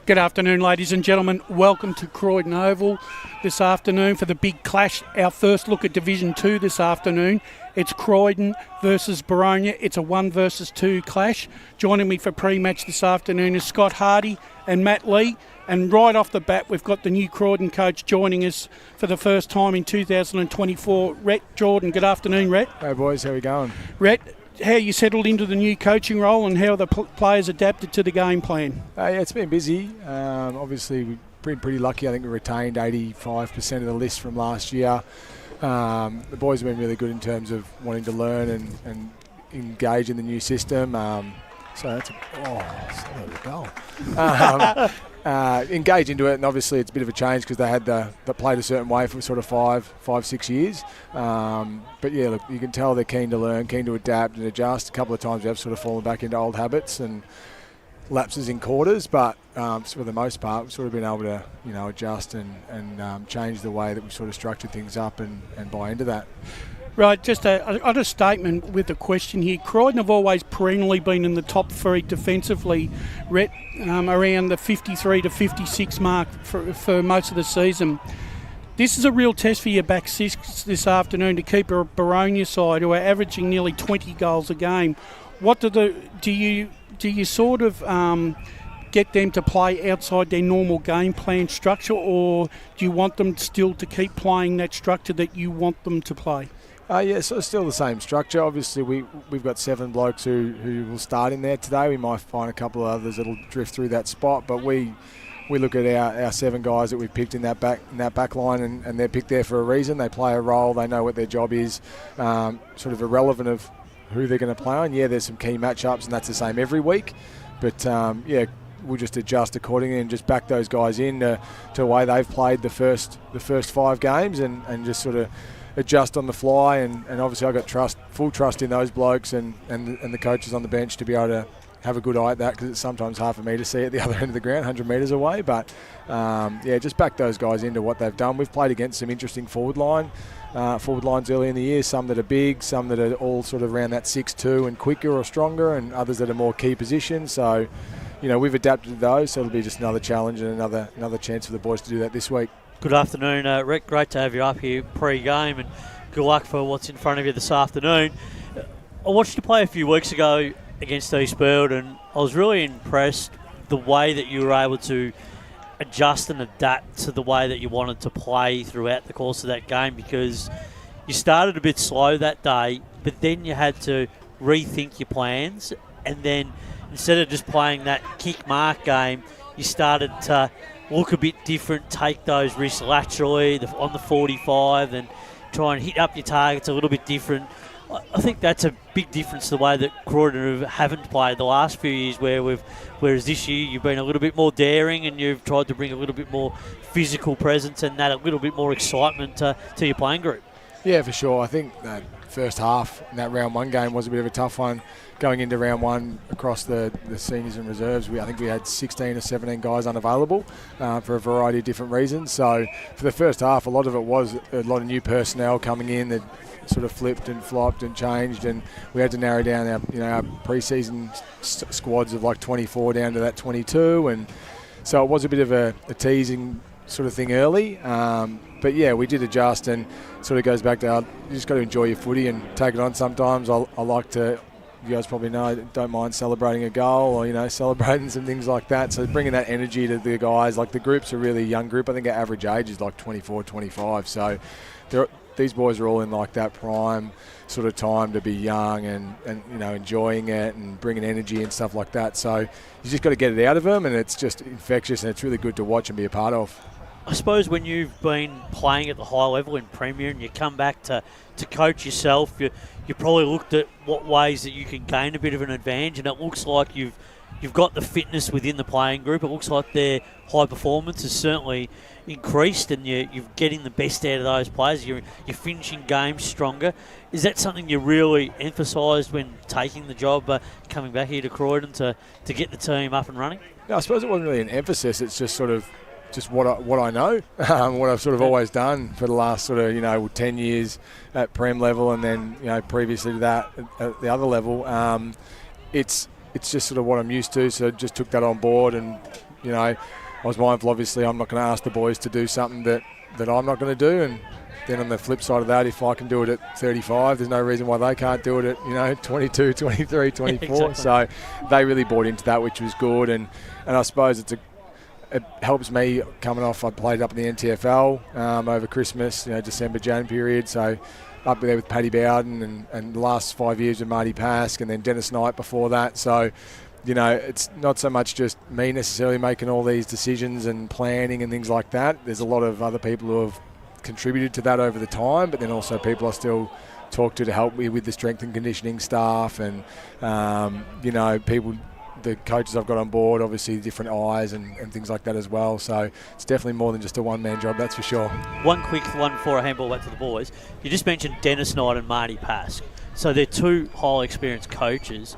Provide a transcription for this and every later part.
Good afternoon, ladies and gentlemen. Welcome to Croydon Oval this afternoon for the big clash. Our first look at Division 2 this afternoon. It's Croydon versus Boronia. It's a 1 versus 2 clash. Joining me for pre-match this afternoon is Scott Hardy and Matt Lee. And right off the bat, we've got the new Croydon coach joining us for the first time in 2024, Rhett Jordan. Good afternoon, Rhett. Hey, boys. How are we going? Rhett, how you settled into the new coaching role and how the players adapted to the game plan? Yeah, it's been busy. Obviously, we've been pretty lucky. I think we retained 85% of the list from last year. The boys have been really good in terms of wanting to learn and engage in the new system. So that's a goal. Engage into it, and obviously it's a bit of a change because they had played a certain way for sort of 5-6 years. But yeah, look, you can tell they're keen to learn, keen to adapt and adjust. A couple of times we have sort of fallen back into old habits and lapses in quarters, but for the most part we've sort of been able to adjust and change the way that we've sort of structured things up and buy into that. Right, just a statement with a question here. Croydon have always perennially been in the top 3 defensively, Rhett, around the 53 to 56 mark for most of the season. This is a real test for your back six this afternoon to keep a Boronia side who are averaging nearly 20 goals a game. What do you sort of get them to play outside their normal game plan structure, or do you want them still to keep playing that structure that you want them to play? Yeah, so it's still the same structure. Obviously, we've got 7 blokes who will start in there today. We might find a couple of others that'll drift through that spot, but we look at our 7 guys that we've picked in that back line, and they're picked there for a reason. They play a role. They know what their job is, sort of irrelevant of who they're going to play on. Yeah, there's some key matchups, and that's the same every week. But yeah, we'll just adjust accordingly and just back those guys in to the way they've played the first 5 games, and just sort of adjust on the fly, and obviously I've got full trust in those blokes and the coaches on the bench to be able to have a good eye at that, because it's sometimes hard for me to see at the other end of the ground, 100 metres away. But yeah, just back those guys into what they've done. We've played against some interesting forward lines early in the year, some that are big, some that are all sort of around that 6'2" and quicker or stronger, and others that are more key positions. So we've adapted to those, so it'll be just another challenge and another chance for the boys to do that this week. Good afternoon, Rick. Great to have you up here pre-game, and good luck for what's in front of you this afternoon. I watched you play a few weeks ago against Eastland, and I was really impressed the way that you were able to adjust and adapt to the way that you wanted to play throughout the course of that game, because you started a bit slow that day, but then you had to rethink your plans, and then instead of just playing that kick-mark game, you started to look a bit different, take those risks laterally on the 45 and try and hit up your targets a little bit different. I think that's a big difference to the way that Croydon haven't played the last few years, whereas this year you've been a little bit more daring and you've tried to bring a little bit more physical presence and that a little bit more excitement to your playing group. Yeah, for sure. I think that first half in that round 1 game was a bit of a tough one. Going into round 1 across the seniors and reserves, I think we had 16 or 17 guys unavailable for a variety of different reasons. So for the first half, a lot of it was a lot of new personnel coming in that sort of flipped and flopped and changed, and we had to narrow down our pre-season squads of like 24 down to that 22, and so it was a bit of a teasing sort of thing early. But yeah, we did adjust, and sort of goes back to you just got to enjoy your footy and take it on sometimes. I like to, you guys probably know, don't mind celebrating a goal or, celebrating some things like that. So bringing that energy to the guys, like the group's a really young group. I think our average age is like 24, 25. So these boys are all in like that prime sort of time to be young and enjoying it and bringing energy and stuff like that. So you just got to get it out of them, and it's just infectious, and it's really good to watch and be a part of. I suppose when you've been playing at the high level in Premier and you come back to coach yourself, you probably looked at what ways that you can gain a bit of an advantage, and it looks like you've got the fitness within the playing group. It looks like their high performance has certainly increased, and you're getting the best out of those players. You're finishing games stronger. Is that something you really emphasised when taking the job, coming back here to Croydon to get the team up and running? No, I suppose it wasn't really an emphasis. It's just sort of just what I know, what I've sort of always done for the last sort of 10 years at Prem level, and then previously to that at the other level. It's just sort of what I'm used to, so just took that on board, and I was mindful. Obviously, I'm not going to ask the boys to do something that I'm not going to do, and then on the flip side of that, if I can do it at 35, there's no reason why they can't do it at 22, 23, 24. Exactly. So they really bought into that, which was good, and I suppose it helps me coming off. I played up in the NTFL over Christmas, December, Jan period, so up there with Paddy Bowden and the last 5 years with Marty Pask, and then Dennis Knight before that. So, it's not so much just me necessarily making all these decisions and planning and things like that. There's a lot of other people who have contributed to that over the time, but then also people I still talk to help me with the strength and conditioning staff, and people, the coaches I've got on board, obviously different eyes and things like that as well. So it's definitely more than just a one-man job, that's for sure. One quick one for a handball back to the boys. You just mentioned Dennis Knight and Marty Pask. So they're two highly experienced coaches.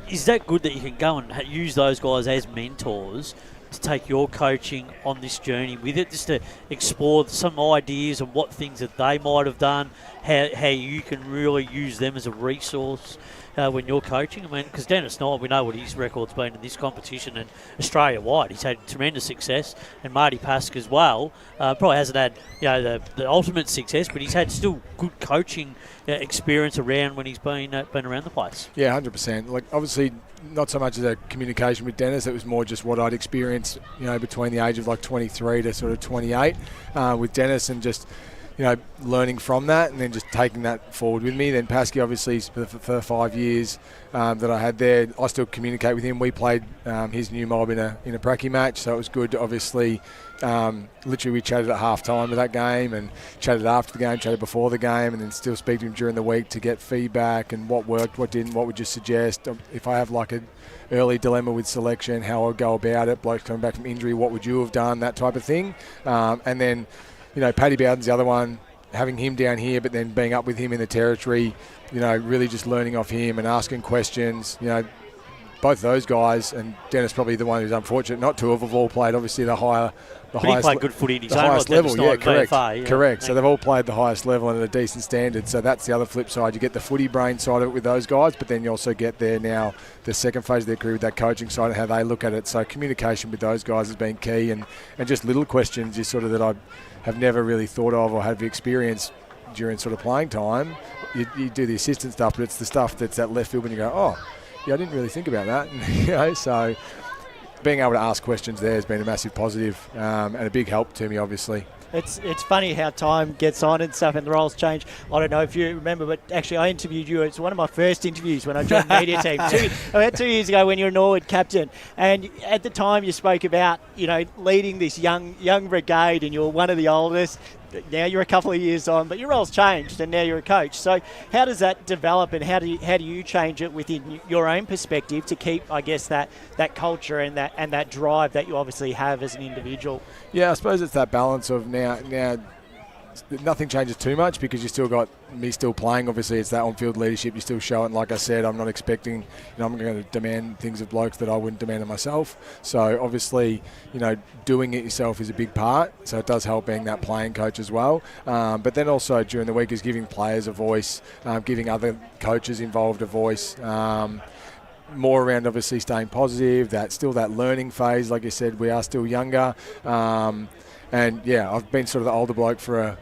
Is that good that you can go and use those guys as mentors to take your coaching on this journey with it, just to explore some ideas and what things that they might have done, how you can really use them as a resource when you're coaching? I mean, because Dennis Knight, we know what his record's been in this competition and Australia-wide. He's had tremendous success, and Marty Pask as well. Probably hasn't had the ultimate success, but he's had still good coaching experience around when he's been around the place. Yeah, 100%. Like, obviously, not so much as a communication with Dennis. It was more just what I'd experienced, between the age of like 23 to sort of 28 with Dennis, and just learning from that and then just taking that forward with me. Then Pasky, obviously, for the 5 years that I had there, I still communicate with him. We played his new mob in a pracky match, so it was good to obviously literally we chatted at half time of that game and chatted after the game, chatted before the game, and then still speak to him during the week to get feedback and what worked, what didn't, what would you suggest. If I have like an early dilemma with selection, how I would go about it, blokes coming back from injury, what would you have done, that type of thing. And then Paddy Bowden's the other one, having him down here, but then being up with him in the territory, really just learning off him and asking questions. Both those guys, and Dennis probably the one who's unfortunate not to have all played obviously the highest. He played good footy in his own highest level. Yeah, correct. VFA, Correct. So they've all played the highest level and at a decent standard. So that's the other flip side. You get the footy brain side of it with those guys, but then you also get there now the second phase of their career with that coaching side and how they look at it. So communication with those guys has been key, and just little questions is sort of that I have never really thought of or have experienced during sort of playing time. You do the assistant stuff, but it's the stuff that's that left field when you go, oh, yeah, I didn't really think about that. So being able to ask questions there has been a massive positive and a big help to me, obviously. It's funny how time gets on and stuff and the roles change. I don't know if you remember, but actually I interviewed you. It's one of my first interviews when I joined the media team about 2 years ago when you were Norwood captain. And at the time you spoke about, leading this young brigade, and you're one of the oldest. Now you're a couple of years on, but your role's changed and now you're a coach. So how does that develop, and how do you change it within your own perspective to keep, I guess, that culture and that drive that you obviously have as an individual? Yeah, I suppose it's that balance of now nothing changes too much because you still got me still playing. Obviously, it's that on-field leadership. You still show it. And like I said, I'm not expecting, I'm going to demand things of blokes that I wouldn't demand of myself. So obviously, doing it yourself is a big part. So it does help being that playing coach as well. But then also during the week is giving players a voice, giving other coaches involved a voice. More around obviously staying positive, that learning phase. Like you said, we are still younger. And yeah, I've been sort of the older bloke for a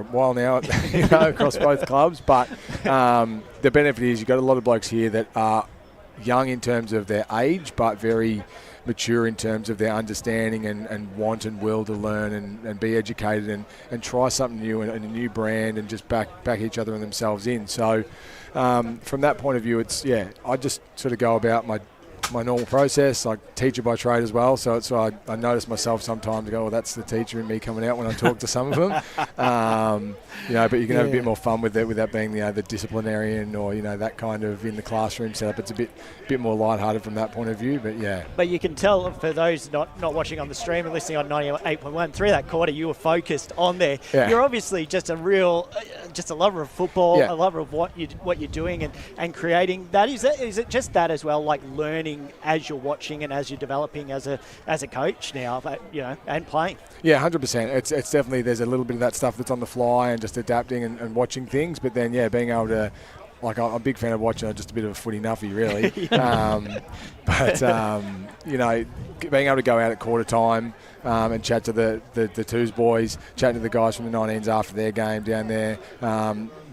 while now, across both clubs. But the benefit is you've got a lot of blokes here that are young in terms of their age, but very mature in terms of their understanding and want and will to learn and be educated and try something new and a new brand and just back each other and themselves in. So from that point of view, I just sort of go about my normal process, like teacher by trade as well. So I notice myself sometimes go, well, that's the teacher in me coming out when I talk to some of them. But you can have a bit more fun with it without being the disciplinarian or that kind of in the classroom setup. It's a bit more lighthearted from that point of view. But yeah. But you can tell for those not watching on the stream and listening on 98.1 through that quarter, you were focused on there. Yeah. You're obviously just a lover of football, a lover of what you're doing and creating. Is it just that as well, like learning learning as you're watching and as you're developing as a coach now, and playing. Yeah, 100%. It's definitely, there's a little bit of that stuff that's on the fly and just adapting and watching things. But then, being able to, like, I'm a big fan of watching. I'm just a bit of a footy nuffy, really. Being able to go out at quarter time and chat to the twos boys, chatting to the guys from the 19s after their game down there.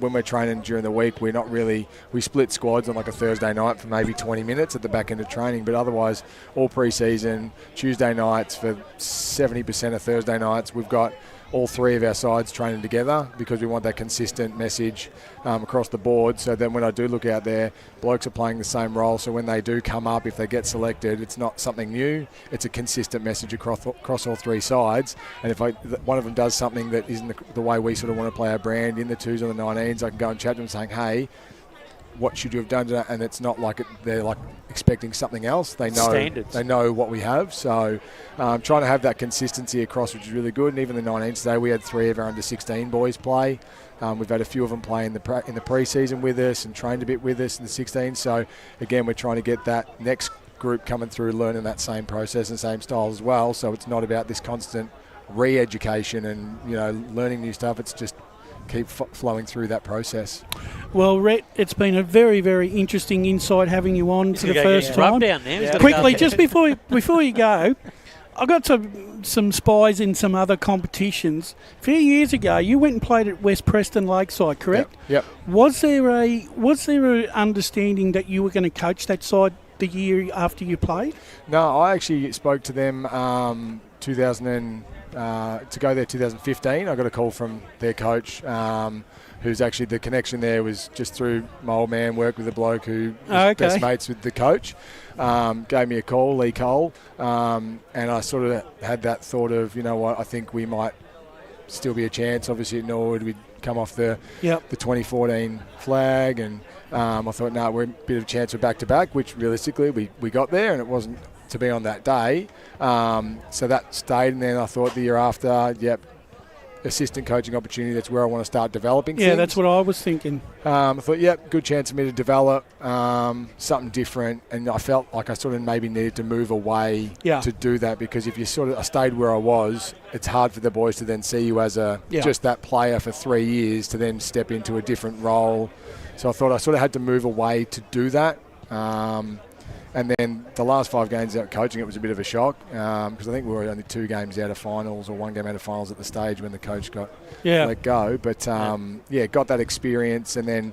When we're training during the week, we split squads on like a Thursday night for maybe 20 minutes at the back end of training. But otherwise, all pre-season, Tuesday nights for 70% of Thursday nights, we've got all three of our sides training together because we want that consistent message across the board. So then when I do look out there, blokes are playing the same role. So when they do come up, if they get selected, it's not something new. It's a consistent message across all three sides. And if one of them does something that isn't the way we sort of want to play our brand in the twos or the 19s, I can go and chat to them saying, hey, what should you have done today? And it's not like they're like expecting something else. They know Standards. They know what we have. So trying to have that consistency across, which is really good. And even the 19s today, we had 3 of our under 16 boys play. We've had a few of them play in the pre-season with us and trained a bit with us in the 16. So again, we're trying to get that next group coming through, learning that same process and same style as well. So it's not about this constant re-education and learning new stuff. It's just keep flowing through that process. Well, Rhett, it's been a very, very interesting insight having you on for the first time. Down there. Quickly, just before you go, I got some spies in some other competitions. A few years ago, you went and played at West Preston Lakeside, correct? Yep. Was there a understanding that you were going to coach that side the year after you played? No, I actually spoke to them to go there 2015. I got a call from their coach, who's actually the connection there was just through my old man, worked with a bloke who was best mates with the coach. Gave me a call, Lee Cole, and I sort of had that thought of, you know what, I think we might still be a chance. Obviously at Norwood, we'd come off the 2014 flag, and I thought, no, we're a bit of a chance for back-to-back, which realistically we got there, and it wasn't to be on that day. So that stayed, and then I thought the year after, assistant coaching opportunity, that's where I want to start developing things. Yeah, that's what I was thinking. I thought, good chance for me to develop something different, and I felt like I sort of maybe needed to move away to do that, because if I stayed where I was, it's hard for the boys to then see you as just that player for 3 years to then step into a different role. So I thought I sort of had to move away to do that. And then the last 5 games out coaching, it was a bit of a shock because I think we were only 2 games out of finals or 1 game out of finals at the stage when the coach got let go. But, got that experience, and then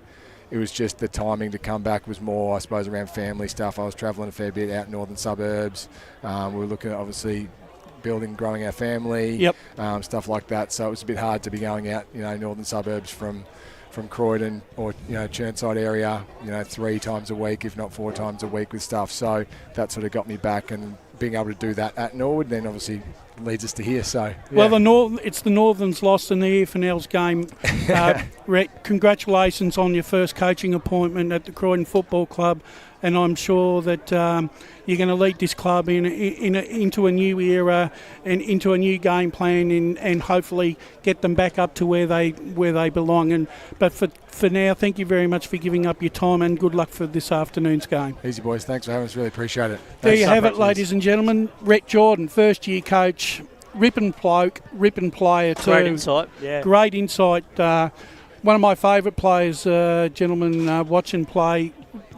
it was just the timing to come back was more, I suppose, around family stuff. I was travelling a fair bit out in northern suburbs. We were looking at, obviously, growing our family, stuff like that. So it was a bit hard to be going out, northern suburbs from Croydon or Chirnside area, 3 times a week, if not 4 times a week with stuff. So that sort of got me back, and being able to do that at Norwood then obviously leads us to here. So well, it's the Northerns lost in the EFNL's game. Rhett, congratulations on your first coaching appointment at the Croydon Football Club, and I'm sure that you're going to lead this club into a new era and into a new game plan, and hopefully get them back up to where they belong. But for now, thank you very much for giving up your time, and good luck for this afternoon's game. Easy, boys. Thanks for having us. Really appreciate it. There you have it, ladies and gentlemen. Rhett Jordan, first year coach, ripping bloke, ripping player too. Great insight. Yeah. Great insight. One of my favourite players, gentlemen, watching play.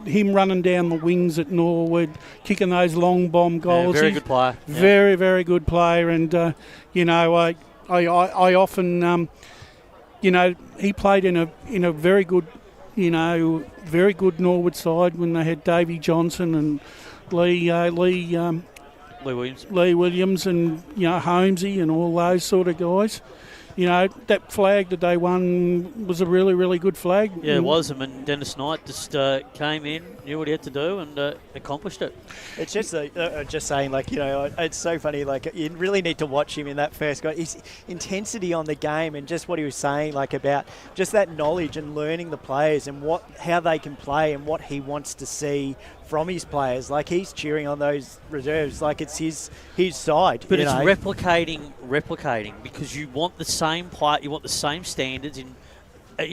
Him running down the wings at Norwood, kicking those long bomb goals. Very good player. Very, very good player. And, I often, he played in a very good, very good Norwood side when they had Davey Johnson and Lee Williams and, Holmesy and all those sort of guys. That flag that they won was a really, really good flag. Yeah, it was. And Dennis Knight just came in, knew what he had to do, and accomplished it. It's just just saying, it's so funny. You really need to watch him in that first goal. His intensity on the game, and just what he was saying, about just that knowledge and learning the players and how they can play and what he wants to see from his players. He's cheering on those reserves it's his side. But it's replicating because you want the same play, you want the same standards in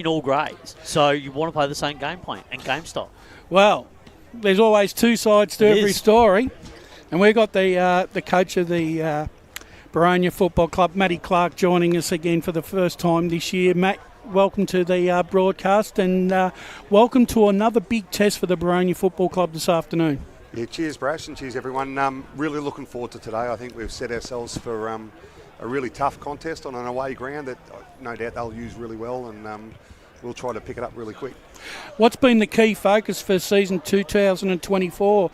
all grades. So you want to play the same game plan and game style. Well, there's always two sides to every story. And we've got the coach of the Boronia Football Club, Matty Clark, joining us again for the first time this year. Matt, welcome to the broadcast, and welcome to another big test for the Boronia Football Club this afternoon. Yeah, cheers, Brash, and cheers, everyone. Really looking forward to today. I think we've set ourselves for a really tough contest on an away ground that no doubt they'll use really well, and we'll try to pick it up really quick. What's been the key focus for season 2024?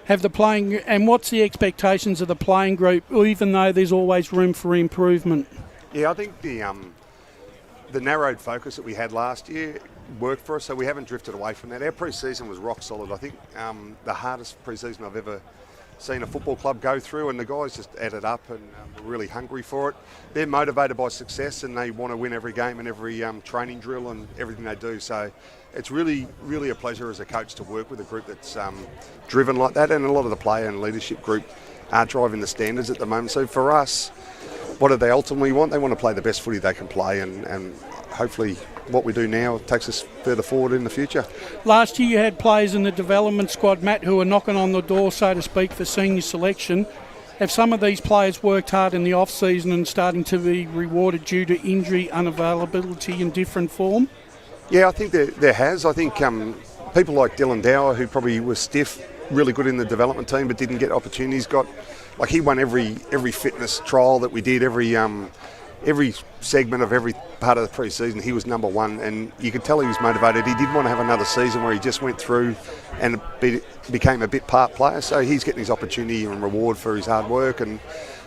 And what's the expectations of the playing group, even though there's always room for improvement? Yeah, I think the narrowed focus that we had last year worked for us, so we haven't drifted away from that. Our pre-season was rock solid. I think the hardest pre-season I've ever seen a football club go through, and the guys just added up and were really hungry for it. They're motivated by success, and they want to win every game and every training drill and everything they do. So it's really, really a pleasure as a coach to work with a group that's driven like that, and a lot of the player and leadership group are driving the standards at the moment. So for us, what do they ultimately want? They want to play the best footy they can play, and hopefully what we do now takes us further forward in the future. Last year you had players in the development squad, Matt, who were knocking on the door, so to speak, for senior selection. Have some of these players worked hard in the off-season and starting to be rewarded due to injury, unavailability and different form? Yeah, I think there has. I think people like Dylan Dower, who probably was stiff, really good in the development team but didn't get opportunities, he won every fitness trial that we did, every segment of every part of the pre-season. He was number one, and you could tell he was motivated. He didn't want to have another season where he just went through and became a bit part player, so he's getting his opportunity and reward for his hard work. And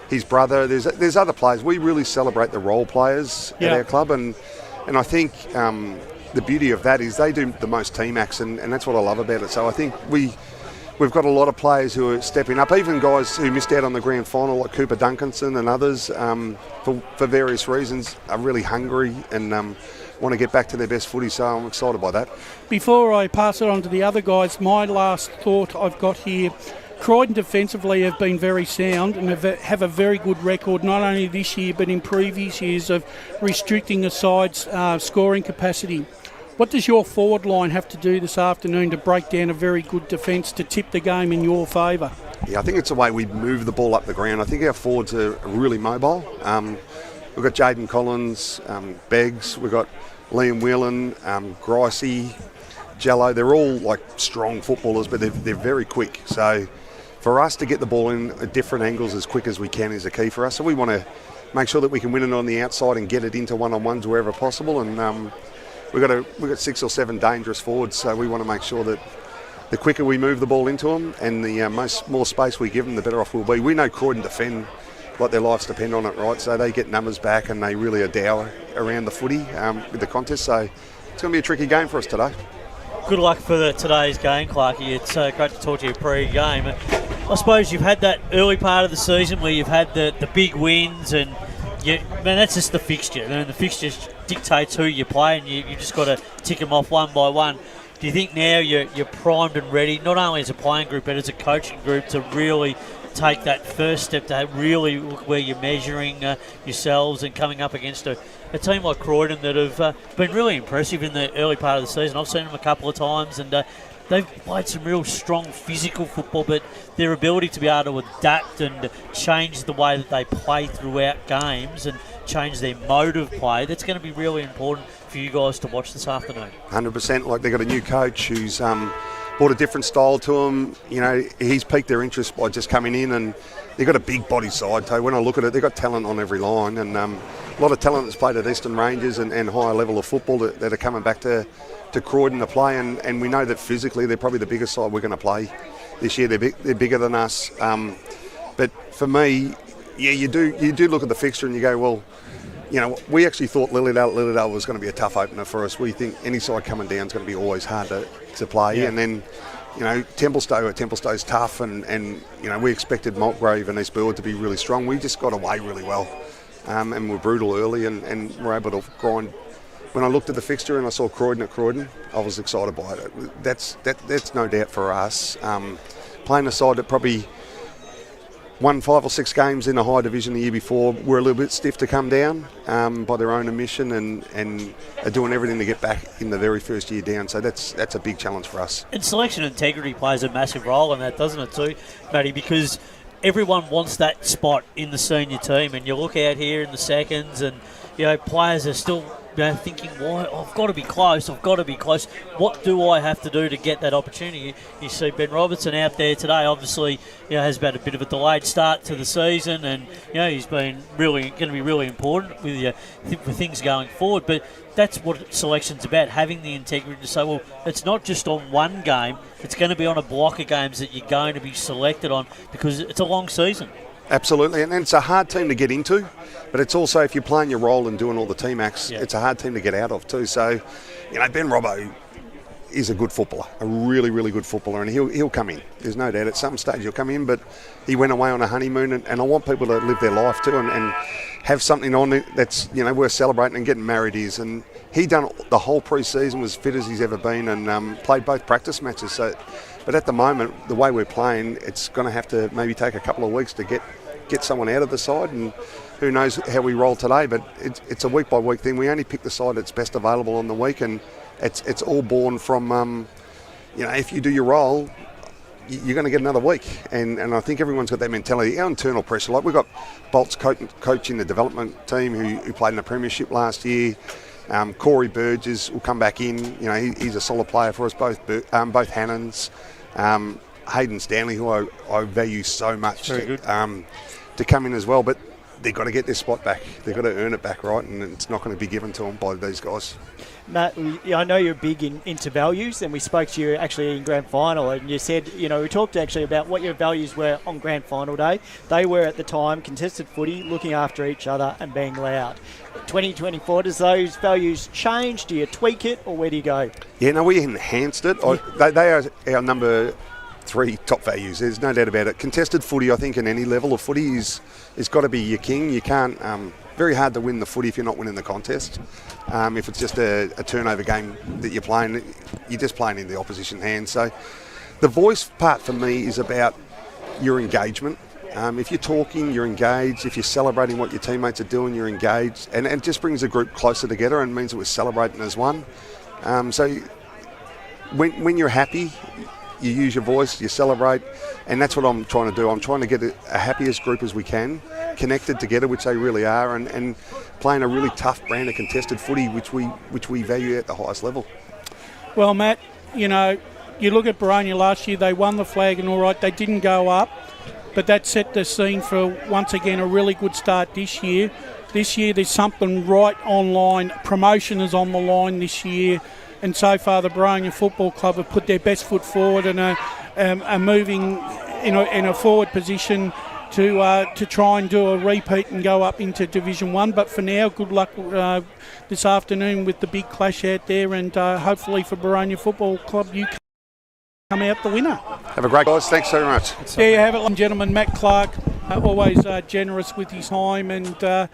his brother, there's other players. We really celebrate the role players at our club, and I think the beauty of that is they do the most team acts, and that's what I love about it. So I think we've got a lot of players who are stepping up, even guys who missed out on the grand final like Cooper Duncanson and others for various reasons are really hungry and want to get back to their best footy, so I'm excited by that. Before I pass it on to the other guys, my last thought I've got here, Croydon defensively have been very sound and have a very good record, not only this year but in previous years, of restricting a side's scoring capacity. What does your forward line have to do this afternoon to break down a very good defence to tip the game in your favour? Yeah, I think it's the way we move the ball up the ground. I think our forwards are really mobile. We've got Jaden Collins, Beggs, we've got Liam Whelan, Gricey, Jello. They're all like strong footballers, but they're very quick. So for us to get the ball in at different angles as quick as we can is a key for us. So we want to make sure that we can win it on the outside and get it into one-on-ones wherever possible. And we've got 6 or 7 dangerous forwards, so we want to make sure that the quicker we move the ball into them and the more space we give them, the better off we'll be. We know Croydon defend like their lives depend on it, right? So they get numbers back and they really are dour around the footy with the contest. So it's going to be a tricky game for us today. Good luck for today's game, Clarkie. It's great to talk to you pre-game. I suppose you've had that early part of the season where you've had the big wins, and that's just the fixture. And the fixture dictates who you play, and you just got to tick them off one by one. Do you think now you're primed and ready, not only as a playing group but as a coaching group, to really take that first step, to really look where you're measuring yourselves and coming up against a team like Croydon that have been really impressive in the early part of the season? I've seen them a couple of times, and they've played some real strong physical football, but their ability to be able to adapt and change the way that they play throughout games and change their mode of play, that's going to be really important for you guys to watch this afternoon. 100%. Like, they've got a new coach who's brought a different style to him. You know, he's piqued their interest by just coming in, and they've got a big body side. So when I look at it, they've got talent on every line, and a lot of talent that's played at Eastern Rangers and higher level of football that are coming back to Croydon to play, and we know that physically they're probably the biggest side we're going to play this year. They're bigger than us, but for me, yeah, you do look at the fixture and you go, well, you know, we actually thought Lilydale was going to be a tough opener for us. We think any side coming down is going to be always hard to play, and then, you know, Templestowe's tough, and you know, we expected Maltgrave and East Burwood to be really strong. We just got away really well, and we're brutal early, and we're able to grind. When I looked at the fixture and I saw Croydon at Croydon, I was excited by it. That's no doubt for us. Playing a side that probably won 5 or 6 games in the high division the year before, were a little bit stiff to come down by their own admission, and are doing everything to get back in the very first year down. So that's a big challenge for us. And selection integrity plays a massive role in that, doesn't it too, Matty? Because everyone wants that spot in the senior team, and you look out here in the seconds, and players are still thinking, "Why? I've got to be close. What do I have to do to get that opportunity?" You see Ben Robertson out there today. Obviously, has had a bit of a delayed start to the season, and he's been going to be really important with things going forward. But that's what selection's about: having the integrity to say, "Well, it's not just on one game; it's going to be on a block of games that you're going to be selected on because it's a long season." Absolutely, and it's a hard team to get into, but it's also, if you're playing your role and doing all the team acts, it's a hard team to get out of too. So, Ben Robbo is a good footballer, a really, really good footballer, and he'll come in. There's no doubt at some stage he'll come in, but he went away on a honeymoon, and I want people to live their life too and have something on it that's worth celebrating, and getting married is. And he done the whole pre-season, was fit as he's ever been, and played both practice matches. So, but at the moment, the way we're playing, it's going to have to maybe take a couple of weeks to get someone out of the side, and who knows how we roll today. But it's a week by week thing. We only pick the side that's best available on the week, and it's all born from if you do your role, you're going to get another week, and I think everyone's got that mentality. Our internal pressure, like we've got Bolt's coaching the development team who played in the premiership last year. Corey Burgess will come back in. He's a solid player for us. Both Hannans, Hayden Stanley, who I value so much, to come in as well. But they've got to get their spot back. They've got to earn it back, right? And it's not going to be given to them by these guys. Matt, I know you're big into values, and we spoke to you actually in grand final, and you said, we talked actually about what your values were on grand final day. They were at the time contested footy, looking after each other and being loud. 2024, does those values change? Do you tweak it, or where do you go? Yeah, no, we enhanced it. They are our number 3 top values. There's no doubt about it. Contested footy, I think, in any level of footy is got to be your king. You can't. Very hard to win the footy if you're not winning the contest. If it's just a turnover game that you're playing, you're just playing in the opposition hands. So the voice part for me is about your engagement. If you're talking, you're engaged. If you're celebrating what your teammates are doing, you're engaged. And it just brings the group closer together and means that we're celebrating as one. So when you're happy, you use your voice, you celebrate, and that's what I'm trying to do. I'm trying to get a happiest group as we can, connected together, which they really are, and playing a really tough brand of contested footy, which we value at the highest level. Well, Matt, you look at Boronia last year, they won the flag and all right, they didn't go up, but that set the scene for, once again, a really good start this year. This year there's something right online. Promotion is on the line this year. And so far, the Boronia Football Club have put their best foot forward and are moving in a forward position to try and do a repeat and go up into Division 1. But for now, good luck this afternoon with the big clash out there, and hopefully for Boronia Football Club, you come out the winner. Have a great guys. Thanks very much. There you have it, ladies and gentlemen. Matt Clark, always generous with his time, and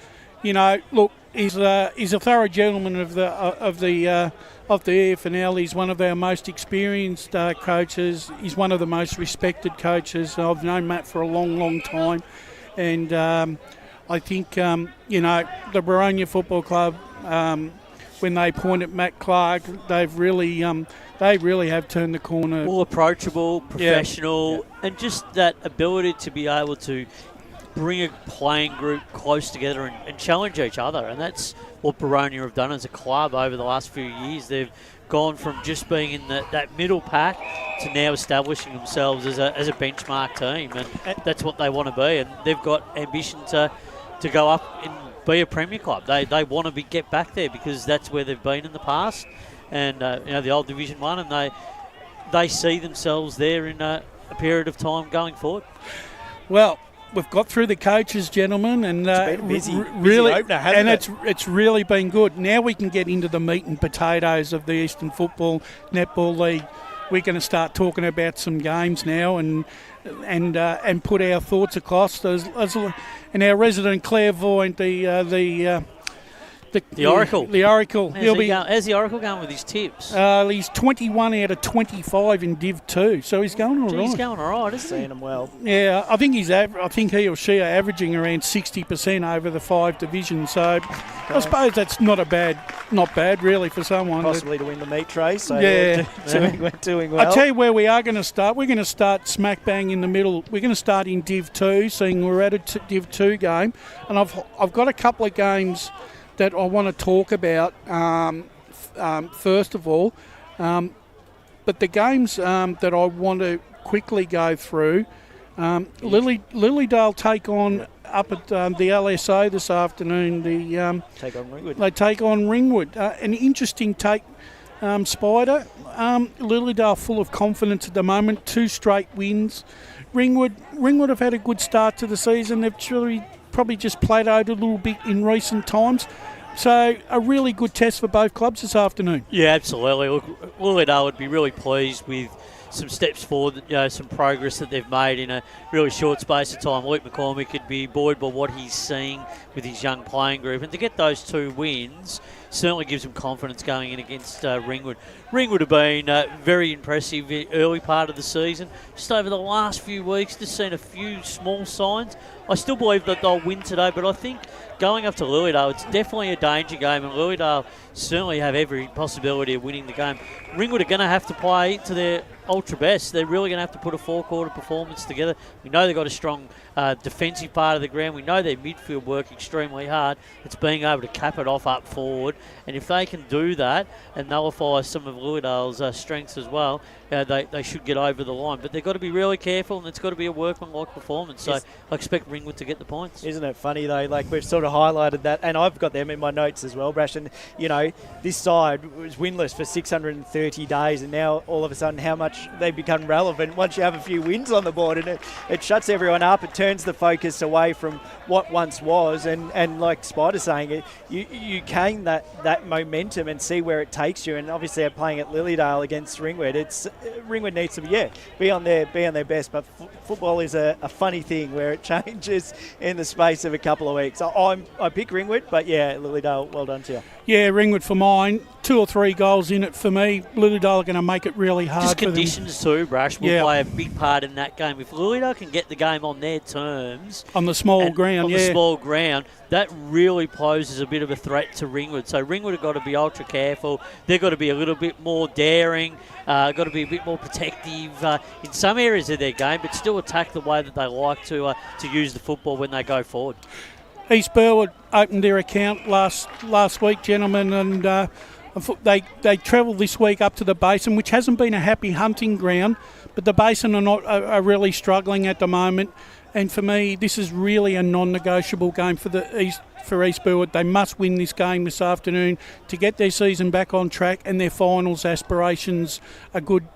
look, he's a thorough gentleman of the AFNL. He's one of our most experienced coaches. He's one of the most respected coaches. I've known Matt for a long, long time, and I think the Boronia Football Club, when they appointed Matt Clark, they really have turned the corner. All approachable, professional, and just that ability to be able to bring a playing group close together and challenge each other. And that's what Boronia have done as a club over the last few years. They've gone from just being in that middle pack to now establishing themselves as a benchmark team. And that's what they want to be. And they've got ambition to go up and be a Premier club. They want to get back there because that's where they've been in the past. And, the old Division 1, and they see themselves there in a period of time going forward. Well, we've got through the coaches, gentlemen, and it's been busy opener, and it's really been good. Now we can get into the meat and potatoes of the Eastern Football Netball League. We're going to start talking about some games now and put our thoughts across. And our resident clairvoyant, the The Oracle. The Oracle. How's the Oracle going with his tips? He's 21 out of 25 in Div 2, so he's going all right. He's going all right, isn't he? Seeing him well. Yeah, I think he or she are averaging around 60% over the 5 divisions. So I suppose that's not bad really for someone. Possibly to win the meat tray. So yeah, doing well. I'll tell you where we are going to start. We're going to start smack bang in the middle. We're going to start in Div 2, seeing we're at a Div 2 game, and I've got a couple of games that I want to talk about first of all. But the games that I want to quickly go through, Lilydale take on up at the LSO this afternoon. Take on Ringwood. They take on Ringwood. An interesting take, Spider. Lilydale full of confidence at the moment. 2 straight wins. Ringwood have had a good start to the season. They've probably just plateaued a little bit in recent times. So a really good test for both clubs this afternoon. Yeah, absolutely. Look, Lilydale would be really pleased with some steps forward, some progress that they've made in a really short space of time. Luke McCormick could be buoyed by what he's seeing with his young playing group. And to get those 2 wins certainly gives him confidence going in against Ringwood. Ringwood have been very impressive early part of the season. Just over the last few weeks, just seen a few small signs. I still believe that they'll win today, but I think going up to Lilydale, it's definitely a danger game, and Lilydale certainly have every possibility of winning the game. Ringwood are going to have to play to their ultra best. They're really going to have to put a 4-quarter performance together. We know they've got a strong defensive part of the ground. We know their midfield work extremely hard. It's being able to cap it off up forward, and if they can do that and nullify some of Lilydale's strengths as well, they should get over the line. But they've got to be really careful, and it's got to be a workmanlike performance. So I expect Ringwood to get the points. Isn't it funny though? Like, we've sort of highlighted that, and I've got them in my notes as well, Brash. And this side was winless for 630 days, and now all of a sudden, how much they become relevant once you have a few wins on the board, and it shuts everyone up. It turns the focus away from what once was, and like Spider's saying, you gain that momentum and see where it takes you. And obviously, they're playing at Lilydale against Ringwood. Ringwood needs to be on their best, but football is a funny thing where it changes in the space of a couple of weeks. I pick Ringwood, but yeah, Lilydale, well done to you. Yeah, Ringwood for mine. 2 or 3 goals in it for me. Lilydale are going to make it really hard. Just conditions too, Brash, will play a big part in that game. If Lilydale can get the game on their terms, on the small ground, the small ground, that really poses a bit of a threat to Ringwood. So Ringwood have got to be ultra careful. They've got to be a little bit more daring. Got to be a bit more protective in some areas of their game, but still attack the way that they like to use the football when they go forward. East Burwood opened their account last week, gentlemen, and they travelled this week up to the Basin, which hasn't been a happy hunting ground, but the Basin are really struggling at the moment. And for me, this is really a non-negotiable game for East Burwood. They must win this game this afternoon to get their season back on track and their finals aspirations a good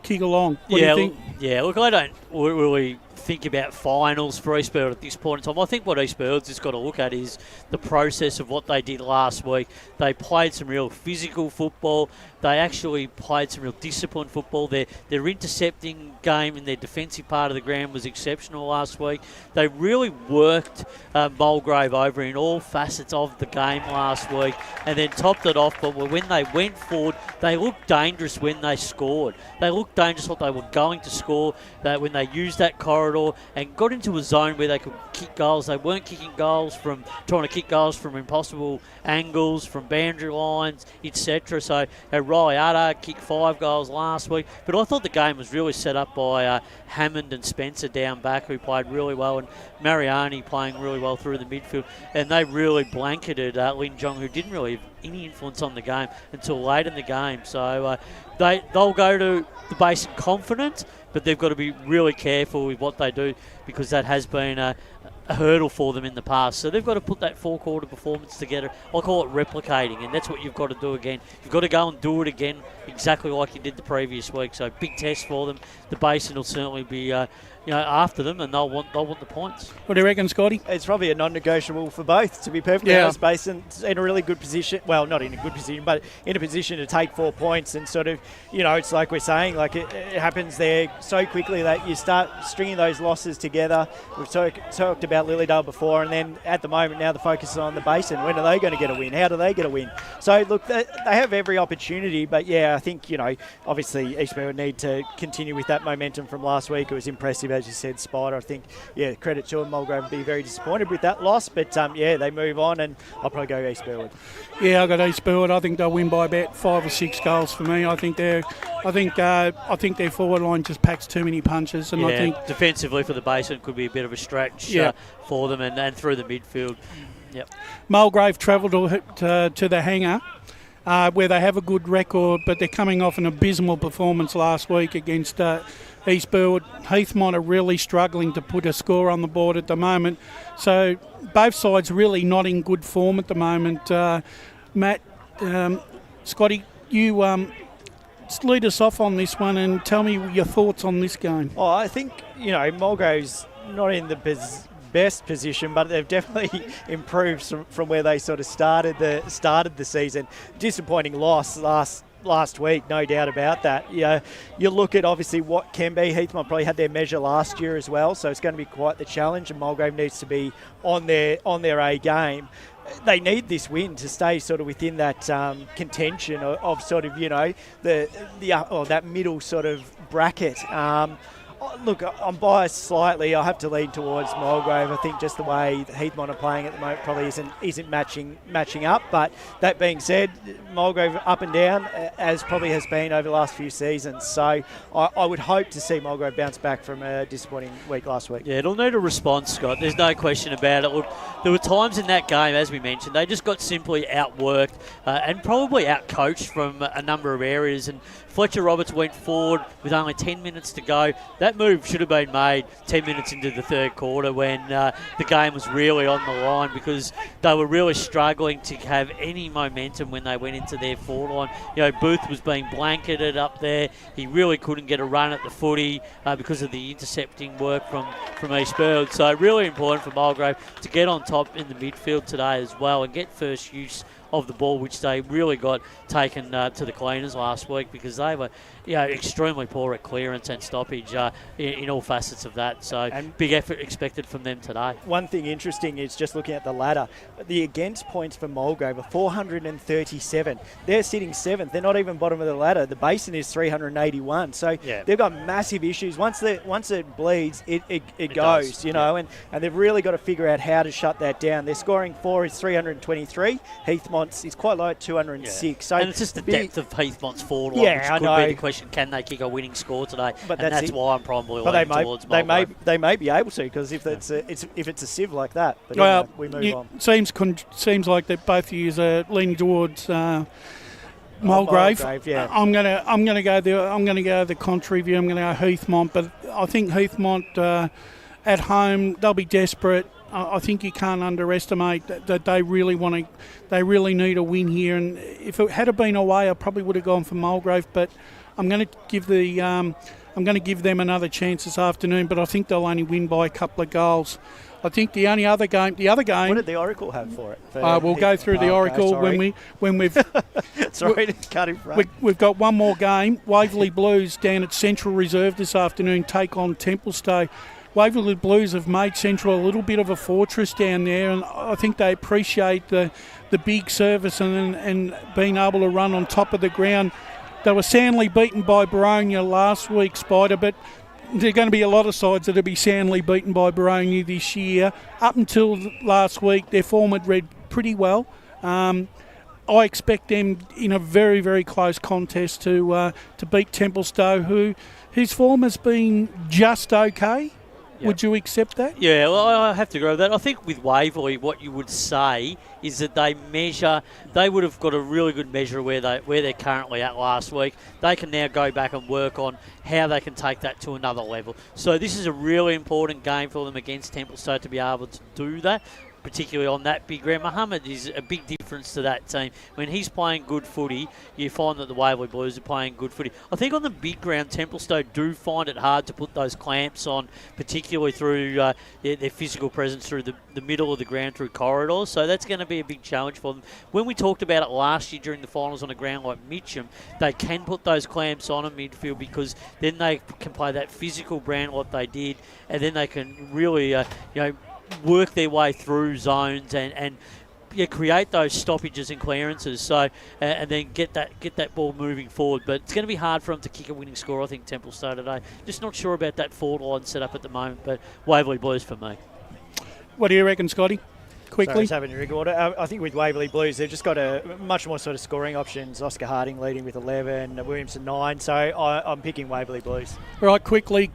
kick along. What do you think? Look, I don't really think about finals for East Burwood at this point in time. I think what East Burwood's just got to look at is the process of what they did last week. They played some real physical football. They actually played some real disciplined football. Their intercepting game in their defensive part of the ground was exceptional last week. They really worked Mulgrave over in all facets of the game last week and then topped it off. But when they went forward, they looked dangerous when they scored. They looked dangerous what they were going to score, that when they used that corridor and got into a zone where they could kick goals. They weren't trying to kick goals from impossible angles, from boundary lines, etc. So Riley Arda kicked 5 goals last week. But I thought the game was really set up by Hammond and Spencer down back, who played really well, and Mariani playing really well through the midfield. And they really blanketed Lin Jong, who didn't really have any influence on the game until late in the game. So they'll go to the Basin confident, but they've got to be really careful with what they do, because that has been a hurdle for them in the past. So they've got to put that 4-quarter performance together. I call it replicating, and that's what you've got to do again. You've got to go and do it again exactly like you did the previous week. So big test for them. The Basin will certainly be after them, and they'll want the points. What do you reckon, Scotty? It's probably a non-negotiable for both, to be perfectly honest. Basin's in a really good position. Well, not in a good position, but in a position to take 4 points, and sort of, it's like we're saying, like it happens there so quickly that you start stringing those losses together. We've talked about about Lilydale before, and then at the moment now the focus is on the Basin. When are they going to get a win? How do they get a win? So look, they have every opportunity, but yeah, I think, obviously Eastland would need to continue with that momentum from last week. It was impressive, as you said, Spider. I think, credit to them. Mulgrave would be very disappointed with that loss, but they move on, and I'll probably go East Burwood. Yeah, I got East Burwood. I think they'll win by about 5 or 6 goals for me. I think their forward line just packs too many punches, and I think defensively for the Basin could be a bit of a stretch for them, and through the midfield. Yep. Mulgrave travelled to the hangar, where they have a good record, but they're coming off an abysmal performance last week against East Burwood. Heathmont are really struggling to put a score on the board at the moment, so both sides really not in good form at the moment. Matt, Scotty, you lead us off on this one and tell me your thoughts on this game. Oh, I think, Mulgrave's not in the best position, but they've definitely improved from where they sort of started the season. Disappointing loss last week, no doubt about that. You look at obviously what can be. Heathmont probably had their measure last year as well, so it's going to be quite the challenge, and Mulgrave needs to be on their A game. They need this win to stay sort of within that contention of sort of, that middle sort of bracket. Look, I'm biased slightly. I have to lean towards Mulgrave. I think just the way Heathmont are playing at the moment probably isn't matching up. But that being said, Mulgrave up and down, as probably has been over the last few seasons. So I would hope to see Mulgrave bounce back from a disappointing week last week. Yeah, it'll need a response, Scott. There's no question about it. Look, there were times in that game, as we mentioned, they just got simply outworked and probably outcoached from a number of areas. And Fletcher Roberts went forward with only 10 minutes to go. That move should have been made 10 minutes into the third quarter when the game was really on the line, because they were really struggling to have any momentum when they went into their forward line. Booth was being blanketed up there. He really couldn't get a run at the footy because of the intercepting work from East Burwood. So really important for Mulgrave to get on top in the midfield today as well and get first use of the ball, which they really got taken to the cleaners last week, because they were extremely poor at clearance and stoppage in all facets of that. So and big effort expected from them today. One thing interesting is just looking at the ladder. The against points for Mulgrave are 437. They're sitting 7th. They're not even bottom of the ladder. The Basin is 381. So they've got massive issues. Once it bleeds, it goes, and they've really got to figure out how to shut that down. Their scoring for is 323. Heathmont is quite low at 206. Yeah. So and it's just the depth of Heathmont's forward line, which could be the question, can they kick a winning score today? But that's why I'm probably leaning towards Mulgrave. They may be able to, because if it's a sieve like that. But we move on. Seems like that both of you are leaning towards Mulgrave. Yeah. I'm gonna go the contrary view. I'm gonna go Heathmont, but I think Heathmont at home, they'll be desperate. I think you can't underestimate that they really need a win here. And if it had been away, I probably would have gone for Mulgrave. But I'm going to give them another chance this afternoon. But I think they'll only win by a couple of goals. I think the other game. What did the Oracle have for it? We'll go through the Oracle when we've. Sorry to cut him from. We've got one more game. Waverley Blues down at Central Reserve this afternoon take on Templestowe. Waverley Blues have made Central a little bit of a fortress down there, and I think they appreciate the big service and being able to run on top of the ground. They were soundly beaten by Boronia last week, Spider, but there are going to be a lot of sides that will be soundly beaten by Boronia this year. Up until last week, their form had read pretty well. I expect them in a very, very close contest to beat Templestowe, whose form has been just okay. Yep. Would you accept that? Yeah, well, I have to agree with that. I think with Waverley, what you would say is that they would have got a really good measure of where they're currently at last week. They can now go back and work on how they can take that to another level. So this is a really important game for them against Templestowe to be able to do that, particularly on that big ground. Mohammed is a big difference to that team. When he's playing good footy, you find that the Waverley Blues are playing good footy. I think on the big ground, Templestowe do find it hard to put those clamps on, particularly through their physical presence through the middle of the ground, through corridors. So that's going to be a big challenge for them. When we talked about it last year during the finals on a ground like Mitcham, they can put those clamps on in midfield, because then they can play that physical brand like they did, and then they can really, work their way through zones and create those stoppages and clearances. So and then get that ball moving forward. But it's going to be hard for them to kick a winning score. I think Templestowe today. Just not sure about that forward line set up at the moment. But Waverley Blues for me. What do you reckon, Scotty? Quickly. Sorry, having order. I think with Waverley Blues, they've just got a much more sort of scoring options. Oscar Harding leading with 11, Williamson 9. So I'm picking Waverley Blues. Right, quickly.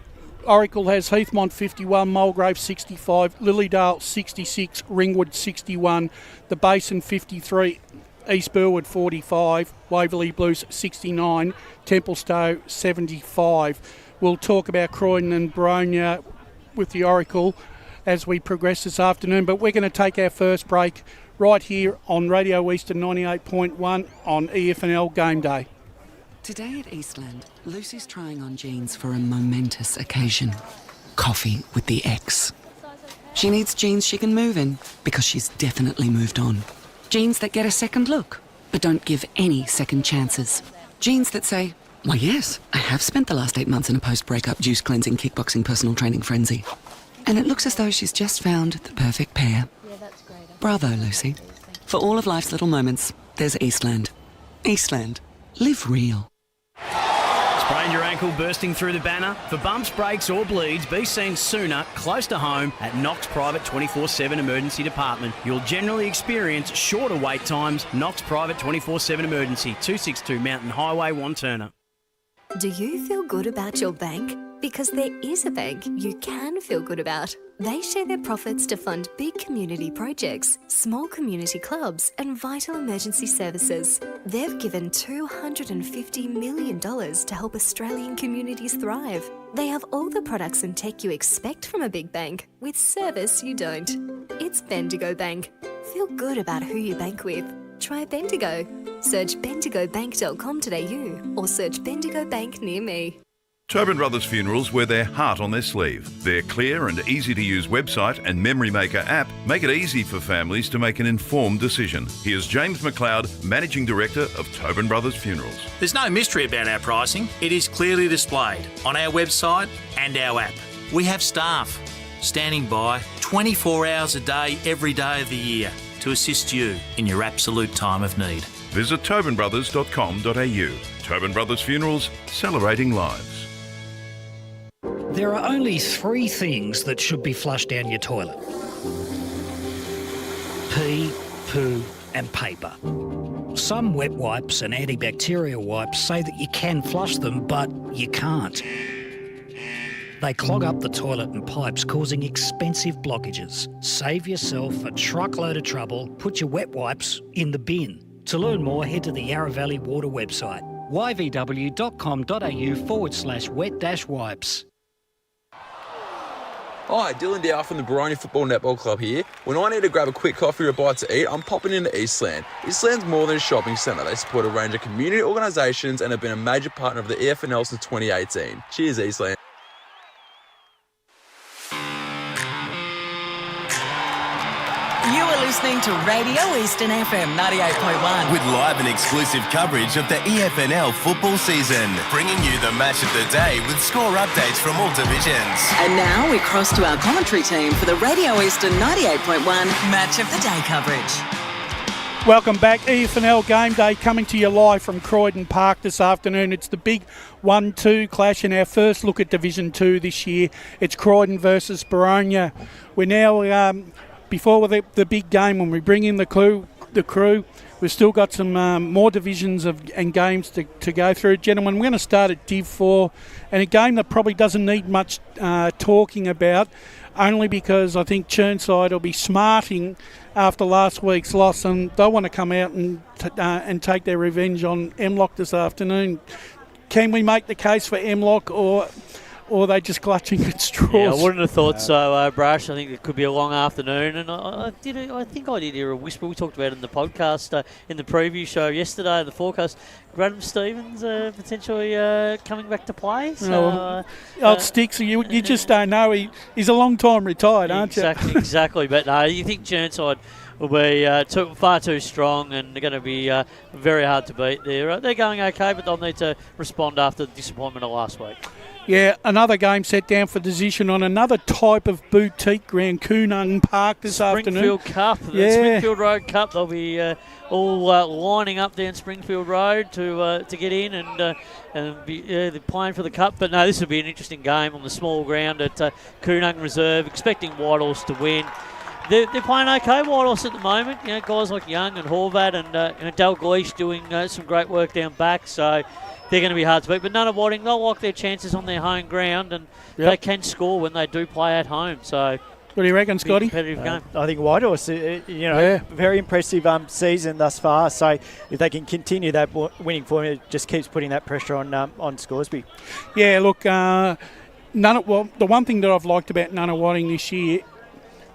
Oracle has Heathmont 51, Mulgrave 65, Lilydale 66, Ringwood 61, the Basin 53, East Burwood 45, Waverley Blues 69, Templestowe 75. We'll talk about Croydon and Boronia with the Oracle as we progress this afternoon, but we're going to take our first break right here on Radio Eastern 98.1 on EFNL Game Day. Today at Eastland, Lucy's trying on jeans for a momentous occasion. Coffee with the ex. She needs jeans she can move in because she's definitely moved on. Jeans that get a second look, but don't give any second chances. Jeans that say, why yes, I have spent the last 8 months in a post-breakup juice cleansing, kickboxing, personal training frenzy. And it looks as though she's just found the perfect pair. Yeah, that's great. Bravo, Lucy. For all of life's little moments, there's Eastland. Eastland. Live real. Sprained your ankle bursting through the banner? For bumps, breaks or bleeds, be seen sooner, close to home, at Knox Private 24/7 Emergency Department. You'll generally experience shorter wait times. Knox Private 24/7 Emergency, 262 Mountain Highway, Wanturna. Do you feel good about your bank? Because there is a bank you can feel good about. They share their profits to fund big community projects, small community clubs and vital emergency services. They've given $250 million to help Australian communities thrive. They have all the products and tech you expect from a big bank, with service you don't. It's Bendigo Bank. Feel good about who you bank with. Try Bendigo. Search bendigobank.com.au or search Bendigo Bank near me. Tobin Brothers Funerals wear their heart on their sleeve. Their clear and easy-to-use website and Memory Maker app make it easy for families to make an informed decision. Here's James McLeod, Managing Director of Tobin Brothers Funerals. There's no mystery about our pricing. It is clearly displayed on our website and our app. We have staff standing by 24 hours a day, every day of the year to assist you in your absolute time of need. Visit tobinbrothers.com.au. Tobin Brothers Funerals, celebrating lives. There are only 3 things that should be flushed down your toilet. Pee, poo and paper. Some wet wipes and antibacterial wipes say that you can flush them, but you can't. They clog up the toilet and pipes, causing expensive blockages. Save yourself a truckload of trouble. Put your wet wipes in the bin. To learn more, head to the Yarra Valley Water website, yvw.com.au/wet-wipes. Hi, Dylan Dow from the Boronia Football Netball Club here. When I need to grab a quick coffee or a bite to eat, I'm popping into Eastland. Eastland's more than a shopping centre. They support a range of community organisations and have been a major partner of the EFNL since 2018. Cheers, Eastland. You are listening to Radio Eastern FM 98.1. With live and exclusive coverage of the EFNL football season. Bringing you the match of the day with score updates from all divisions. And now we cross to our commentary team for the Radio Eastern 98.1 Match of the Day coverage. Welcome back. EFNL Game Day coming to you live from Croydon Park this afternoon. It's the big 1-2 clash in our first look at Division 2 this year. It's Croydon versus Boronia. We're now... Before the big game, when we bring in the crew, we've still got some more divisions and games to go through. Gentlemen, we're going to start at Div 4, and a game that probably doesn't need much talking about, only because I think Chirnside will be smarting after last week's loss, and they'll want to come out and take their revenge on Emlock this afternoon. Can we make the case for Emlock, or are they just clutching at straws? Yeah, I wouldn't have thought so, Brash. I think it could be a long afternoon. And I think I did hear a whisper. We talked about it in the podcast, in the preview show yesterday, the forecast. Graham Stevens potentially coming back to play. So, old Sticks, you just don't know. He's a long time retired, aren't you? Exactly. But no, you think Chirnside will be far too strong, and they're going to be very hard to beat. They're going okay, but they'll need to respond after the disappointment of last week. Yeah, another game set down for decision on another type of boutique ground, Koonung Park this afternoon. Springfield Cup, the Springfield Road Cup. They'll be all lining up down Springfield Road to get in and be they're playing for the cup. But no, this will be an interesting game on the small ground at Koonung Reserve. Expecting Whitehorse to win. They're playing okay, Whitehorse, at the moment. You know, guys like Young and Horvat and Dalgleish doing some great work down back. So they're going to be hard to beat. But Nunawading, they'll like their chances on their home ground, and they can score when they do play at home. So what do you reckon, Scotty? Competitive game. I think Whitehorse, very impressive season thus far. So if they can continue that winning form, it just keeps putting that pressure on Scoresby. Yeah, look, the one thing that I've liked about Nunawading this year,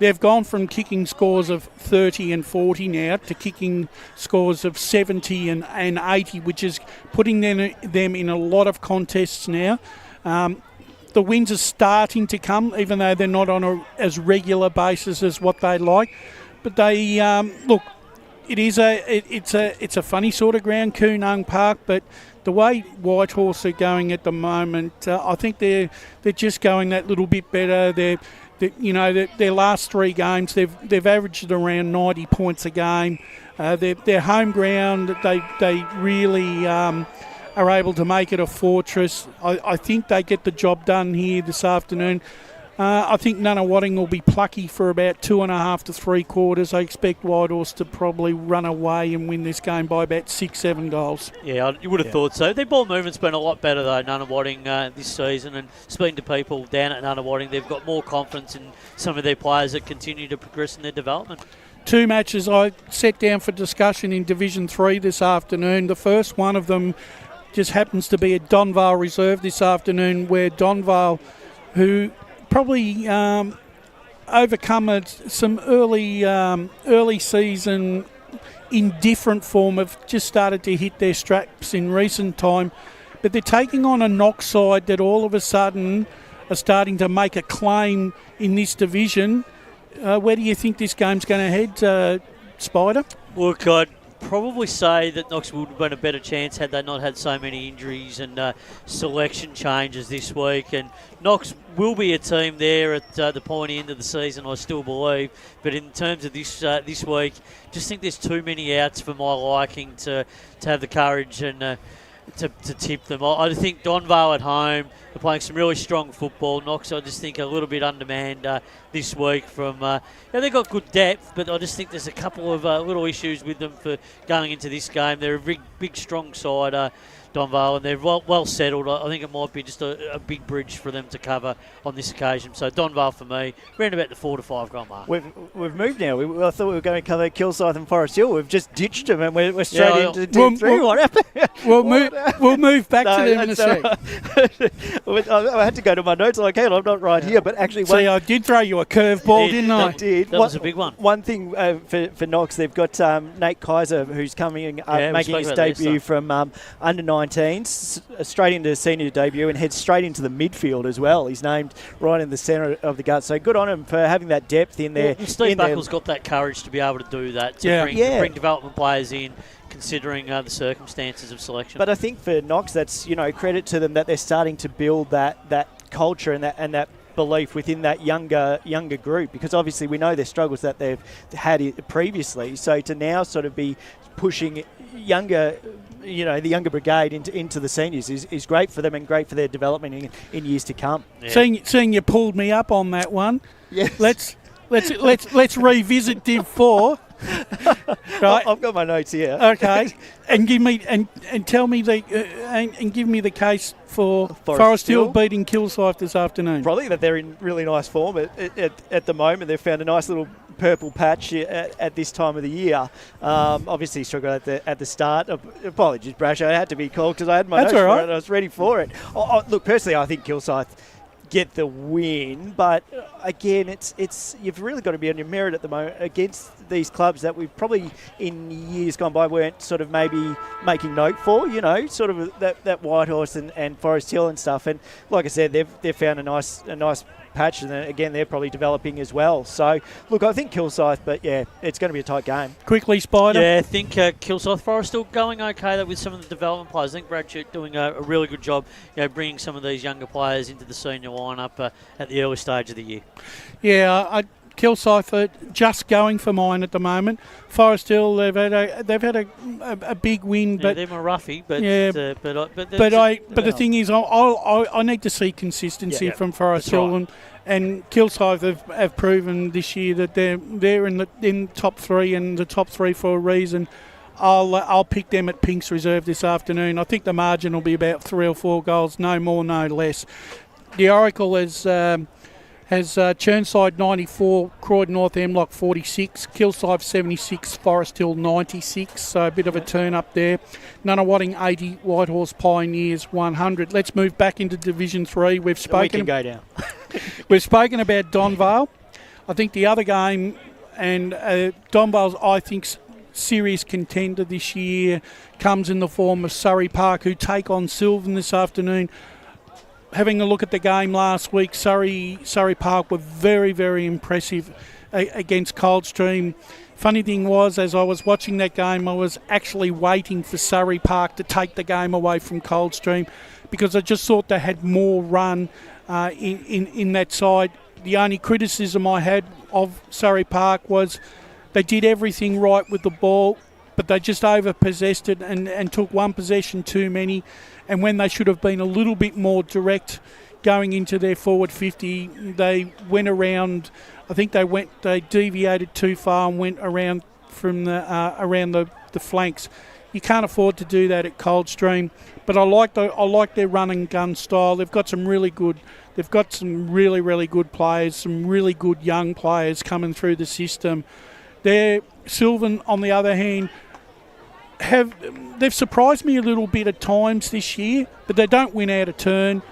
they've gone from kicking scores of 30 and 40 now to kicking scores of 70 and 80, which is putting them in a lot of contests now. The wins are starting to come, even though they're not on as regular basis as what they like. But they look, it's a funny sort of ground, Koonung Park, but the way Whitehorse are going at the moment, I think they're just going that little bit better. Their last 3 games, they've averaged around 90 points a game. Their home ground, they really are able to make it a fortress. I think they get the job done here this afternoon. I think Nunawading will be plucky for about 2.5 to 3 quarters. I expect Whitehorse to probably run away and win this game by about 6-7 goals. Yeah, you would have thought so. Their ball movement's been a lot better, though, Nunawading, this season. And speaking to people down at Nunawading, they've got more confidence in some of their players that continue to progress in their development. 2 matches I set down for discussion in Division 3 this afternoon. The first one of them just happens to be at Donvale Reserve this afternoon, where Donvale, who probably overcome some early season indifferent form, have just started to hit their straps in recent time. But they're taking on a Knox side that all of a sudden are starting to make a claim in this division. Where do you think this game's going to head, Spider? Look, I'd probably say that Knox would have been a better chance had they not had so many injuries and selection changes this week. And Knox will be a team there at the pointy end of the season, I still believe. But in terms of this week, just think there's too many outs for my liking to have the courage and to tip them. I think Donvale at home are playing some really strong football. Knox, I just think, a little bit undermanned this week from... they've got good depth, but I just think there's a couple of little issues with them for going into this game. They're a big strong side, Donvale, and they're well settled. I think it might be just a big bridge for them to cover on this occasion. So Donvale for me, around about the 4 to 5 goal mark. We've moved now. I thought we were going to cover Kilsyth and Forest Hill. We've just ditched them and we're straight into Div 3. What happened? We'll move back to them in a sec. I had to go to my notes. Like, hey, I'm not right here, but actually... See, I did throw you a curveball, didn't I? Did. That was a big one. One thing for Knox, they've got Nate Kaiser, who's coming making his debut from under 19s, straight into senior debut and heads straight into the midfield as well. He's named right in the centre of the gut. So good on him for having that depth in there. Well, Steve Buckle's got that courage to be able to do that, to bring development players in, considering the circumstances of selection. But I think for Knox, that's credit to them that they're starting to build that culture and that belief within that younger group, because obviously we know their struggles that they've had previously. So to now sort of be pushing the younger brigade into the seniors is great for them and great for their development in years to come. Yeah. Seeing you pulled me up on that one. Yes. Let's revisit Div 4. Right. I've got my notes here. Okay, and give me and tell me and give me the case for Forest Hill beating Kilsyth this afternoon. Probably that they're in really nice form at the moment. They've found a nice little purple patch at this time of the year. Obviously struggled at the start. Apologies, Brash. I had to be called because I had my notes for it. I was ready for it. Look, personally, I think Kilsyth get the win, but again, it's you've really got to be on your merit at the moment against these clubs that we've probably in years gone by weren't sort of maybe making note for, sort of that Whitehorse and Forest Hill and stuff. And like I said, they've found a nice patch, and again, they're probably developing as well. So, look, I think Kilsyth, but yeah, it's going to be a tight game. Quickly, Spider. Yeah, I think Kilsyth Forest still going okay with some of the development players. I think Brad Chute doing a really good job, bringing some of these younger players into the senior lineup at the early stage of the year. Yeah, Kilsyth are just going for mine at the moment. Forest Hill, they've had a big win, but they're more roughy. But the thing is, I need to see consistency from Forest Hill, and Kilsyth have proven this year that they're in the top three, and the top three for a reason. I'll pick them at Pink's Reserve this afternoon. I think the margin will be about 3 or 4 goals, no more, no less. The Oracle has Churnside 94, Croydon North Hemlock 46, Kilsyth 76, Forest Hill 96, so a bit of a turn up there. Nunawading 80, Whitehorse Pioneers 100. Let's move back into Division 3. We can go down. We've spoken about Donvale. I think the other game, and Donvale's, I think, serious contender this year comes in the form of Surrey Park, who take on Sylvan this afternoon. Having a look at the game last week, Surrey Park were very, very impressive against Coldstream. Funny thing was, as I was watching that game, I was actually waiting for Surrey Park to take the game away from Coldstream, because I just thought they had more run in that side. The only criticism I had of Surrey Park was they did everything right with the ball, but they just over-possessed it and took one possession too many. And when they should have been a little bit more direct going into their forward 50, they went around. I think they deviated too far and went around from around the flanks. You can't afford to do that at Coldstream. But I like their run and gun style. They've got some really good players, some really good young players coming through the system. Sylvan, on the other hand, they've surprised me a little bit at times this year, but they don't win out of turn.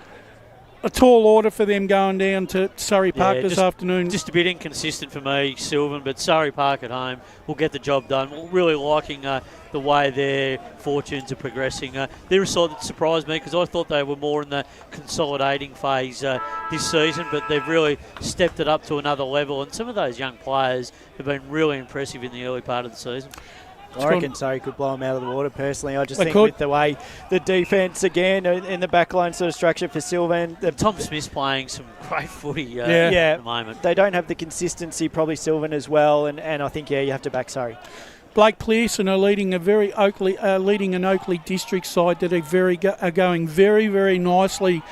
A tall order for them going down to Surrey Park this afternoon. Just a bit inconsistent for me, Sylvan, but Surrey Park at home will get the job done. Really liking the way their fortunes are progressing. They're a side that surprised me, because I thought they were more in the consolidating phase this season, but they've really stepped it up to another level, and some of those young players have been really impressive in the early part of the season. I reckon Surrey could blow them out of the water, personally. I just think with the way the defence, again, in the backline sort of structure for Sylvan. Tom Smith's playing some great footy at the moment. They don't have the consistency, probably Sylvan as well, and I think, you have to back Surrey. Blake Pearson are leading an Oakley district side that are going very, very nicely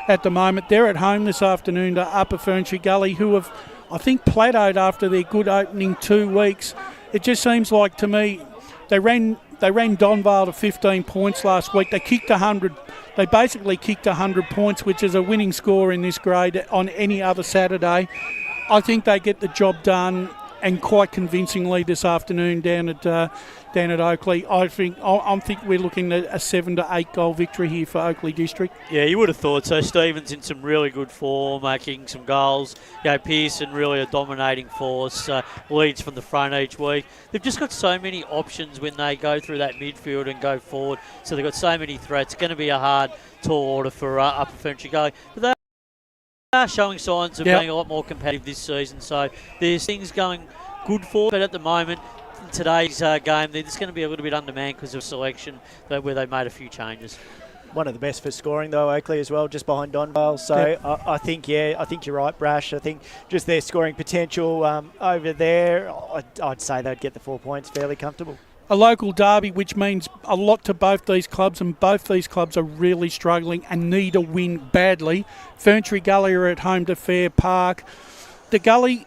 at the moment. They're at home this afternoon to Upper Ferntree Gully, who have, I think, plateaued after their good opening 2 weeks. It just seems like, to me, They ran Donvale to 15 points last week. They kicked 100. They basically kicked 100 points, which is a winning score in this grade on any other Saturday. I think they get the job done, and quite convincingly this afternoon down at Oakley. I think we're looking at a 7 to 8 goal victory here for Oakley District. Yeah, you would have thought so. Stevens in some really good form, making some goals. Pearson really a dominating force, leads from the front each week. They've just got so many options when they go through that midfield and go forward. So they've got so many threats. It's going to be a hard, tall order for Upper Ferntree Gully. But they are showing signs of being a lot more competitive this season. So there's things going good for, but at the moment, in today's game, they're just going to be a little bit undermanned because of selection, where they made a few changes. One of the best for scoring, though, Oakley as well, just behind Donvale. So I think you're right, Brash. I think just their scoring potential over there, I'd say they'd get the 4 points fairly comfortable. A local derby, which means a lot to both these clubs, and both these clubs are really struggling and need a win badly. Ferntree Gully are at home to Fair Park. The Gully,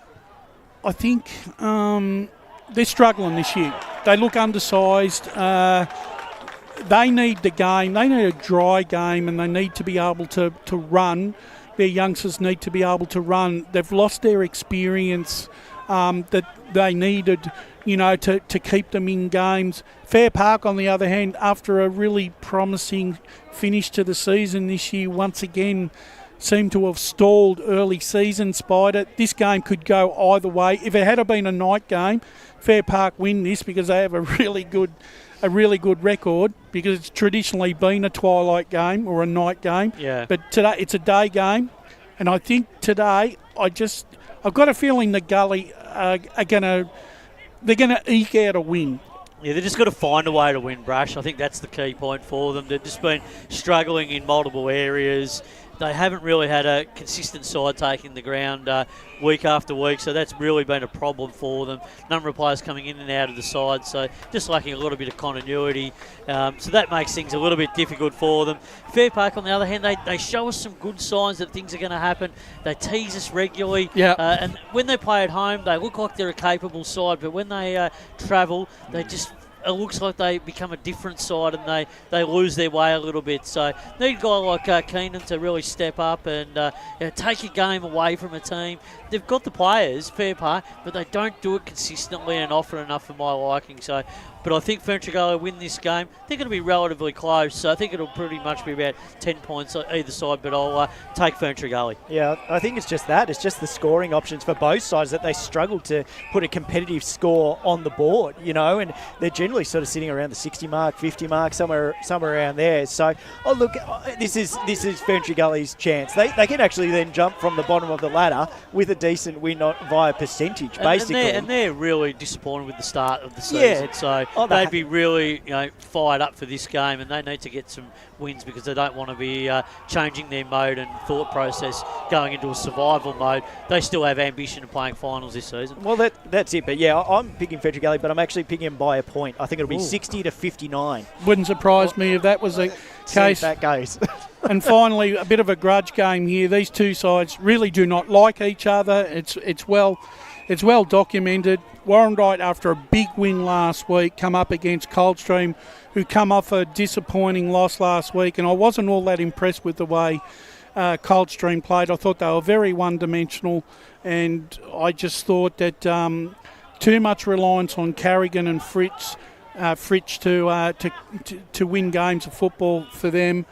I think, they're struggling this year. They look undersized. They need the game. They need a dry game, and they need to be able to run. Their youngsters need to be able to run. They've lost their experience that they needed, to keep them in games. Fair Park, on the other hand, after a really promising finish to the season this year, once again seem to have stalled early season, Spider. This game could go either way. If it had been a night game, Fair Park win this because they have a really good record, because it's traditionally been a twilight game or a night game. Yeah. But today it's a day game. And I think today, I've got a feeling the Gully are they're gonna eke out a win. Yeah, they've just got to find a way to win, Brash. I think that's the key point for them. They've just been struggling in multiple areas. They haven't really had a consistent side taking the ground week after week, so that's really been a problem for them. Number of players coming in and out of the side, so just lacking a little bit of continuity. So that makes things a little bit difficult for them. Fair Park, on the other hand, they show us some good signs that things are going to happen. They tease us regularly, and when they play at home, they look like they're a capable side, but when they travel, it looks like they become a different side and they lose their way a little bit. So need a guy like Keenan to really step up and take a game away from a team. They've got the players, Fair Park, but they don't do it consistently and often enough for my liking. So, but I think Ferntree Gully win this game. They're going to be relatively close, so I think it'll pretty much be about 10 points either side, but I'll take Ferntree Gully. Yeah, I think it's just that. It's just the scoring options for both sides that they struggle to put a competitive score on the board, and they're generally sort of sitting around the 60 mark, 50 mark, somewhere around there. So, look, this is Ferntree Gully's chance. They can actually then jump from the bottom of the ladder with a decent win via percentage, basically. And they're really disappointed with the start of the season, so they'd be really fired up for this game, and they need to get some wins because they don't want to be changing their mode and thought process going into a survival mode. They still have ambition of playing finals this season. Well, that's it. But yeah, I'm picking Ferntree Gully, but I'm actually picking him by a point. I think it'll be 60 to 59. Wouldn't surprise me if that was the case. See if that goes. And finally, a bit of a grudge game here. These two sides really do not like each other. It's well documented. Warrandyte, after a big win last week, come up against Coldstream, who come off a disappointing loss last week, and I wasn't all that impressed with the way Coldstream played. I thought they were very one-dimensional, and I just thought that too much reliance on Carrigan and Fritsch to win games of football for them.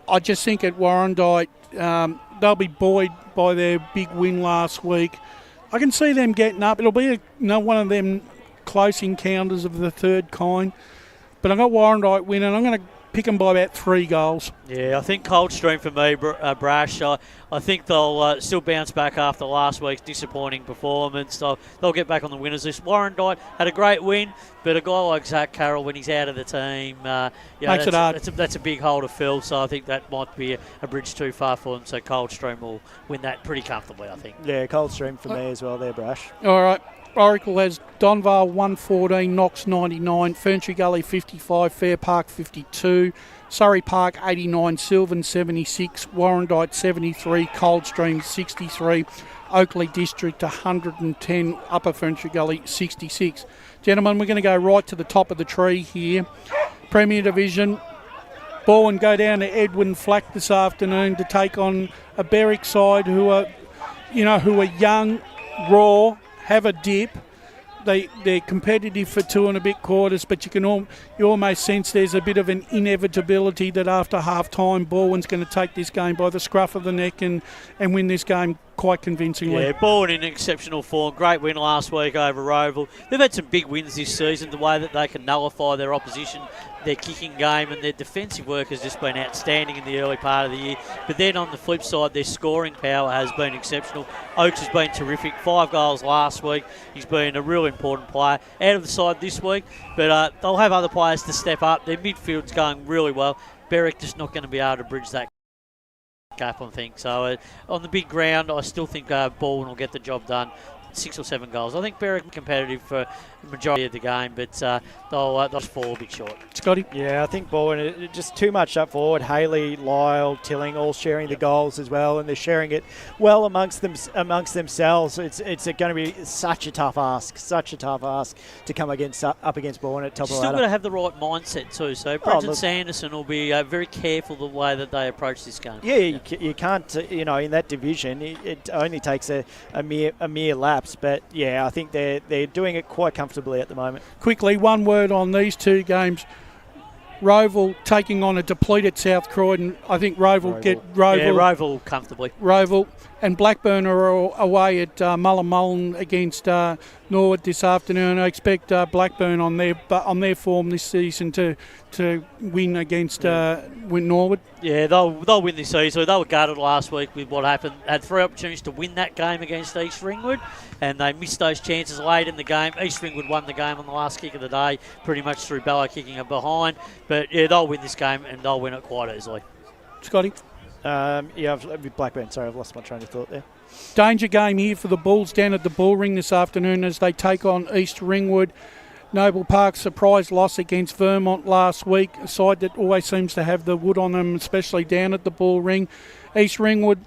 I just think at Warrandyte, they'll be buoyed by their big win last week. I can see them getting up. It'll be one of them close encounters of the third kind. But I've got Warrandyte winning. I'm going to pick them by about 3 goals. Yeah, I think Coldstream for me, Brash. I think they'll still bounce back after last week's disappointing performance. They'll get back on the winners list. Warrandyte had a great win, but a guy like Zach Carroll, when he's out of the team, makes it hard. That's a big hole to fill, so I think that might be a bridge too far for them. So Coldstream will win that pretty comfortably, I think. Yeah, Coldstream for me as well there, Brash. All right. Oracle has Donvale 114, Knox 99, Ferntree Gully 55, Fair Park 52, Surrey Park 89, Sylvan 76, Warrandyte 73, Coldstream 63, Oakley District 110, Upper Ferntree Gully 66. Gentlemen, we're going to go right to the top of the tree here. Premier Division. Bowen go down to Edwin Flack this afternoon to take on a Berwick side who are young, raw, have a dip. They're competitive for 2 and a bit quarters, but you almost sense there's a bit of an inevitability that after half time, Bowen's going to take this game by the scruff of the neck and win this game quite convincingly. Yeah, Bowen in exceptional form. Great win last week over Roval. They've had some big wins this season, the way that they can nullify their opposition, their kicking game, and their defensive work has just been outstanding in the early part of the year. But then on the flip side, their scoring power has been exceptional. Oakes has been terrific. 5 goals last week. He's been a real important player. Out of the side this week, but they'll have other players to step up. Their midfield's going really well. Berwick just not going to be able to bridge that gap, I think. So on the big ground, I still think Baldwin will get the job done. 6 or 7 goals. I think Berwick competitive for the majority of the game, but they'll just fall a bit short. Scotty? Yeah, I think Baldwin, just too much up forward. Haley, Lyle, Tilling, all sharing the goals as well, and they're sharing it well amongst themselves. It's going to be such a tough ask to come up against Baldwin at top of the ladder. Still got to have the right mindset too. So Brenton Sanderson will be very careful the way that they approach this game. Yeah, you can't. In that division, it only takes a mere lapse. But yeah, I think they're doing it quite comfortably at the moment. Quickly, one word on these 2 games. Roval taking on a depleted South Croydon. I think Roval get Roval. Yeah, Roval comfortably. Roval and Blackburn are away at Mullen against Norwood this afternoon. I expect Blackburn on their form this season to win against Norwood. Yeah, they'll win this season. They were gutted last week with what happened. Had 3 opportunities to win that game against East Ringwood, and they missed those chances late in the game. East Ringwood won the game on the last kick of the day, pretty much through Bella kicking it behind. But yeah, they'll win this game, and they'll win it quite easily. Scotty? With Blackburn. Sorry, I've lost my train of thought there. Danger game here for the Bulls down at the Bull Ring this afternoon as they take on East Ringwood. Noble Park surprise loss against Vermont last week, a side that always seems to have the wood on them, especially down at the Bull Ring. East Ringwood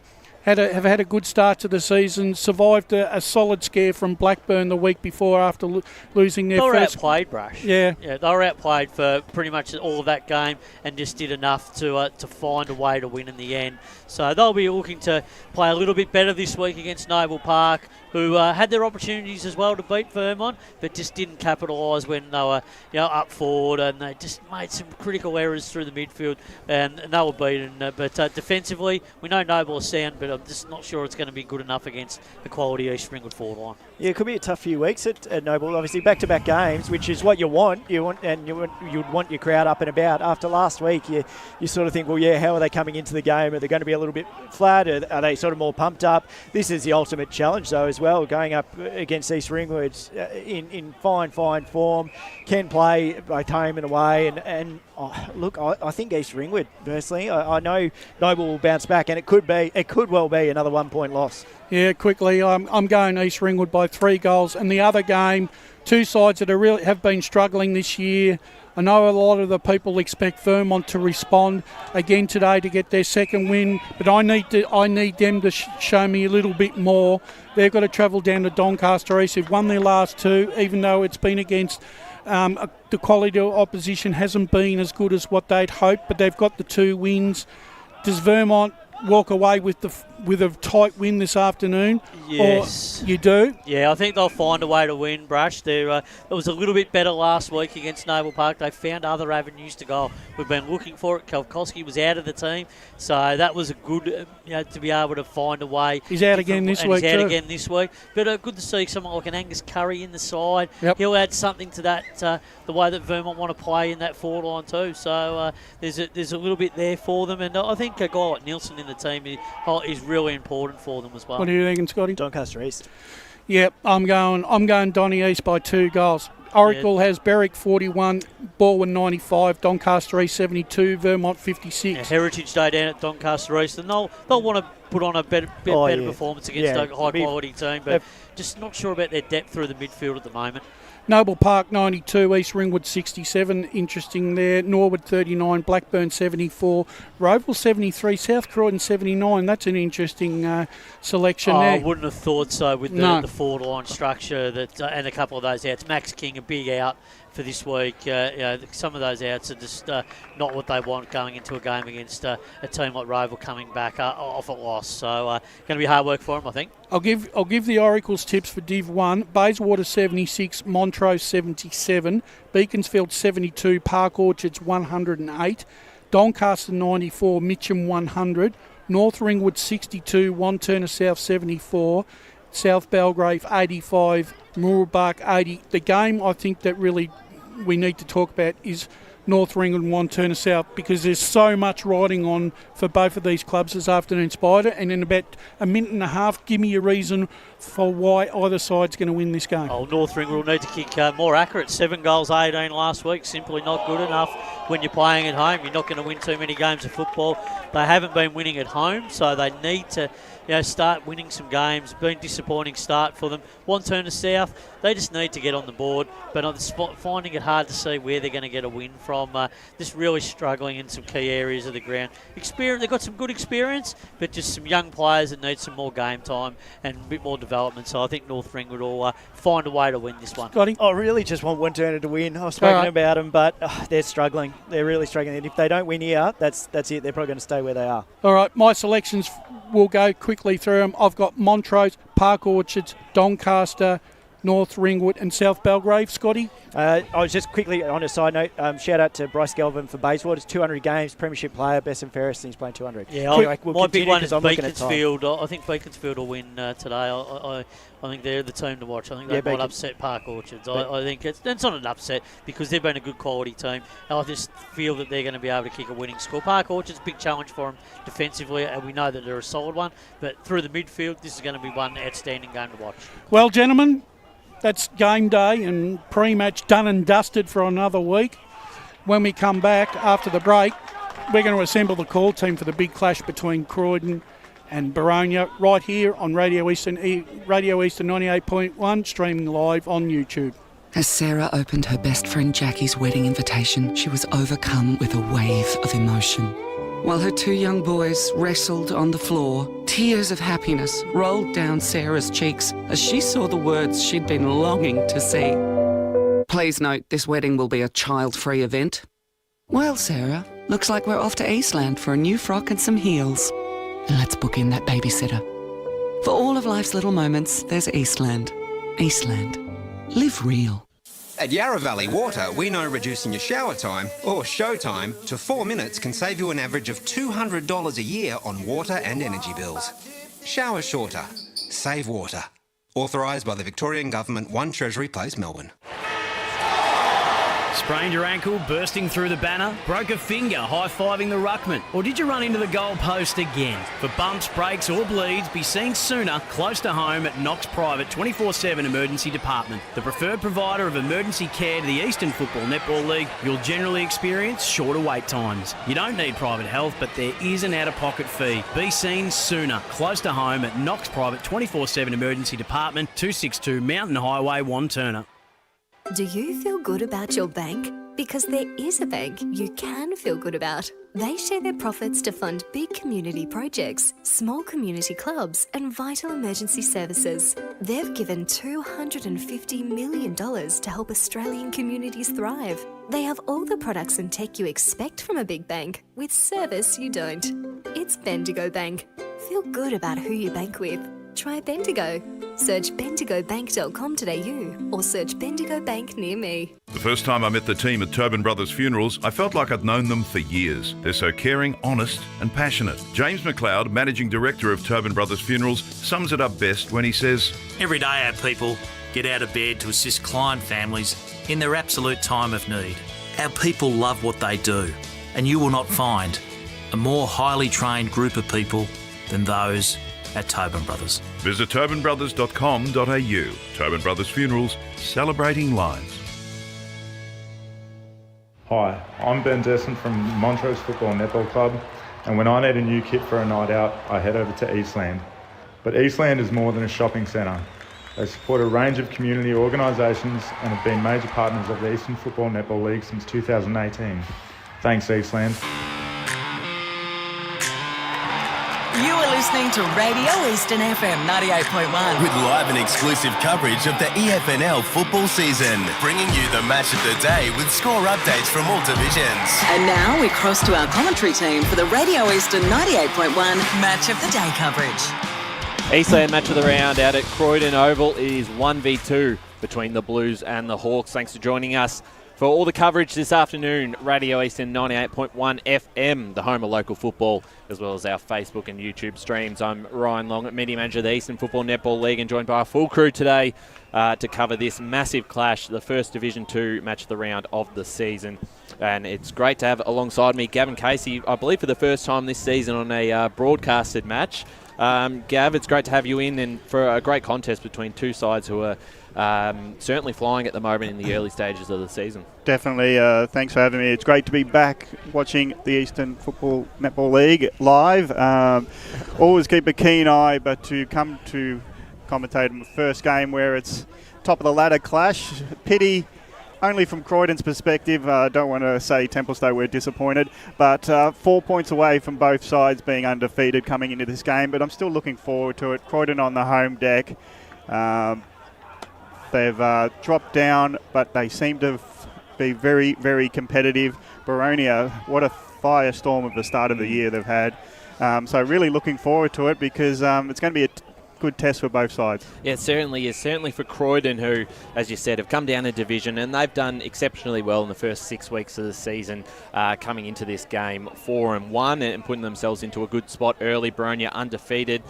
have had a good start to the season, survived a solid scare from Blackburn the week before after losing their first... They were outplayed, Brush. Yeah, they were outplayed for pretty much all of that game and just did enough to find a way to win in the end. So they'll be looking to play a little bit better this week against Noble Park, who had their opportunities as well to beat Vermont, but just didn't capitalise when they were up forward, and they just made some critical errors through the midfield, and they were beaten. But defensively, we know Noble are sound, but I'm just not sure it's going to be good enough against the quality East Ringwood forward line. Yeah, it could be a tough few weeks at Noble. Obviously, back-to-back games, which is what you want. You'd want your crowd up and about. After last week, you sort of think, well, yeah, how are they coming into the game? Are they going to be a little bit flat? Are they sort of more pumped up? This is the ultimate challenge, though, as well, going up against East Ringwood in fine form, can play both home and away. Look, I think East Ringwood, personally, I know Noble will bounce back, and it could well be another 1 point loss. Yeah, quickly, I'm going East Ringwood by 3 goals. And the other game, two sides that have been struggling this year. I know a lot of the people expect Vermont to respond again today to get their second win, but I need them to show me a little bit more. They've got to travel down to Doncaster East. They've won their last 2, even though it's been against the quality of opposition hasn't been as good as what they'd hoped, but they've got the 2 wins. Does Vermont walk away with a tight win this afternoon? Yes. Or you do? Yeah, I think they'll find a way to win, Brush. It was a little bit better last week against Noble Park. They found other avenues to go. We've been looking for it. Kalkowski was out of the team, so that was a good, to be able to find a way. He's out again this week, He's out again this week. But good to see someone like an Angus Curry in the side. Yep. He'll add something to that, the way that Vermont want to play in that forward line too. So there's a little bit there for them, and I think a guy like Nielsen in the team is really important for them as well. What do you think, Scotty? Doncaster East. Yep, I'm going Donny East by 2 goals. Oracle has Berwick 41, Balwyn 95, Doncaster East 72, Vermont 56. Yeah, Heritage Day down at Doncaster East, and they'll want to put on a better performance against a high quality team, but just not sure about their depth through the midfield at the moment. Noble Park 92, East Ringwood 67, interesting there. Norwood 39, Blackburn 74, Roval 73, South Croydon 79. That's an interesting selection there. I wouldn't have thought so with the forward line structure that and a couple of those outs. Max King, a big out for this week. Some of those outs are just not what they want going into a game against a team like Roval coming back off a loss. So going to be hard work for them, I think. I'll give the Oracles tips for Div 1. Bayswater 76, Montrose 77, Beaconsfield 72, Park Orchards 108, Doncaster 94, Mitcham 100, North Ringwood 62, Wanturna South 74, South Belgrave 85, Mooroolbark 80. The game I think that really we need to talk about is North Ringwood and Wanturna South, because there's so much riding on for both of these clubs this afternoon, Spider, and in about a minute and a half, give me a reason for why either side's going to win this game. North Ringwood will need to kick more accurate. 7 goals, 18 last week, simply not good enough when you're playing at home. You're not going to win too many games of football. They haven't been winning at home, so they need to start winning some games. Been a disappointing start for them. Wanturna South, they just need to get on the board, but I'm finding it hard to see where they're going to get a win from. Just really struggling in some key areas of the ground. They've got some good experience, but just some young players that need some more game time and a bit more development. So I think North Ringwood will find a way to win this one. Scotty? I really just want Wanturna to win. I've spoken about them, but they're struggling. They're really struggling. And if they don't win here, that's it. They're probably going to stay where they are. All right, my selections will go quickly through them. I've got Montrose, Park Orchards, Doncaster, North, Ringwood and South Belgrave. Scotty? I was just quickly on a side note, shout out to Bryce Galvin for Bayswater. 200 games, premiership player, best and fairest, and he's playing 200. Yeah, anyway, my big one is Beaconsfield. I think Beaconsfield will win today. I think they're the team to watch. I think they might upset Park Orchards. I think it's not an upset because they've been a good quality team. And I just feel that they're going to be able to kick a winning score. Park Orchards, big challenge for them defensively, and we know that they're a solid one. But through the midfield, this is going to be one outstanding game to watch. Well, gentlemen, that's game day and pre-match done and dusted for another week. When we come back after the break, we're going to assemble the call team for the big clash between Croydon and Boronia right here on Radio Eastern 98.1, streaming live on YouTube. As Sarah opened her best friend Jackie's wedding invitation, she was overcome with a wave of emotion. While her two young boys wrestled on the floor, tears of happiness rolled down Sarah's cheeks as she saw the words she'd been longing to see. Please note, this wedding will be a child-free event. Well, Sarah, looks like we're off to Eastland for a new frock and some heels. And let's book in that babysitter. For all of life's little moments, there's Eastland. Eastland. Live real. At Yarra Valley Water, we know reducing your shower time, or show time, to 4 minutes can save you an average of $200 a year on water and energy bills. Shower shorter. Save water. Authorised by the Victorian Government, 1 Treasury Place, Melbourne. Sprained your ankle, bursting through the banner? Broke a finger, high-fiving the ruckman? Or did you run into the goal post again? For bumps, breaks or bleeds, be seen sooner, close to home at Knox Private 24/7 Emergency Department. The preferred provider of emergency care to the Eastern Football Netball League, you'll generally experience shorter wait times. You don't need private health, but there is an out-of-pocket fee. Be seen sooner, close to home at Knox Private 24/7 Emergency Department, 262 Mountain Highway, Wanturna. Do you feel good about your bank? Because there is a bank you can feel good about. They share their profits to fund big community projects, small community clubs and vital emergency services. They've given $250 million to help Australian communities thrive. They have all the products and tech you expect from a big bank, with service you don't. It's Bendigo Bank. Feel good about who you bank with. Try Bendigo. Search bendigobank.com.au or search Bendigo Bank near me. The first time I met the team at Tobin Brothers Funerals, I felt like I'd known them for years. They're so caring, honest and passionate. James McLeod, Managing Director of Tobin Brothers Funerals, sums it up best when he says, Every day our people get out of bed to assist client families in their absolute time of need. Our people love what they do, and you will not find a more highly trained group of people than those at Tobin Brothers. Visit tobinbrothers.com.au. Tobin Brothers Funerals, celebrating lives. Hi, I'm Ben Desson from Montrose Football Netball Club, and when I need a new kit for a night out, I head over to Eastland. But Eastland is more than a shopping centre. They support a range of community organisations and have been major partners of the Eastern Football Netball League since 2018. Thanks, Eastland. You are listening to Radio Eastern FM 98.1. With live and exclusive coverage of the EFNL football season, bringing you the match of the day with score updates from all divisions. And now we cross to our commentary team for the Radio Eastern 98.1 Match of the Day coverage. Eastland match of the round out at Croydon Oval. It is 1v2 between the Blues and the Hawks. Thanks for joining us for all the coverage this afternoon. Radio Eastern 98.1 FM, the home of local football, as well as our Facebook and YouTube streams. I'm Ryan Long, Media Manager of the Eastern Football Netball League, and joined by our full crew today to cover this massive clash, the first Division 2 match of the round of the season. And it's great to have alongside me Gavin Casey, I believe for the first time this season on a broadcasted match. Gav, it's great to have you in, and for a great contest between two sides who are certainly flying at the moment in the early stages of the season. Definitely. Thanks for having me. It's great to be back watching the Eastern Football Netball League live. Always keep a keen eye, but to come to commentate on the first game where it's top of the ladder clash, pity only from Croydon's perspective. Don't want to say Templestowe we're disappointed, but 4 points away from both sides being undefeated coming into this game, but I'm still looking forward to it. Croydon on the home deck. They've dropped down, but they seem to be very, very competitive. Boronia, what a firestorm of the start of the year they've had. So really looking forward to it, because it's going to be good test for both sides. Yeah, it certainly is. Certainly for Croydon, who, as you said, have come down a division, and they've done exceptionally well in the first 6 weeks of the season, coming into this game 4-1 and putting themselves into a good spot early. Boronia undefeated.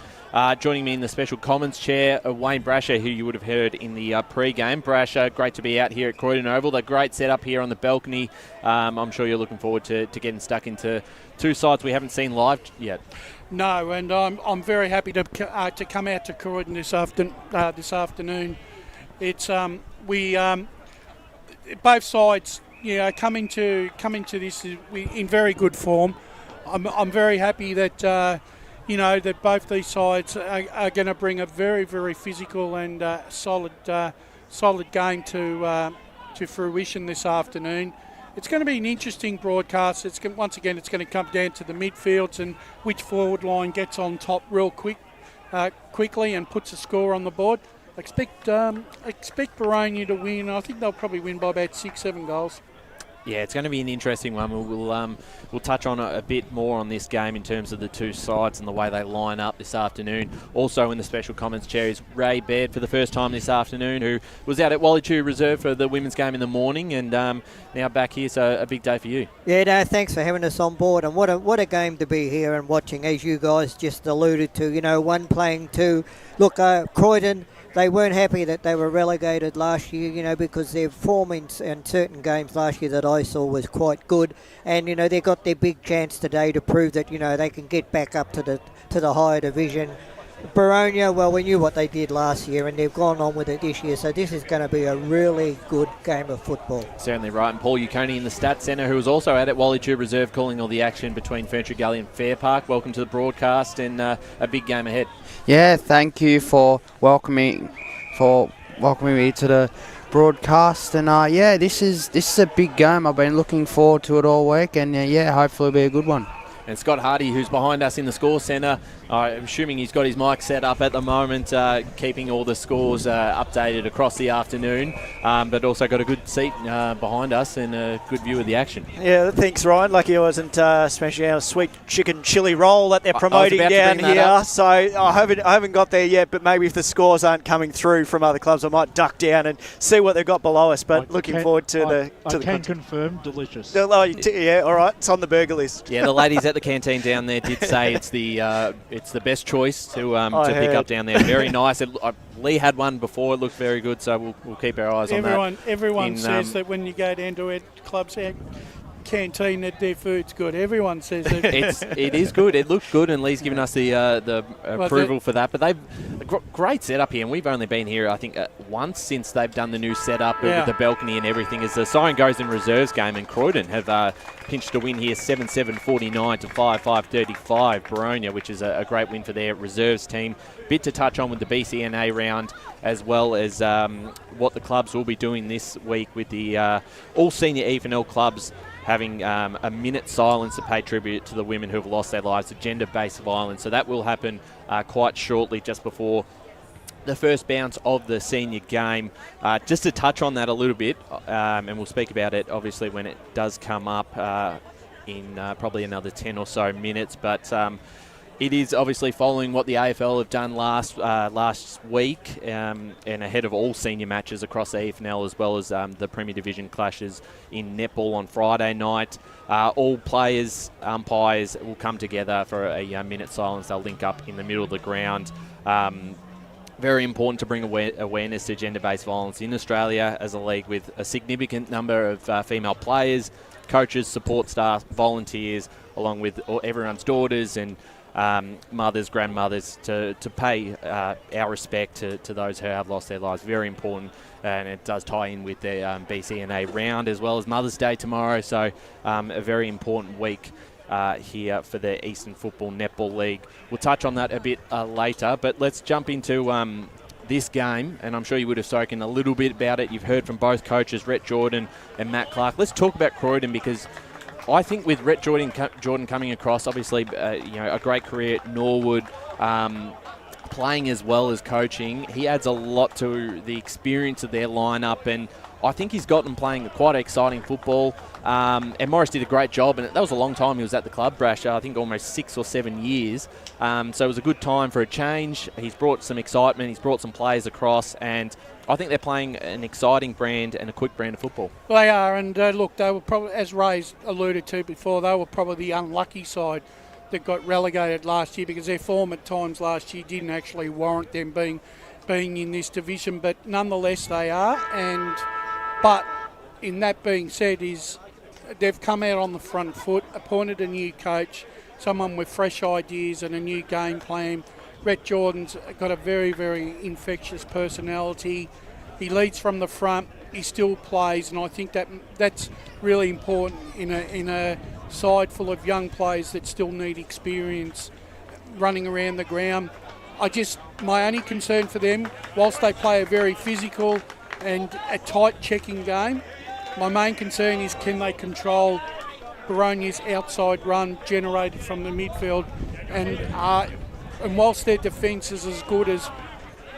Joining me in the special comments chair, Wayne Brasher, who you would have heard in the pre-game. Brasher, great to be out here at Croydon Oval. The great setup here on the balcony. I'm sure you're looking forward to getting stuck into two sides we haven't seen live yet. No, and I'm very happy to come out to Croydon this afternoon. It's both sides, coming to this in very good form. I'm very happy that that both these sides are going to bring a very, very physical and solid game to fruition this afternoon. It's going to be an interesting broadcast. Once again, it's going to come down to the midfields and which forward line gets on top real quickly and puts a score on the board. I expect Boronia to win. I think they'll probably win by about 6-7 goals. Yeah, it's going to be an interesting one. We'll touch on a bit more on this game in terms of the two sides and the way they line up this afternoon. Also in the special comments chair is Ray Baird for the first time this afternoon, who was out at Wallichoo Reserve for the women's game in the morning, and now back here, so a big day for you. Yeah, no, thanks for having us on board, and what a game to be here and watching, as you guys just alluded to. One playing two. Look, Croydon, they weren't happy that they were relegated last year, because their form in certain games last year that I saw was quite good. And, they got their big chance today to prove that, they can get back up to the higher division. Boronia, well, we knew what they did last year, and they've gone on with it this year, so this is going to be a really good game of football. Certainly right, and Paul Uconi in the Stats Centre, who was also out at Wallichoo Reserve calling all the action between Ferntree Gully and Fair Park. Welcome to the broadcast, and a big game ahead. Yeah, thank you for welcoming me to the broadcast, and this is a big game. I've been looking forward to it all week, and hopefully it'll be a good one. And Scott Hardy, who's behind us in the score centre, I'm assuming he's got his mic set up at the moment, keeping all the scores updated across the afternoon, but also got a good seat behind us and a good view of the action. Yeah, thanks, Ryan. Lucky I wasn't smashing our sweet chicken chili roll that they're promoting down here. So I haven't got there yet, but maybe if the scores aren't coming through from other clubs, I might duck down and see what they've got below us. But looking forward to the confirm, delicious. Yeah, all right, it's on the burger list. Yeah, the ladies at the canteen down there did say it's the best choice to pick up down there. Very nice. Lee had one before. It looked very good, so we'll keep our eyes on that. Everyone says that when you go down to a club's canteen that their food's good. Everyone says that. It is good. It looks good, and Lee's given us the approval for that. But they've a great setup here, and we've only been here, I think, once since they've done the new setup with the balcony and everything. As the siren goes in reserves game, and Croydon have pinched a win here, 7-7-49 to 5-5-35 Boronia, which is a great win for their reserves team. Bit to touch on with the BCNA round, as well as what the clubs will be doing this week with the all senior EFNL clubs having a minute silence to pay tribute to the women who have lost their lives to gender-based violence. So that will happen quite shortly, just before the first bounce of the senior game. Just to touch on that a little bit, and we'll speak about it obviously when it does come up in probably another 10 or so minutes, but it is obviously following what the AFL have done last week, and ahead of all senior matches across the EFNL, as well as the Premier Division clashes in netball on Friday night. All players, umpires will come together for a minute silence. They'll link up in the middle of the ground. Very important to bring awareness to gender-based violence in Australia as a league with a significant number of female players, coaches, support staff, volunteers, along with everyone's daughters and mothers, grandmothers, to pay our respect to those who have lost their lives. Very important, and it does tie in with the BCNA round as well as Mother's Day tomorrow. So a very important week here for the Eastern Football Netball League. We'll touch on that a bit later, but let's jump into this game, and I'm sure you would have spoken a little bit about it. You've heard from both coaches, Rhett Jordan and Matt Clark. Let's talk about Croydon, because I think with Rhett Jordan coming across, obviously, a great career at Norwood, playing as well as coaching. He adds a lot to the experience of their lineup, and I think he's got them playing quite exciting football. And Morris did a great job, and that was a long time he was at the club, Brash. I think almost 6 or 7 years. So it was a good time for a change. He's brought some excitement. He's brought some players across, and I think they're playing an exciting brand and a quick brand of football. They are, and look, they were probably, as Ray's alluded to before, they were probably the unlucky side that got relegated last year, because their form at times last year didn't actually warrant them being in this division. But nonetheless, they are. But in that being said, they've come out on the front foot, appointed a new coach, someone with fresh ideas and a new game plan. Rhett Jordan's got a very, very infectious personality. He leads from the front. He still plays, and I think that's really important in a side full of young players that still need experience running around the ground. My only concern for them, whilst they play a very physical and a tight checking game, my main concern is, can they control Boronia's outside run generated from the midfield, and whilst their defence is as good as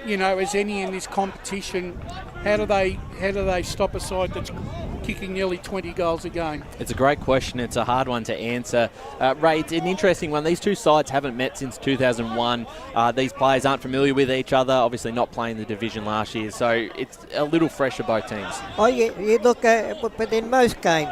any in this competition, how do they stop a side that's kicking nearly 20 goals a game? It's a great question. It's a hard one to answer. Ray, it's an interesting one. These two sides haven't met since 2001. These players aren't familiar with each other, obviously not playing the division last year, so it's a little fresh for both teams. Oh, yeah, look, but in most games,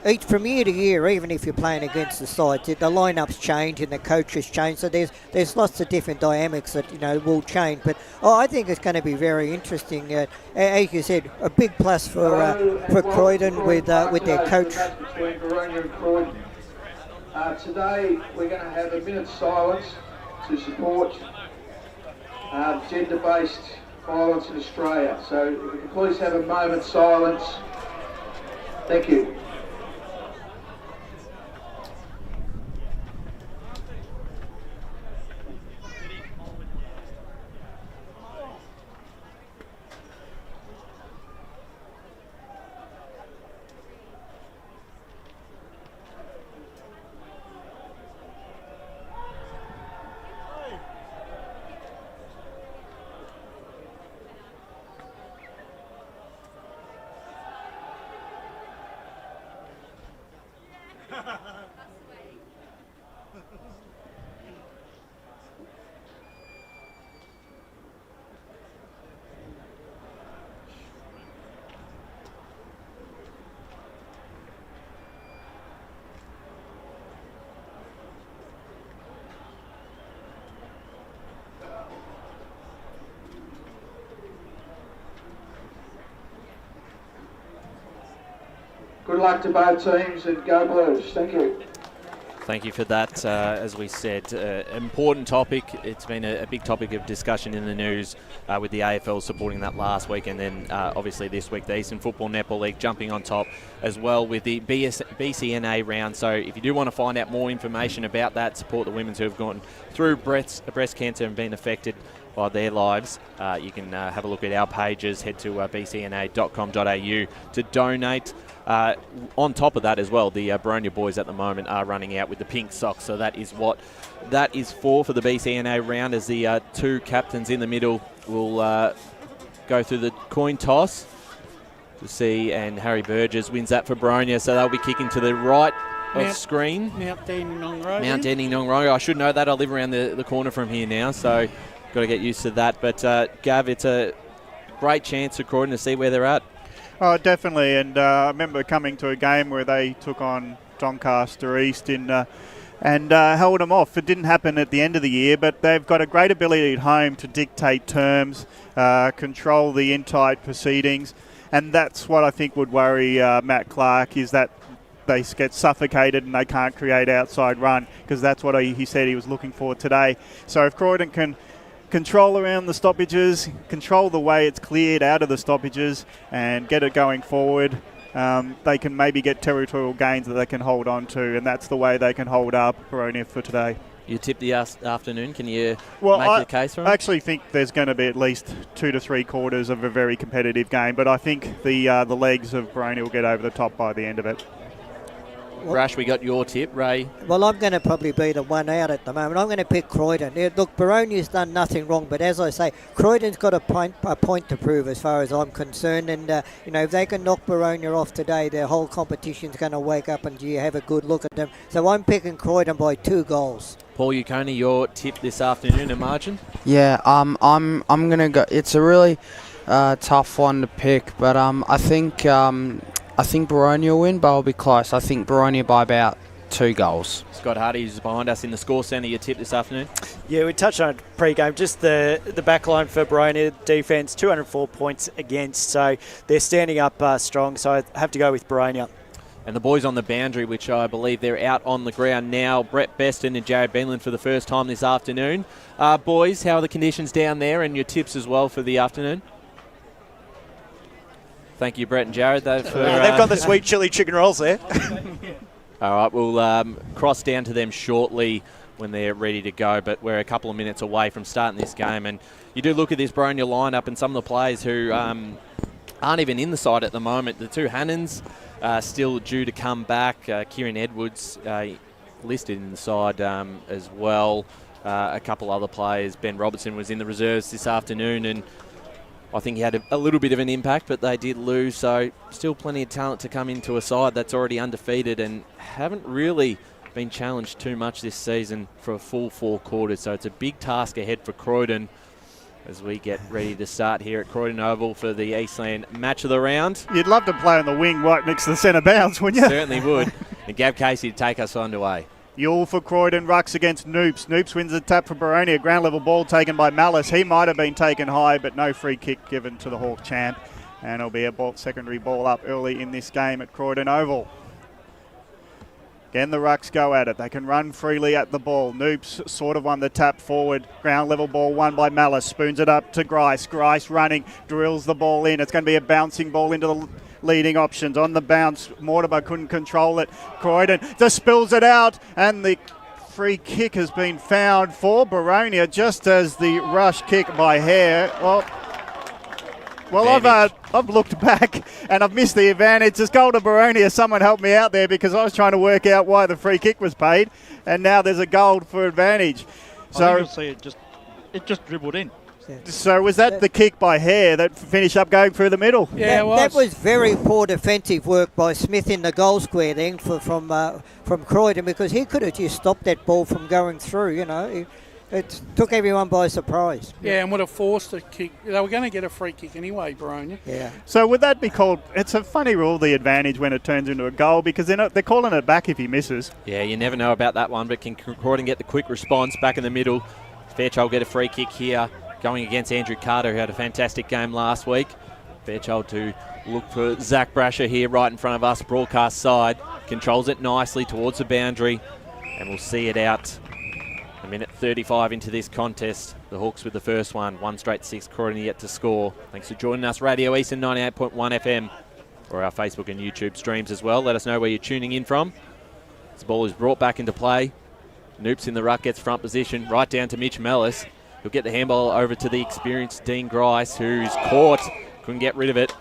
each from year to year, even if you're playing against the sides, the lineups change and the coaches change, so there's lots of different dynamics that will change. But I think it's going to be very interesting. As you said, a big plus for Croydon with their coach. Between Boronia and Croydon. Today we're going to have a minute's silence to support gender-based violence in Australia. So if we can please have a moment's silence. Thank you. Good luck to both teams and go Blues. Thank you. Thank you for that. As we said, important topic. It's been a big topic of discussion in the news with the AFL supporting that last week, and then obviously this week the Eastern Football Netball League jumping on top as well with the BCNA round. So if you do want to find out more information about that, support the women who have gone through breast cancer and been affected by their lives, you can have a look at our pages. Head to bcna.com.au to donate. On top of that as well, the Boronia boys at the moment are running out with the pink socks, so that is what that is for the BCNA round, as the two captains in the middle will go through the coin toss to see, and Harry Burgess wins that for Boronia, so they'll be kicking to the right of screen. Mount Dandenong Road. Mount Dandenong Road. I should know that. I live around the corner from here now, so got to get used to that. But Gav, it's a great chance for Croydon to see where they're at. Oh, definitely, and I remember coming to a game where they took on Doncaster East and held them off. It didn't happen at the end of the year, but they've got a great ability at home to dictate terms, control the in-tight proceedings, and that's what I think would worry Matt Clark, is that they get suffocated and they can't create outside run, because that's what he said he was looking for today. So if Croydon can control around the stoppages, control the way it's cleared out of the stoppages and get it going forward, they can maybe get territorial gains that they can hold on to, and that's the way they can hold up Boronia for today. You tip the afternoon. Can you make the case for them? I actually think there's going to be at least 2 to 3 quarters of a very competitive game, but I think the legs of Boronia will get over the top by the end of it. Rash, we got your tip. Ray? Well, I'm going to probably be the one out at the moment. I'm going to pick Croydon. Yeah, look, Boronia's done nothing wrong, but as I say, Croydon's got a point to prove as far as I'm concerned. And, if they can knock Boronia off today, their whole competition's going to wake up and you have a good look at them. So I'm picking Croydon by 2 goals. Paul Uconi, your tip this afternoon, a margin? Yeah, I'm gonna go. It's a really tough one to pick, but I think Boronia will win, but I'll be close. I think Boronia by about 2 goals. Scott Hardy is behind us in the score centre. Your tip this afternoon? Yeah, we touched on it pre-game. Just the back line for Boronia defence, 204 points against, so they're standing up strong. So I have to go with Boronia. And the boys on the boundary, which I believe they're out on the ground now, Brett Beston and Jared Beanland for the first time this afternoon. Boys, how are the conditions down there, and your tips as well for the afternoon? Thank you, Brett and Jared. They've got the sweet chili chicken rolls there. All right, we'll cross down to them shortly when they're ready to go, but we're a couple of minutes away from starting this game. And you do look at this Boronia lineup and some of the players who aren't even in the side at the moment. The 2 Hannans still due to come back. Kieran Edwards listed in the side as well. A couple other players. Ben Robertson was in the reserves this afternoon, and I think he had a little bit of an impact, but they did lose. So still plenty of talent to come into a side that's already undefeated and haven't really been challenged too much this season for a full 4 quarters. So it's a big task ahead for Croydon as we get ready to start here at Croydon Oval for the Eastland match of the round. You'd love to play on the wing right next to the centre bounce, wouldn't you? Certainly would. And Gav Casey to take us underway. Yule for Croydon, rucks against Noops. Noops wins the tap for Boronia. Ground level ball taken by Malice. He might have been taken high, but no free kick given to the Hawk champ. And it'll be a secondary ball up early in this game at Croydon Oval. Again, the rucks go at it. They can run freely at the ball. Noops sort of won the tap forward. Ground level ball won by Malice. Spoons it up to Grice. Grice running, drills the ball in. It's going to be a bouncing ball into the leading options. On the bounce, Mortimer couldn't control it. Croydon just spills it out, and the free kick has been found for Boronia just as the rush kick by Hare. Well, I've looked back and I've missed the advantage. It's goal to Boronia. Someone help me out there because I was trying to work out why the free kick was paid, and now there's a goal for advantage. So you'll see it just dribbled in. So was that the kick by Hare that finished up going through the middle? Yeah, that was very poor defensive work by Smith in the goal square then from Croydon, because he could have just stopped that ball from going through. It took everyone by surprise. Yeah, and would have forced a kick. They were going to get a free kick anyway, Boronia. Yeah. So would that be called? It's a funny rule, the advantage when it turns into a goal, because they're calling it back if he misses. Yeah, you never know about that one, but can Croydon get the quick response back in the middle? Fairchild get a free kick here, going against Andrew Carter, who had a fantastic game last week. Fairchild to look for Zach Brasher here right in front of us, broadcast side. Controls it nicely towards the boundary, and we'll see it out. A minute 35 into this contest. The Hawks with the first one. 1 straight 6. Croydon yet to score. Thanks for joining us. Radio Eastern 98.1 FM or our Facebook and YouTube streams as well. Let us know where you're tuning in from. This ball is brought back into play. Noops in the ruck, gets front position. Right down to Mitch Mellis. He'll get the handball over to the experienced Dean Grice, who's caught. Couldn't get rid of it.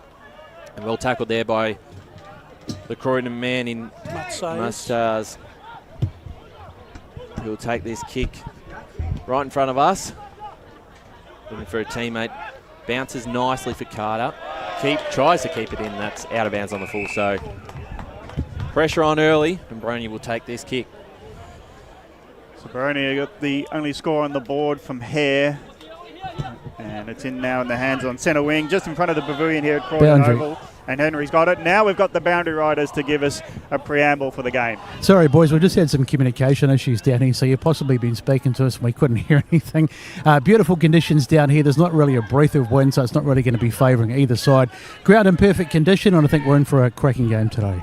And well tackled there by the Croydon man in Mustars. He'll take this kick right in front of us. Looking for a teammate. Bounces nicely for Carter. Tries to keep it in. That's out of bounds on the full. So pressure on early, and Boronia will take this kick. So Boronia got the only score on the board from Hare. And it's in now in the hands on centre wing, just in front of the pavilion here at Croydon Oval. And Henry's got it. Now we've got the boundary riders to give us a preamble for the game. Sorry, boys, we've just had some communication issues down here, so you've possibly been speaking to us and we couldn't hear anything. Beautiful conditions down here. There's not really a breath of wind, so it's not really going to be favouring either side. Ground in perfect condition, and I think we're in for a cracking game today.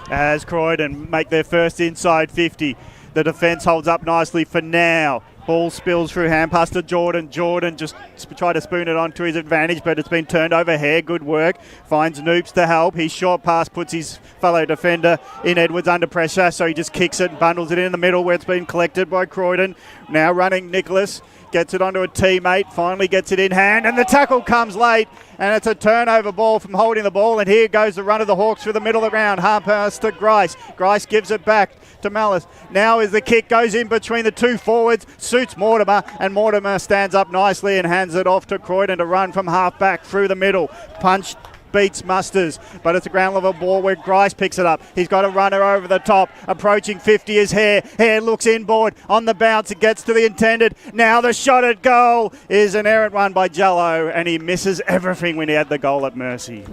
As Croydon make their first inside 50. The defence holds up nicely for now. Ball spills through, hand pass to Jordan. Jordan just tried to spoon it on to his advantage, but it's been turned over. Hare, good work. Finds Noops to help. His short pass puts his fellow defender in Edwards under pressure, so he just kicks it and bundles it in the middle where it's been collected by Croydon. Now running Nicholas. Gets it onto a teammate, finally gets it in hand, and the tackle comes late, and it's a turnover ball from holding the ball, and here goes the run of the Hawks through the middle of the ground. Half pass to Grice. Grice gives it back to Malice. Now as the kick goes in between the two forwards, suits Mortimer, and Mortimer stands up nicely and hands it off to Croydon to run from half back through the middle. Punch beats Musters, but it's a ground level ball where Grice picks it up. He's got a runner over the top. Approaching 50 is Hare. Hare looks inboard. On the bounce, it gets to the intended. Now the shot at goal is an errant one by Jello, and he misses everything when he had the goal at mercy.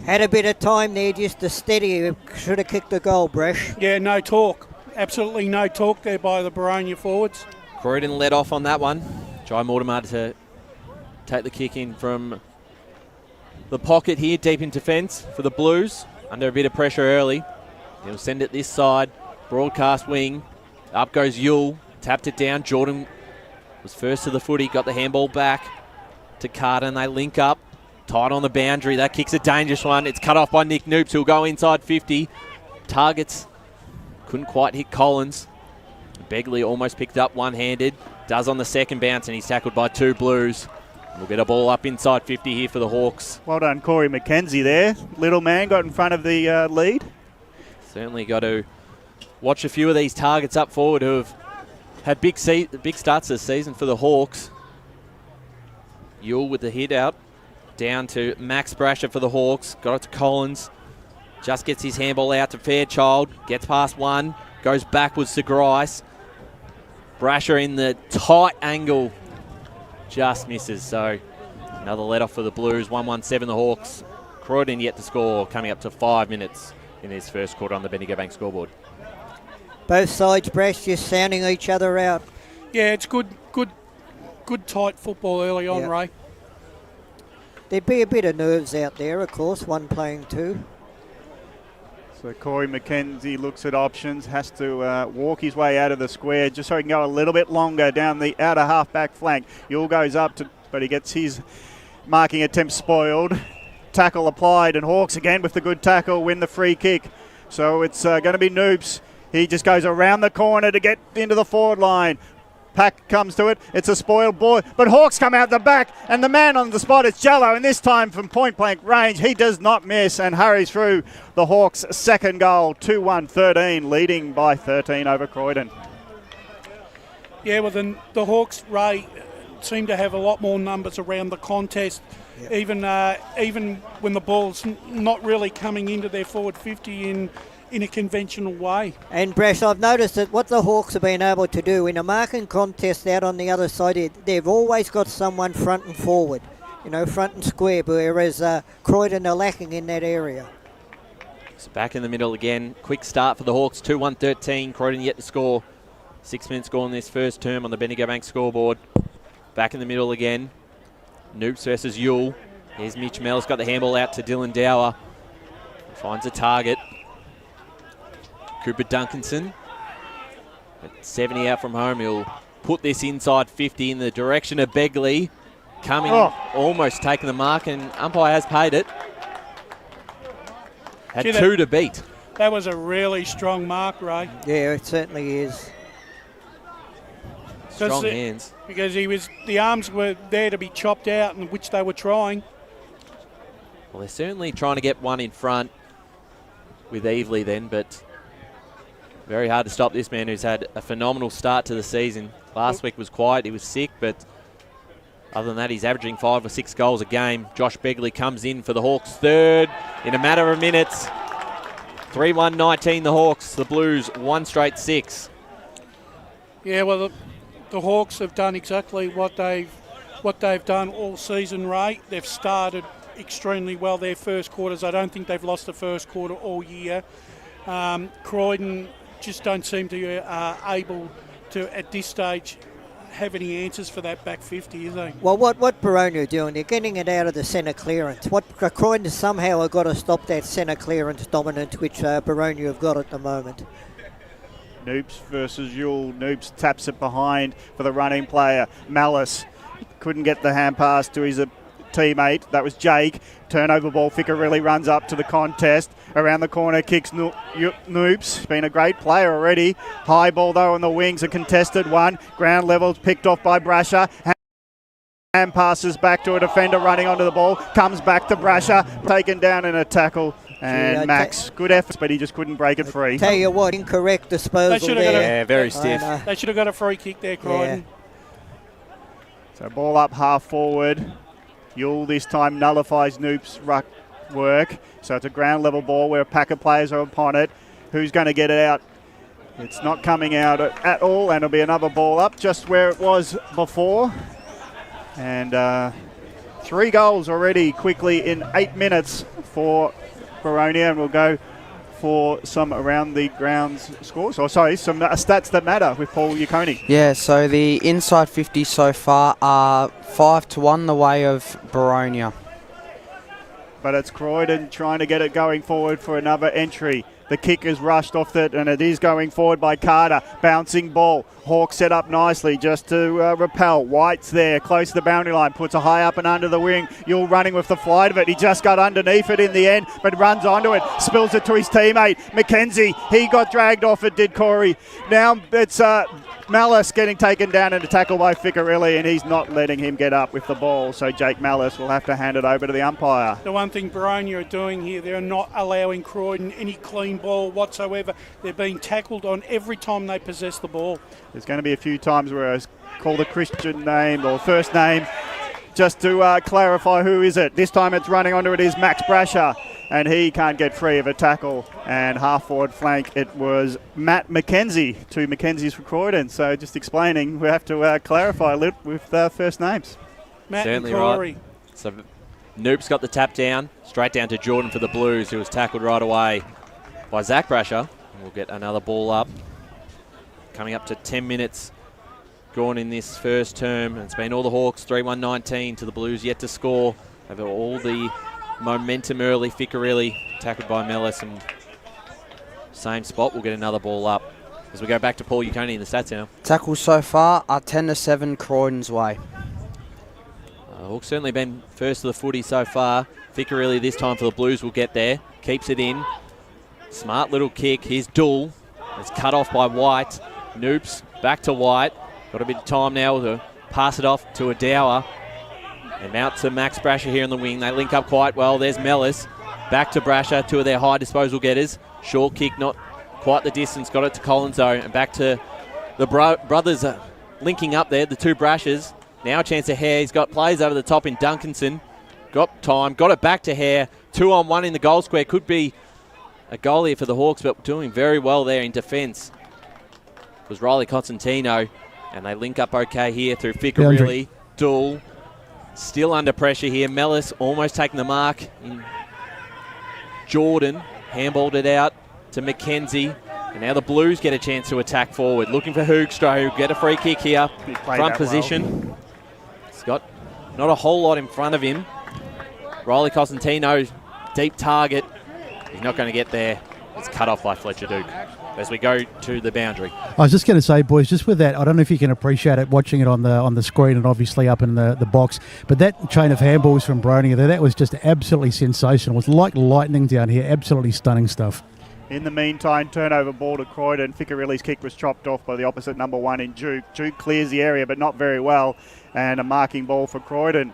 Had a bit of time there just to steady. Should have kicked the goal, Bresh. Yeah, no talk. Absolutely no talk there by the Boronia forwards. Croydon led off on that one. Jai Mortimer to take the kick in from the pocket here, deep in defence for the Blues. Under a bit of pressure early. He'll send it this side. Broadcast wing. Up goes Yule. Tapped it down. Jordan was first to the footy. Got the handball back to Carter, and they link up. Tight on the boundary. That kick's a dangerous one. It's cut off by Nick Noops, who'll go inside 50. Targets. Couldn't quite hit Collins. Begley almost picked up one-handed. Does on the second bounce, and he's tackled by two Blues. We'll get a ball up inside 50 here for the Hawks. Well done, Corey McKenzie there. Little man got in front of the lead. Certainly got to watch a few of these targets up forward who have had big starts this season for the Hawks. Yule with the hit out. Down to Max Brasher for the Hawks. Got it to Collins. Just gets his handball out to Fairchild. Gets past one. Goes backwards to Grice. Brasher in the tight angle. Just misses. So another let-off for the Blues. 1-1-7 the Hawks. Croydon yet to score, coming up to 5 minutes in this first quarter on the Bendigo Bank scoreboard. Both sides, Bresh, just sounding each other out. Yeah, it's good tight football early on, Ray. There'd be a bit of nerves out there, of course, one playing two. So Corey McKenzie looks at options, has to walk his way out of the square just so he can go a little bit longer down the outer half-back flank. Yule goes up, but he gets his marking attempt spoiled. Tackle applied, and Hawks again with the good tackle win the free kick. So it's going to be Noops. He just goes around the corner to get into the forward line. Pack comes to it. It's a spoiled ball, but Hawks come out the back, and the man on the spot is Jello, and this time from point-blank range, he does not miss and hurries through the Hawks' second goal, 2-1-13, leading by 13 over Croydon. Yeah, well, then the Hawks, Ray, seem to have a lot more numbers around the contest, even when the ball's not really coming into their forward 50 in a conventional way. And Bresh, I've noticed that what the Hawks have been able to do in a marking contest out on the other side, they've always got someone front and forward, front and square, whereas Croydon are lacking in that area. So back in the middle again. Quick start for the Hawks, 2-1-13. Croydon yet to score. 6 minutes gone this first term on the Bendigo Bank scoreboard. Back in the middle again. Noops versus Yule. Here's Mitch Mell's got the handball out to Dylan Dower. Finds a target. Cooper Duncanson at 70 out from home. He'll put this inside 50 in the direction of Begley. Coming, almost taking the mark, and umpire has paid it. Had two to beat. That was a really strong mark, Ray. Yeah, it certainly is. Strong hands. Because the arms were there to be chopped out, and which they were trying. Well, they're certainly trying to get one in front with Evely then, but very hard to stop this man who's had a phenomenal start to the season. Last week was quiet, he was sick, but other than that, he's averaging 5 or 6 goals a game. Josh Begley comes in for the Hawks third in a matter of minutes. 3-1-19 the Hawks, the Blues 1 straight 6. Yeah, well, the Hawks have done exactly what they've done all season, Ray. They've started extremely well their first quarters. I don't think they've lost the first quarter all year. Croydon just don't seem to be able to, at this stage, have any answers for that back 50, is they? Well, what Boronia are doing, they're getting it out of the centre clearance. What Croydon somehow have got to stop that centre clearance dominance which Boronia have got at the moment. Noops versus Yule. Noops taps it behind for the running player. Malice couldn't get the hand pass to his teammate. That was Jake. Turnover ball. Ficcarelli runs up to the contest. around the corner, kicks Noops. Been a great player already. High ball though on the wings, a contested one. Ground level picked off by Brasher. And passes back to a defender running onto the ball. Comes back to Brasher, taken down in a tackle. And Max, good effort, but he just couldn't break it free. Tell you what, incorrect disposal there. Very stiff. They should have got a free kick there, Croydon. Yeah. So ball up half forward. Yule this time nullifies Noop's ruck work. So it's a ground level ball where a pack of players are upon it. Who's going to get it out? It's not coming out at all, and it'll be another ball up just where it was before. And 3 goals already quickly in 8 minutes for Boronia, and we'll go for some around the grounds scores. Or sorry, some stats that matter with Paul Yukoni. Yeah, so the inside 50 so far are 5-1 the way of Boronia. But it's Croydon trying to get it going forward for another entry. The kick is rushed off it, and it is going forward by Carter. Bouncing ball. Hawk set up nicely just to repel. White's there, close to the boundary line. Puts a high up and under the wing. Yule running with the flight of it. He just got underneath it in the end, but runs onto it. Spills it to his teammate, McKenzie. He got dragged off it, did Corey. Now it's Malice getting taken down in a tackle by Ficcarelli, and he's not letting him get up with the ball. So Jake Malice will have to hand it over to the umpire. The one thing Boronia are doing here, they're not allowing Croydon any clean ball whatsoever. They're being tackled on every time they possess the ball. There's going to be a few times where I call the Christian name or first name just to clarify who is it. This time it's running onto it is Max Brasher, and he can't get free of a tackle. And half forward flank, it was Matt McKenzie, 2 McKenzies for Croydon. So just explaining, we have to clarify a little with first names. Matt Certainly and Corey. right. So Noop's got the tap down, straight down to Jordan for the Blues, who was tackled right away by Zach Brasher. We'll get another ball up. Coming up to 10 minutes gone in this first term. It's been all the Hawks, 3-1-19 to the Blues, yet to score. They've got all the momentum early. Ficcarelli tackled by Mellis, and same spot. We'll get another ball up as we go back to Paul Yukoni in the stats now. Tackles so far are 10-7 Croydon's way. Hawks certainly been first to the footy so far. Ficcarelli this time for the Blues will get there. Keeps it in. Smart little kick. Here's Dull. It's cut off by White. Noops back to White. Got a bit of time now to pass it off to Adower. And out to Max Brasher here in the wing. They link up quite well. There's Mellis. Back to Brasher, 2 of their high disposal getters. Short kick, not quite the distance. Got it to Collins though. And back to the brothers linking up there, the 2 Brashers. Now a chance to Hare. He's got plays over the top in Duncanson. Got time. Got it back to Hare. 2-on-1 in the goal square. Could be a goal here for the Hawks, but doing very well there in defence was Riley Costantino, and they link up okay here through Ficcarelli. Dull still under pressure here. Mellis almost taking the mark. Jordan handballed it out to McKenzie, and now the Blues get a chance to attack forward. Looking for Hoogstra, who get a free kick here. Front position. Well. He's got not a whole lot in front of him. Riley Costantino, deep target. He's not going to get there. It's cut off by Fletcher Duke as we go to the boundary. I was just going to say, boys, just with that, I don't know if you can appreciate it watching it on the screen and obviously up in the box, but that chain of handballs from Boronia there, that was just absolutely sensational. It was like lightning down here. Absolutely stunning stuff. In the meantime, turnover ball to Croydon. Ficcarelli's kick was chopped off by the opposite number 1 in Duke. Duke clears the area, but not very well, and a marking ball for Croydon.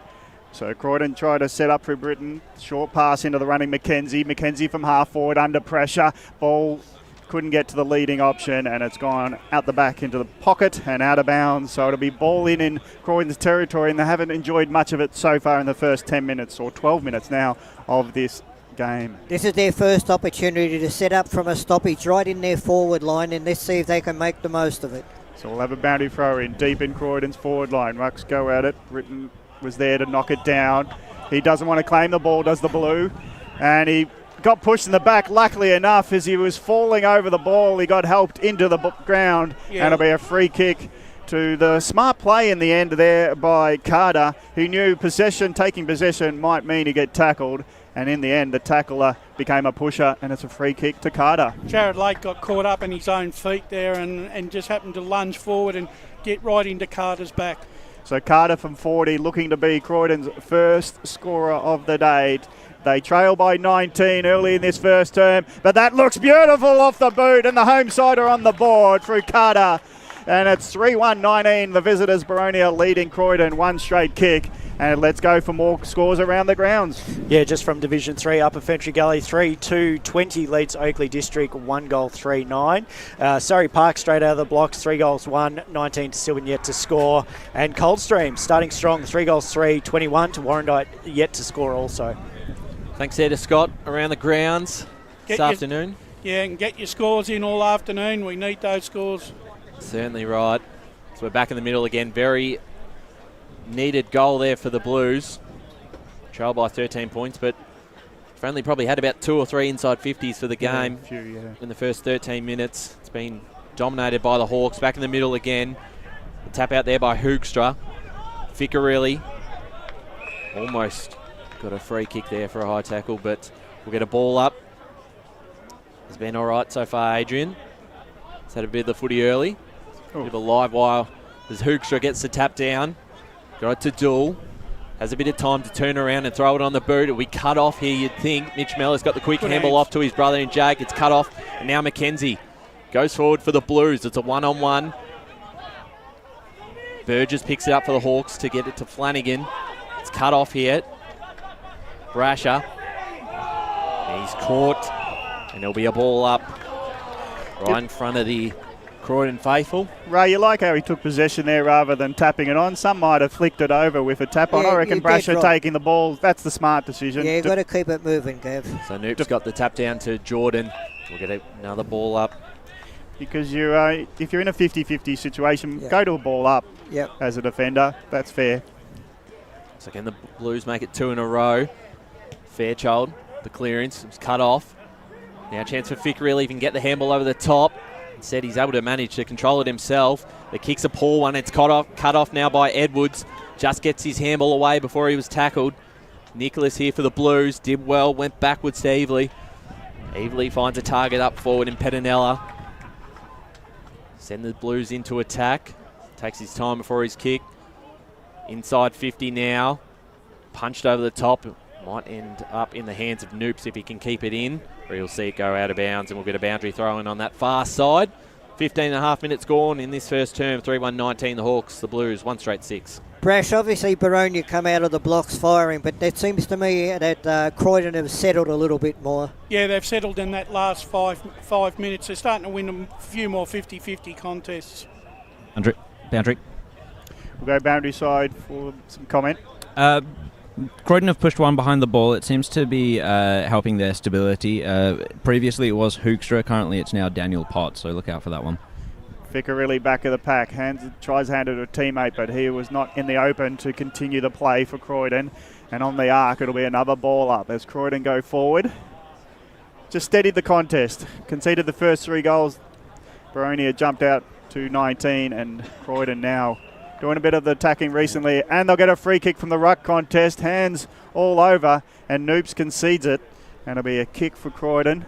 So Croydon try to set up for Britain. Short pass into the running McKenzie. McKenzie from half forward under pressure. Ball couldn't get to the leading option, and it's gone out the back into the pocket and out of bounds. So it'll be ball in Croydon's territory, and they haven't enjoyed much of it so far in the first 10 minutes or 12 minutes now of this game. This is their first opportunity to set up from a stoppage right in their forward line, and let's see if they can make the most of it. So we'll have a boundary throw in deep in Croydon's forward line. Rucks go at it. Britain was there to knock it down. He doesn't want to claim the ball, does the Blue. And he got pushed in the back, luckily enough, as he was falling over the ball. He got helped into the ground, and it'll be a free kick to the smart play in the end there by Carter, who knew taking possession might mean he get tackled. And in the end, the tackler became a pusher, and it's a free kick to Carter. Jared Lake got caught up in his own feet there and just happened to lunge forward and get right into Carter's back. So Carter from 40 looking to be Croydon's first scorer of the day. They trail by 19 early in this first term, but that looks beautiful off the boot, and the home side are on the board through Carter. And it's 3-1-19, the visitors Boronia leading Croydon, one straight kick. And let's go for more scores around the grounds. Yeah, just from Division 3, Upper Fentree Gully 3-2-20 leads Oakley District 1 goal 3-9. Surrey Park straight out of the blocks 3 goals 1, 19 to Sylvan yet to score. And Coldstream starting strong 3 goals 3, 21 to Warrandyte yet to score also. Thanks there to Scott around the grounds this afternoon. Yeah, and get your scores in all afternoon. We need those scores. Certainly right. So we're back in the middle again. Very needed goal there for the Blues. Trail by 13 points, but they've only probably had about 2 or 3 inside 50s for the game in the first 13 minutes. It's been dominated by the Hawks. Back in the middle again. The tap out there by Hoogstra. Ficcarelli almost got a free kick there for a high tackle, but we'll get a ball up. It's been all right so far, Adrian. He's had a bit of the footy early. Bit of a live wire as Hoogstra gets the tap down. Got it to Dull. Has a bit of time to turn around and throw it on the boot. It'll be cut off here, you'd think. Mitch Mellor's got the quick handball off to his brother and Jake. It's cut off. And now McKenzie goes forward for the Blues. It's a one-on-one. Burgess picks it up for the Hawks to get it to Flanagan. It's cut off here. Brasher. He's caught. And there'll be a ball up right in front of the Croydon faithful. Ray, you like how he took possession there rather than tapping it on. Some might have flicked it over with a tap on. I reckon Brasher taking the ball, that's the smart decision. Yeah, you've got to keep it moving, Gav. So Noop's got the tap down to Jordan. We'll get another ball up. Because you, if you're in a 50-50 situation, go to a ball up as a defender. That's fair. So can the Blues make it 2 in a row? Fairchild, the clearance, was cut off. Now a chance for Ficcarelli, if he can get the handball over the top. Instead, he's able to manage to control it himself. The kick's a poor one. It's cut off now by Edwards. Just gets his handball away before he was tackled. Nicholas here for the Blues. Did well, went backwards to Evely. Evely finds a target up forward in Pettinella. Send the Blues into attack. Takes his time before his kick. Inside 50 now. Punched over the top. Might end up in the hands of Noops if he can keep it in, or you'll see it go out of bounds and we'll get a boundary throw in on that far side. 15 and a half minutes gone in this first term. 3-1-19 the Hawks, the Blues 1 straight 6. Brash, obviously Boronia come out of the blocks firing, but it seems to me that Croydon have settled a little bit more. Yeah, they've settled in that last five minutes. They're starting to win a few more 50-50 contests. Boundary. We'll go boundary side for some comment. Croydon have pushed one behind the ball. It seems to be helping their stability. Previously it was Hoogstra. Currently it's now Daniel Pott, so look out for that one. Ficcarelli back of the pack. Tries to hand it to a teammate, but he was not in the open to continue the play for Croydon. And on the arc, it'll be another ball up as Croydon go forward. Just steadied the contest. Conceded the first 3 goals. Boronia jumped out to 19, and Croydon now doing a bit of the attacking recently, and they'll get a free kick from the ruck contest. Hands all over, and Noops concedes it, and it'll be a kick for Croydon.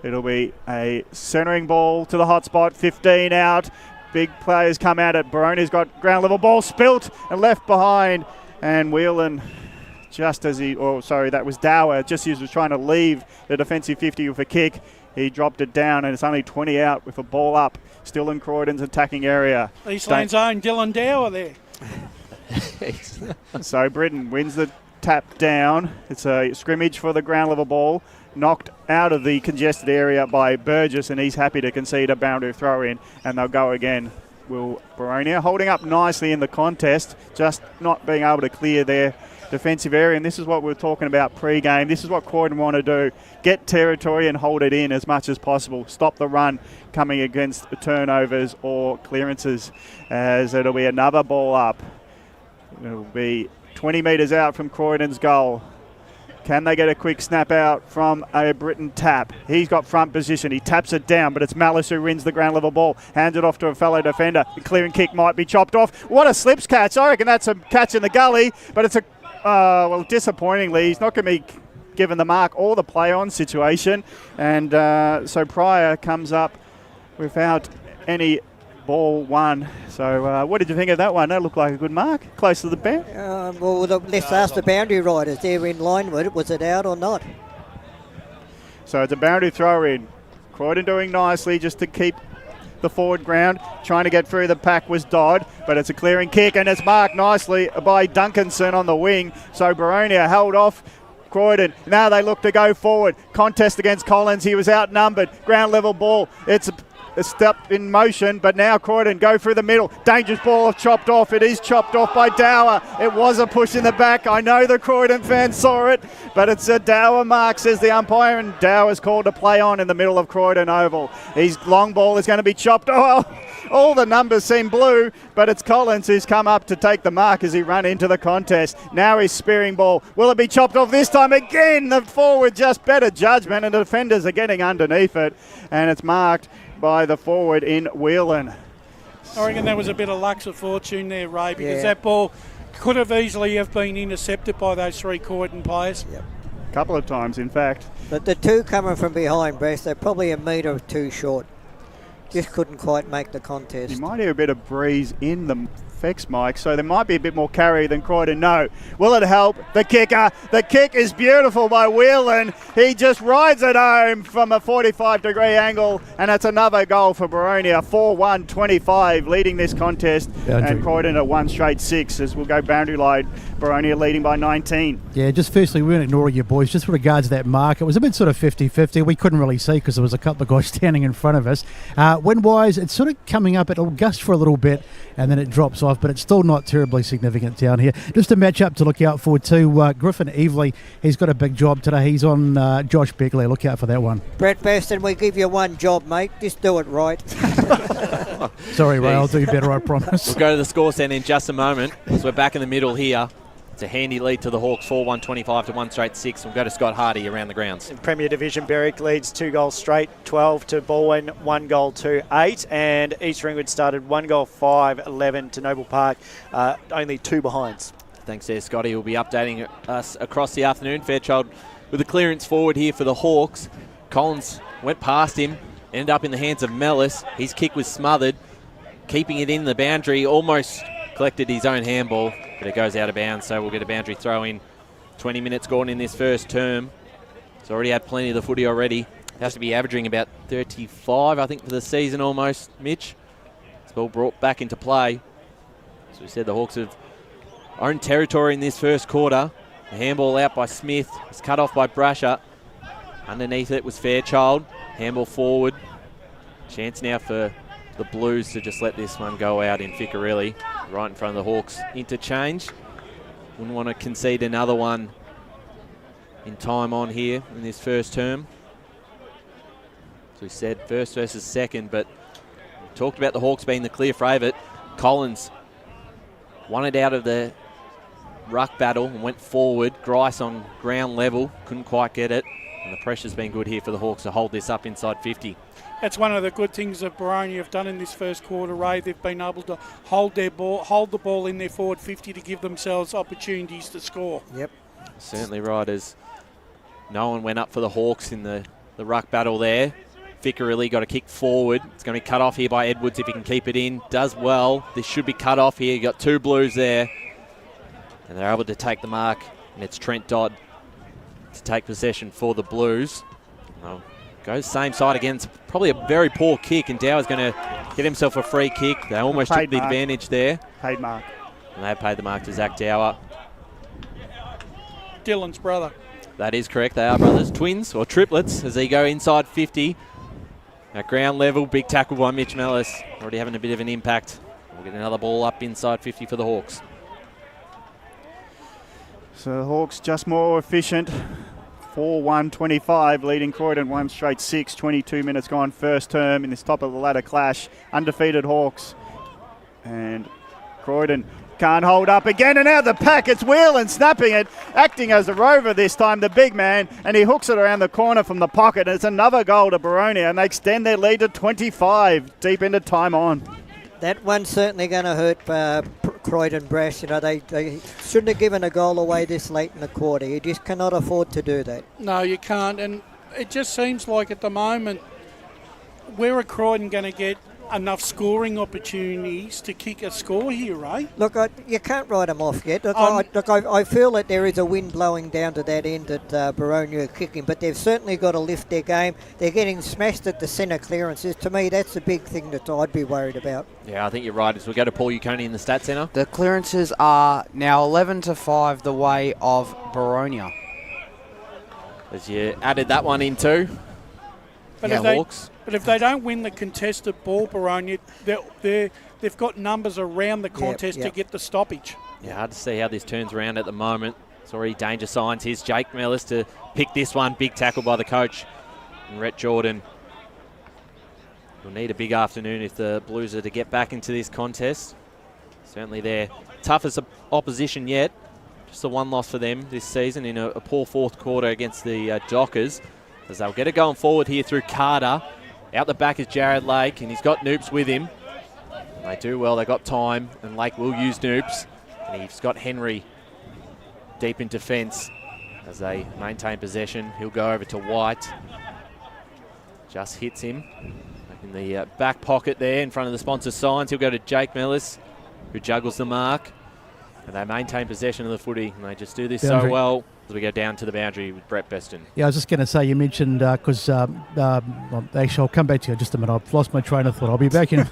It'll be a centering ball to the hot spot, 15 out. Big players come out at Boronia's got ground level ball spilt and left behind, and Whelan just as that was Dower, just as he was trying to leave the defensive 50 with a kick. He dropped it down, and it's only 20 out with a ball up. Still in Croydon's attacking area. Eastland's own Dylan Dower there. So Britton wins the tap down. It's a scrimmage for the ground level ball. Knocked out of the congested area by Burgess, and he's happy to concede a boundary throw in, and they'll go again. Will Boronia holding up nicely in the contest, just not being able to clear their defensive area, and this is what we were talking about pre-game. This is what Croydon want to do. Get territory and hold it in as much as possible. Stop the run coming against turnovers or clearances, as it'll be another ball up. It'll be 20 metres out from Croydon's goal. Can they get a quick snap out from a Britton tap? He's got front position. He taps it down, but it's Malice who wins the ground level ball. Hands it off to a fellow defender. The clearing kick might be chopped off. What a slips catch. I reckon that's a catch in the gully, but it's disappointingly, he's not going to be given the mark or the play-on situation. And so Pryor comes up without any ball one. So what did you think of that one? That looked like a good mark, close to the boundary. Let's ask the boundary riders. They're in line with it. Was it out or not? So it's a boundary throw in. Croydon doing nicely just to keep the forward ground. Trying to get through the pack was Dodd, but it's a clearing kick and it's marked nicely by Duncanson on the wing. So Boronia held off Croydon. Now they look to go forward. Contest against Collins. He was outnumbered. Ground level ball. It's a step in motion, but now Croydon go through the middle. Dangerous ball chopped off. It is chopped off by Dower. It was a push in the back. I know the Croydon fans saw it, but it's a Dower mark, says the umpire, and Dower's called to play on in the middle of Croydon Oval. His long ball is going to be chopped. Oh, all the numbers seem blue, but it's Collins who's come up to take the mark as he ran into the contest. Now he's spearing ball. Will it be chopped off this time? Again, the forward just better judgment, and the defenders are getting underneath it, and it's marked by the forward in Whelan. I reckon that was a bit of luck of fortune there, Ray, because that ball could have easily have been intercepted by those three Croydon players. Yep. A couple of times, in fact. But the two coming from behind, Brest, they're probably a metre or two short. Just couldn't quite make the contest. You might hear a bit of breeze in the Fex, Mike, so there might be a bit more carry than Croydon. No. Will it help? The kicker. The kick is beautiful by Whelan. He just rides it home from a 45-degree angle, and it's another goal for Boronia. 4-1-25 leading this contest, and Croydon at 1 straight 6 as we'll go boundary line. Boronia leading by 19. Yeah, just firstly, we weren't ignoring you boys. Just with regards to that mark, it was a bit sort of 50-50. We couldn't really see because there was a couple of guys standing in front of us. Wind-wise, it's sort of coming up. It'll gust for a little bit, and then it drops off, but it's still not terribly significant down here. Just a match-up to look out for too. Griffin Evely, he's got a big job today. He's on Josh Beckley. Look out for that one. Brett Beston, we give you one job, mate. Just do it right. Sorry, Ray, I'll do better, I promise. We'll go to the score stand in just a moment. So we're back in the middle here. It's a handy lead to the Hawks, 4-1-25 to 1 straight 6. We'll go to Scott Hardy around the grounds. In Premier Division, Berwick leads 2 goals straight, 12 to Baldwin, 1 goal to 8. And East Ringwood started 1 goal 5-11 to Noble Park, only 2 behinds. Thanks there, Scotty. He'll be updating us across the afternoon. Fairchild with a clearance forward here for the Hawks. Collins went past him, ended up in the hands of Mellis. His kick was smothered, keeping it in the boundary, almost collected his own handball, but it goes out of bounds, so we'll get a boundary throw in. 20 minutes gone in this first term. He's already had plenty of the footy already. Has to be averaging about 35, I think, for the season almost, Mitch. It's ball brought back into play. So we said the Hawks have owned territory in this first quarter. The handball out by Smith. It's cut off by Brasher. Underneath it was Fairchild. Handball forward. Chance now for the Blues to just let this one go out in Ficcarelli, right in front of the Hawks. Interchange. Wouldn't want to concede another one in time on here in this first term. As we said, first versus second, but we talked about the Hawks being the clear favourite. Collins won it out of the ruck battle and went forward. Grice on ground level, couldn't quite get it. And the pressure's been good here for the Hawks to hold this up inside 50. That's one of the good things that Boronia have done in this first quarter, Ray. They've been able to hold the ball in their forward 50 to give themselves opportunities to score. Yep. Certainly right, as no one went up for the Hawks in the ruck battle there. Ficcarelli got a kick forward. It's going to be cut off here by Edwards if he can keep it in. Does well. This should be cut off here. You got 2 Blues there. And they're able to take the mark. And it's Trent Dodd to take possession for the Blues. Well, goes same side again. It's probably a very poor kick, and Dower's going to get himself a free kick. They almost took the advantage there. Paid mark. And they paid the mark to Zach Dower. Dylan's brother. That is correct. They are brothers, twins or triplets as they go inside 50. At ground level, big tackle by Mitch Mellis. Already having a bit of an impact. We'll get another ball up inside 50 for the Hawks. So the Hawks just more efficient. 4-1-25, leading Croydon 1 straight 6. 22 minutes gone first term in this top of the ladder clash. Undefeated Hawks. And Croydon can't hold up again, and out the pack, it's Whelan snapping it, acting as a rover this time, the big man, and he hooks it around the corner from the pocket, and it's another goal to Boronia, and they extend their lead to 25, deep into time on. That one's certainly going to hurt Croydon Brass. You know, they shouldn't have given a goal away this late in the quarter. You just cannot afford to do that. No, you can't, and it just seems like at the moment, where are Croydon going to get enough scoring opportunities to kick a score here, eh? Look, you can't write them off yet. I feel that there is a wind blowing down to that end that Boronia are kicking, but they've certainly got to lift their game. They're getting smashed at the centre clearances. To me, that's the big thing that I'd be worried about. Yeah, I think you're right. As we go to Paul Uconi in the Stats Centre. The clearances are now 11-5 the way of Boronia. As you added that one in too. But Hawks. But if they don't win the contested ball, Boronia, they've got numbers around the contest to get the stoppage. Yeah, hard to see how this turns around at the moment. It's already danger signs. Here's Jake Mellis to pick this one. Big tackle by the coach. And Rhett Jordan will need a big afternoon if the Blues are to get back into this contest. Certainly their toughest opposition yet. Just the one loss for them this season in a poor fourth quarter against the Dockers. As they'll get it going forward here through Carter. Out the back is Jared Lake, and he's got Noops with him. And they do well, they got time, and Lake will use Noops. And he's got Henry deep in defence as they maintain possession. He'll go over to White. Just hits him. In the back pocket there in front of the sponsor signs. He'll go to Jake Mellis, who juggles the mark. And they maintain possession of the footy, and they just do this so well as we go down to the boundary with Brett Beston. Yeah, I was just going to say, you mentioned, because actually I'll come back to you in just a minute. I've lost my train of thought. I'll be back in.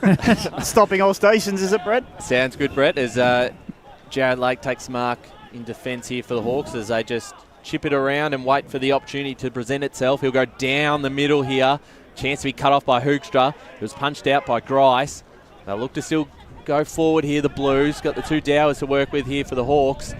Stopping all stations, is it, Brett? Sounds good, Brett, as Jared Lake takes the mark in defence here for the Hawks as they just chip it around and wait for the opportunity to present itself. He'll go down the middle here. Chance to be cut off by Hoekstra. It was punched out by Grice. They'll look to still go forward here, the Blues. Got the two Dowers to work with here for the Hawks.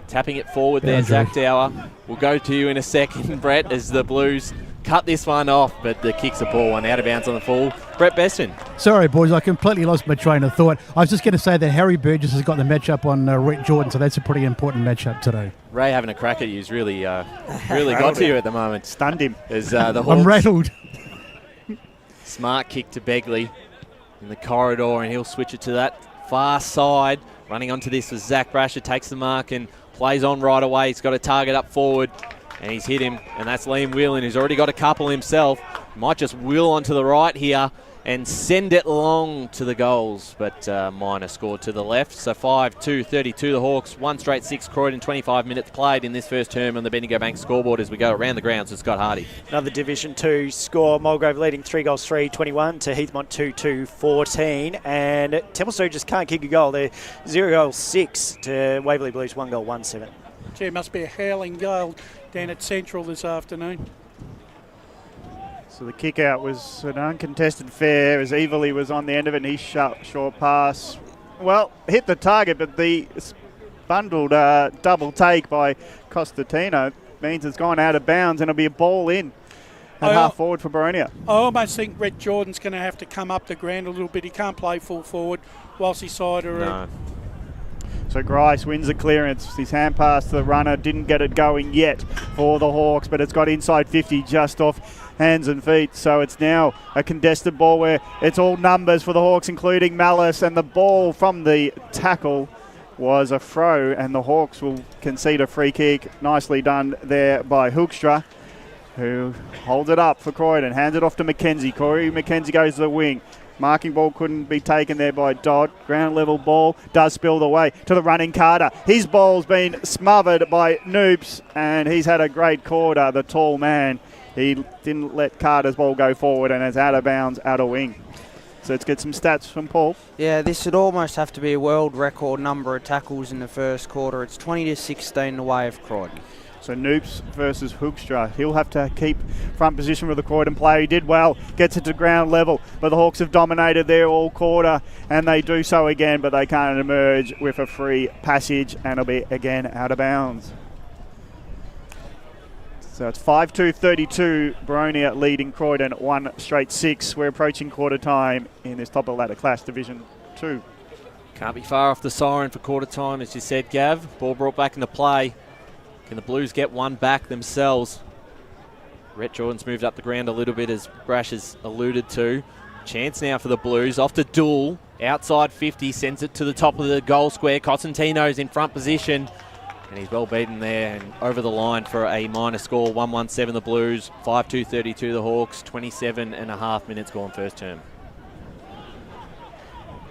Tapping it forward there, Zach Dower. We'll go to you in a second, Brett, as the Blues cut this one off, but the kick's a ball one out of bounds on the full. Brett Beston. Sorry, boys, I completely lost my train of thought. I was just going to say that Harry Burgess has got the matchup on Rhett Jordan, so that's a pretty important matchup today. Ray having a crack at you has really got to you at the moment. Stunned him. As the Hawks I'm rattled. Smart kick to Begley in the corridor, and he'll switch it to that far side. Running onto this was Zach Brasher, takes the mark and plays on right away. He's got a target up forward, and he's hit him, and that's Liam Whelan, who's already got a couple himself. Might just wheel onto the right here and send it long to the goals, but Minor scored to the left. So 5-2-32 the Hawks, 1 straight 6 Croydon, 25 minutes played in this first term on the Bendigo Bank scoreboard as we go around the grounds with Scott Hardy. Another Division 2 score, Mulgrave leading 3-3-21 to Heathmont 2-14, and Templestowe just can't kick a goal. They're 0-6 to Waverley Blues, 1-7. Gee, it must be a howling gale down at Central this afternoon. So the kick out was an uncontested fair as Everly was on the end of it, and he short pass. Well, hit the target, but the bundled double take by Costantino means it's gone out of bounds, and it'll be a ball in at half forward for Boronia. I almost think Rhett Jordan's going to have to come up the ground a little bit. He can't play full forward whilst he's side or No. So Grice wins the clearance. His hand pass to the runner, didn't get it going yet for the Hawks, but it's got inside 50 just off hands and feet. So it's now a contested ball where it's all numbers for the Hawks, including Malice, and the ball from the tackle was a throw, and the Hawks will concede a free kick. Nicely done there by Hoekstra, who holds it up for Croydon, hands it off to McKenzie. Corey McKenzie goes to the wing. Marking ball couldn't be taken there by Dodd. Ground level ball does spill the way to the running Carter. His ball's been smothered by Noops, and he's had a great quarter, the tall man. He didn't let Carter's ball go forward, and it's out of bounds, out of wing. So let's get some stats from Paul. Yeah, this would almost have to be a world record number of tackles in the first quarter. It's 20-16 the way of Croydon. So Noops versus Hoekstra. He'll have to keep front position with the Croydon player. He did well, gets it to ground level, but the Hawks have dominated there all quarter, and they do so again, but they can't emerge with a free passage, and it'll be again out of bounds. So it's 5-2-32, Boronia leading Croydon 1 straight 6. We're approaching quarter time in this top of ladder class Division 2. Can't be far off the siren for quarter time, as you said, Gav. Ball brought back into play. Can the Blues get one back themselves? Rhett Jordan's moved up the ground a little bit, as Brash has alluded to. Chance now for the Blues. Off to Dool. Outside 50. Sends it to the top of the goal square. Costantino's in front position. And he's well beaten there and over the line for a minor score. 1-1-7 the Blues. 5-2-32 the Hawks. 27 and a half minutes gone first term.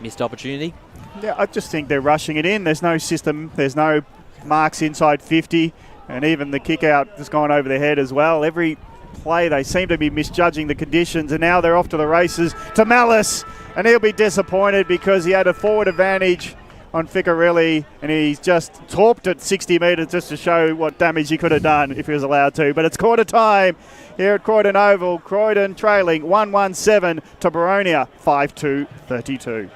missed opportunity? Yeah, I just think they're rushing it in. There's no system. There's no marks inside 50. And even the kick out has gone over their head as well. Every play they seem to be misjudging the conditions, and now they're off to the races to Malice, and he'll be disappointed because he had a forward advantage on Ficarelli, and he's just torped at 60 metres just to show what damage he could have done if he was allowed to. But it's quarter time here at Croydon Oval. Croydon trailing 1-1-7 to Boronia 5-2-32.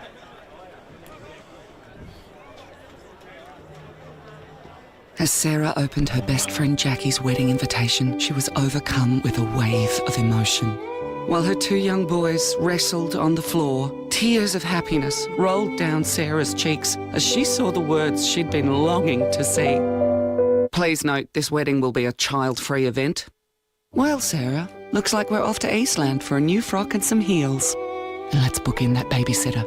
As Sarah opened her best friend Jackie's wedding invitation, she was overcome with a wave of emotion. While her two young boys wrestled on the floor, tears of happiness rolled down Sarah's cheeks as she saw the words she'd been longing to see. Please note, this wedding will be a child-free event. Well, Sarah, looks like we're off to Eastland for a new frock and some heels. And let's book in that babysitter.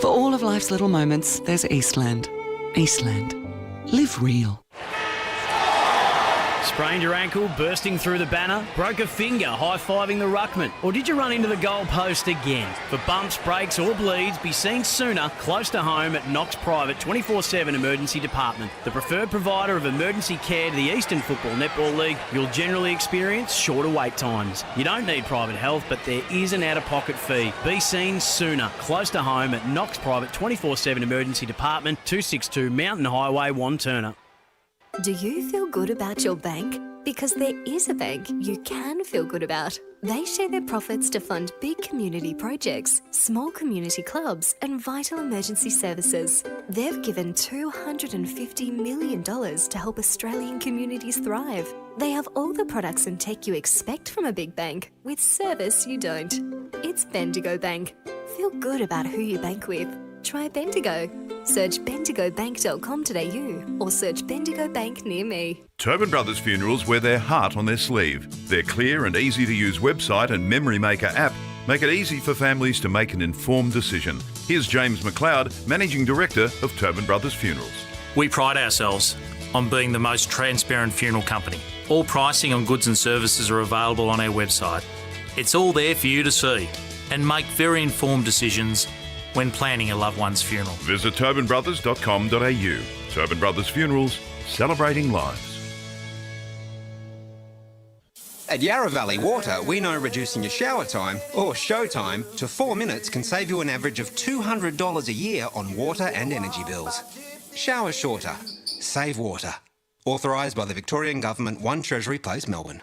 For all of life's little moments, there's Eastland. Eastland. Live real. Sprained your ankle, bursting through the banner, broke a finger, high-fiving the ruckman, or did you run into the goal post again? For bumps, breaks or bleeds, be seen sooner, close to home at Knox Private 24/7 Emergency Department. The preferred provider of emergency care to the Eastern Football Netball League. You'll generally experience shorter wait times. You don't need private health, but there is an out-of-pocket fee. Be seen sooner, close to home at Knox Private 24/7 Emergency Department, 262 Mountain Highway, Wanturna. Do you feel good about your bank? Because there is a bank you can feel good about. They share their profits to fund big community projects, small community clubs, and vital emergency services. They've given $250 million to help Australian communities thrive. They have all the products and tech you expect from a big bank, with service you don't. It's Bendigo Bank. Feel good about who you bank with. Try Bendigo. Search bendigobank.com.au or search Bendigo Bank near me. Tobin Brothers Funerals wear their heart on their sleeve. Their clear and easy-to-use website and Memory Maker app make it easy for families to make an informed decision. Here's James McLeod, Managing Director of Tobin Brothers Funerals. We pride ourselves on being the most transparent funeral company. All pricing on goods and services are available on our website. It's all there for you to see and make very informed decisions when planning a loved one's funeral. Visit tobinbrothers.com.au. Tobin Brothers Funerals, celebrating lives. At Yarra Valley Water, we know reducing your shower time, or show time, to 4 minutes can save you an average of $200 a year on water and energy bills. Shower shorter. Save water. Authorised by the Victorian Government, 1 Treasury Place, Melbourne.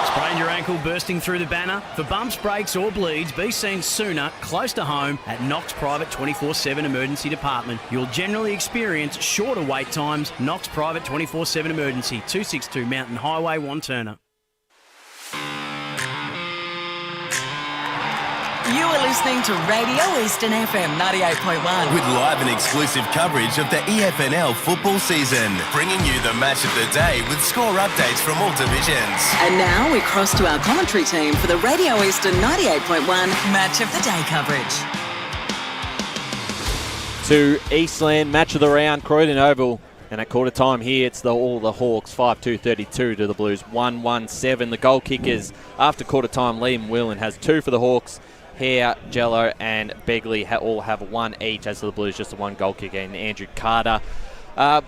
Sprained your ankle, bursting through the banner? For bumps, breaks or bleeds, be seen sooner, close to home at Knox Private 24/7 Emergency Department. You'll generally experience shorter wait times. Knox Private 24/7 Emergency, 262 Mountain Highway, Wanturna. You are listening to Radio Eastern FM 98.1. With live and exclusive coverage of the EFNL football season, bringing you the match of the day with score updates from all divisions. And now we cross to our commentary team for the Radio Eastern 98.1 Match of the Day coverage. To Eastland, match of the round, Croydon Oval. And at quarter time here, it's all the Hawks, 5-2-32 to the Blues, 1-1-7. The goal kickers after quarter time, Liam Willen has 2 for the Hawks. Hare, Jello and Begley all have 1 each. As for the Blues, just the 1 goal kicker in Andrew Carter.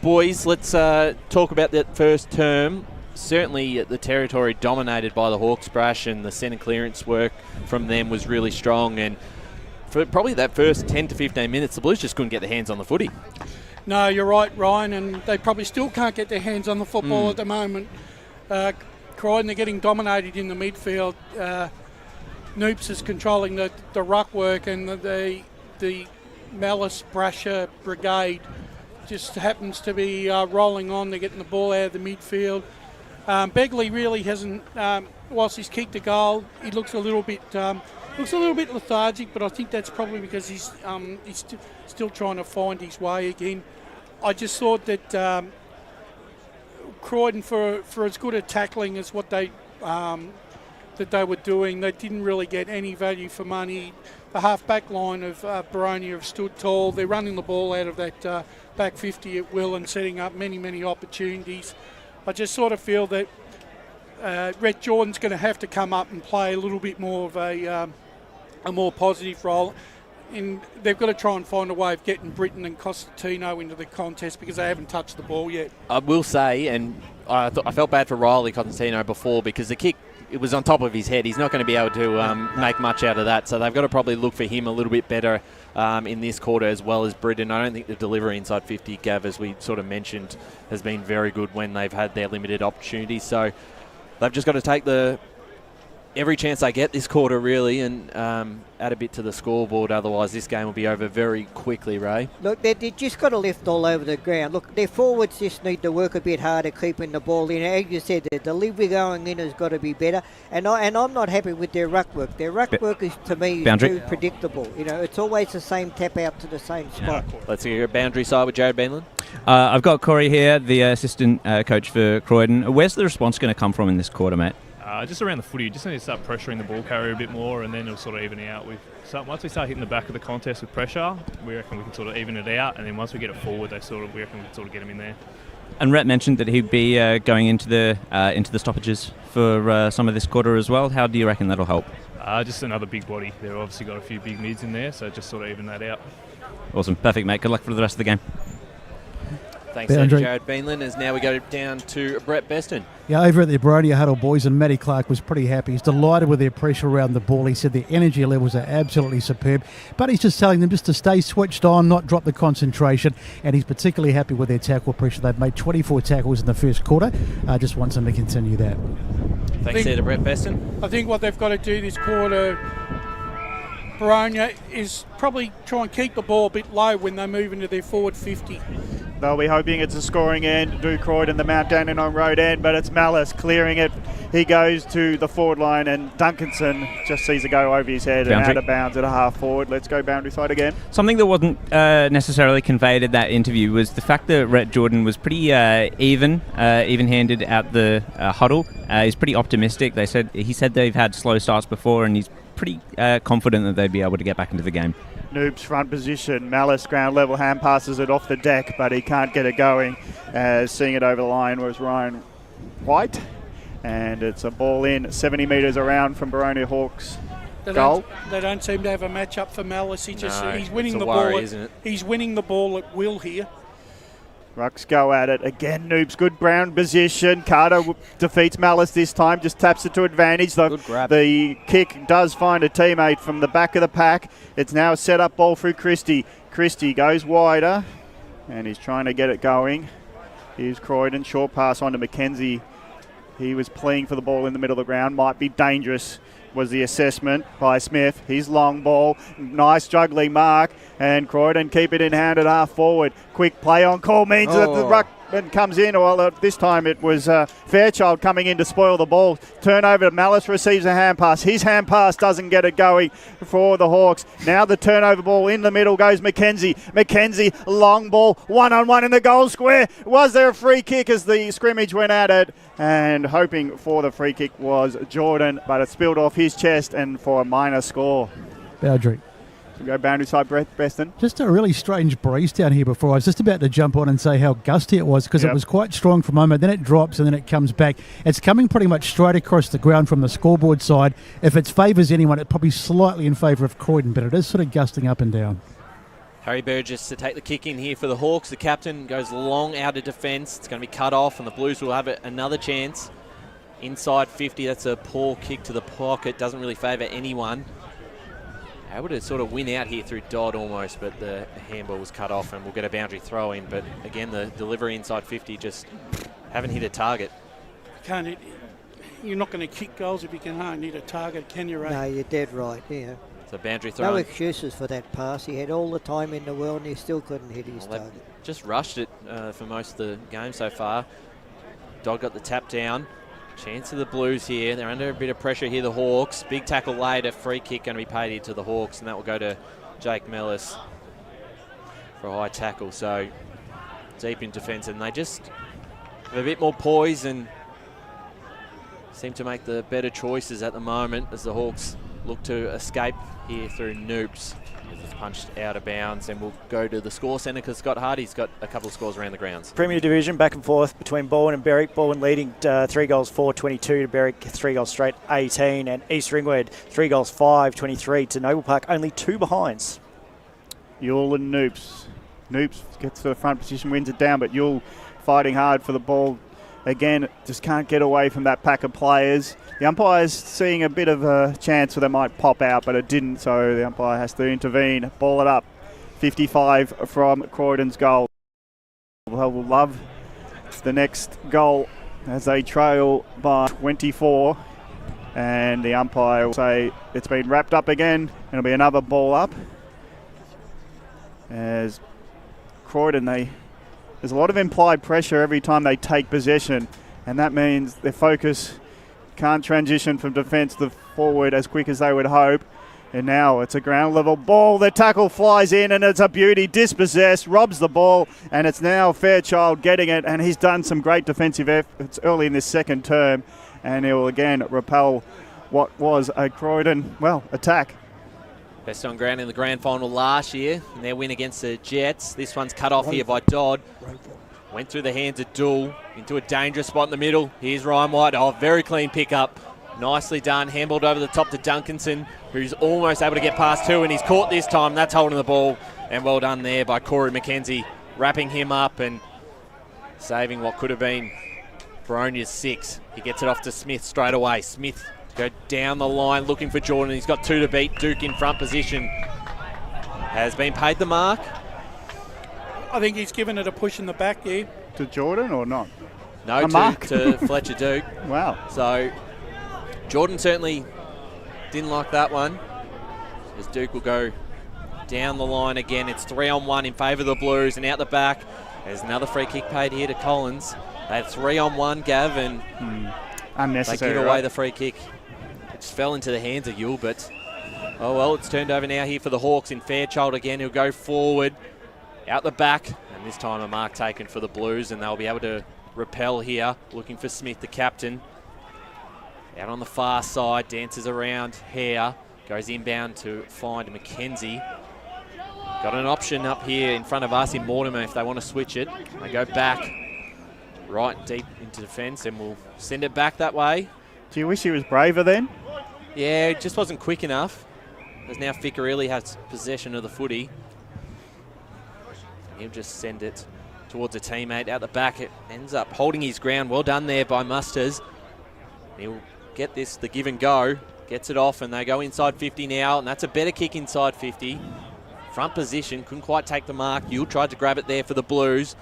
Boys, let's talk about that first term. Certainly the territory dominated by the Hawks, Brash, and the centre clearance work from them was really strong. And for probably that first 10 to 15 minutes, the Blues just couldn't get their hands on the footy. No, you're right, Ryan, and they probably still can't get their hands on the football at the moment. Croydon, they're getting dominated in the midfield. Noops is controlling the ruck work, and the Malice Brasher brigade just happens to be rolling on. They're getting the ball out of the midfield. Begley really hasn't, whilst he's kicked a goal, he looks a little bit lethargic, but I think that's probably because he's still trying to find his way again. I just thought that Croydon, for as good a tackling as what they were doing, they didn't really get any value for money. The half-back line of Boronia have stood tall. They're running the ball out of that back 50 at will and setting up many, many opportunities. I just sort of feel that Rhett Jordan's going to have to come up and play a little bit more of a more positive role. and they've got to try and find a way of getting Britton and Costantino into the contest because they haven't touched the ball yet. I will say, and I felt bad for Riley Costantino before because the kick, it was on top of his head. He's not going to be able to make much out of that, so they've got to probably look for him a little bit better in this quarter as well as Britton. I don't think the delivery inside 50, Gav, as we sort of mentioned, has been very good when they've had their limited opportunities. So they've just got to take every chance they get this quarter, really, and add a bit to the scoreboard. Otherwise, this game will be over very quickly, Ray. Look, they just got to lift all over the ground. Look, their forwards just need to work a bit harder keeping the ball in. As you said, the delivery going in has got to be better. And I'm not happy with their ruck work. Their ruck work is, to me, too predictable. You know, it's always the same tap out to the same spot. Let's hear your boundary side with Jared Beanland. I've got Corey here, the assistant coach for Croydon. Where's the response going to come from in this quarter, mate? Just around the footy, you just need to start pressuring the ball carrier a bit more, and then it'll sort of even out. Once we start hitting the back of the contest with pressure, we reckon we can sort of even it out, and then once we get it forward, we reckon we can sort of get them in there. And Rhett mentioned that he'd be going into the stoppages for some of this quarter as well. How do you reckon that'll help? Just another big body. They've obviously got a few big mids in there, so just sort of even that out. Awesome, perfect, mate. Good luck for the rest of the game. Thanks to Jared Beanland, as now we go down to Brett Beston. Yeah, over at the Boronia Huddle, boys, and Matty Clark was pretty happy. He's delighted with their pressure around the ball. He said their energy levels are absolutely superb, but he's just telling them just to stay switched on, not drop the concentration, and he's particularly happy with their tackle pressure. They've made 24 tackles in the first quarter. Just wants them to continue that. Thanks to Brett Beston. I think what they've got to do this quarter, Boronia, is probably try and keep the ball a bit low when they move into their forward 50. They'll be hoping it's a scoring end. Do Croydon the Mount Dandenong on road end, but it's Malice clearing it. He goes to the forward line, and Duncanson just sees it go over his head and out of bounds at a half forward. Let's go boundary side again. Something that wasn't necessarily conveyed at that interview was the fact that Rhett Jordan was pretty even-handed at the huddle. He's pretty optimistic. He said they've had slow starts before, and he's pretty confident that they'd be able to get back into the game. Noob's front position. Malice ground level hand passes it off the deck, but he can't get it going. Seeing it over the line was Ryan White, and it's a ball in 70 metres around from Boronia Hawks. Goal. They don't seem to have a match up for Malice. He's winning the worry, ball. Isn't it? He's winning the ball at will here. Rucks go at it again. Noob's good brown position. Carter defeats Malice this time, just taps it to advantage. Good grab. The kick does find a teammate from the back of the pack. It's now a set up ball through Christie. Christie goes wider, and he's trying to get it going. Here's Croydon. Short pass on to Mackenzie. He was playing for the ball in the middle of the ground. Might be dangerous, was the assessment by Smith. His long ball, nice juggling mark, and Croydon keep it in hand at half forward. Quick play on call means that the ruckman comes in. Well, this time it was Fairchild coming in to spoil the ball. Turnover, Malice receives a hand pass. His hand pass doesn't get it going for the Hawks. Now the turnover ball in the middle goes Mackenzie. Mackenzie, long ball, one-on-one in the goal square. Was there a free kick as the scrimmage went at it? And hoping for the free kick was Jordan, but it spilled off his chest and for a minor score. Boundary. We go boundary side, Brett Beston. Just a really strange breeze down here before. I was just about to jump on and say how gusty it was because it was quite strong for a moment. Then it drops and then it comes back. It's coming pretty much straight across the ground from the scoreboard side. If it favours anyone, it's probably slightly in favour of Croydon, but it is sort of gusting up and down. Harry Burgess to take the kick in here for the Hawks. The captain goes long out of defence. It's going to be cut off, and the Blues will have another chance. Inside 50, that's a poor kick to the pocket. Doesn't really favour anyone. Able to sort of win out here through Dodd almost, but the handball was cut off, and we'll get a boundary throw in. But again, the delivery inside 50 just haven't hit a target. You're not going to kick goals if you can't hit a target, can you, Ray? No, you're dead right, yeah. So boundary throw. No excuses for that pass. He had all the time in the world and he still couldn't hit his target. Just rushed it for most of the game so far. Dodd got the tap down. Chance of the Blues here. They're under a bit of pressure here, the Hawks. Big tackle later. Free kick going to be paid here to the Hawks, and that will go to Jake Mellis for a high tackle. So deep in defence, and they just have a bit more poise and seem to make the better choices at the moment as the Hawks look to escape here through Noops. It's punched out of bounds, and we'll go to the score centre because Scott Hardy's got a couple of scores around the grounds. Premier Division, back and forth between Bowen and Berwick. Bowen leading 3 goals 4-22 to Berwick, 3 goals straight 18, and East Ringwood 3 goals 5-23 to Noble Park, only 2 behinds. Yule and Noops. Noops gets to the front position, wins it down, but Yule fighting hard for the ball. Again, just can't get away from that pack of players. The umpire's seeing a bit of a chance where they might pop out, but it didn't, so the umpire has to intervene. Ball it up. 55 from Croydon's goal. They'll love the next goal as they trail by 24. And the umpire will say it's been wrapped up again, and it'll be another ball up. As Croydon, there's a lot of implied pressure every time they take possession, and that means their focus can't transition from defence to forward as quick as they would hope. And now it's a ground level ball. The tackle flies in and it's a beauty. Dispossessed, robs the ball, and it's now Fairchild getting it, and he's done some great defensive efforts early in this second term, and he will again repel what was a Croydon, attack. Best on ground in the grand final last year in their win against the Jets. This one's cut off here by Dodd. Went through the hands of Dool into a dangerous spot in the middle. Here's Ryan White. Oh, very clean pickup. Nicely done. Handballed over the top to Duncanson, who's almost able to get past two, and he's caught this time. That's holding the ball. And well done there by Corey McKenzie, wrapping him up and saving what could have been Boronia's 6. He gets it off to Smith straight away. Smith go down the line looking for Jordan. He's got 2 to beat. Duke in front position. Has been paid the mark. I think he's given it a push in the back there. To Jordan or not? No, to Fletcher Duke. Wow. So Jordan certainly didn't like that one. As Duke will go down the line again. It's 3-on-1 in favour of the Blues, and out the back there's another free kick paid here to Collins. They had 3-on-1, Gav, and unnecessary. They give away the free kick. It just fell into the hands of Yule, but oh well, it's turned over now here for the Hawks in Fairchild again. He'll go forward, out the back, and this time a mark taken for the Blues, and they'll be able to repel here, looking for Smith, the captain. Out on the far side, dances around Hare, goes inbound to find McKenzie. Got an option up here in front of us in Mortimer if they want to switch it. They go back right deep into defence, and we'll send it back that way. Do you wish he was braver then? Yeah, it just wasn't quick enough. As now Ficarelli has possession of the footy. He'll just send it towards a teammate out the back. It ends up holding his ground. Well done there by Musters. He'll get this, the give and go. Gets it off, and they go inside 50 now, and that's a better kick inside 50. Front position, couldn't quite take the mark. Yule tried to grab it there for the Blues.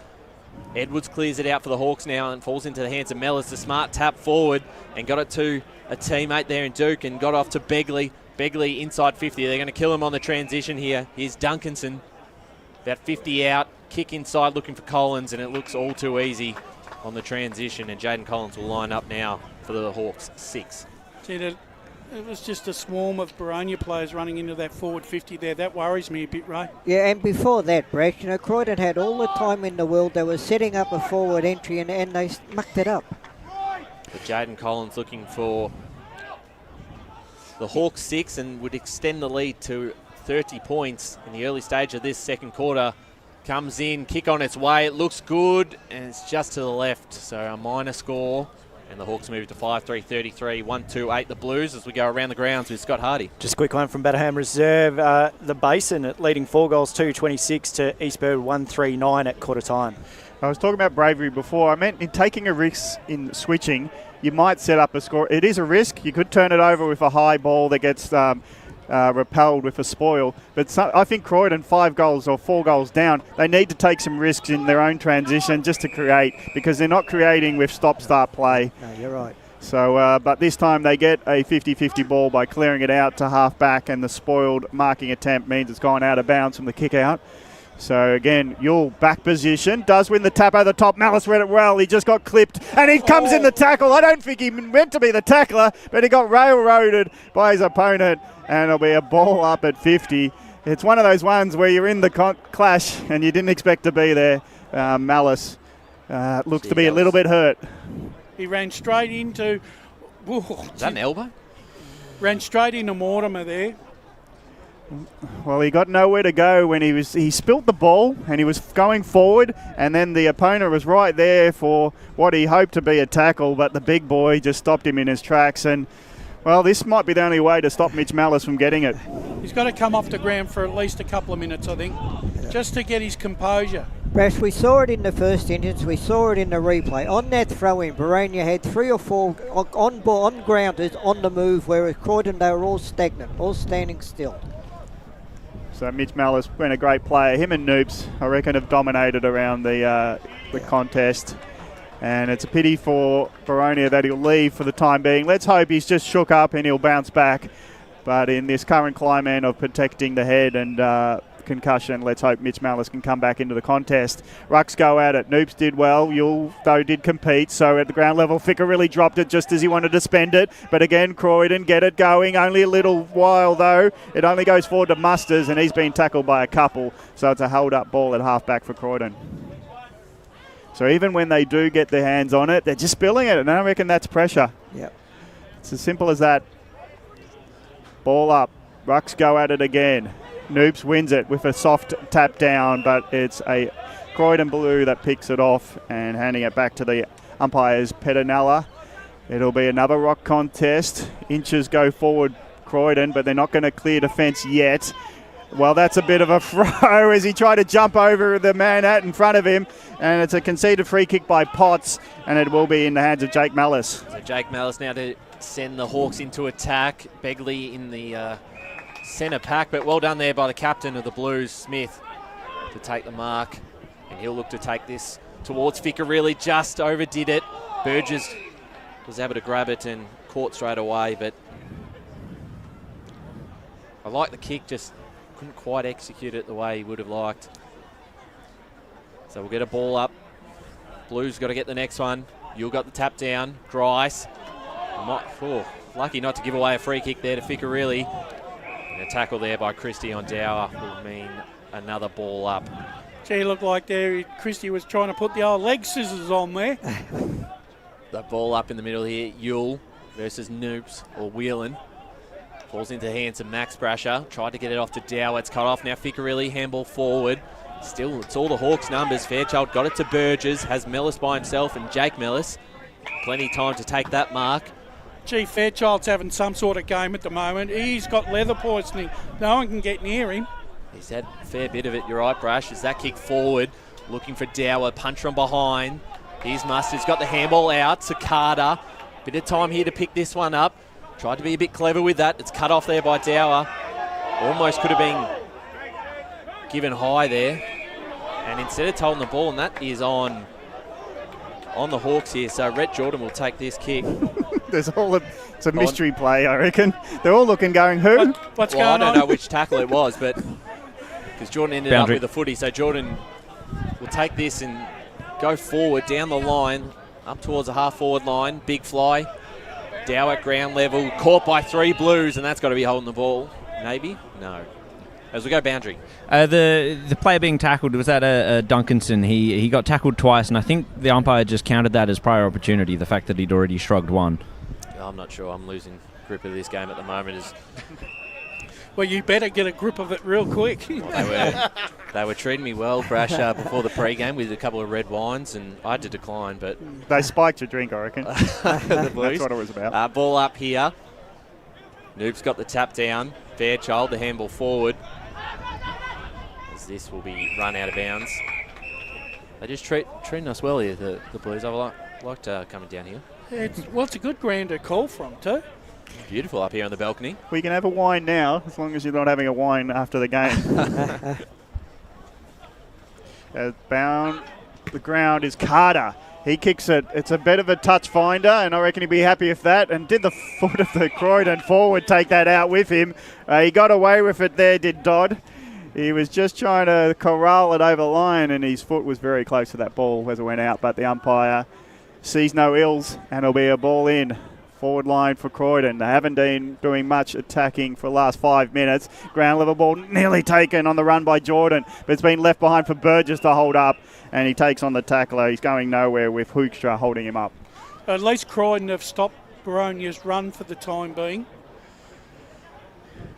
Edwards clears it out for the Hawks now and falls into the hands of Mellis. A smart tap forward and got it to a teammate there in Duke and got off to Begley. Begley inside 50. They're going to kill him on the transition here. Here's Duncanson. About 50 out. Kick inside looking for Collins, and it looks all too easy on the transition. And Jaden Collins will line up now for the Hawks 6. It was just a swarm of Boronia players running into that forward 50 there. That worries me a bit, Ray. Yeah, and before that, Brett, Croydon had all the time in the world. They were setting up a forward entry, and they mucked it up. But Jaden Collins looking for the Hawks 6 and would extend the lead to 30 points in the early stage of this second quarter. Comes in, kick on its way. It looks good, and it's just to the left. So a minor score. And the Hawks move to 5-3-33, 1-2-8 the Blues as we go around the grounds with Scott Hardy. Just a quick one from Batterham Reserve. The Basin at leading 4 goals, 2-26 to Eastburn 1-3-9 at quarter time. I was talking about bravery before. I meant in taking a risk in switching, you might set up a score. It is a risk. You could turn it over with a high ball that gets repelled with a spoil. But I think Croydon, 5 goals or 4 goals down, they need to take some risks in their own transition just to create, because they're not creating with stop-start play. No, you're right. So, but this time they get a 50-50 ball by clearing it out to half-back, and the spoiled marking attempt means it's gone out of bounds from the kick-out. So again, Yule back position, does win the tap over the top. Malice read it well. He just got clipped, and he comes in the tackle. I don't think he meant to be the tackler, but he got railroaded by his opponent, and it'll be a ball up at 50. It's one of those ones where you're in the clash and you didn't expect to be there. Malice looks to be a little bit hurt. He ran straight into... Is that an elbow? Ran straight into Mortimer there. Well, he got nowhere to go when he spilt the ball and he was going forward, and then the opponent was right there for what he hoped to be a tackle, but the big boy just stopped him in his tracks. And Well, this might be the only way to stop Mitch Mallis from getting it. He's got to come off the ground for at least a couple of minutes, I think, just to get his composure. Brash, we saw it in the first instance, we saw it in the replay. On that throw-in, Boronia had 3 or 4 on grounders on the move, whereas Croydon, they were all stagnant, all standing still. So Mitch Mallis been a great player. Him and Noops, I reckon, have dominated around the contest. And it's a pity for Boronia that he'll leave for the time being. Let's hope he's just shook up and he'll bounce back. But in this current climate of protecting the head and concussion, let's hope Mitch Mallis can come back into the contest. Rucks go at it. Noops did well. Yule, though, did compete. So at the ground level, Ficker really dropped it just as he wanted to spend it. But again, Croydon get it going. Only a little while, though. It only goes forward to Musters, and he's been tackled by a couple. So it's a held-up ball at half-back for Croydon. So even when they do get their hands on it, they're just spilling it, and I reckon that's pressure. Yep. It's as simple as that. Ball up. Rucks go at it again. Noops wins it with a soft tap down, but it's a Croydon Blue that picks it off and handing it back to the umpires, Pedinella. It'll be another rock contest. Inches go forward, Croydon, but they're not going to clear defence yet. Well, that's a bit of a throw as he tried to jump over the man out in front of him, and it's a conceded free kick by Potts, and it will be in the hands of Jake Mallis. So Jake Mallis now to send the Hawks into attack. Begley in the centre pack, but well done there by the captain of the Blues, Smith, to take the mark, and he'll look to take this towards Ficker. Really just overdid it. Burgess was able to grab it and caught straight away, but I like the kick, just couldn't quite execute it the way he would have liked. So we'll get a ball up. Blues got to get the next one. You'll got the tap down. Grice. Lucky not to give away a free kick there to Ficker, really. And a tackle there by Christie on Dower will mean another ball up. Gee, looked like there Christie was trying to put the old leg scissors on there. The ball up in the middle here. Yule versus Noops or Whelan. Falls into the hands of Max Brasher. Tried to get it off to Dower. It's cut off now. Ficcarelli, handball forward. Still, it's all the Hawks' numbers. Fairchild got it to Burgess. Has Mellis by himself and Jake Mellis. Plenty of time to take that mark. Gee, Fairchild's having some sort of game at the moment. He's got leather poisoning. No one can get near him. He's had a fair bit of it. You're right, Brash. As that kick forward, looking for Dower. Punch from behind. Here's Mustard's got the handball out to Carter. Bit of time here to pick this one up. Tried to be a bit clever with that. It's cut off there by Dower. Almost could have been given high there. And instead of holding the ball, and that is on the Hawks here. So Rhett Jordan will take this kick. It's a mystery play, I reckon. They're all looking, going, who? What's going on? I don't know which tackle it was, but because Jordan ended up with the footy. So Jordan will take this and go forward down the line, up towards the half-forward line. Big fly. Dow at ground level, caught by 3 Blues, and that's got to be holding the ball. Maybe? No. As we go boundary. The player being tackled was at Duncanson. He got tackled twice, and I think the umpire just counted that as prior opportunity, the fact that he'd already shrugged one. I'm not sure. I'm losing grip of this game at the moment. Well, you better get a grip of it real quick. They were treating me well, Brash, before the pre-game with a couple of red wines, and I had to decline, but... They spiked your drink, I reckon. The Blues. That's what it was about. Ball up here. Noob's got the tap down. Fairchild, the handball forward. As this will be run out of bounds. They just treating us well here, the Blues. I've liked coming down here. It's a good ground to call from, too. Beautiful up here on the balcony. We can have a wine now, as long as you're not having a wine after the game. Bound the ground is Carter. He kicks it. It's a bit of a touch finder, and I reckon he'd be happy with that. And did the foot of the Croydon forward take that out with him? He got away with it there, did Dodd. He was just trying to corral it over the line, and his foot was very close to that ball as it went out. But the umpire sees no ills, and it'll be a ball in. Forward line for Croydon. They haven't been doing much attacking for the last 5 minutes. Ground level ball nearly taken on the run by Jordan, but it's been left behind for Burgess to hold up, and he takes on the tackler. He's going nowhere with Hoekstra holding him up. At least Croydon have stopped Boronia's run for the time being.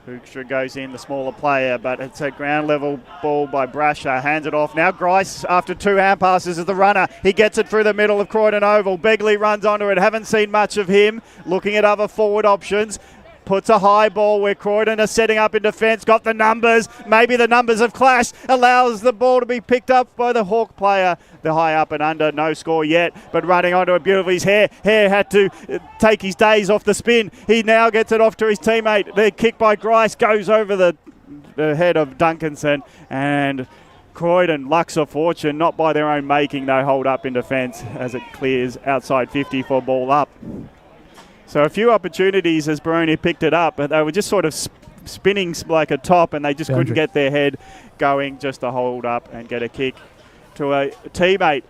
Hoekstra goes in, the smaller player, but it's a ground level ball by Brasher. Hands it off. Now Grice, after 2 hand passes, is the runner. He gets it through the middle of Croydon Oval. Begley runs onto it. Haven't seen much of him. Looking at other forward options. Puts a high ball where Croydon are setting up in defence. Got the numbers. Maybe the numbers have clashed. Allows the ball to be picked up by the Hawk player. The high up and under. No score yet. But running onto it beautifully is Hare. Hare had to take his days off the spin. He now gets it off to his teammate. The kick by Grice goes over the head of Duncanson. And Croydon, lucks of fortune, not by their own making. They hold up in defence as it clears outside 50 for ball up. So a few opportunities as Boronia picked it up, but they were just sort of spinning like a top, and they just couldn't get their head going just to hold up and get a kick to a teammate.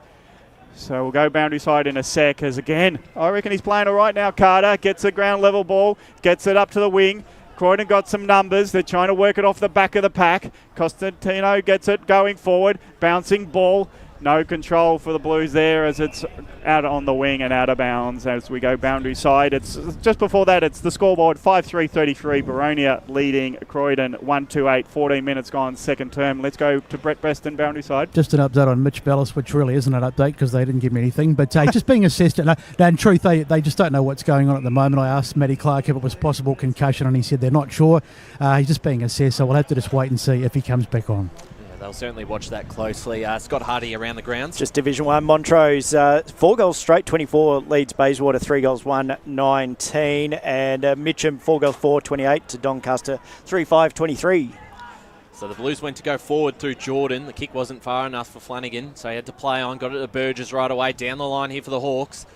So we'll go boundary side in a sec as again, I reckon he's playing all right now. Carter gets a ground level ball, gets it up to the wing. Croydon got some numbers. They're trying to work it off the back of the pack. Costantino gets it going forward. Bouncing ball. No control for the Blues there as it's out on the wing and out of bounds as we go boundary side. It's just before that, it's the scoreboard 5-3-33. Boronia leading Croydon 1-2-8. 14 minutes gone, second term. Let's go to Brett Beston, boundary side. Just an update on Mitch Bellis, which really isn't an update because they didn't give me anything. But just being assessed, and in truth, they just don't know what's going on at the moment. I asked Matty Clark if it was possible concussion, and he said they're not sure. He's just being assessed, so we'll have to just wait and see if he comes back on. They'll certainly watch that closely. Scott Hardy around the grounds. Just Division 1, Montrose, 4 goals straight, 24 leads Bayswater, 3 goals 1, 19. And Mitcham, 4 goals 4, 28 to Doncaster, 3-5, 23. So the Blues went to go forward through Jordan. The kick wasn't far enough for Flanagan, so he had to play on. Got it to Burgess right away. Down the line here for the Hawks.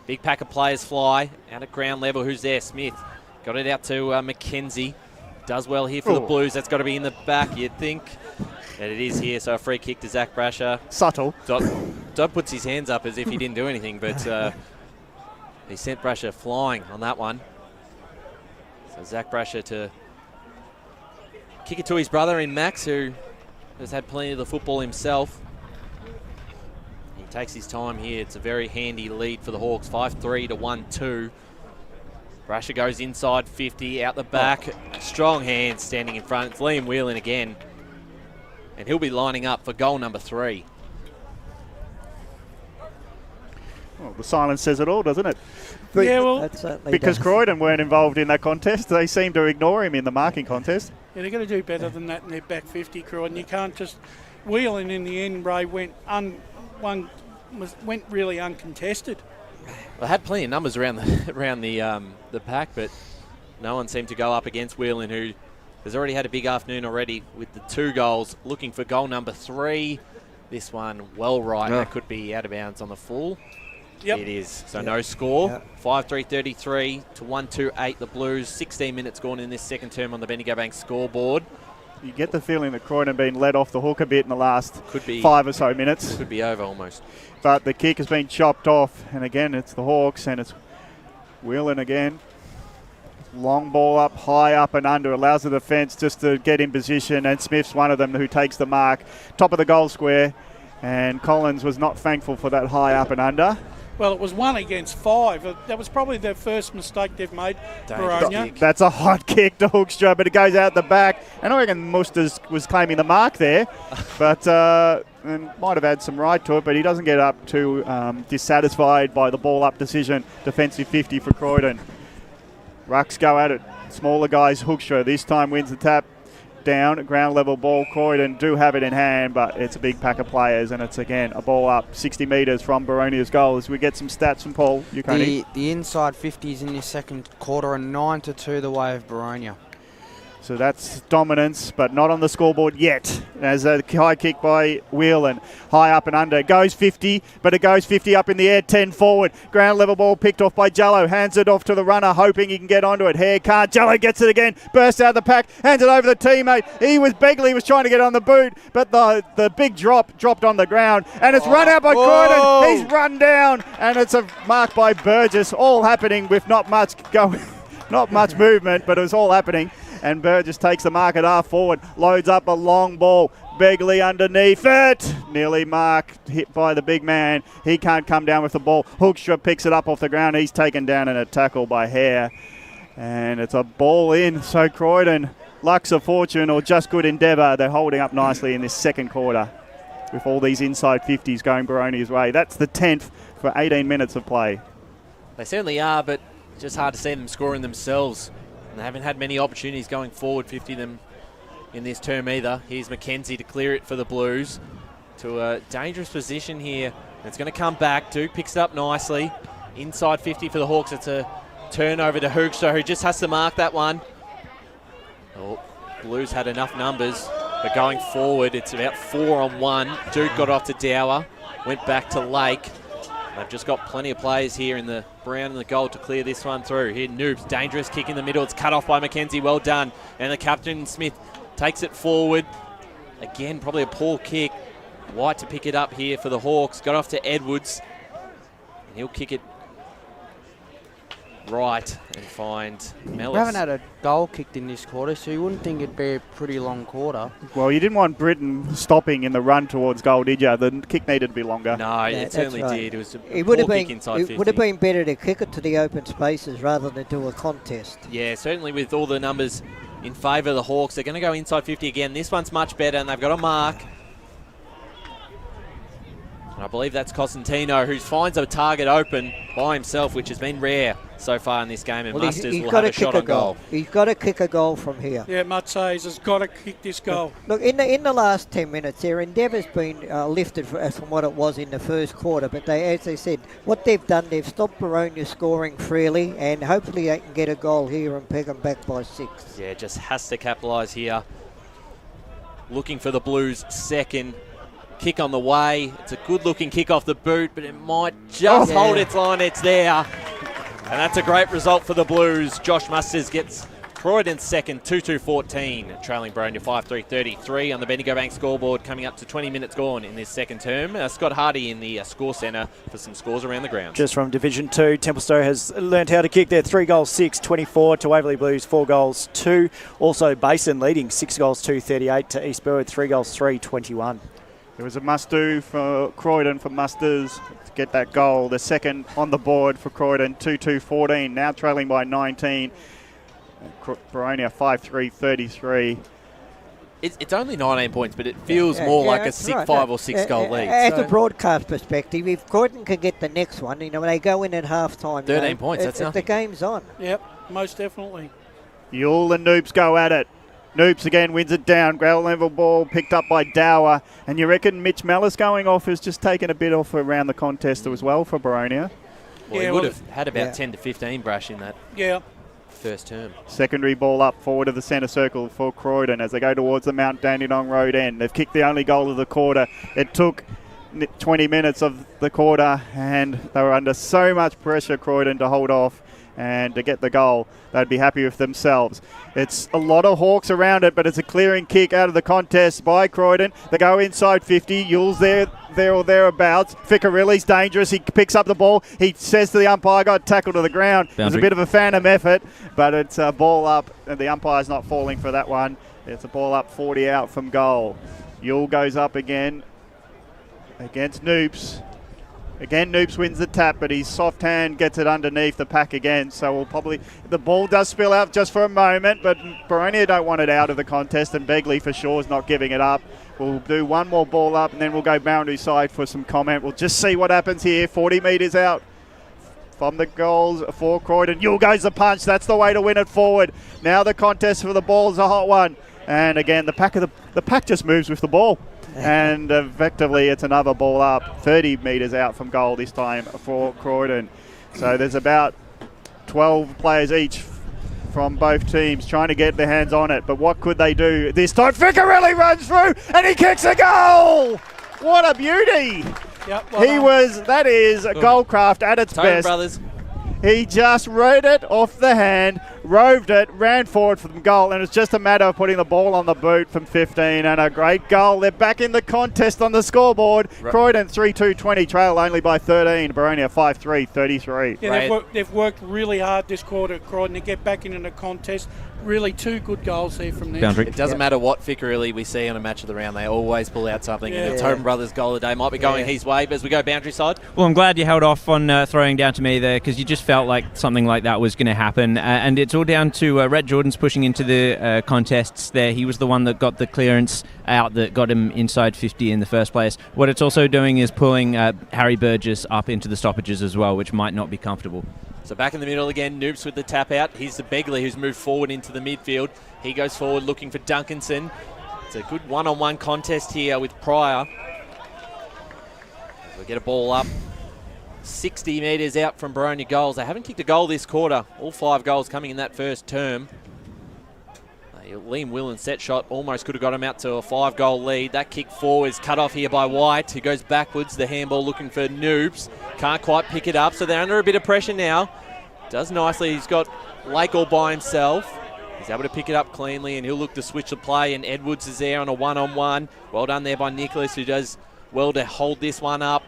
Big pack of players fly. Out at ground level, who's there? Smith. Got it out to Mackenzie. Does well here for the Blues. That's got to be in the back, you'd think. And it is here, so a free kick to Zach Brasher. Subtle. Dodd puts his hands up as if he didn't do anything, but he sent Brasher flying on that one. So Zach Brasher to kick it to his brother in Max, who has had plenty of the football himself. He takes his time here. It's a very handy lead for the Hawks, 5-3 to 1-2. Brasher goes inside 50, out the back. Strong hands standing in front. It's Liam Whelan again. And he'll be lining up for goal number 3. Well, the silence says it all, doesn't it? Yeah, well, because Croydon weren't involved in that contest, they seem to ignore him in the marking contest. Yeah, they're going to do better than that in their back 50, Croydon. You can't just Whelan in the end. Ray went really uncontested. Well, had plenty of numbers around the pack, but no one seemed to go up against Whelan, who has already had a big afternoon already with the 2 goals, looking for goal number 3. This one well right. That could be out of bounds on the full. Yep. It is. So no score. Yep. 5-3-33 to 1-2-8 the Blues. 16 minutes gone in this second term on the Bendigo Bank scoreboard. You get the feeling that Croydon have been let off the hook a bit in the last 5 or so minutes. Could be over almost. But the kick has been chopped off. And again, it's the Hawks and it's Whelan again. Long ball up, high up and under. Allows the defence just to get in position. And Smith's one of them who takes the mark. Top of the goal square. And Collins was not thankful for that high up and under. Well, it was 1 against 5. That was probably their first mistake they've made, Boronia. That's a hot kick to Hoekstra, but it goes out the back. And I reckon Musters was claiming the mark there. But and might have had some right to it, but he doesn't get up too dissatisfied by the ball up decision. Defensive 50 for Croydon. Rucks go at it. Smaller guys, Hoekstra this time wins the tap. Down, ground level ball. Croydon do have it in hand, but it's a big pack of players, and it's again a ball up 60 metres from Boronia's goal. As we get some stats from Paul Ukoni. The inside 50s in this second quarter are 9-2 the way of Boronia. So that's dominance, but not on the scoreboard yet. As a high kick by Whelan, high up and under. Goes 50, but it goes 50 up in the air, 10 forward. Ground level ball picked off by Jallo. Hands it off to the runner, hoping he can get onto it. Hare can't. Jallo gets it again. Bursts out of the pack. Hands it over to the teammate. Begley was trying to get on the boot, but the big dropped on the ground. And it's run out by Croydon. He's run down. And it's a mark by Burgess. All happening with not much movement, but it was all happening. And Burgess takes the mark at half forward, loads up a long ball. Begley underneath it. Nearly marked, hit by the big man. He can't come down with the ball. Hoekstra picks it up off the ground. He's taken down in a tackle by Hare. And it's a ball in. So Croydon luck's of fortune or just good endeavour, they're holding up nicely in this second quarter with all these inside 50s going Boronia's way. That's the 10th for 18 minutes of play. They certainly are, but just hard to see them scoring themselves. And they haven't had many opportunities going forward, 50 them in this term either. Here's Mackenzie to clear it for the Blues to a dangerous position here. It's going to come back. Duke picks it up nicely. Inside 50 for the Hawks. It's a turnover to Hoekstra, who just has to mark that one. Oh, Blues had enough numbers, but going forward, it's about 4-on-1. Duke got off to Dower, went back to Lake. They've just got plenty of players here in the brown and the gold to clear this one through. Here, Noobs, dangerous kick in the middle. It's cut off by Mackenzie. Well done. And the captain, Smith, takes it forward. Again, probably a poor kick. White to pick it up here for the Hawks. Got off to Edwards. And he'll kick it right and find Mellis. We haven't had a goal kicked in this quarter, so you wouldn't think it'd be a pretty long quarter. Well, you didn't want Britain stopping in the run towards goal, did you? The kick needed to be longer. No, it certainly did. It was a It would have poor been. kick inside 50. It would have been better to kick it to the open spaces rather than do a contest. Yeah, certainly with all the numbers in favour of the Hawks. They're going to go inside 50 again. This one's much better, and they've got a mark. And I believe that's Cosentino, who finds a target open by himself, which has been rare so far in this game, and Musters will have a shot on goal. He's got to kick a goal from here. Yeah, Mutsays has got to kick this goal. Look, in the last 10 minutes, their endeavour's been lifted from what it was in the first quarter. But they, as they said, what they've done, they've stopped Boronia scoring freely, and hopefully they can get a goal here and peg them back by 6. Yeah, just has to capitalise here. Looking for the Blues' second. Kick on the way. It's a good-looking kick off the boot, but it might just hold its line. It's there. And that's a great result for the Blues. Josh Musters gets Croydon's second, 2-2-14, trailing Boronia 5-3-33 on the Bendigo Bank scoreboard, coming up to 20 minutes gone in this second term. Scott Hardy in the score centre for some scores around the ground. Just from Division 2, Templestowe has learnt how to kick there. 3 goals, 6-24 to Waverley Blues, 4 goals, 2. Also Basin leading, 6 goals, 2-38 to East Burwood, 3 goals, 3-21. It was a must-do for Croydon, for Musters to get that goal. The second on the board for Croydon, 2-2-14, now trailing by 19. Boronia 5-3-33. It's only 19 points, but it feels more like a 5 or 6 goal lead. As a broadcast perspective, if Croydon can get the next one, when they go in at half-time, 13 points, that's nothing. The game's on. Yep, most definitely. Yule and Noops go at it. Noops again wins it down. Ground level ball picked up by Dower. And you reckon Mitch Mellis going off has just taken a bit off around the contest as well for Boronia? Well, he would have had about 10 to 15 brush in that first term. Secondary ball up forward of the centre circle for Croydon as they go towards the Mount Dandenong Road end. They've kicked the only goal of the quarter. It took 20 minutes of the quarter and they were under so much pressure, Croydon, to hold off and to get the goal. They'd be happy with themselves. It's a lot of Hawks around it, but it's a clearing kick out of the contest by Croydon. They go inside 50. Yule's there or thereabouts. Ficcarelli's dangerous. He picks up the ball. He says to the umpire, got tackled to the ground. It was a bit of a phantom effort, but it's a ball up, and the umpire's not falling for that one. It's a ball up 40 out from goal. Yule goes up again against Noops. Again, Noops wins the tap, but his soft hand gets it underneath the pack again. So we'll probably... The ball does spill out just for a moment, but Boronia don't want it out of the contest, and Begley for sure is not giving it up. We'll do one more ball up, and then we'll go boundary side for some comment. We'll just see what happens here. 40 metres out from the goals for Croydon. Yule goes the punch. That's the way to win it forward. Now the contest for the ball is a hot one. And again, the pack just moves with the ball. And effectively, it's another ball up, 30 metres out from goal this time for Croydon. So there's about 12 players each from both teams trying to get their hands on it. But what could they do this time? Ficcarelli runs through and he kicks a goal! What a beauty! Yep, that is goalcraft at its Tone best. Brothers. He just rode it off the hand, roved it, ran forward from goal, and it's just a matter of putting the ball on the boot from 15, and a great goal. They're back in the contest on the scoreboard. Right. Croydon 3-2-20, trail only by 13. Boronia 5-3-33. Yeah, they've worked really hard this quarter, Croydon, to get back into the contest. Really 2 good goals there from them. It doesn't matter what Ficcarelli we see on a match of the round, they always pull out something. And the Tobin Brothers goal of the day might be going his way, but as we go boundary side. Well, I'm glad you held off on throwing down to me there, because you just felt like something like that was going to happen. And it's all down to Rhett Jordan's pushing into the contests there. He was the one that got the clearance out that got him inside 50 in the first place. What it's also doing is pulling Harry Burgess up into the stoppages as well, which might not be comfortable. So back in the middle again, Noops with the tap out. Here's the Begley who's moved forward into the midfield. He goes forward looking for Duncanson. It's a good one-on-one contest here with Pryor. We'll get a ball up. 60 metres out from Boronia goals. They haven't kicked a goal this quarter. All 5 goals coming in that first term. Liam Willen's set shot almost could have got him out to a 5-goal lead. That kick forward is cut off here by White, who goes backwards. The handball looking for Noobs. Can't quite pick it up, so they're under a bit of pressure now. Does nicely. He's got Lake all by himself. He's able to pick it up cleanly, and he'll look to switch the play, and Edwards is there on a one-on-one. Well done there by Nicholas, who does well to hold this one up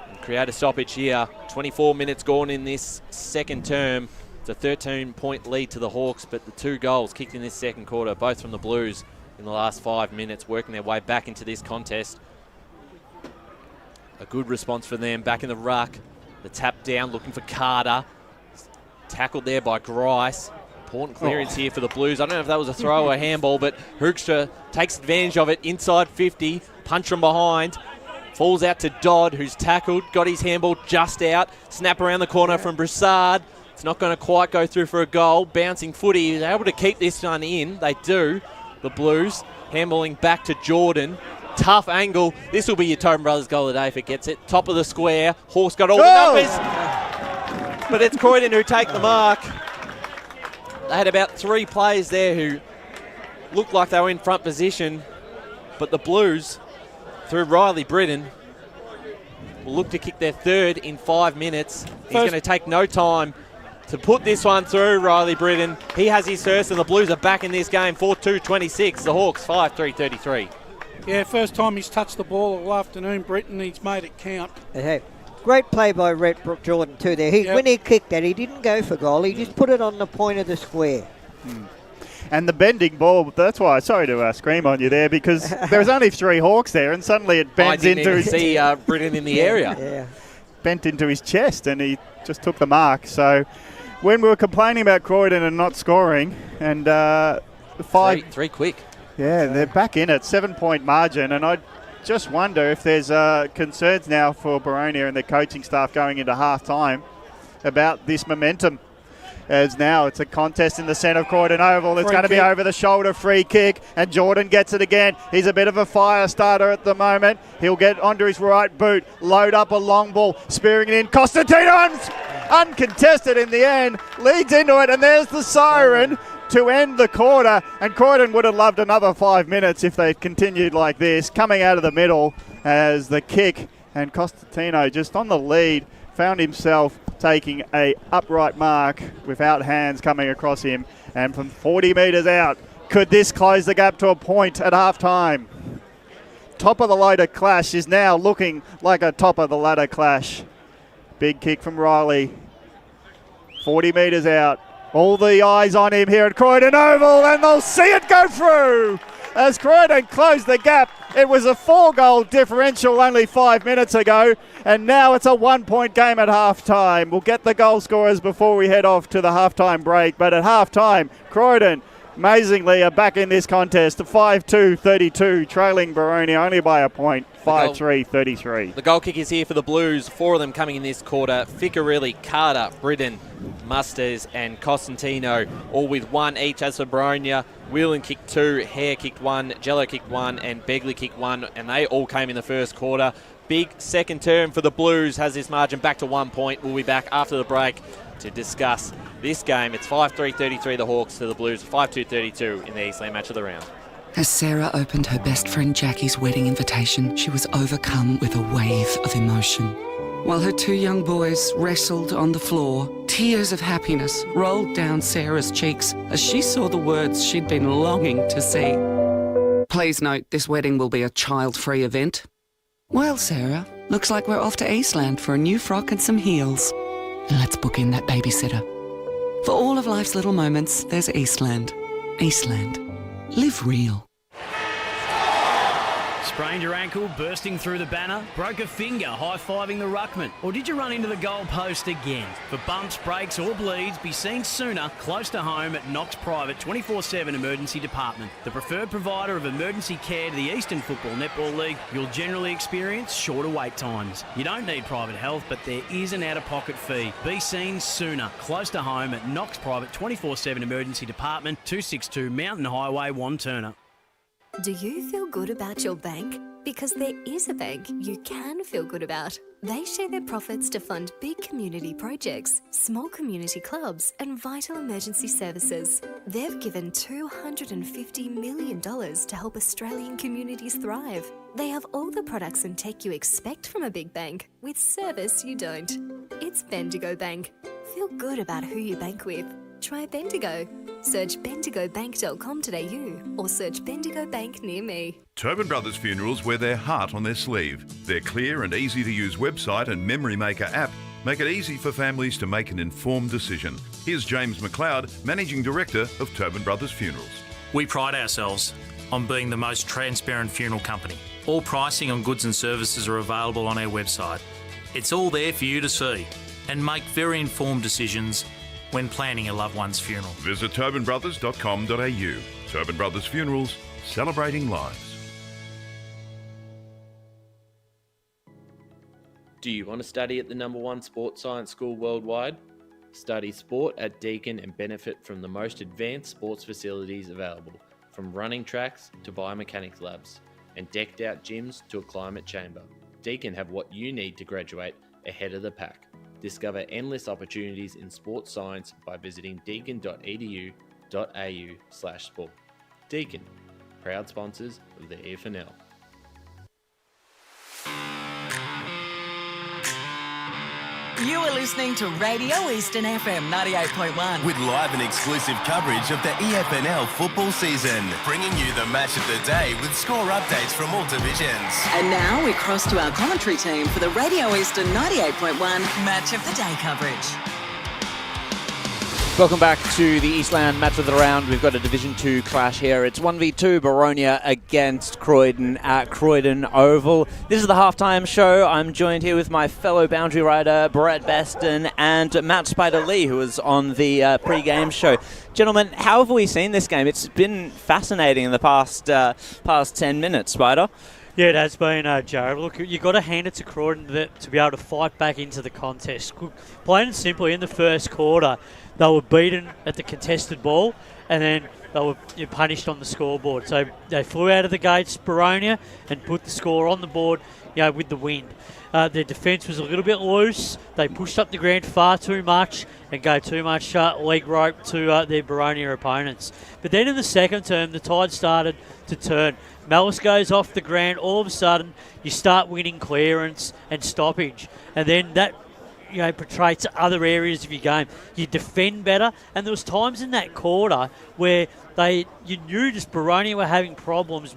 and create a stoppage here. 24 minutes gone in this second term. It's a 13-point lead to the Hawks, but the 2 goals kicked in this second quarter, both from the Blues in the last 5 minutes, working their way back into this contest. A good response for them back in the ruck. The tap down, looking for Carter. Tackled there by Grice. Important clearance here for the Blues. I don't know if that was a throw or a handball, but Hoekstra takes advantage of it inside 50, punch from behind. Falls out to Dodd, who's tackled, got his handball just out. Snap around the corner from Broussard. It's not going to quite go through for a goal. Bouncing footy. They're able to keep this one in. They do. The Blues handballing back to Jordan. Tough angle. This will be your Tobin Brothers goal of the day if it gets it. Top of the square. Hawks got all the numbers. But it's Croydon who take the mark. They had about 3 players there who looked like they were in front position. But the Blues, through Riley Britton, will look to kick their 3rd in 5 minutes. He's going to take no time to put this one through, Riley Britton. He has his first, and the Blues are back in this game, 4-2-26. The Hawks, 5-3-33. Yeah, first time he's touched the ball all afternoon, Britton. He's made it count. Hey, great play by Rhett Jordan too there. When he kicked that, he didn't go for goal. He just put it on the point of the square. And the bending ball, that's why, sorry to scream on you there, because there was only 3 Hawks there, and suddenly it bends into... I didn't even see Britton in the area. Yeah. Bent into his chest, and he just took the mark. So when we were complaining about Croydon and not scoring, and 3 quick. Yeah, they're back in it, 7-point margin, and I just wonder if there's concerns now for Boronia and their coaching staff going into half-time about this momentum. As now it's a contest in the centre of Croydon Oval. It's going to be over the shoulder, free kick, and Jordan gets it again. He's a bit of a fire starter at the moment. He'll get onto his right boot, load up a long ball, spearing it in. Constantino, uncontested in the end, leads into it, and there's the siren to end the quarter. And Croydon would have loved another 5 minutes if they continued like this. Coming out of the middle as the kick, and Constantino just on the lead, found himself taking a upright mark without hands coming across him, and from 40 metres out, could this close the gap to a point at half-time? Top of the ladder clash is now looking like a top of the ladder clash. Big kick from Riley, 40 metres out, all the eyes on him here at Croydon Oval, and they'll see it go through as Croydon closed the gap. It was a 4-goal differential only 5 minutes ago, and now it's a 1-point game at half-time. We'll get the goal scorers before we head off to the half-time break, but at half-time, Croydon, amazingly, are back in this contest, 5-2-32, trailing Boronia only by a point, 5-3-33. The goal kick is here for the Blues, 4 of them coming in this quarter. Ficarelli, Carter, Britton, Musters and Costantino, all with 1 each. As for Boronia, Whelan kicked 2, Hare kicked 1, Jello kicked 1 and Begley kicked 1, and they all came in the first quarter. Big second term for the Blues, has this margin back to 1 point. We'll be back after the break to discuss this game. It's 5-3-33 the Hawks to the Blues, 5-2-32 in the Eastland match of the round. As Sarah opened her best friend Jackie's wedding invitation, she was overcome with a wave of emotion. While her 2 young boys wrestled on the floor, tears of happiness rolled down Sarah's cheeks as she saw the words she'd been longing to see. Please note, this wedding will be a child-free event. Well, Sarah, looks like we're off to Eastland for a new frock and some heels. Let's book in that babysitter. For all of life's little moments, there's Eastland. Eastland. Live real. Sprained your ankle bursting through the banner? Broke a finger high-fiving the ruckman? Or did you run into the goal post again? For bumps, breaks or bleeds, be seen sooner close to home at Knox Private 24/7 Emergency Department. The preferred provider of emergency care to the Eastern Football Netball League, you'll generally experience shorter wait times. You don't need private health, but there is an out-of-pocket fee. Be seen sooner close to home at Knox Private 24/7 Emergency Department, 262 Mountain Highway, Wantirna. Do you feel good about your bank? Because there is a bank you can feel good about. They share their profits to fund big community projects, small community clubs, and vital emergency services. They've given $250 million to help Australian communities thrive. They have all the products and tech you expect from a big bank, with service you don't. It's Bendigo Bank. Feel good about who you bank with. Try Bendigo. Search bendigobank.com.au or search Bendigo Bank near me. Tobin Brothers Funerals wear their heart on their sleeve. Their clear and easy-to-use website and Memory Maker app make it easy for families to make an informed decision. Here's James McLeod, Managing Director of Tobin Brothers Funerals. We pride ourselves on being the most transparent funeral company. All pricing on goods and services are available on our website. It's all there for you to see and make very informed decisions when planning a loved one's funeral. Visit tobinbrothers.com.au. Tobin Brothers Funerals, celebrating lives. Do you want to study at the #1 sports science school worldwide? Study sport at Deakin and benefit from the most advanced sports facilities available, from running tracks to biomechanics labs, and decked out gyms to a climate chamber. Deakin have what you need to graduate ahead of the pack. Discover endless opportunities in sports science by visiting deakin.edu.au/sport. Deakin, proud sponsors of the EFNL. You are listening to Radio Eastern FM 98.1. With live and exclusive coverage of the EFNL football season, bringing you the match of the day with score updates from all divisions. And now we cross to our commentary team for the Radio Eastern 98.1 Match of the Day coverage. Welcome back to the Eastland Match of the Round. We've got a Division 2 clash here. It's 1v2 Boronia against Croydon at Croydon Oval. This is the halftime show. I'm joined here with my fellow boundary rider, Brett Beston, and Matt Spider-Lee, who was on the pre-game show. Gentlemen, how have we seen this game? It's been fascinating in the past 10 minutes, Spider. Yeah, it has been, Jared. Look, you've got to hand it to Croydon to be able to fight back into the contest. Plain and simply, in the first quarter, they were beaten at the contested ball, and then they were punished on the scoreboard. So they flew out of the gates, Boronia, and put the score on the board, with the wind. Their defence was a little bit loose. They pushed up the ground far too much and gave too much leg rope to their Boronia opponents. But then in the second term, the tide started to turn. Malice goes off the ground. All of a sudden, you start winning clearance and stoppage. And then that portrays other areas of your game. You defend better. And there was times in that quarter where you knew just Boronia were having problems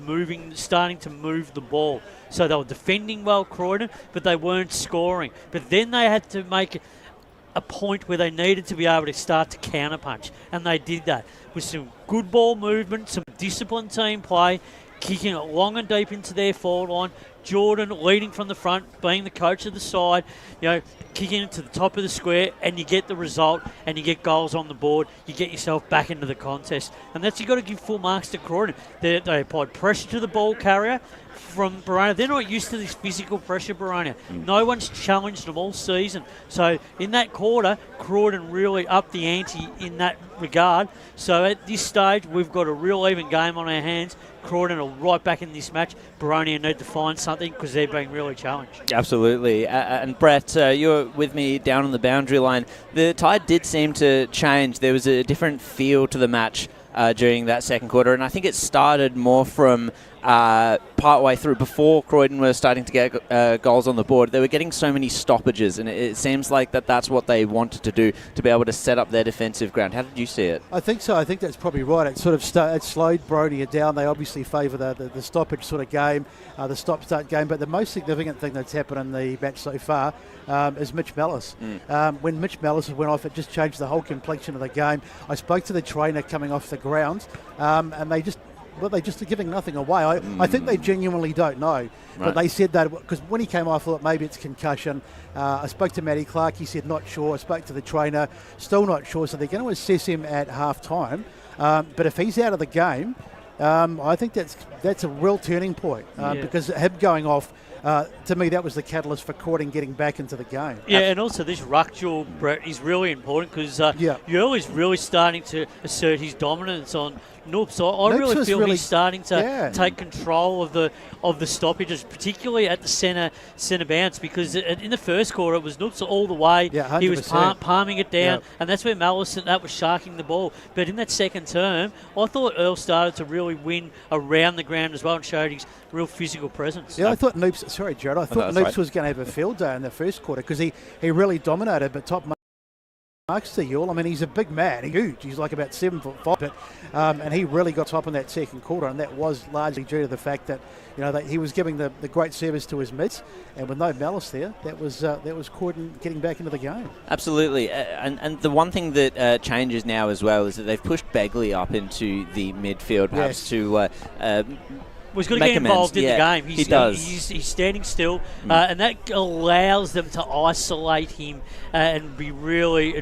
starting to move the ball. So they were defending well, Croydon, but they weren't scoring. But then they had to make a point where they needed to be able to start to counterpunch. And they did that with some good ball movement, some disciplined team play, kicking it long and deep into their forward line. Jordan leading from the front, being the coach of the side, kicking it to the top of the square, and you get the result, and you get goals on the board. You get yourself back into the contest. And you've got to give full marks to Croydon. They applied pressure to the ball carrier from Boronia. They're not used to this physical pressure, Boronia. No one's challenged them all season. So in that quarter, Croydon really upped the ante in that regard. So at this stage, we've got a real even game on our hands. Croydon are right back in this match. Boronia need to find something because they're being really challenged. Absolutely. And Brett, you're with me down on the boundary line. The tide did seem to change. There was a different feel to the match during that second quarter, and I think it started more from partway through, before Croydon were starting to get goals on the board. They were getting so many stoppages, and it seems like that's what they wanted to do, to be able to set up their defensive ground. How did you see it? I think so. I think that's probably right. It sort of it slowed Boronia down. They obviously favour the stoppage sort of game, the stop-start game, but the most significant thing that's happened in the match so far is Mitch Mellis. When Mitch Mellis went off, it just changed the whole complexion of the game. I spoke to the trainer coming off the ground, and they just they're just giving nothing away. I think they genuinely don't know. But they said that because when he came off, I thought maybe it's concussion. I spoke to Matty Clark. He said not sure. I spoke to the trainer. Still not sure. So they're going to assess him at half-time. But if he's out of the game, I think that's a real turning point because him going off, to me, that was the catalyst for Croydon getting back into the game. Yeah, and also this ruck duel, Brett, is really important because Yule is really starting to assert his dominance on Noops. So I really feel he's starting to take control of the stoppages, particularly at the centre bounce, because in the first quarter it was Noops all the way. Yeah, he was palming it down, and that's where Mallison was sharking the ball. But in that second term, I thought Earl started to really win around the ground as well and showed his real physical presence. Yeah, I thought Noops. Sorry, Jared. I thought Noops was going to have a field day in the first quarter because he really dominated, but top marks to Yule. I mean, he's a big man. He's huge. He's like about 7'5", but and he really got top in that second quarter, and that was largely due to the fact that that he was giving the great service to his mids, and with no malice there, that was Croydon getting back into the game. Absolutely, and the one thing that changes now as well is that they've pushed Begley up into the midfield, perhaps to. He's got to get involved in the game. He does. He's standing still, and that allows them to isolate him and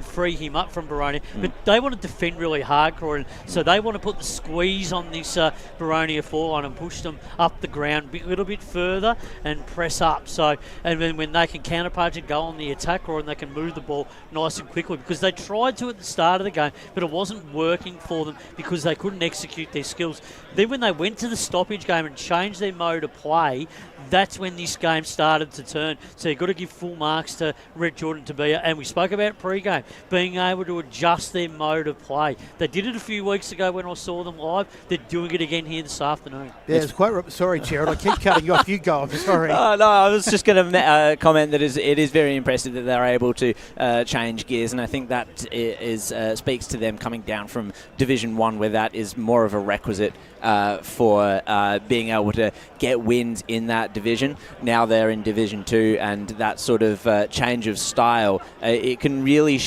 free him up from Boronia. But they want to defend really hard, Croydon, so they want to put the squeeze on this Boronia forward and push them up the ground a little bit further and press up. So, and then when they can counterpunch and go on the attack, Croydon, they can move the ball nice and quickly because they tried to at the start of the game, but it wasn't working for them because they couldn't execute their skills. Then when they went to the stoppage game and changed their mode of play, that's when this game started to turn. So you've got to give full marks to Rhett Jordan to be, and we spoke about pre-game, being able to adjust their mode of play. They did it a few weeks ago when I saw them live. They're doing it again here this afternoon. Yeah, it's quite... Sorry, Jared, I keep cutting you off. You go, I'm sorry. No, I was just going to comment that it is very impressive that they're able to change gears, and I think that speaks to them coming down from Division 1, where that is more of a requisite for being able to get wins in that division. Now they're in Division 2, and that sort of change of style, it can really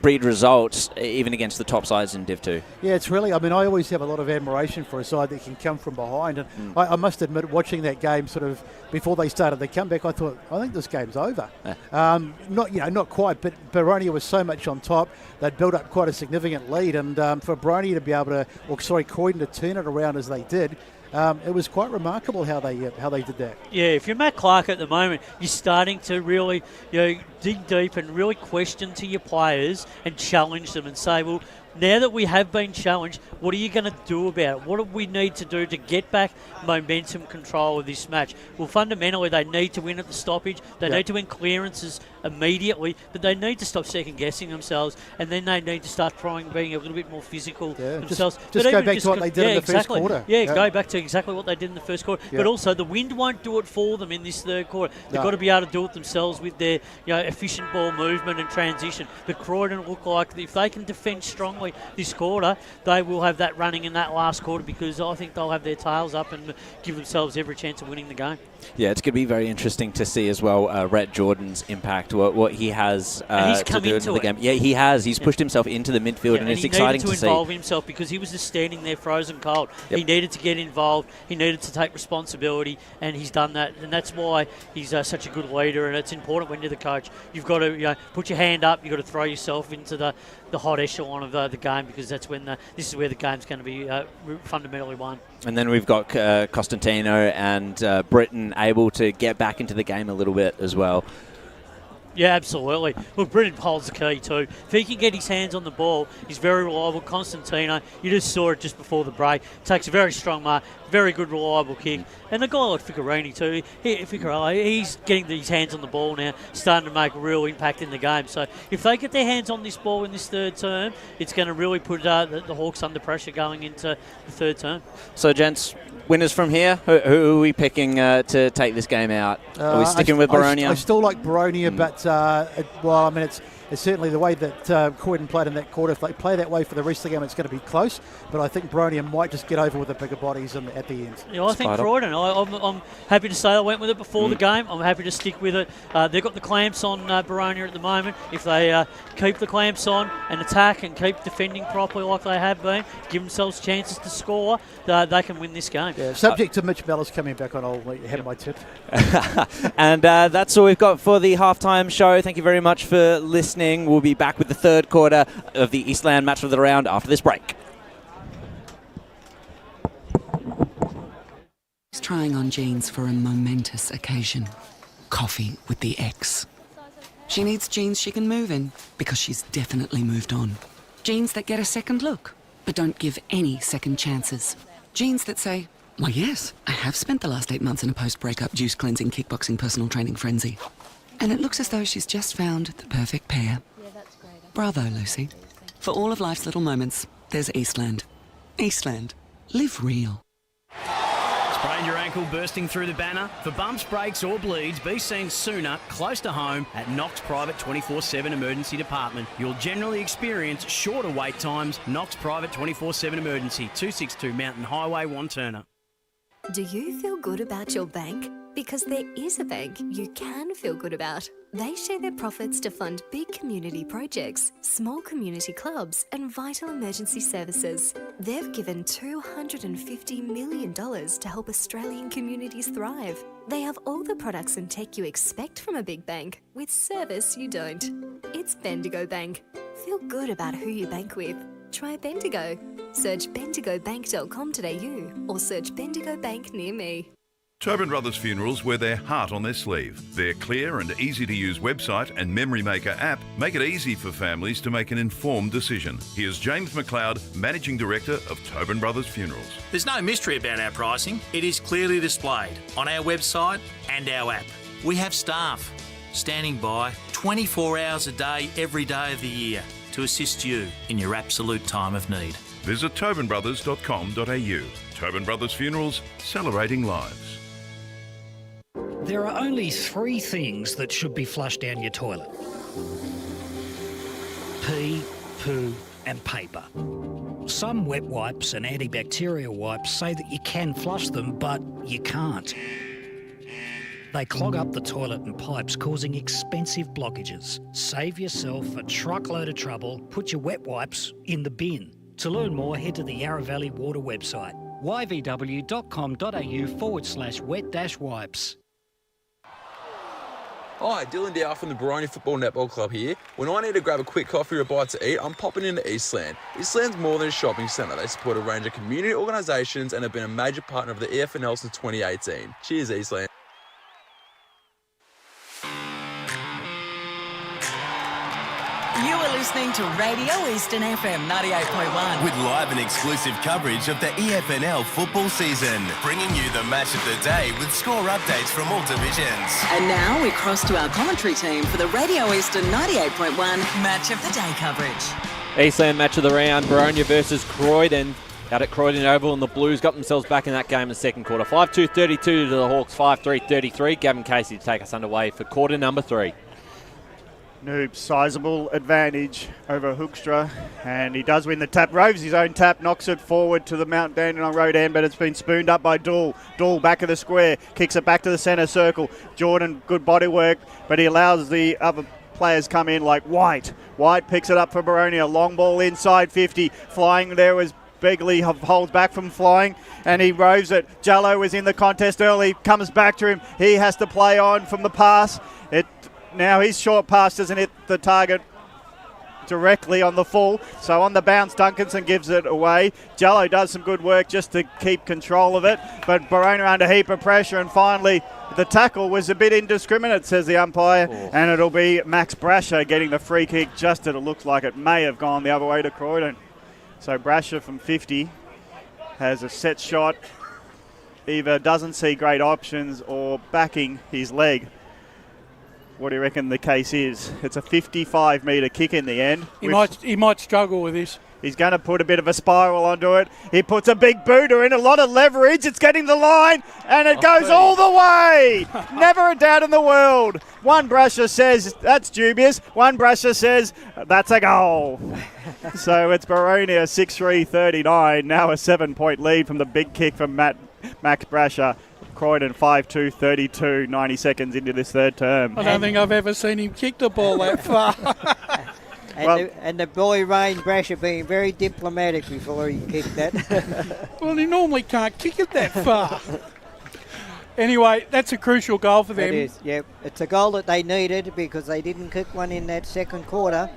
breed results even against the top sides in Div 2. Yeah, it's really, I always have a lot of admiration for a side that can come from behind, and I must admit, watching that game sort of before they started the comeback, I thought, I think this game's over. Not quite, but Boronia was so much on top. They'd built up quite a significant lead, and for Boronia to be able to, Croydon to turn it around as they did, it was quite remarkable how they did that. Yeah, if you're Matt Clark at the moment, you're starting to really dig deep and really question to your players and challenge them and say, well, now that we have been challenged, what are you going to do about it? What do we need to do to get back momentum control of this match? Well, fundamentally, they need to win at the stoppage. They need to win clearances immediately, but they need to stop second-guessing themselves, and then they need to start being a little bit more physical themselves. Just go back to what they did in the first quarter. Go back to exactly what they did in the first quarter. But also, the wind won't do it for them in this third quarter. They've got to be able to do it themselves with their efficient ball movement and transition. But Croydon look like if they can defend strongly this quarter, they will have that running in that last quarter, because I think they'll have their tails up and give themselves every chance of winning the game. Yeah, it's going to be very interesting to see as well Rhett Jordan's impact, what he has to do in the game. Yeah, he has. He's pushed himself into the midfield, and it's exciting to see. He needed to involve himself because he was just standing there frozen cold. He needed to get involved. He needed to take responsibility, and he's done that. And that's why he's such a good leader, and it's important when you're the coach. You've got to put your hand up. You've got to throw yourself into the hot echelon of the game, because that's when this is where the game's going to be fundamentally won. And then we've got Costantino and Britton able to get back into the game a little bit as well. Yeah, absolutely. Look, Britton holds the key too. If he can get his hands on the ball, he's very reliable. Constantino, you just saw it just before the break, takes a very strong mark, very good, reliable kick. And a guy like Ficarini too, he's getting his hands on the ball now, starting to make a real impact in the game. So if they get their hands on this ball in this third term, it's going to really put the Hawks under pressure going into the third term. So, gents, winners from here, who are we picking to take this game out? Are we sticking with Boronia? I still like Boronia, but It's certainly the way that Croydon played in that quarter. If they play that way for the rest of the game, it's going to be close. But I think Boronia might just get over with the bigger bodies at the end. Yeah, I think Croydon. I'm happy to say I went with it before the game. I'm happy to stick with it. They've got the clamps on Boronia at the moment. If they keep the clamps on and attack and keep defending properly like they have been, give themselves chances to score, they can win this game. Yeah, subject to Mitch Bellis coming back on, I'll have my tip. And that's all we've got for the halftime show. Thank you very much for listening. We'll be back with the third quarter of the Eastland match of the round after this break. She's trying on jeans for a momentous occasion. Coffee with the ex. She needs jeans she can move in because she's definitely moved on. Jeans that get a second look but don't give any second chances. Jeans that say, "Why yes, I have spent the last 8 months in a post-breakup juice cleansing, kickboxing, personal training frenzy." And it looks as though she's just found the perfect pair. Bravo, Lucy. For all of life's little moments, there's Eastland. Eastland. Live real. Sprained your ankle bursting through the banner? For bumps, breaks or bleeds, be seen sooner, close to home, at Knox Private 24/7 Emergency Department. You'll generally experience shorter wait times. Knox Private 24/7 Emergency, 262 Mountain Highway, Wanturna. Do you feel good about your bank? Because there is a bank you can feel good about. They share their profits to fund big community projects, small community clubs, and vital emergency services. They've given $250 million to help Australian communities thrive. They have all the products and tech you expect from a big bank, with service you don't. It's Bendigo Bank. Feel good about who you bank with. Try Bendigo. Search bendigobank.com.au or search Bendigo Bank near me. Tobin Brothers Funerals wear their heart on their sleeve. Their clear and easy-to-use website and Memory Maker app make it easy for families to make an informed decision. Here's James McLeod, Managing Director of Tobin Brothers Funerals. There's no mystery about our pricing. It is clearly displayed on our website and our app. We have staff standing by 24 hours a day, every day of the year to assist you in your absolute time of need. Visit tobinbrothers.com.au. Tobin Brothers Funerals, celebrating lives. There are only 3 things that should be flushed down your toilet: pee, poo and paper. Some wet wipes and antibacterial wipes say that you can flush them, but you can't. They clog up the toilet and pipes, causing expensive blockages. Save yourself a truckload of trouble. Put your wet wipes in the bin. To learn more, head to the Yarra Valley Water website, yvw.com.au/wet-wipes. Hi, Dylan Dow from the Boronia Football Netball Club here. When I need to grab a quick coffee or a bite to eat, I'm popping into Eastland. Eastland's more than a shopping centre. They support a range of community organisations and have been a major partner of the EFNL since 2018. Cheers, Eastland. You are listening to Radio Eastern FM 98.1. With live and exclusive coverage of the EFNL football season. Bringing you the match of the day with score updates from all divisions. And now we cross to our commentary team for the Radio Eastern 98.1 Match of the Day coverage. Eastland match of the round, Boronia versus Croydon. Out at Croydon Oval, and the Blues got themselves back in that game in the second quarter. 5-2-32 to the Hawks, 5-3-33. Gavin Casey to take us underway for quarter number 3. Noob, sizable advantage over Hoekstra, and he does win the tap. Roves his own tap, knocks it forward to the Mount Dandenong road end, but it's been spooned up by Dool. Dool back of the square, kicks it back to the centre circle. Jordan, good body work, but he allows the other players come in like White. White picks it up for Boronia. Long ball inside 50. Flying there was Begley, holds back from flying, and he roves it. Jallo was in the contest early, comes back to him. He has to play on from the pass. Now his short pass doesn't hit the target directly on the full. So on the bounce, Duncanson gives it away. Jallo does some good work just to keep control of it. But Boronia under a heap of pressure. And finally, the tackle was a bit indiscriminate, says the umpire. And it'll be Max Brasher getting the free kick. Just it looks like it may have gone the other way to Croydon. So Brasher from 50 has a set shot. Either doesn't see great options or backing his leg. What do you reckon the case is? It's a 55-metre kick in the end. He might struggle with this. He's going to put a bit of a spiral onto it. He puts a big booter in, a lot of leverage. It's getting the line, and it goes all the way. Never a doubt in the world. One brusher says, that's dubious. One brusher says, that's a goal. So it's Boronia 6-3-39. Now a 7-point lead from the big kick from Max Brasher. Croydon 5-2-32, 90 seconds into this third term. I don't think I've ever seen him kick the ball that far. And the boy Rain Brasher being very diplomatic before he kicked that. Well, he normally can't kick it that far. Anyway, that's a crucial goal for them. It is, yep. It's a goal that they needed because they didn't kick one in that second quarter.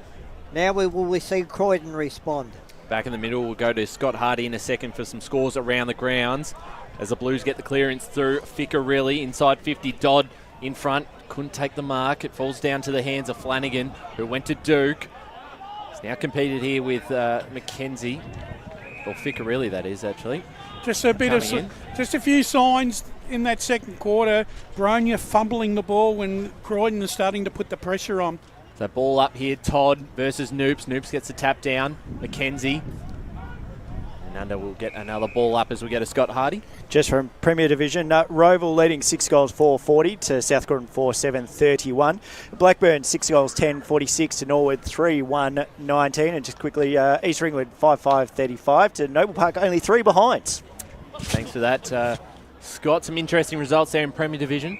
Now we see Croydon respond. Back in the middle, we'll go to Scott Hardy in a second for some scores around the grounds. As the Blues get the clearance through, Ficcarelli inside 50, Dodd in front, couldn't take the mark. It falls down to the hands of Flanagan, who went to Duke. He's now competed here with Mackenzie, or Ficcarelli that is actually. Just a few signs in that second quarter. Boronia fumbling the ball when Croydon is starting to put the pressure on. So ball up here, Todd versus Noops. Noops gets the tap down, Mackenzie. And Under will get another ball up as we go to Scott Hardy. Just from Premier Division, Roval leading 6 goals 4-40 to South Croydon 4-7-31. Blackburn 6 goals 10-46 to Norwood 3-1-19. And just quickly, East Ringwood 5-5-35 to Noble Park, only 3 behinds. Thanks for that. Scott, some interesting results there in Premier Division.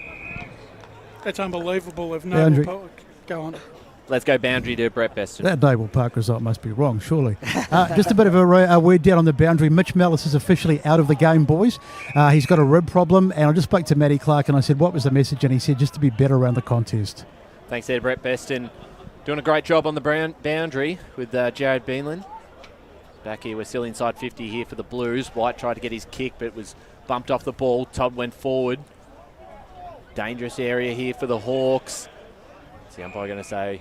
That's unbelievable of Noble Park. Go on. Let's go boundary to Brett Beston. That Noble Park result must be wrong, surely. Just a bit of a word down on the boundary. Mitch Mellis is officially out of the game, boys. He's got a rib problem, and I just spoke to Matty Clark and I said, what was the message? And he said, just to be better around the contest. Thanks there, Brett Beston. Doing a great job on the boundary with Jared Beanland. Back here, we're still inside 50 here for the Blues. White tried to get his kick, but was bumped off the ball. Todd went forward. Dangerous area here for the Hawks. What's the umpire going to say?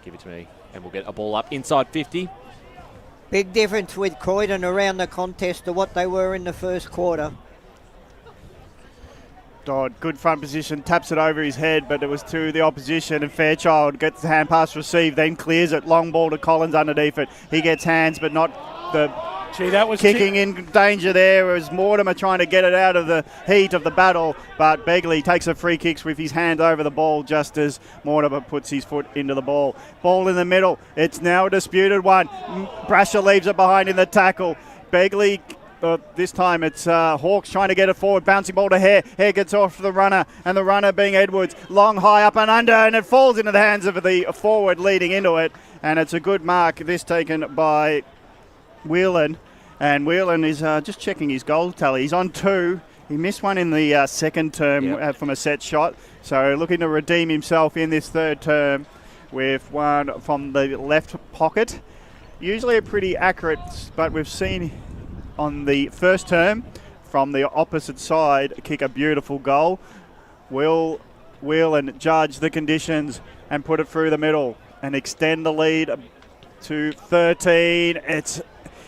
Give it to me. And we'll get a ball up inside 50. Big difference with Croydon around the contest to what they were in the first quarter. Dodd, good front position, taps it over his head, but it was to the opposition, and Fairchild gets the hand pass received, then clears it, long ball to Collins underneath it. He gets hands, but not the kicking in danger there. It was Mortimer trying to get it out of the heat of the battle, but Begley takes a free kicks with his hand over the ball just as Mortimer puts his foot into the ball. Ball in the middle. It's now a disputed one. Brasher leaves it behind in the tackle. Begley... this time it's Hawks trying to get it forward. Bouncing ball to Hare. Hare gets off the runner, and the runner being Edwards. Long, high up and under, and it falls into the hands of the forward leading into it. And it's a good mark, this taken by Whelan. And Whelan is just checking his goal tally. He's on 2. He missed one in the second term from a set shot. So looking to redeem himself in this third term with one from the left pocket. Usually a pretty accurate, but we've seen on the first term from the opposite side kick a beautiful goal. Will Whelan judge the conditions and put it through the middle and extend the lead to 13.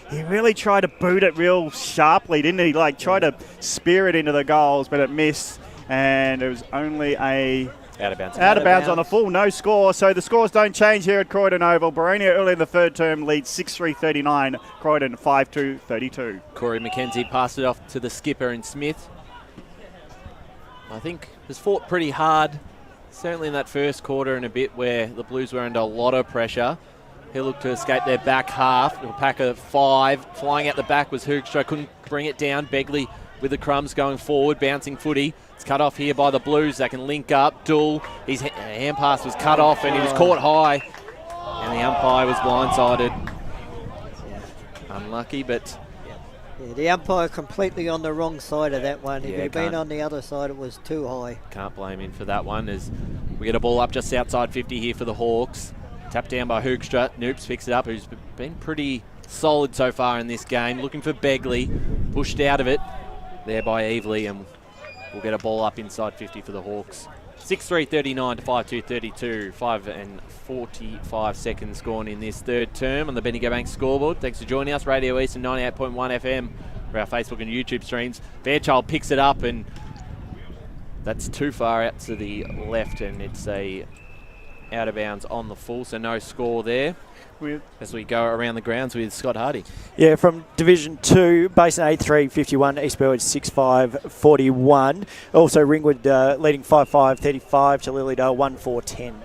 He really tried to boot it real sharply, didn't he? Like, try to spear it into the goals, but it missed. And it was only a... Out of bounds. Out of bounds on the full, no score. So the scores don't change here at Croydon Oval. Boronia early in the third term leads 6-3-39. Croydon 5-2-32. Corey McKenzie passed it off to the skipper and Smith. I think has fought pretty hard, certainly in that first quarter and a bit where the Blues were under a lot of pressure. He'll look to escape their back half. A pack of 5. Flying out the back was Hoekstra. Couldn't bring it down. Begley with the crumbs going forward. Bouncing footy. It's cut off here by the Blues. They can link up. Duel. His hand pass was cut off and he was caught high. And the umpire was blindsided. Unlucky, but... Yeah, the umpire completely on the wrong side of that one. If he'd been on the other side, it was too high. Can't blame him for that one as we get a ball up just outside 50 here for the Hawks. Tapped down by Hoekstra. Noops picks it up, who's been pretty solid so far in this game. Looking for Begley. Pushed out of it there by Evely, and we'll get a ball up inside 50 for the Hawks. 6-3-39 to 5-2-32. 5 and 45 seconds gone in this third term on the Bendigo Bank scoreboard. Thanks for joining us. Radio Eastern 98.1 FM for our Facebook and YouTube streams. Fairchild picks it up, and that's too far out to the left, and it's a out of bounds on the full, so no score there. as we go around the grounds with Scott Hardy. Yeah, from Division 2, Basin 8-3, 51, East Burwood 6-5, 41. Also Ringwood leading 5-5, 35 to Lilydale 1-4, 10.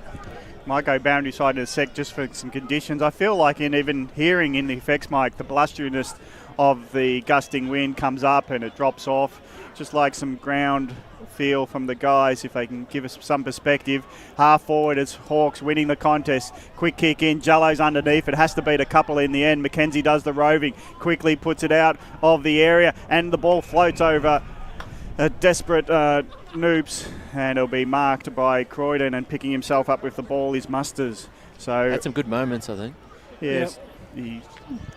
Might go boundary side in a sec just for some conditions. I feel like in even hearing in the effects mic, the blusteriness of the gusting wind comes up and it drops off. Just like some ground feel from the guys, if they can give us some perspective. Half forward as Hawks winning the contest. Quick kick in, Jello's underneath. It has to beat a couple in the end. Mackenzie does the roving, quickly puts it out of the area, and the ball floats over a desperate Noops, and it'll be marked by Croydon, and picking himself up with the ball is Musters. So had some good moments, I think. Yes. Yep.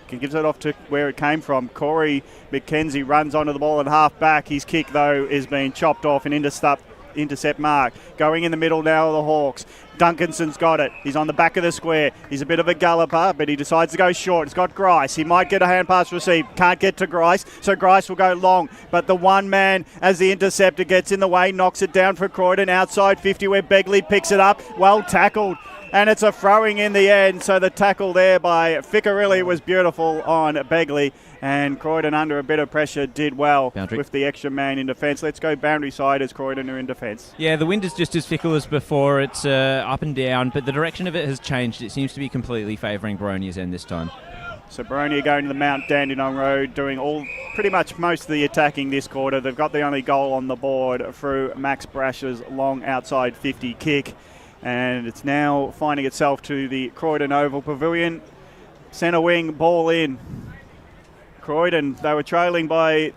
He gives it off to where it came from. Corey McKenzie runs onto the ball at half back. His kick, though, is being chopped off and intercept mark. Going in the middle now of the Hawks. Duncanson's got it. He's on the back of the square. He's a bit of a galloper, but he decides to go short. It's got Grice. He might get a hand pass received. Can't get to Grice, so Grice will go long. But the one man, as the interceptor gets in the way, knocks it down for Croydon. Outside 50 where Begley picks it up. Well tackled. And it's a throwing in the end, so the tackle there by Ficcarelli was beautiful on Begley, and Croydon under a bit of pressure did well with the extra man in defence. Let's go boundary side as Croydon are in defence. Yeah, the wind is just as fickle as before. It's up and down, but the direction of it has changed. It seems to be completely favouring Boronia's end this time. So Boronia going to the Mount Dandenong Road, doing pretty much most of the attacking this quarter. They've got the only goal on the board through Max Brash's long outside 50 kick. And it's now finding itself to the Croydon Oval Pavilion. Centre wing, ball in. Croydon, they were trailing by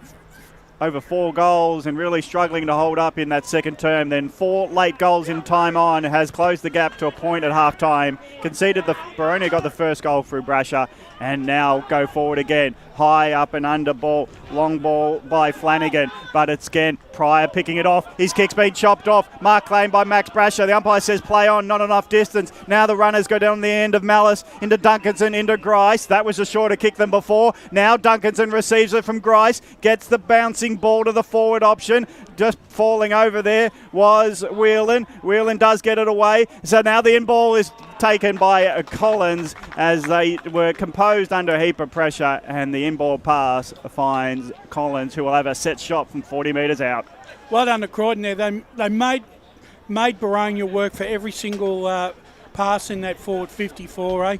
over 4 goals and really struggling to hold up in that second term. Then 4 late goals in time on has closed the gap to a point at half time. Conceded Boronia got the first goal through Brasher, and now go forward again. High up and under ball, long ball by Flanagan, but it's again Pryor picking it off. His kick's been chopped off. Mark claimed by Max Brasher. The umpire says play on, not enough distance. Now the runners go down the end of Malice into Duncanson, into Grice. That was a shorter kick than before. Now Duncanson receives it from Grice, gets the bouncing ball to the forward option. Just falling over there was Whelan. Whelan does get it away. So now the in ball is taken by Collins as they were composed under a heap of pressure, and the in-ball pass finds Collins, who will have a set shot from 40 metres out. Well done to Croydon there. They made Boronia work for every single pass in that forward 54, eh?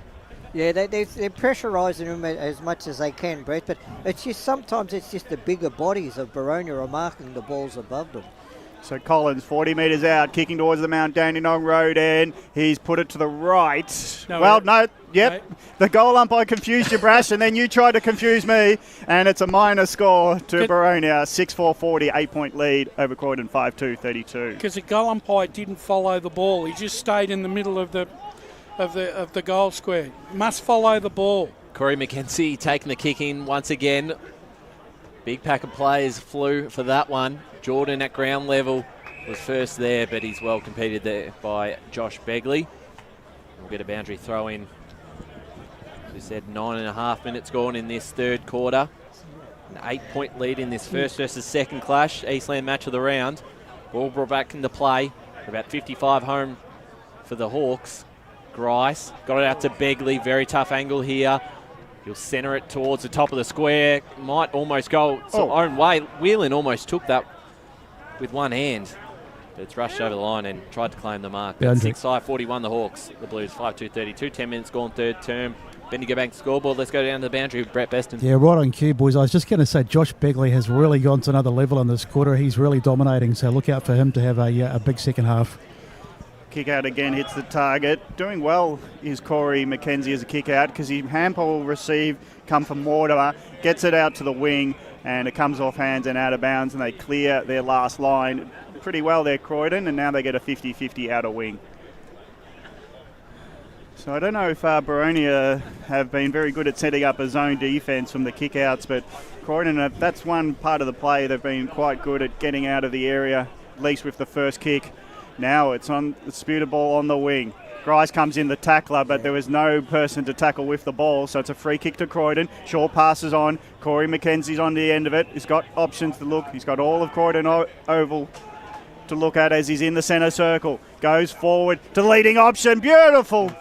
Yeah, they're pressurising them as much as they can, Brett, but it's just sometimes it's just the bigger bodies of Boronia are marking the balls above them. So Collins, 40 metres out, kicking towards the Mount Dandenong Road end. He's put it to the right. The goal umpire confused you, Brash, and then you tried to confuse me, and it's a minor score to Boronia, 6-4-40, 8-point lead over Croydon, 5-2-32. Because the goal umpire didn't follow the ball. He just stayed in the middle of the goal square. Must follow the ball. Corey McKenzie taking the kick in once again. Big pack of players flew for that one. Jordan at ground level was first there, but he's well competed there by Josh Begley. We'll get a boundary throw in. As we said, 9.5 minutes gone in this third quarter. An 8-point lead in this first versus second clash. Eastland match of the round. Ball brought back into play. About 55 home for the Hawks. Grice got it out to Begley. Very tough angle here. He'll centre it towards the top of the square. Might almost go its own way. Whelan almost took that with one hand. But it's rushed over the line and tried to claim the mark. 6-5-41 the Hawks. The Blues 5-2-32. 10 minutes gone third term. Bendigo Bank scoreboard. Let's go down to the boundary with Brett Beston. Yeah, right on cue, boys. I was just going to say Josh Begley has really gone to another level in this quarter. He's really dominating, so look out for him to have a big second half. Kick out again, hits the target. Doing well is Corey McKenzie as a kick out, because he handball receive, come from Mortimer, gets it out to the wing, and it comes off hands and out of bounds, and they clear their last line pretty well there, Croydon, and now they get a 50-50 outer wing. So I don't know if Boronia have been very good at setting up a zone defence from the kick-outs, but Croydon, that's one part of the play. They've been quite good at getting out of the area, at least with the first kick. Now it's on the Sputer ball on the wing. Grice comes in the tackler, but there was no person to tackle with the ball, so it's a free kick to Croydon. Shaw passes on. Corey McKenzie's on the end of it. He's got options to look. He's got all of Croydon Oval to look at as he's in the centre circle. Goes forward to leading option. Beautiful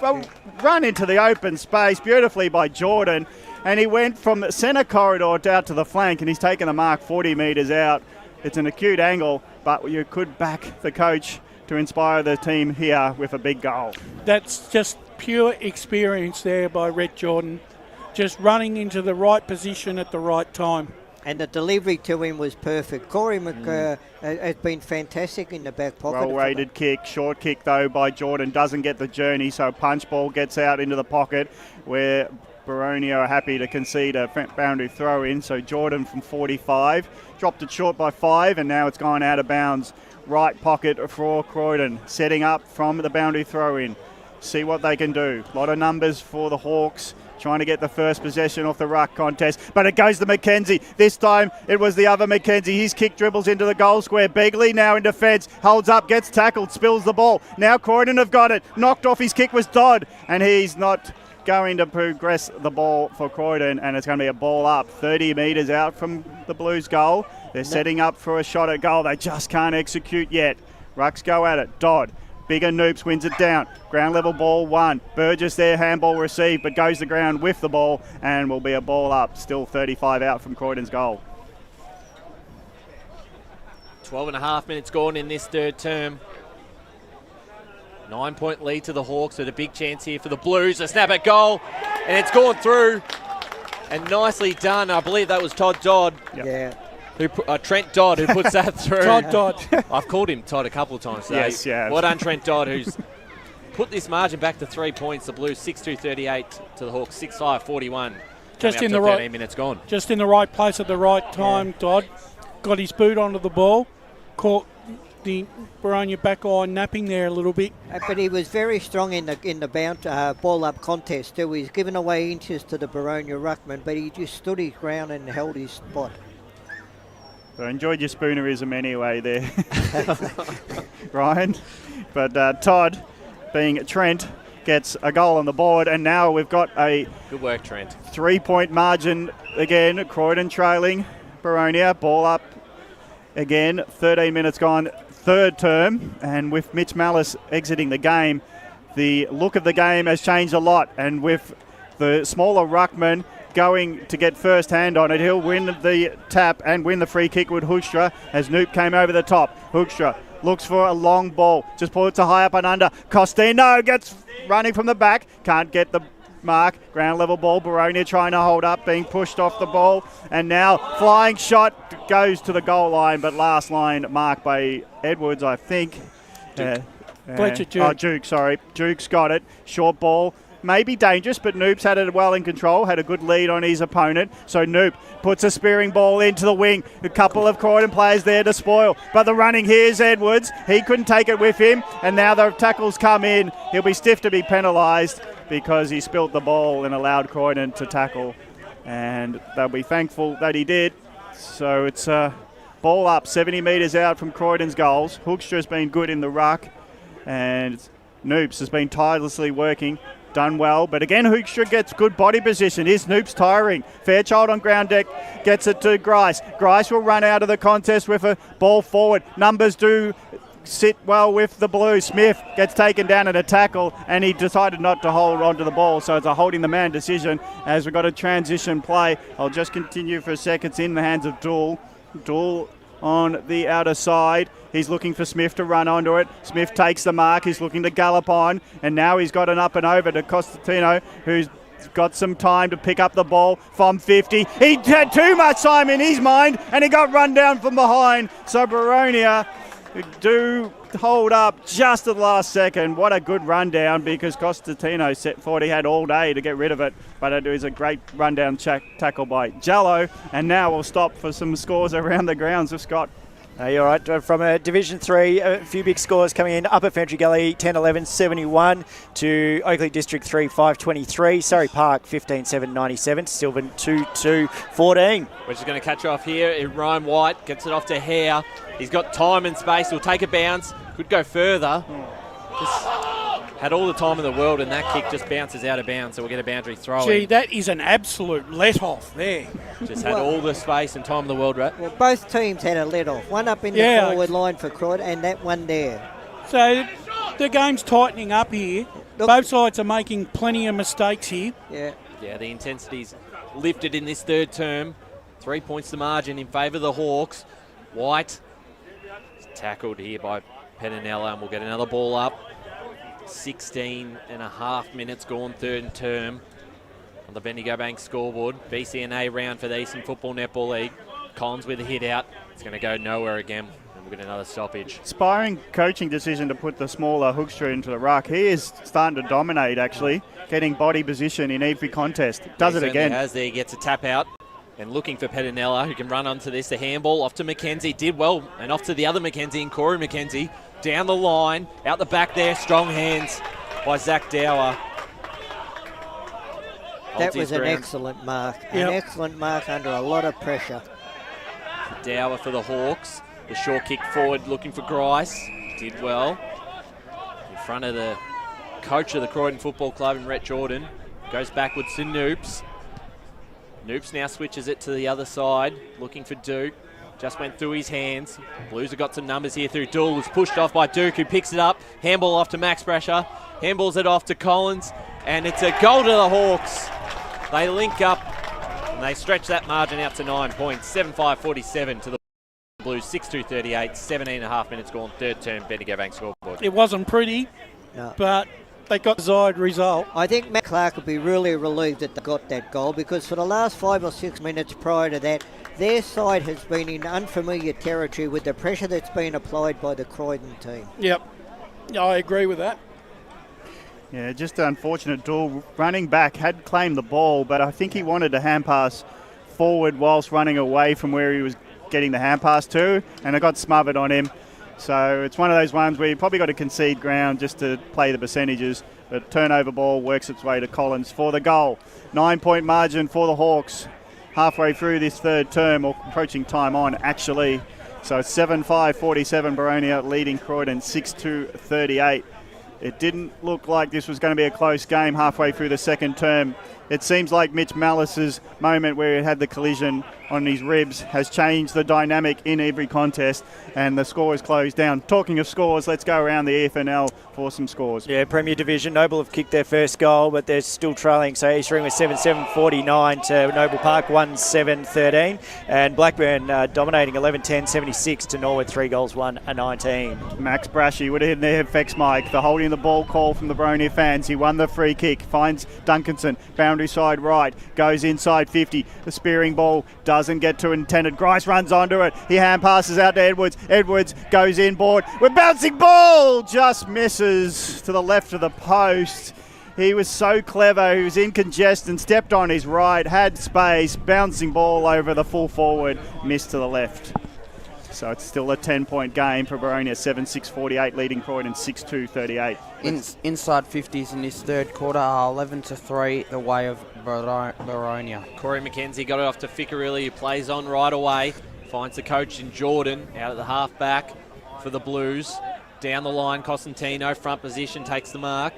run into the open space. Beautifully by Jordan. And he went from the centre corridor out to the flank, and he's taken the mark 40 metres out. It's an acute angle, but you could back the coach to inspire the team here with a big goal. That's just pure experience there by Rhett Jordan. Just running into the right position at the right time. And the delivery to him was perfect. Corey has been fantastic in the back pocket. Well-weighted kick, short kick though by Jordan, doesn't get the journey, so punch ball gets out into the pocket where Boronia are happy to concede a boundary throw in. So Jordan from 45 dropped it short by 5, and now it's gone out of bounds. Right pocket for Croydon, setting up from the boundary throw in. See what they can do. A lot of numbers for the Hawks, trying to get the first possession off the ruck contest, but it goes to McKenzie. This time it was the other McKenzie. His kick dribbles into the goal square. Begley now in defence, holds up, gets tackled, spills the ball. Now Croydon have got it. Knocked off his kick was Dodd, and he's not going to progress the ball for Croydon, and it's going to be a ball up 30 metres out from the Blues goal. They're setting up for a shot at goal. They just can't execute yet. Rucks go at it. Dodd. Bigger Noops wins it down. Ground level ball 1. Burgess there, handball received, but goes to ground with the ball and will be a ball up. Still 35 out from Croydon's goal. 12.5 minutes gone in this third term. 9-point lead to the Hawks with a big chance here for the Blues. A snap at goal, and it's gone through. And nicely done. I believe that was Todd Dodd. Yep. Yeah. Trent Dodd, who puts that through. Todd Dodd. I've called him Todd a couple of times today. Yes, yeah. Well done, Trent Dodd, who's put this margin back to 3 points. The Blues 6-2-38 to the Hawks 6-5-41. Just in the 13 right minutes gone. Just in the right place at the right time. Dodd got his boot onto the ball, caught the Boronia back line napping there a little bit. But he was very strong in the ball up contest too. He's given away inches to the Boronia ruckman, but he just stood his ground and held his spot. So I enjoyed your spoonerism anyway there, Ryan. But Todd, being Trent, gets a goal on the board, and now we've got a good work, Trent. 3-point margin again. Croydon trailing Boronia. Ball up again. 13 minutes gone, third term, and with Mitch Mallis exiting the game, the look of the game has changed a lot. And with the smaller ruckman going to get first hand on it, he'll win the tap and win the free kick with Hoekstra as Noop came over the top. Hoekstra looks for a long ball, just puts it high up and under. Costino gets running from the back, can't get the mark. Ground level ball, Boronia trying to hold up, being pushed off the ball, and now flying shot goes to the goal line, but last line marked by Edwards, I think. Duke. Duke, sorry. Duke's got it. Short ball. Maybe dangerous, but Noop's had it well in control, had a good lead on his opponent. So Noop puts a spearing ball into the wing. A couple of Croydon players there to spoil. But the running here's Edwards. He couldn't take it with him, and now the tackles come in. He'll be stiff to be penalised because he spilt the ball and allowed Croydon to tackle. And they'll be thankful that he did. So it's a ball up 70 metres out from Croydon's goals. Hoekstra's been good in the ruck, and Noops has been tirelessly working. Done well, but again Hoekstra gets good body position. Here's Noops tiring. Fairchild on ground deck gets it to Grice. Grice will run out of the contest with a ball forward. Numbers do sit well with the Blues. Smith gets taken down in a tackle, and he decided not to hold on to the ball, so it's a holding the man decision as we've got a transition play. I'll just continue for a second. It's in the hands of Dool. Dool on the outer side. He's looking for Smith to run onto it. Smith takes the mark. He's looking to gallop on, and now he's got an up and over to Costantino, who's got some time to pick up the ball from 50. He had too much time in his mind, and he got run down from behind. So Boronia do hold up just at the last second. What a good rundown, because Costantino thought he had all day to get rid of it, but it was a great rundown tackle by Jallo. And now we'll stop for some scores around the grounds of Scott. You're right. From Division 3, a few big scores coming in. Upper Ferntree Gully 10-11 71 to Oakley District 3 5-23. Surrey Park 15-7 97. Sylvan 2-2 14. We're just going to catch off here. Ryan White gets it off to Hare. He's got time and space. He'll take a bounce. Could go further. had all the time in the world, and that kick just bounces out of bounds, so we'll get a boundary throw. Gee, that is an absolute let-off there. Just had all the space and time in the world, right? Well, both teams had a let-off. One up in the forward line for Croydon and that one there. So the game's tightening up here. Both sides are making plenty of mistakes here. Yeah. Yeah, the intensity's lifted in this third term. 3 points to margin in favour of the Hawks. White is tackled here by Pettinella, and we'll get another ball up. 16 and a half minutes gone third term on the Bendigo Bank scoreboard. BCNA round for the Eastern Football Netball League. Collins with a hit out. It's going to go nowhere again, and we'll get another stoppage. Inspiring coaching decision to put the smaller hookster into the ruck. He is starting to dominate, actually, getting body position in every contest. Does it again. Has there, gets a tap out. And looking for Pettinella, who can run onto this. The handball off to McKenzie. Did well. And off to the other McKenzie, and Corey McKenzie. Down the line. Out the back there. Strong hands by Zach Dower. That was an excellent mark. An excellent mark under a lot of pressure. Dower for the Hawks. The short kick forward looking for Grice. Did well. In front of the coach of the Croydon Football Club in Rhett Jordan. Goes backwards to Noops. Noops now switches it to the other side, looking for Duke. Just went through his hands. Blues have got some numbers here through Dool, who's pushed off by Duke, who picks it up. Handball off to Max Brasher. Handballs it off to Collins, and it's a goal to the Hawks. They link up, and they stretch that margin out to 9 points. 7-5-47 to the Blues, 6-2-38, 17 and a half minutes gone, third term, Bendigo Bank scoreboard. It wasn't pretty, but they got the desired result. I think Matt Clark would be really relieved that they got that goal, because for the last 5 or 6 minutes prior to that, their side has been in unfamiliar territory with the pressure that's been applied by the Croydon team. Yep, I agree with that. Yeah, just unfortunate. Dool running back had claimed the ball, but I think he wanted to hand pass forward whilst running away from where he was getting the hand pass to, and it got smothered on him. So it's one of those ones where you probably got to concede ground just to play the percentages. But turnover ball works its way to Collins for the goal. 9 point margin for the Hawks halfway through this third term, or approaching time on actually. So 7-5-47 Boronia leading Croydon 6-2-38. It didn't look like this was going to be a close game halfway through the second term. It seems like Mitch Mallis's moment where he had the collision on his ribs has changed the dynamic in every contest, and the score is closed down. Talking of scores, let's go around the EFNL for some scores. Yeah, Premier Division. Noble have kicked their first goal, but they're still trailing. So East Ring was 7-7-49 to Noble Park 1-7-13. And Blackburn dominating 11-10, 76 to Norwood, 3 goals, 1-19. Max Brashy would have hit their FX mic. The holding the ball call from the Boronia fans. He won the free kick, finds Duncanson, boundary side right, goes inside 50. The spearing ball doesn't get to intended. Grice runs onto it. He hand passes out to Edwards. Edwards goes inboard with bouncing ball. Just misses to the left of the post. He was so clever. He was in congestion, stepped on his right, had space, bouncing ball over the full forward, missed to the left. So it's still a 10-point game for Boronia, 7-6-48, leading Croydon 6-2-38. Inside 50s in this third quarter are 11-3 the way of Boronia. Corey McKenzie got it off to Ficcarelli, who plays on right away. Finds the coach in Jordan out at the half-back for the Blues. Down the line, Costantino, front position, takes the mark.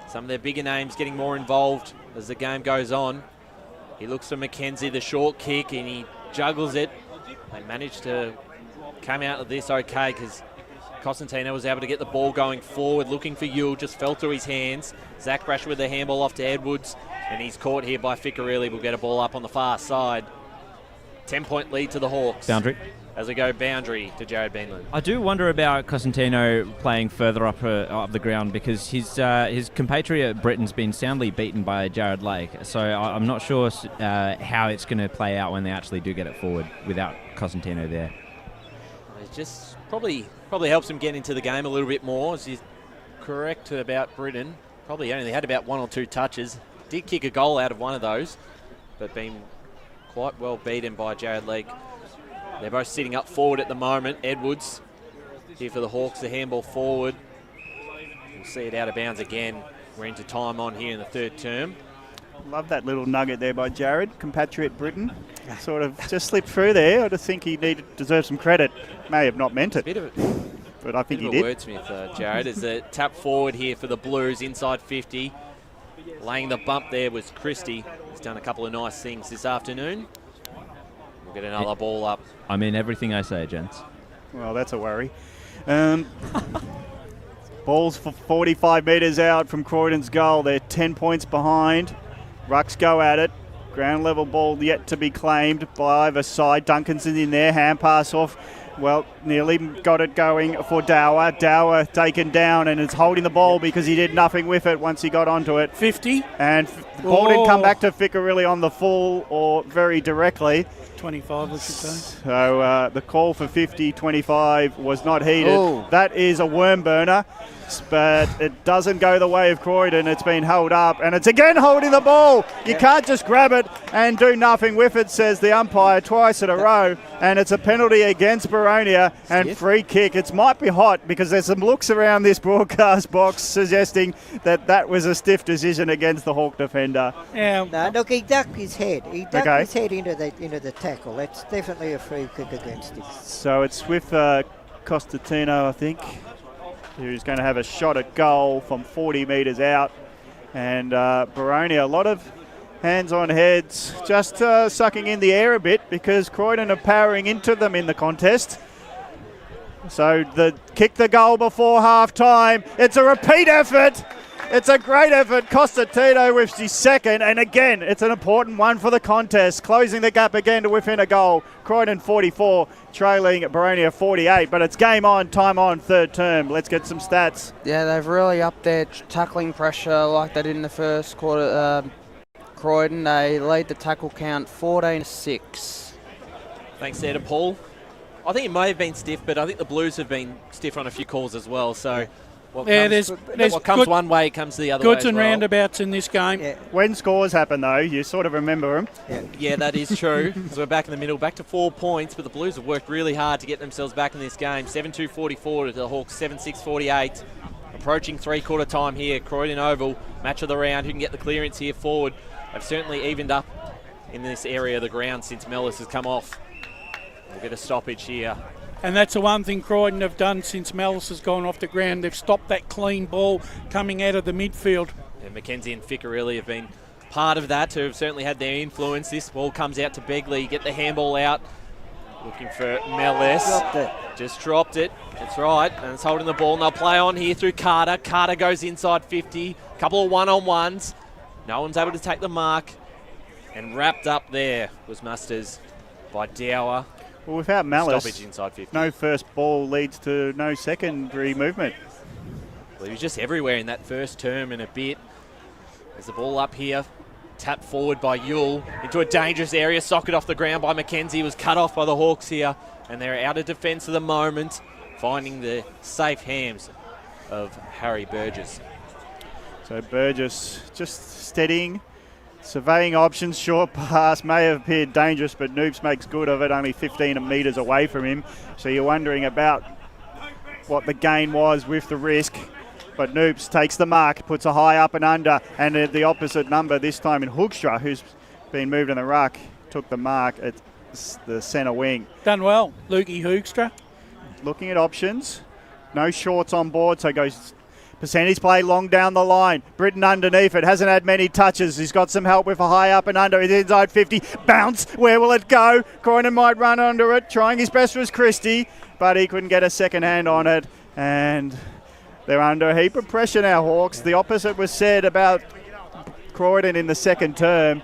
Some of their bigger names getting more involved as the game goes on. He looks for McKenzie, the short kick, and he juggles it. They managed to come out of this okay, because Costantino was able to get the ball going forward, looking for Yule, just fell through his hands. Zach Brash with the handball off to Edwards, and he's caught here by Ficcarelli. We'll get a ball up on the far side. 10-point lead to the Hawks. Boundary. As we go boundary to Jared Beanland. I do wonder about Costantino playing further up the ground, because his compatriot Britton's been soundly beaten by Jared Lake. So I'm not sure how it's going to play out when they actually do get it forward without Costantino there. It just probably helps him get into the game a little bit more. As he's correct about Britton. Probably only had about 1 or 2 touches. Did kick a goal out of one of those, but been quite well beaten by Jared Lake. They're both sitting up forward at the moment. Edwards here for the Hawks, the handball forward. We'll see it out of bounds again. We're into time on here in the third term. Love that little nugget there by Jared, compatriot Britton. Sort of just slipped through there. I just think he deserves some credit. May have not meant it. Bit of but I think Bit he of a did. wordsmith, Jared, as a tap forward here for the Blues inside 50. Laying the bump there was Christie. He's done a couple of nice things this afternoon. We'll get another ball up. I mean everything I say, gents. Well, that's a worry. Ball's for 45 metres out from Croydon's goal. They're 10 points behind. Rucks go at it. Ground level ball yet to be claimed by either side. Duncanson's in there. Hand pass off. Well, nearly got it going for Dower. Dower taken down and is holding the ball because he did nothing with it once he got onto it. 50. And the ball didn't come back to Ficker really on the full or very directly. 25, let's say. So the call for 50-25 was not heeded. Ooh. That is a worm burner, but it doesn't go the way of Croydon. It's been held up, and it's again holding the ball. You can't just grab it and do nothing with it, says the umpire twice in a row, and it's a penalty against Boronia and free kick. It might be hot because there's some looks around this broadcast box suggesting that was a stiff decision against the Hawk defender. No, look, he ducked his head. He ducked his head into the tackle. That's definitely a free kick against him. So it's with Costantino, I think, who's going to have a shot at goal from 40 metres out. And Boronia, a lot of hands on heads, just sucking in the air a bit because Croydon are powering into them in the contest. So kick the goal before half time. It's a repeat effort. It's a great effort. Costantino with his second, and again, it's an important one for the contest. Closing the gap again to within a goal. Croydon 44, trailing Boronia 48, but it's game on, time on, third term. Let's get some stats. Yeah, they've really upped their tackling pressure like they did in the first quarter. Croydon, they lead the tackle count 14-6. Thanks there to Paul. I think it may have been stiff, but I think the Blues have been stiff on a few calls as well, so... What comes one way comes the other way goods and roundabouts in this game. When scores happen, though, you sort of remember them. Yeah, that is true. So we're back in the middle, back to 4 points, but the Blues have worked really hard to get themselves back in this game. 7-2-44 to the Hawks, 7-6-48. Approaching three-quarter time here. Croydon Oval, match of the round. Who can get the clearance here forward? They've certainly evened up in this area of the ground since Mellis has come off. We'll get a stoppage here. And that's the one thing Croydon have done since Mellis has gone off the ground. They've stopped that clean ball coming out of the midfield. And Mackenzie and Ficker really have been part of that, who have certainly had their influence. This ball comes out to Begley, get the handball out. Looking for Mellis. Just dropped it. That's right. And it's holding the ball. And they'll play on here through Carter. Carter goes inside 50. Couple of one-on-ones. No one's able to take the mark. And wrapped up there was Musters by Dower. Well, without Malice, stoppage inside 50. No first ball leads to no secondary movement. Well, he was just everywhere in that first term and a bit. There's the ball up here. Tapped forward by Yule into a dangerous area. Socket off the ground by Mackenzie. Was cut off by the Hawks here. And they're out of defence at the moment. Finding the safe hands of Harry Burgess. So Burgess just steadying. Surveying options, short pass may have appeared dangerous, but Noops makes good of it, only 15 metres away from him. So you're wondering about what the gain was with the risk. But Noops takes the mark, puts a high up and under, and at the opposite number, this time in Hoekstra, who's been moved in the ruck, took the mark at the centre wing. Done well, Lukey Hoekstra. Looking at options, no shorts on board, so goes... Percentage play long down the line. Britton underneath it. Hasn't had many touches. He's got some help with a high up and under. It's inside 50. Bounce. Where will it go? Croydon might run under it. Trying his best was Christie, but he couldn't get a second hand on it. And they're under a heap of pressure now, Hawks. The opposite was said about Croydon in the second term.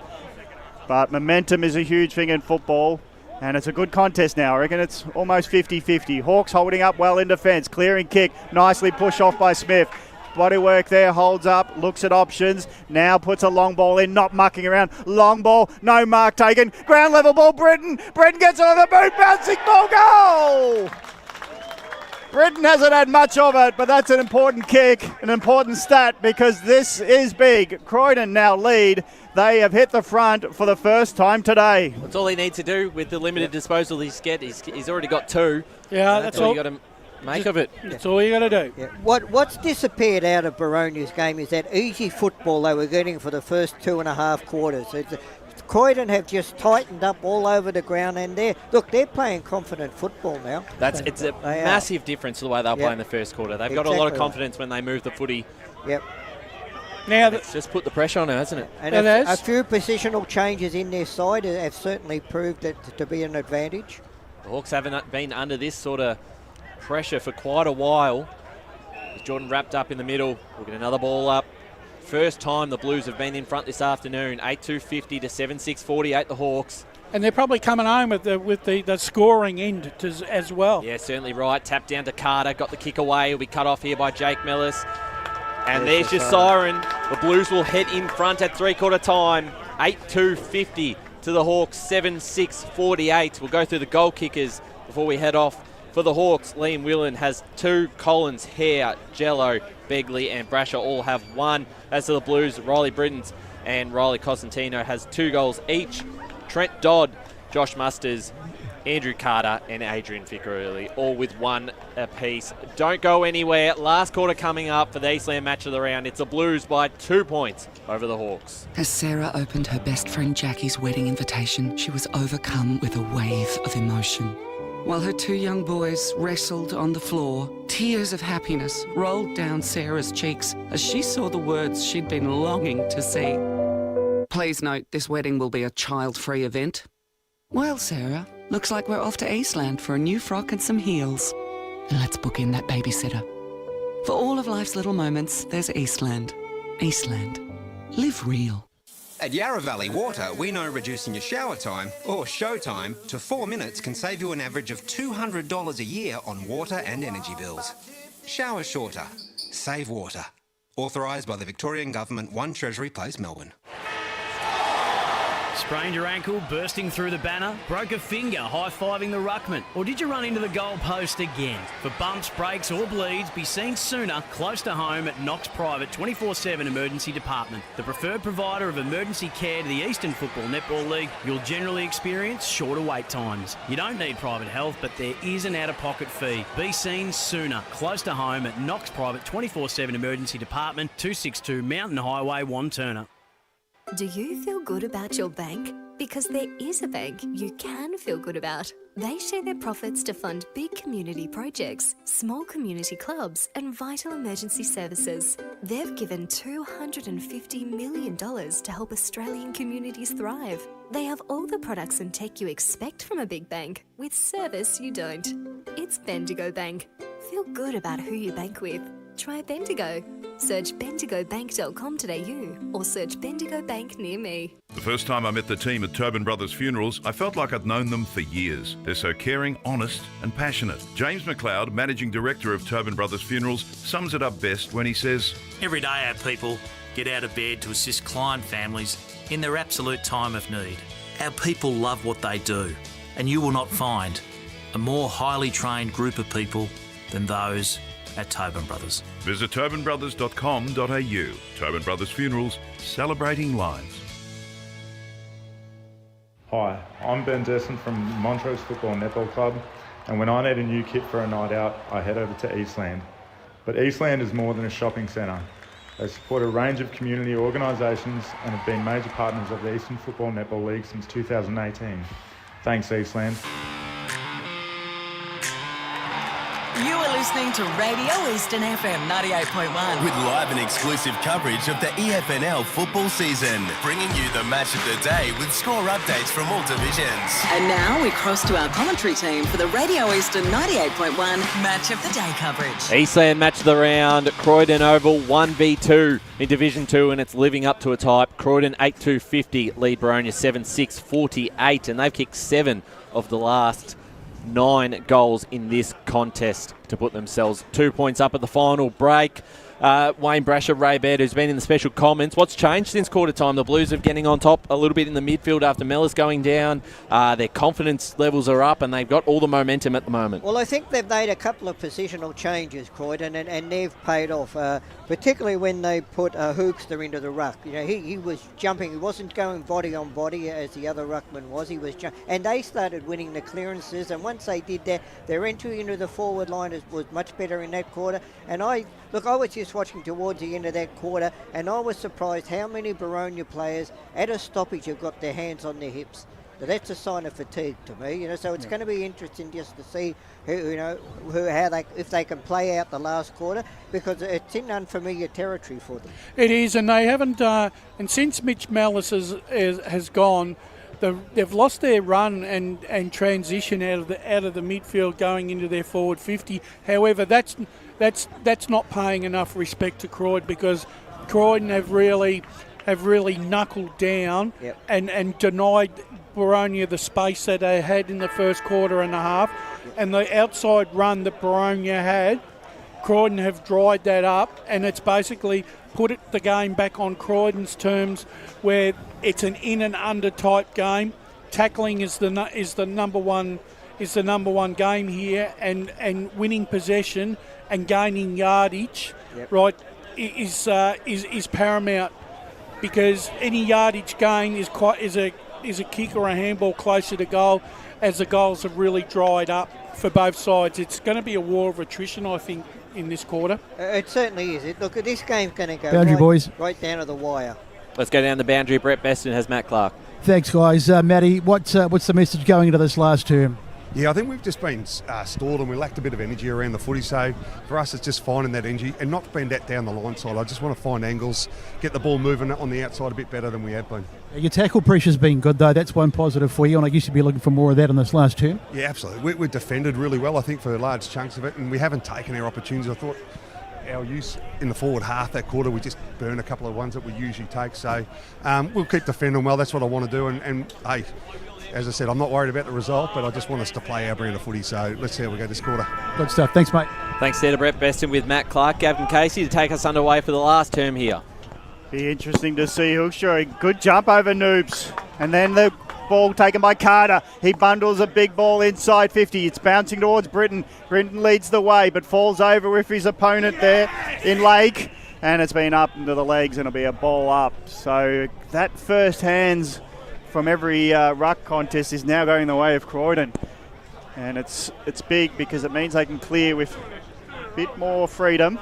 But momentum is a huge thing in football. And it's a good contest now. I reckon it's almost 50-50. Hawks holding up well in defence. Clearing kick. Nicely pushed off by Smith. Body work there. Holds up. Looks at options. Now puts a long ball in. Not mucking around. Long ball. No mark taken. Ground level ball. Britton. Britton gets on the boot. Bouncing ball. Goal! Britton hasn't had much of it, but that's an important kick. An important stat because this is big. Croydon now lead. They have hit the front for the first time today. That's all he needs to do with the limited disposal he's got. He's already got two. Yeah, that's all you got to make of it. That's all you got to do. Yeah. What's disappeared out of Boronia's game is that easy football they were getting for the first 2.5 quarters. It's Croydon have just tightened up all over the ground, and they're playing confident football now. It's a massive difference to the way they were playing the first quarter. They've got a lot of confidence when they move the footy. Yep. Now it's just put the pressure on her, hasn't it? And a few positional changes in their side have certainly proved it to be an advantage. The Hawks haven't been under this sort of pressure for quite a while. As Jordan wrapped up in the middle, we'll get another ball up. First time the Blues have been in front this afternoon. 8-2-50 to 7-6-48 the Hawks. And they're probably coming home with the scoring end as well. Yeah, certainly right. Tap down to Carter, got the kick away. He'll be cut off here by Jake Mellis. And there's your siren. The Blues will head in front at three-quarter time. 8-2-50 to the Hawks, 7-6-48. We'll go through the goal kickers before we head off. For the Hawks, Liam Whelan has 2. Collins, Hare, Jello, Begley and Brasher all have 1. As to the Blues, Riley Brittens and Riley Cosentino has 2 goals each. Trent Dodd, Josh Musters, Andrew Carter and Adrian Fickerly, all with 1 apiece. Don't go anywhere. Last quarter coming up for the Eastland match of the round. It's the Blues by 2 points over the Hawks. As Sarah opened her best friend Jackie's wedding invitation, she was overcome with a wave of emotion. While her 2 young boys wrestled on the floor, tears of happiness rolled down Sarah's cheeks as she saw the words she'd been longing to see. Please note, this wedding will be a child-free event. Well, Sarah, looks like we're off to Eastland for a new frock and some heels. And let's book in that babysitter. For all of life's little moments, there's Eastland. Eastland. Live real. At Yarra Valley Water, we know reducing your shower time, or show time, to 4 minutes can save you an average of $200 a year on water and energy bills. Shower shorter. Save water. Authorised by the Victorian Government, 1 Treasury Place, Melbourne. Sprained your ankle, bursting through the banner, broke a finger high-fiving the ruckman, or did you run into the goal post again? For bumps, breaks or bleeds, be seen sooner, close to home at Knox Private 24/7 Emergency Department. The preferred provider of emergency care to the Eastern Football Netball League, you'll generally experience shorter wait times. You don't need private health, but there is an out-of-pocket fee. Be seen sooner, close to home at Knox Private 24/7 Emergency Department, 262 Mountain Highway, Wanturna. Do you feel good about your bank? Because there is a bank you can feel good about. They share their profits to fund big community projects, small community clubs, and vital emergency services. They've given $250 million to help Australian communities thrive. They have all the products and tech you expect from a big bank, with service you don't. It's Bendigo Bank. Feel good about who you bank with. Try Bendigo. Search bendigobank.com.au or search Bendigo Bank near me. The first time I met the team at Tobin Brothers Funerals, I felt like I'd known them for years. They're so caring, honest and passionate. James McLeod, Managing Director of Tobin Brothers Funerals, sums it up best when he says, Every day our people get out of bed to assist client families in their absolute time of need. Our people love what they do, and you will not find a more highly trained group of people than those at Tobin Brothers. Visit tobinbrothers.com.au. Tobin Brothers Funerals, celebrating lives. Hi, I'm Ben Desson from Montrose Football Netball Club, and when I need a new kit for a night out, I head over to Eastland. But Eastland is more than a shopping centre. They support a range of community organisations and have been major partners of the Eastern Football Netball League since 2018. Thanks, Eastland. You are listening to Radio Eastern FM 98.1. With live and exclusive coverage of the EFNL football season, bringing you the match of the day with score updates from all divisions. And now we cross to our commentary team for the Radio Eastern 98.1 Match of the Day coverage. Eastland match of the round, Croydon Oval 1v2 in Division 2, and it's living up to its hype. Croydon 8-2-50, lead Boronia 7-6-48, and they've kicked 7 of the last 9 goals in this contest to put themselves 2 points up at the final break. Wayne Brasher, Ray Baird, who's been in the special comments. What's changed since quarter time? The Blues are getting on top a little bit in the midfield after Mellis going down. Their confidence levels are up and they've got all the momentum at the moment. Well, I think they've made a couple of positional changes, Croydon, and they've paid off, particularly when they put Hookster into the ruck. You know, he was jumping. He wasn't going body on body as the other ruckman was. He was and they started winning the clearances, and once they did that, their entry into the forward line was much better in that quarter. And I was just just watching towards the end of that quarter, and I was surprised how many Boronia players at a stoppage have got their hands on their hips. So that's a sign of fatigue to me, so it's going to be interesting just to see if they can play out the last quarter, because it's in unfamiliar territory for them. It is, and they haven't. And since Mitch Mallis has gone, they've lost their run and transition out of the midfield going into their forward 50. However, that's not paying enough respect to Croydon, because Croydon have really knuckled down and denied Boronia the space that they had in the first quarter and a half, and the outside run that Boronia had, Croydon have dried that up, and it's basically put the game back on Croydon's terms, where it's an in and under type game. Tackling is the number one game here, and winning possession and gaining yardage, right, is paramount, because any yardage gain is a kick or a handball closer to goal, as the goals have really dried up for both sides. It's going to be a war of attrition, I think, in this quarter. It certainly is. Look, this game's going to go Boundary boys. right down to the wire. Let's go down the boundary. Brett Beston has Matt Clark. Thanks, guys. Matty, what's the message going into this last term? Yeah, I think we've just been stalled, and we lacked a bit of energy around the footy. So for us, it's just finding that energy and not being that down the line side. I just want to find angles, get the ball moving on the outside a bit better than we have been. Your tackle pressure's been good, though. That's one positive for you, and I guess you'd be looking for more of that in this last term. Yeah, absolutely. We defended really well, I think, for large chunks of it, and we haven't taken our opportunities. I thought our use in the forward half that quarter, we just burned a couple of ones that we usually take. So we'll keep defending well. That's what I want to do. And hey, as I said, I'm not worried about the result, but I just want us to play our brand of footy. So let's see how we go this quarter. Good stuff. Thanks, mate. Thanks there to Brett Beston with Matt Clark. Gavin Casey to take us underway for the last term here. Be interesting to see Hookshaw. Good jump over Noobs. And then the ball taken by Carter. He bundles a big ball inside 50. It's bouncing towards Britton. Britton leads the way, but falls over with his opponent there in Lake. And it's been up into the legs, and it'll be a ball up. So that first hands from every ruck contest is now going the way of Croydon. And it's big, because it means they can clear with a bit more freedom.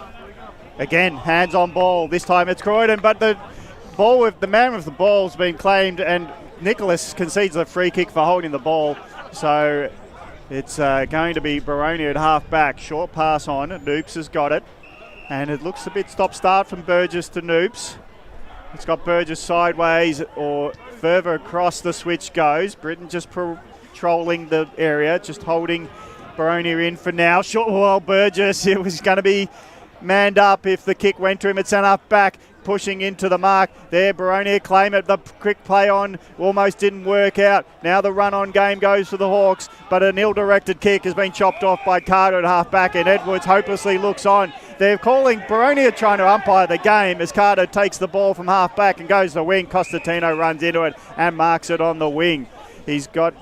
Again, hands on ball. This time it's Croydon, but the man with the ball has been claimed, and Nicholas concedes a free kick for holding the ball. So it's going to be Boronia at half back. Short pass on. Noops has got it. And it looks a bit stop-start from Burgess to Noops. It's got Burgess sideways, or further across the switch goes. Britton just patrolling the area, just holding Boronia in for now. Short while Burgess, it was going to be manned up if the kick went to him. It's sent up back, pushing into the mark. There, Boronia claim it. The quick play on almost didn't work out. Now the run-on game goes for the Hawks, but an ill-directed kick has been chopped off by Carter at half-back, and Edwards hopelessly looks on. They're calling Boronia trying to umpire the game as Carter takes the ball from half-back and goes to the wing. Costantino runs into it and marks it on the wing. He's got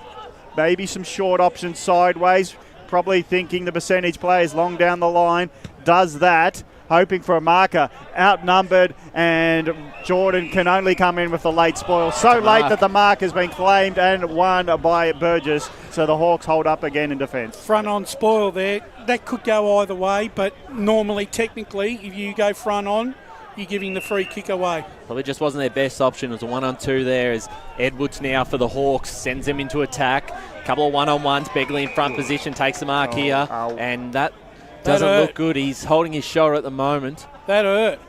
maybe some short options sideways, probably thinking the percentage play is long down the line. Does that, hoping for a marker. Outnumbered, and Jordan can only come in with the late spoil. So late that the mark has been claimed and won by Burgess. So the Hawks hold up again in defence. Front on spoil there. That could go either way, but normally, technically, if you go front on, you're giving the free kick away. Probably just wasn't their best option. It was a 1-on-2 there, as Edwards now for the Hawks sends them into attack. A couple of one-on-ones. Begley in front position takes the mark here, and that doesn't look good. He's holding his shoulder at the moment. That hurt.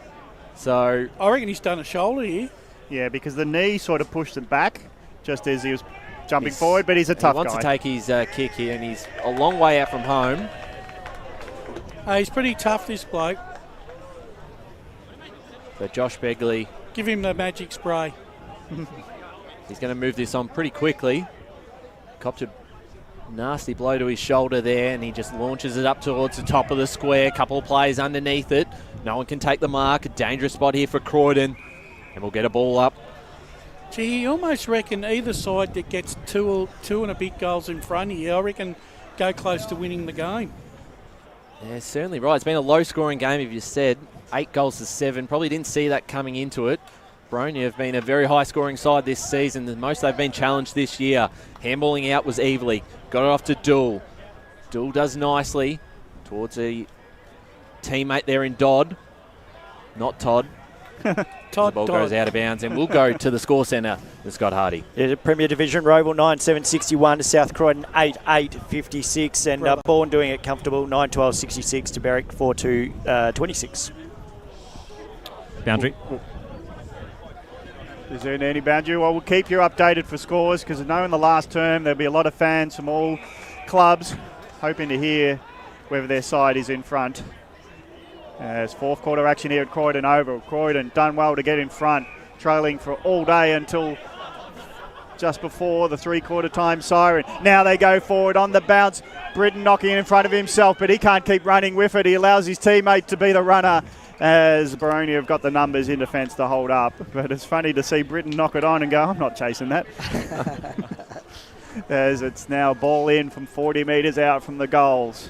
So I reckon he's done a shoulder here. Yeah, because the knee sort of pushed him back just as he was jumping forward, but he's a tough guy. He wants to take his kick here, and he's a long way out from home. He's pretty tough, this bloke. So Josh Begley. Give him the magic spray. He's going to move this on pretty quickly. Copped a nasty blow to his shoulder there, and he just launches it up towards the top of the square. Couple of players underneath it. No one can take the mark. A dangerous spot here for Croydon. And we'll get a ball up. Gee, you almost reckon either side that gets two and a bit goals in front of you, I reckon go close to winning the game. Yeah, certainly right. It's been a low-scoring game, if you said. 8 goals to 7. Probably didn't see that coming into it. Boronia have been a very high-scoring side this season. The most they've been challenged this year. Handballing out was Evely. Got it off to Dool. Dool does nicely towards a teammate there in Dodd. not Todd. The ball goes out of bounds and we'll go to the score centre with Scott Hardy. Yeah, Premier Division, Roval 9-7-61 to South Croydon 8-8-56, and Bourne doing it comfortable 9-12-66 to Berwick 4-2-26. Boundary. Is there any boundary? Well, we'll keep you updated for scores because I know in the last term there'll be a lot of fans from all clubs hoping to hear whether their side is in front. As fourth quarter action here at Croydon Oval. Croydon done well to get in front, trailing for all day until just before the three-quarter time siren. Now they go forward on the bounce. Britton knocking in front of himself, but he can't keep running with it. He allows his teammate to be the runner as Boronia have got the numbers in defence to hold up. But it's funny to see Britton knock it on and go, I'm not chasing that. As it's now ball in from 40 metres out from the goals.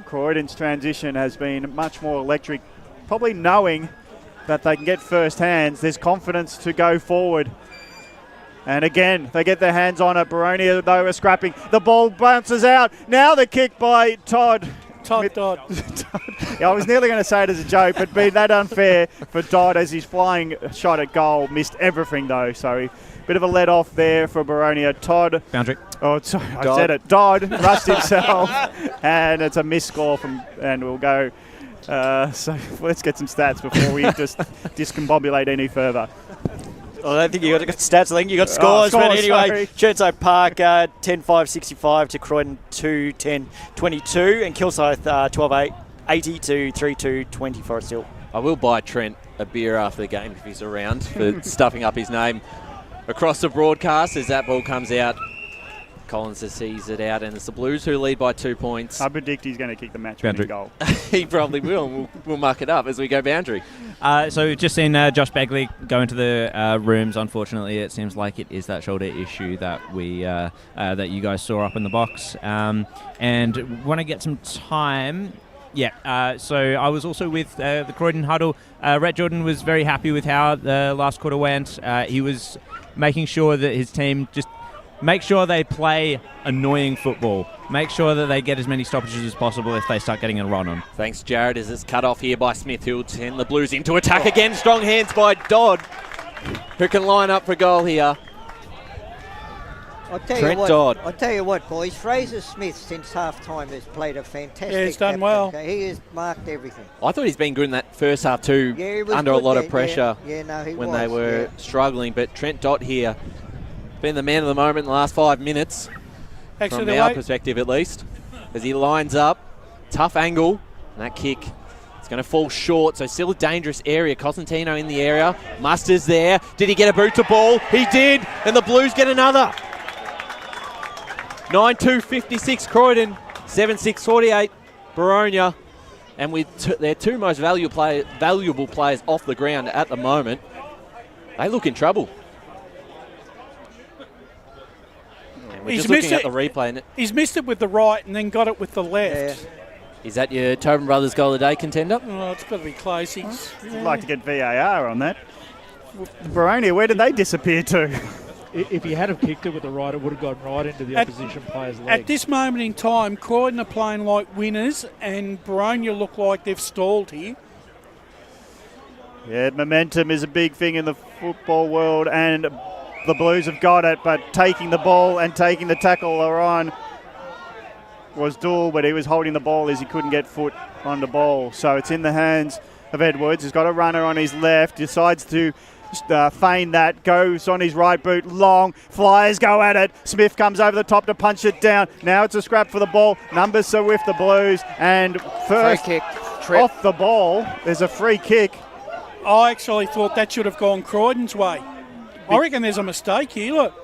Croydon's transition has been much more electric, probably knowing that they can get first hands. There's confidence to go forward. And again, they get their hands on it. Boronia, though, are scrapping. The ball bounces out. Now the kick by Todd. Todd. I was nearly going to say it as a joke, but being that unfair for Dodd as his flying shot at goal. Missed everything, though. So bit of a let off there for Boronia. Todd. Boundary. Oh, sorry, I said it. Dodd rushed himself. And it's a missed score and we'll go. So let's get some stats before we just discombobulate any further. I don't think you got stats. I think you got scores. But anyway, Chertsey Park 10-5-65 to Croydon 2-10-22, and Kilsyth 12-8-80 to 3-2-20 Forest Hill. I will buy Trent a beer after the game if he's around for stuffing up his name across the broadcast as that ball comes out. Collins sees it out, and it's the Blues who lead by 2 points. I predict he's going to kick the match-winning goal. He probably will. We'll muck it up as we go boundary. So we've just seen Josh Bagley go into the rooms. Unfortunately, it seems like it is that shoulder issue that we that you guys saw up in the box. And want to get some time. Yeah, so I was also with the Croydon huddle. Rhett Jordan was very happy with how the last quarter went. He was making sure that his team just make sure they play annoying football. Make sure that they get as many stoppages as possible if they start getting a run on. Thanks, Jared, as it's cut off here by Smith, who'll send the Blues into attack again. Strong hands by Dodd, who can line up for goal here. I'll tell you what, boys. Fraser Smith, since half-time, has played a fantastic. Yeah, he's done well. He has marked everything. I thought he's been good in that first half too, under a lot of pressure when they were struggling. But Trent Dodd here, been the man of the moment in the last 5 minutes, from our perspective at least, as he lines up. Tough angle, and that kick is going to fall short, so still a dangerous area. Cosentino in the area, Musters there. Did he get a boot to ball? He did, and the Blues get another. 9-2-56 Croydon, 7-6-48 Boronia, and with their two most valuable players off the ground at the moment, they look in trouble. We're just looking at the replay. He's missed it with the right and then got it with the left. Yeah. Is that your Tobin Brothers goal of the day contender? Oh, it's got to be close. I'd like to get VAR on that. Boronia, where did they disappear to? If he had have kicked it with the right, it would have gone right into the opposition player's leg. At this moment in time, Croydon are playing like winners and Boronia look like they've stalled here. Yeah, momentum is a big thing in the football world, and the Blues have got it, but taking the ball and taking the tackle on was Dool, but he was holding the ball as he couldn't get foot on the ball. So it's in the hands of Edwards. He's got a runner on his left, decides to feign that, goes on his right boot, long, Flyers go at it, Smith comes over the top to punch it down. Now it's a scrap for the ball, numbers are with the Blues, and first free kick, off the ball, there's a free kick. I actually thought that should have gone Croydon's way. I reckon there's a mistake here. Look,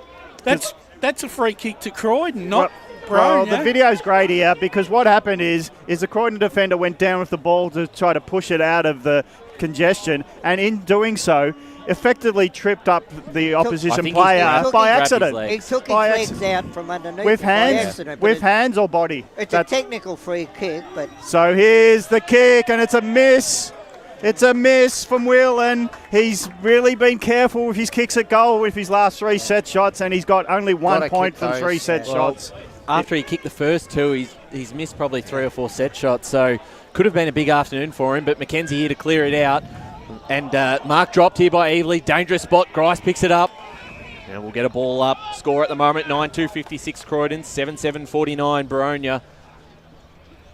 that's a free kick to Croydon, not Boronia. Well, the video's great here because what happened is the Croydon defender went down with the ball to try to push it out of the congestion, and in doing so, effectively tripped up the opposition player by accident. He took his legs out from underneath with hands or body. It's a technical free kick, but so here's the kick, and it's a miss. It's a miss from Whelan. He's really been careful with his kicks at goal with his last 3 set shots, and he's got only 1 point from 3 set shots. After he kicked the first 2, he's missed probably 3 or 4 set shots, so could have been a big afternoon for him, but Mackenzie here to clear it out. And mark dropped here by Evely. Dangerous spot. Grice picks it up. And we'll get a ball up. Score at the moment, 9-2-56 Croydon, 7-7-49 Boronia.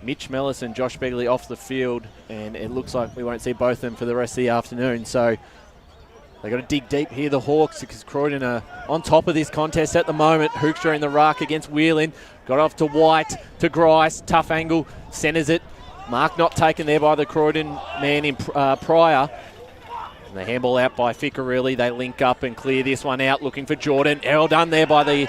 Mitch Mellis and Josh Begley off the field, and it looks like we won't see both of them for the rest of the afternoon. So they've got to dig deep here, the Hawks, because Croydon are on top of this contest at the moment. Hoekstra in the ruck against Whelan. Got off to White, to Grice. Tough angle, centres it. Mark not taken there by the Croydon man in Pryor. And the handball out by Ficcarelli. They link up and clear this one out, looking for Jordan. Well done there by the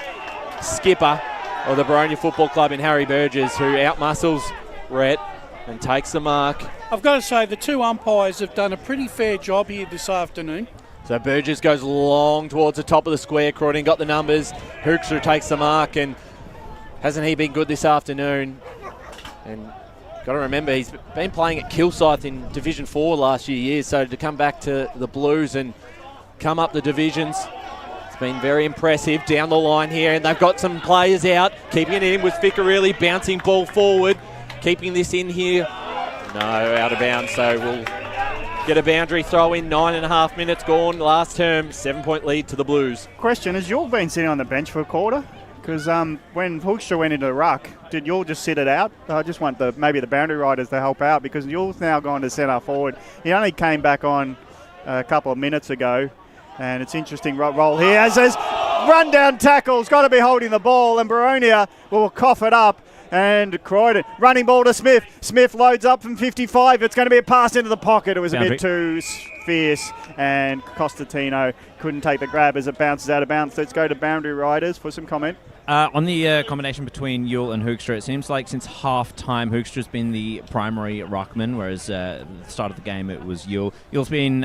skipper of the Boronia Football Club in Harry Burgess, who outmuscles Rhett and takes the mark. I've got to say, the two umpires have done a pretty fair job here this afternoon. So Burgess goes long towards the top of the square. Croydon got the numbers. Hoekstra takes the mark, and hasn't he been good this afternoon? And got to remember, he's been playing at Kilsyth in Division 4 last few years, so to come back to the Blues and come up the divisions, it's been very impressive down the line here, and they've got some players out. Keeping it in with Ficcarelli, bouncing ball forward. Keeping this in here. No, out of bounds, so we'll get a boundary throw in. 9.5 minutes gone. Last term, 7-point lead to the Blues. Question, has Yule been sitting on the bench for a quarter? Because when Hoekstra went into the ruck, did Yule just sit it out? I just want maybe the boundary riders to help out, because Yule's now gone to centre forward. He only came back on a couple of minutes ago, and it's interesting roll here. As there's run-down tackles, got to be holding the ball, and Boronia will cough it up. And Croydon, running ball to Smith. Smith loads up from 55. It's going to be a pass into the pocket. It was boundary. A bit too fierce, and Costantino couldn't take the grab as it bounces out of bounds. Let's go to boundary riders for some comment. On the combination between Yule and Hoekstra, it seems like since half-time, Hoekstra's been the primary ruckman, whereas at the start of the game it was Yule. Yule's been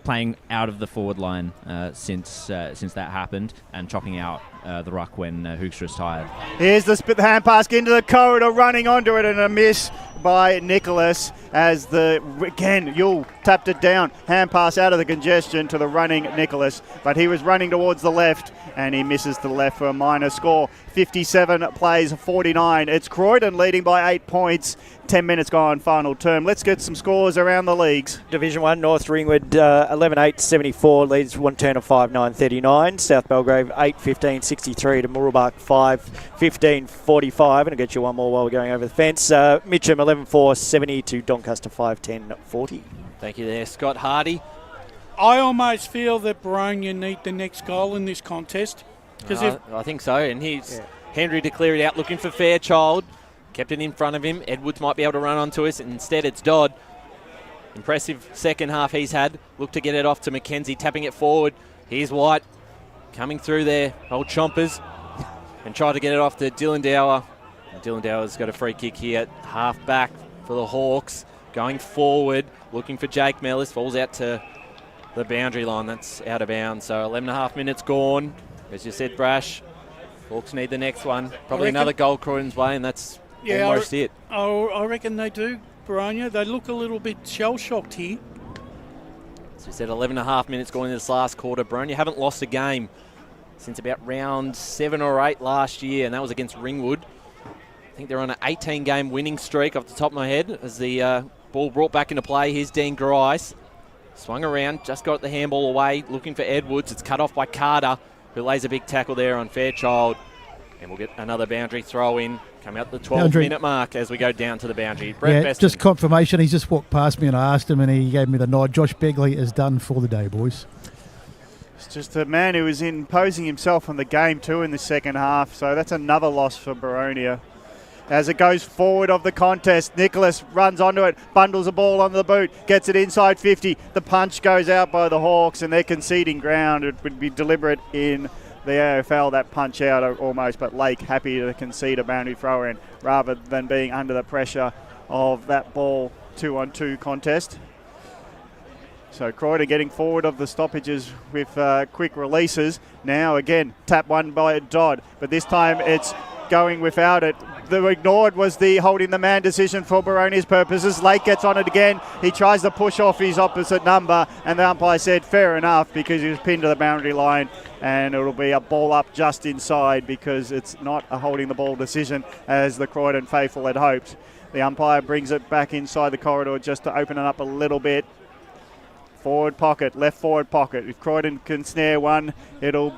playing out of the forward line since that happened, and chopping out the ruck when Hoekstra's tired. Here's the hand pass into the corridor, running onto it, and a miss by Nicholas as again Yule tapped it down. Hand pass out of the congestion to the running Nicholas, but he was running towards the left and he misses to the left for a minor score. 57 plays 49. It's Croydon leading by 8 points. 10 minutes gone, final term. Let's get some scores around the leagues. Division 1, North Ringwood 11-8-74 leads one turn of 5-9-39. South Belgrave 8-15-63 to Mooroolbark 5-15-45. And I'll get you one more while we're going over the fence. Mitcham 11-4-70 to Doncaster 5-10-40. Thank you there, Scott Hardy. I almost feel that Boronia need the next goal in this contest. I think so, and Henry to clear it out, looking for Fairchild. Kept it in front of him. Edwards might be able to run onto us. Instead, it's Dodd. Impressive second half he's had. Look to get it off to Mackenzie, tapping it forward. Here's White coming through there. Old Chompers. And try to get it off to Dylan Dower. And Dylan Dower's got a free kick here. Half back for the Hawks. Going forward, looking for Jake Mellis. Falls out to the boundary line. That's out of bounds. So 11.5 minutes gone. As you said, Brash, Hawks need the next one. Probably another goal Croydon's way, and that's almost it. I reckon they do, Boronia. They look a little bit shell-shocked here. As we said, 11.5 minutes going into this last quarter. Boronia haven't lost a game since about round 7 or 8 last year, and that was against Ringwood. I think they're on an 18-game winning streak off the top of my head as the ball brought back into play. Here's Dean Grice. Swung around, just got the handball away, looking for Edwards. It's cut off by Carter, who lays a big tackle there on Fairchild. And we'll get another boundary throw in. Come out the 12-minute mark as we go down to the boundary. Brett Beston. Just confirmation. He's just walked past me and I asked him and he gave me the nod. Josh Begley is done for the day, boys. It's just a man who was imposing himself on the game too in the second half. So that's another loss for Boronia. As it goes forward of the contest, Nicholas runs onto it, bundles the ball onto the boot, gets it inside 50. The punch goes out by the Hawks and they're conceding ground. It would be deliberate in the AFL, that punch out almost, but Lake happy to concede a boundary throw in rather than being under the pressure of that ball 2-on-2 contest. So Croydon getting forward of the stoppages with quick releases. Now again, tap one by Dodd, but this time it's going without it. The ignored was the holding the man decision for Boronia's purposes. Lake gets on it again. He tries to push off his opposite number, and the umpire said fair enough because he was pinned to the boundary line, and it'll be a ball up just inside because it's not a holding the ball decision as the Croydon faithful had hoped. The umpire brings it back inside the corridor just to open it up a little bit. Forward pocket, left forward pocket. If Croydon can snare one, it'll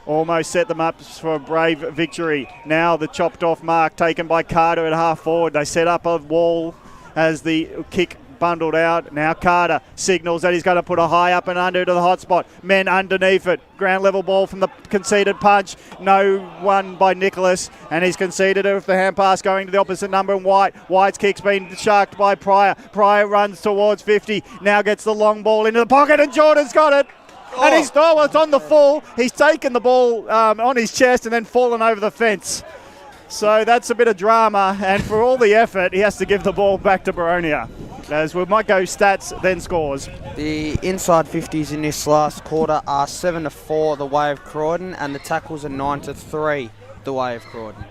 almost set them up for a brave victory. Now the chopped off mark taken by Carter at half forward. They set up a wall as the kick bundled out. Now Carter signals that he's going to put a high up and under to the hot spot. Men underneath it. Ground level ball from the conceded punch. No one by Nicholas, and he's conceded it with the hand pass going to the opposite number and White. White's kick's been sharked by Pryor. Pryor runs towards 50. Now gets the long ball into the pocket and Jordan's got it. And it's on the full. He's taken the ball on his chest and then fallen over the fence. So that's a bit of drama, and for all the effort, he has to give the ball back to Boronia. As we might go stats, then scores. The inside 50s in this last quarter are 7-4 the way of Croydon, and the tackles are 9-3 the way of Croydon.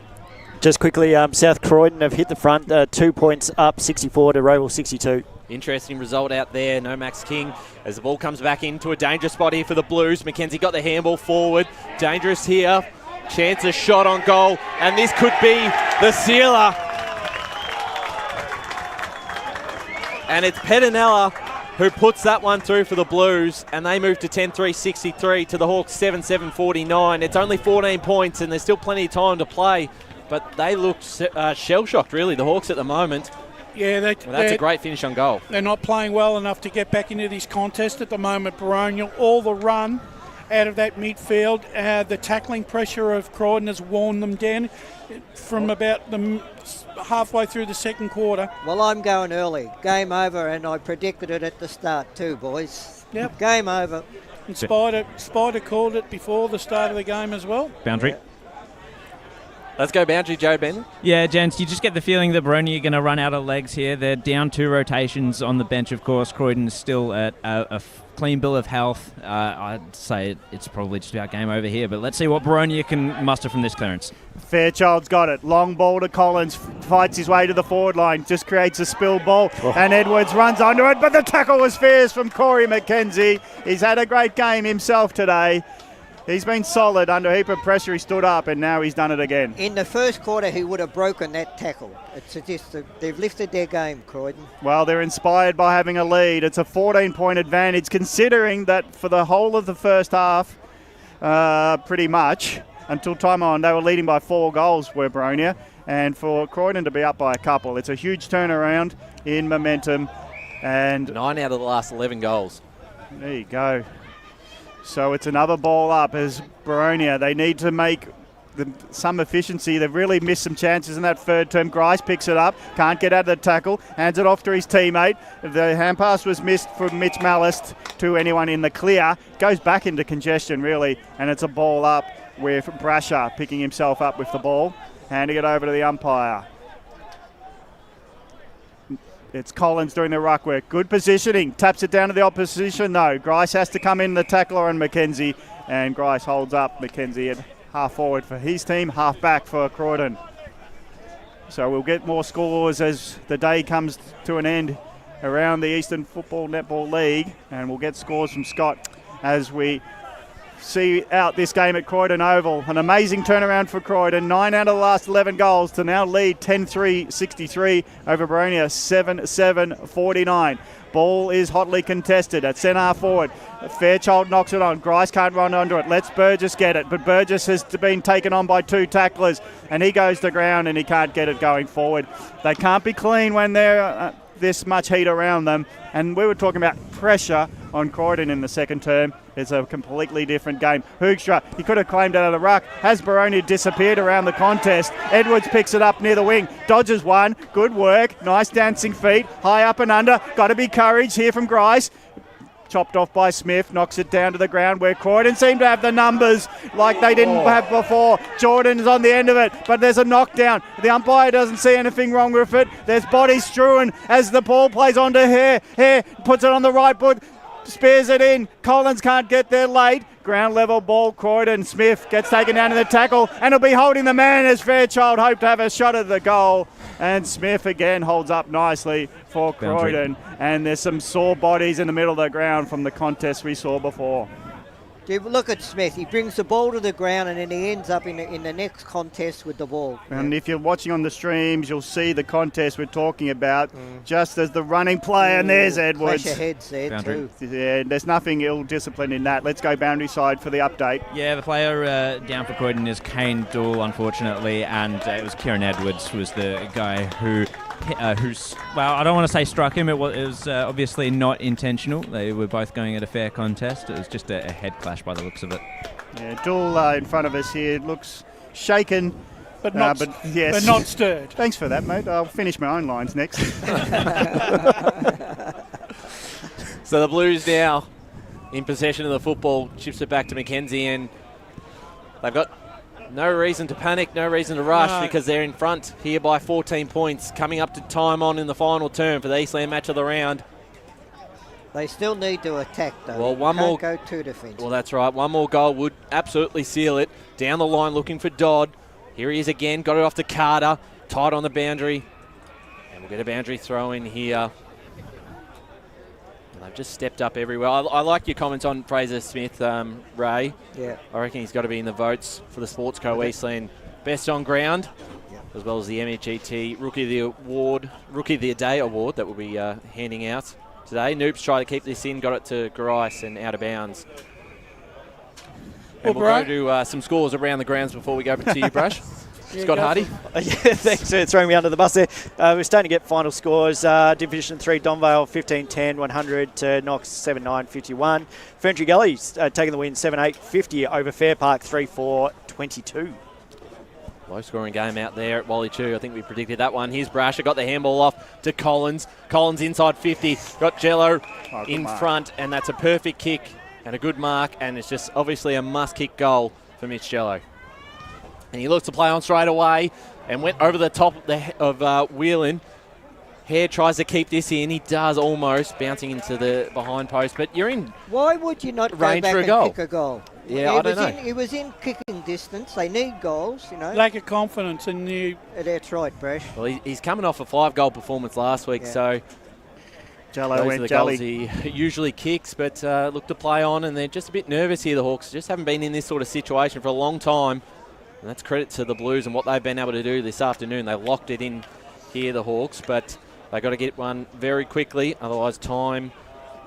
Just quickly, South Croydon have hit the front, 2 points up, 64 to Roval 62. Interesting result out there. No Max King as the ball comes back into a dangerous spot here for the Blues. McKenzie got the handball forward. Dangerous here. Chance a shot on goal, and this could be the sealer. And it's Pedinella who puts that one through for the Blues, and they move to 10-3-63 to the Hawks 7-7-49. It's only 14 points, and there's still plenty of time to play, but they look shell-shocked, really, the Hawks at the moment. Yeah, that's a great finish on goal. They're not playing well enough to get back into this contest at the moment, Boronia. All the run out of that midfield. The tackling pressure of Croydon has worn them down from about the halfway through the second quarter. Well, I'm going early. Game over, and I predicted it at the start too, boys. Yep. Game over. And Spider called it before the start of the game as well. Boundary. Let's go boundary, Joe Ben. Yeah, gents, you just get the feeling that Boronia are going to run out of legs here. They're down 2 rotations on the bench, of course. Croydon's still at a clean bill of health. I'd say it's probably just about game over here, but let's see what Boronia can muster from this clearance. Fairchild's got it. Long ball to Collins. Fights his way to the forward line. Just creates a spill ball. And Edwards runs under it, but the tackle was fierce from Corey McKenzie. He's had a great game himself today. He's been solid under a heap of pressure. He stood up, and now he's done it again. In the first quarter, he would have broken that tackle. It suggests that they've lifted their game, Croydon. Well, they're inspired by having a lead. It's a 14-point advantage, considering that for the whole of the first half, pretty much, until time on, they were leading by 4 goals, were Boronia. And for Croydon to be up by a couple, it's a huge turnaround in momentum. And 9 out of the last 11 goals. There you go. So it's another ball up as Boronia. They need to make some efficiency. They've really missed some chances in that third term. Grice picks it up, can't get out of the tackle, hands it off to his teammate. The hand pass was missed from Mitch Mallist to anyone in the clear. Goes back into congestion, really, and it's a ball up with Brasher picking himself up with the ball, handing it over to the umpire. It's Collins doing the ruck work. Good positioning. Taps it down to the opposition. No, Grice has to come in, the tackler and McKenzie. And Grice holds up McKenzie at half forward for his team, half back for Croydon. So we'll get more scores as the day comes to an end around the Eastern Football Netball League. And we'll get scores from Scott as we see out this game at Croydon Oval. An amazing turnaround for Croydon. 9 out of the last 11 goals to now lead 10-3-63 over Boronia 7-7-49. Ball is hotly contested at centre forward. Fairchild knocks it on. Grice can't run under it. Lets Burgess get it. But Burgess has been taken on by 2 tacklers. And he goes to ground and he can't get it going forward. They can't be clean when they're this much heat around them. And we were talking about pressure on Croydon in the second term. It's a completely different game. Hoogstra, he could have claimed it out of the ruck. Has Boronia disappeared around the contest? Edwards picks it up near the wing. Dodges one. Good work. Nice dancing feet. High up and under. Got to be courage here from Grice. Chopped off by Smith, knocks it down to the ground where Croydon seem to have the numbers like they didn't have before. Jordan is on the end of it, but there's a knockdown. The umpire doesn't see anything wrong with it. There's bodies strewn as the ball plays onto Hare. Hare puts it on the right foot, spears it in. Collins can't get there late. Ground level ball, Croydon. Smith gets taken down in the tackle and he'll be holding the man as Fairchild hoped to have a shot at the goal. And Smith again holds up nicely for Croydon. And there's some sore bodies in the middle of the ground from the contest we saw before. Look at Smith. He brings the ball to the ground and then he ends up in the next contest with the ball. And if you're watching on the streams, you'll see the contest we're talking about just as the running play. And there's Edwards. Clash of heads there too. Yeah, there's nothing ill-disciplined in that. Let's go boundary side for the update. Yeah, the player down for Croydon is Kane Dool, unfortunately, and it was Kieran Edwards who was the guy who's, well, I don't want to say struck him. It was obviously not intentional. They were both going at a fair contest. It was just a head clash by the looks of it. Yeah, Dool in front of us here looks shaken. But not stirred. Thanks for that, mate. I'll finish my own lines next. So the Blues now in possession of the football, chips it back to Mackenzie, and they've got no reason to panic, no reason to rush, because they're in front here by 14 points, coming up to time on in the final term for the Eastland match of the round. They still need to attack, though. Well, one more go too defensive. Well, that's right. One more goal would absolutely seal it. Down the line looking for Dodd. Here he is again. Got it off to Carter. Tight on the boundary. And we'll get a boundary throw in here. And they've just stepped up everywhere. I like your comments on Fraser Smith, Ray. Yeah. I reckon he's got to be in the votes for the Sports Co Eastland Best on Ground, as well as the MHET Rookie of the Day award that we'll be handing out today. Noops try to keep this in, got it to Grice and out of bounds. And we'll go to some scores around the grounds before we go to you, Brush. Scott Hardy. Thanks for throwing me under the bus there. We're starting to get final scores. Division 3, Donvale 15-10, 100 to Knox 7-9, 51. Ferntree Gully's taking the win 7-8, 50 over Fair Park 3-4, 22. Low scoring game out there at Wally Chew. I think we predicted that one. Here's Brasher, got the handball off to Collins. Collins inside 50, got Jello in front, and that's a perfect kick and a good mark, and it's just obviously a must-kick goal for Mitch Jello. And he looks to play on straight away and went over the top of Whelan. Hare tries to keep this in. He does almost, bouncing into the behind post, but you're in. Why would you not go range back for a and goal. kick a goal? Yeah, I don't know. He was in kicking distance. They need goals, you know. Lack of confidence in you. That's right, Brash. Well, he's coming off a 5-goal performance last week, so Jello those went are the jelly. goals he usually kicks, but look to play on, and they're just a bit nervous here, the Hawks. Just haven't been in this sort of situation for a long time, and that's credit to the Blues and what they've been able to do this afternoon. They locked it in here, the Hawks, but they've got to get one very quickly, otherwise time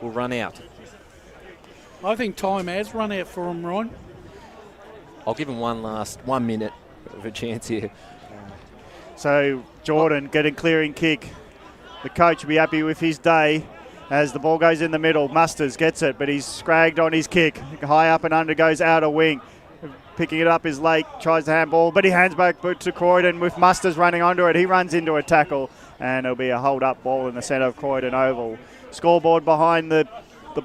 will run out. I think time has run out for him, Ryan. I'll give him one last 1 minute of a chance here. So Jordan getting clearing kick. The coach will be happy with his day as the ball goes in the middle. Musters gets it, but he's scragged on his kick. High up and under goes out a wing. Picking it up is Lake, tries to handball, but he hands back to Croydon with Musters running onto it. He runs into a tackle, and it'll be a hold-up ball in the centre of Croydon Oval. Scoreboard behind the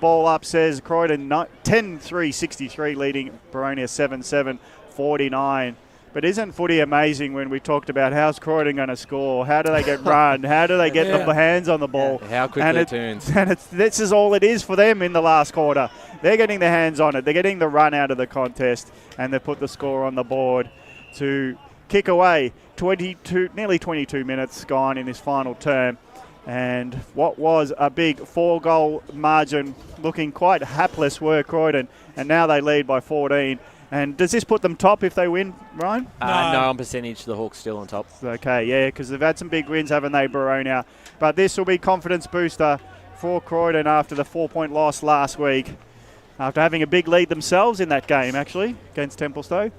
ball up says Croydon 10-3-63 leading Boronia 7-7, 49. But isn't footy amazing when we talked about how's Croydon going to score? How do they get run? How do they get the hands on the ball? How quickly it turns. And this is all it is for them in the last quarter. They're getting their hands on it. They're getting the run out of the contest, and they put the score on the board to kick away. Nearly 22 minutes gone in this final term. And what was a big 4-goal margin, looking quite hapless were Croydon, and now they lead by 14. And does this put them top if they win, Ryan? No, on percentage, the Hawks still on top. Okay, yeah, because they've had some big wins, haven't they, Boronia? But this will be confidence booster for Croydon after the 4-point loss last week, after having a big lead themselves in that game, actually, against Templestowe.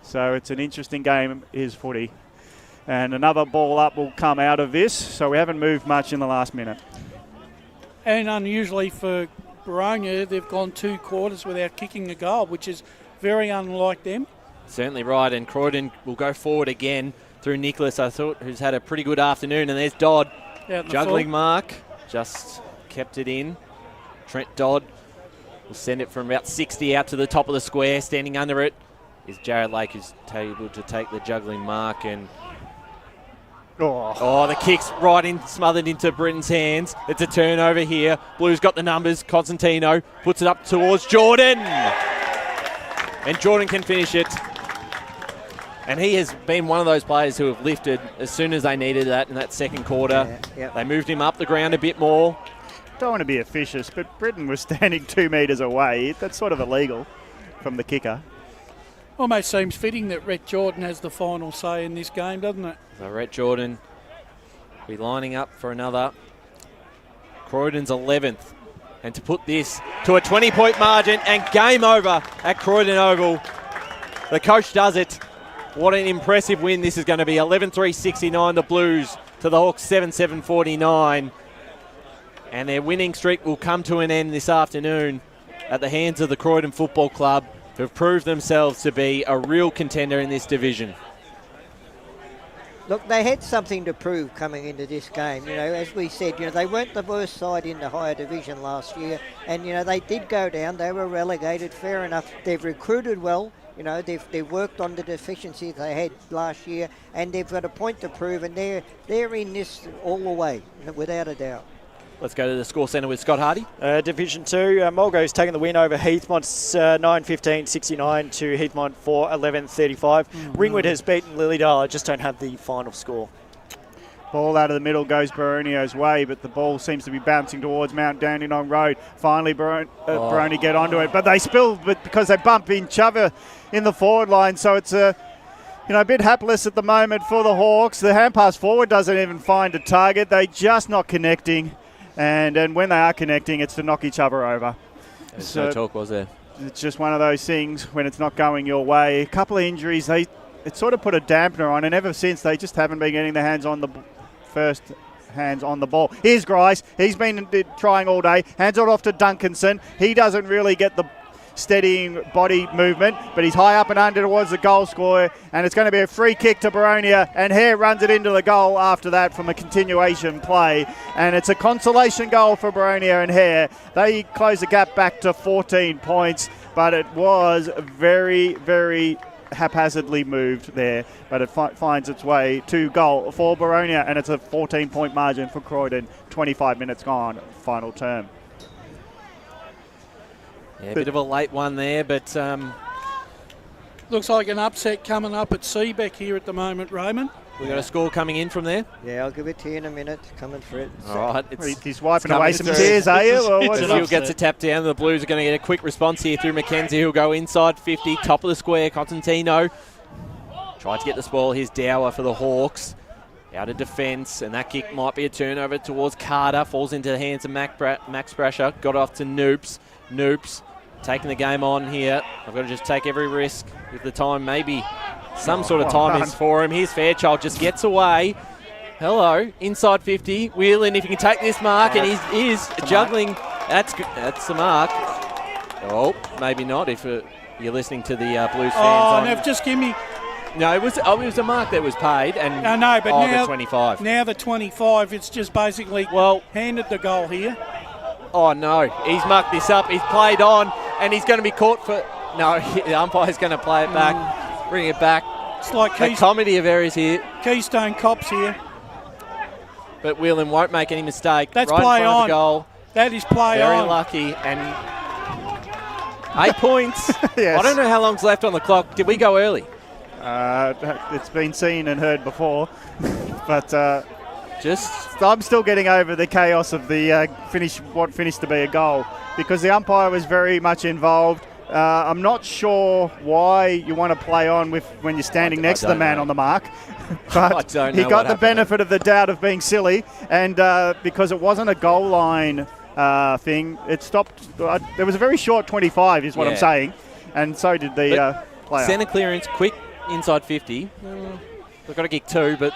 So it's an interesting game, is footy. And another ball up will come out of this, so we haven't moved much in the last minute. And unusually for Boronia, they've gone 2 quarters without kicking a goal, which is very unlike them. Certainly right, and Croydon will go forward again through Nicholas, I thought, who's had a pretty good afternoon, and there's Dodd. Juggling mark, just kept it in. Trent Dodd will send it from about 60 out to the top of the square. Standing under it is Jared Lake, who's able to take the juggling mark, and the kick's right in, smothered into Britton's hands. It's a turnover here. Blues got the numbers. Constantino puts it up towards Jordan. And Jordan can finish it. And he has been one of those players who have lifted as soon as they needed that in that second quarter. They moved him up the ground a bit more. Don't want to be officious, but Britton was standing 2 metres away. That's sort of illegal. from the kicker. Almost seems fitting that Rhett Jordan has the final say in this game, doesn't it? So Rhett Jordan will be lining up for another. Croydon's 11th. And to put this to a 20-point margin and game over at Croydon Oval. The coach does it. What an impressive win this is going to be. 11-3-69, the Blues to the Hawks 7-7-49. And their winning streak will come to an end this afternoon at the hands of the Croydon Football Club, who have proved themselves to be a real contender in this division. Look, they had something to prove coming into this game. You know, as we said, you know, they weren't the worst side in the higher division last year. And, you know, they did go down. They were relegated, fair enough. They've recruited well. You know, they've worked on the deficiencies they had last year. And they've got a point to prove. And they're in this all the way, without a doubt. Let's go to the score centre with Scott Hardy. Division 2, Mulgo's taken the win over Heathmont's 9-15-69 to Heathmont 4-11-35. Ringwood has beaten Lilydale. I just don't have the final score. Ball out of the middle goes Boronio's way, but the ball seems to be bouncing towards Mount Dandenong Road. Finally, Boronia get onto it, but they spill because they bump each other in the forward line, so it's a bit hapless at the moment for the Hawks. The hand pass forward doesn't even find a target. They're just not connecting. And when they are connecting, it's to knock each other over. There's no talk, was there? It's just one of those things when it's not going your way. A couple of injuries, it sort of put a dampener on, and ever since they just haven't been getting their hands on the ball. Here's Grice. He's been trying all day. Hands it off to Duncanson. He doesn't really get the steadying body movement, but he's high up and under towards the goal scorer, and it's going to be a free kick to Boronia, and Hare runs it into the goal after that from a continuation play, and it's a consolation goal for Boronia and Hare. They close the gap back to 14 points, but it was very, very haphazardly moved there, but it finds its way to goal for Boronia, and it's a 14-point margin for Croydon. 25 minutes gone, final term. Yeah, a bit of a late one there, but... looks like an upset coming up at Seabeck here at the moment, Raymond. We got a score coming in from there? Yeah, I'll give it to you in a minute. Coming for it. All right. He's wiping away some tears, are you? He'll get to tap down. The Blues are going to get a quick response here through Mackenzie, who'll go inside 50, top of the square. Constantino tried to get the spoil. Here's Dower for the Hawks. Out of defence, and that kick might be a turnover towards Carter. Falls into the hands of Max Brasher. Got off to Noops. Noops taking the game on here. I've got to just take every risk with the time. Maybe some sort of time is for him. Here's Fairchild, just gets away. Hello, inside 50. Whelan, if he can take this mark, and he is juggling. That's the mark. Oh, maybe not if you're listening to the Blues fans. No, just give me... No, it was a mark that was paid, and I know, but now the 25. Now the 25, it's just basically handed the goal here. Oh no, he's mucked this up. He's played on, and he's going to be caught for. No, the umpire's going to play it back, bring it back. It's like a comedy of errors here. Keystone Cops here. But Whelan won't make any mistake. That's right play in front on. Of the goal. That is play Very on. Very lucky, and 8 points. Yes. I don't know how long's left on the clock. Did we go early? It's been seen and heard before, but I'm still getting over the chaos of the what finished to be a goal, because the umpire was very much involved. I'm not sure why you want to play on when you're standing next to the man on the mark, but he got the benefit of the doubt of being silly, and because it wasn't a goal line thing, it stopped. There was a very short 25 is what I'm saying, and so did the player. Centre clearance, quick inside 50. They've got to kick 2, but...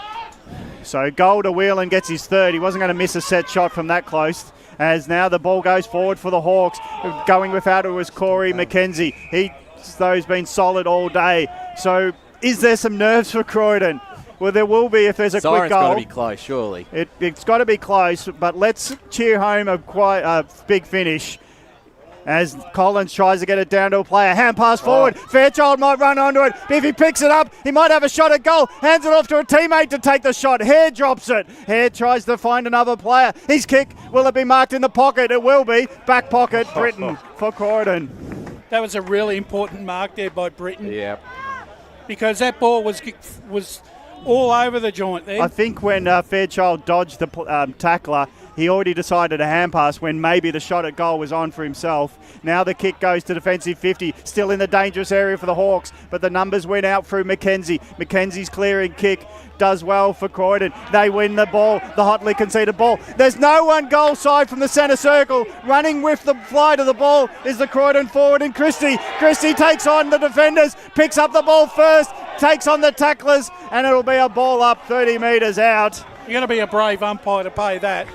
So goal to Whelan gets his third. He wasn't going to miss a set shot from that close, as now the ball goes forward for the Hawks. Going without it was Corey McKenzie. He's been solid all day. So is there some nerves for Croydon? Well, there will be if there's a quick goal. It's got to be close, surely. It's got to be close, but let's cheer home a big finish. As Collins tries to get it down to a player. Hand pass forward. Fairchild might run onto it. If he picks it up, he might have a shot at goal. Hands it off to a teammate to take the shot. Hare drops it. Hare tries to find another player. His kick, will it be marked in the pocket? It will be. Back pocket, Britton for Croydon. That was a really important mark there by Britton. Yeah. Because that ball was all over the joint there. I think when Fairchild dodged the tackler, he already decided a hand pass when maybe the shot at goal was on for himself. Now the kick goes to defensive 50, still in the dangerous area for the Hawks, but the numbers went out through McKenzie. McKenzie's clearing kick does well for Croydon. They win the ball, the hotly conceded ball. There's no one goal side from the centre circle. Running with the flight of the ball is the Croydon forward and Christie. Christie takes on the defenders, picks up the ball first, takes on the tacklers, and it'll be a ball up 30 metres out. You're going to be a brave umpire to pay that.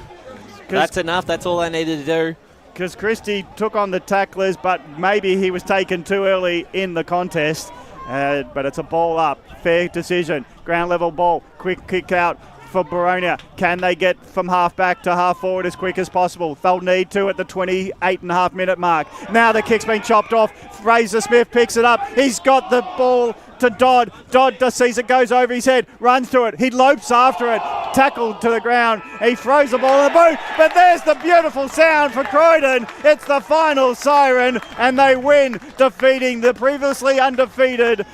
That's enough. That's all they needed to do. Because Christie took on the tacklers, but maybe he was taken too early in the contest. But it's a ball up. Fair decision. Ground level ball. Quick kick out for Boronia. Can they get from half back to half forward as quick as possible? They'll need to at the 28.5 minute mark. Now the kick's been chopped off. Fraser Smith picks it up. He's got the ball to Dodd. Dodd just sees it, goes over his head, runs to it. He lopes after it, tackled to the ground. He throws the ball in the boot, but there's the beautiful sound for Croydon. It's the final siren, and they win, defeating the previously undefeated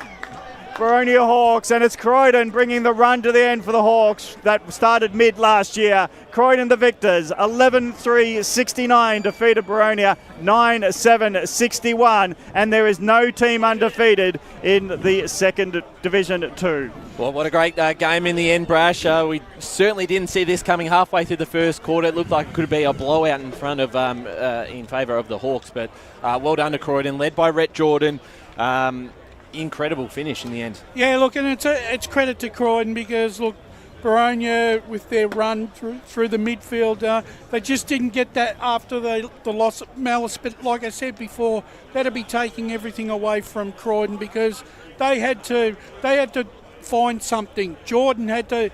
Boronia Hawks, and it's Croydon bringing the run to the end for the Hawks that started mid last year. Croydon the victors, 11-3-69 defeated Boronia, 9-7-61, and there is no team undefeated in the second Division 2. Well, what a great game in the end, Brash. We certainly didn't see this coming halfway through the first quarter. It looked like it could be a blowout in front of, in favour of the Hawks, but well done to Croydon, led by Rhett Jordan. Incredible finish in the end. Yeah, look, and it's credit to Croydon because, look, Boronia with their run through the midfield, they just didn't get that after the loss of Malice. But like I said before, that'd be taking everything away from Croydon because they had to find something. Jordan had to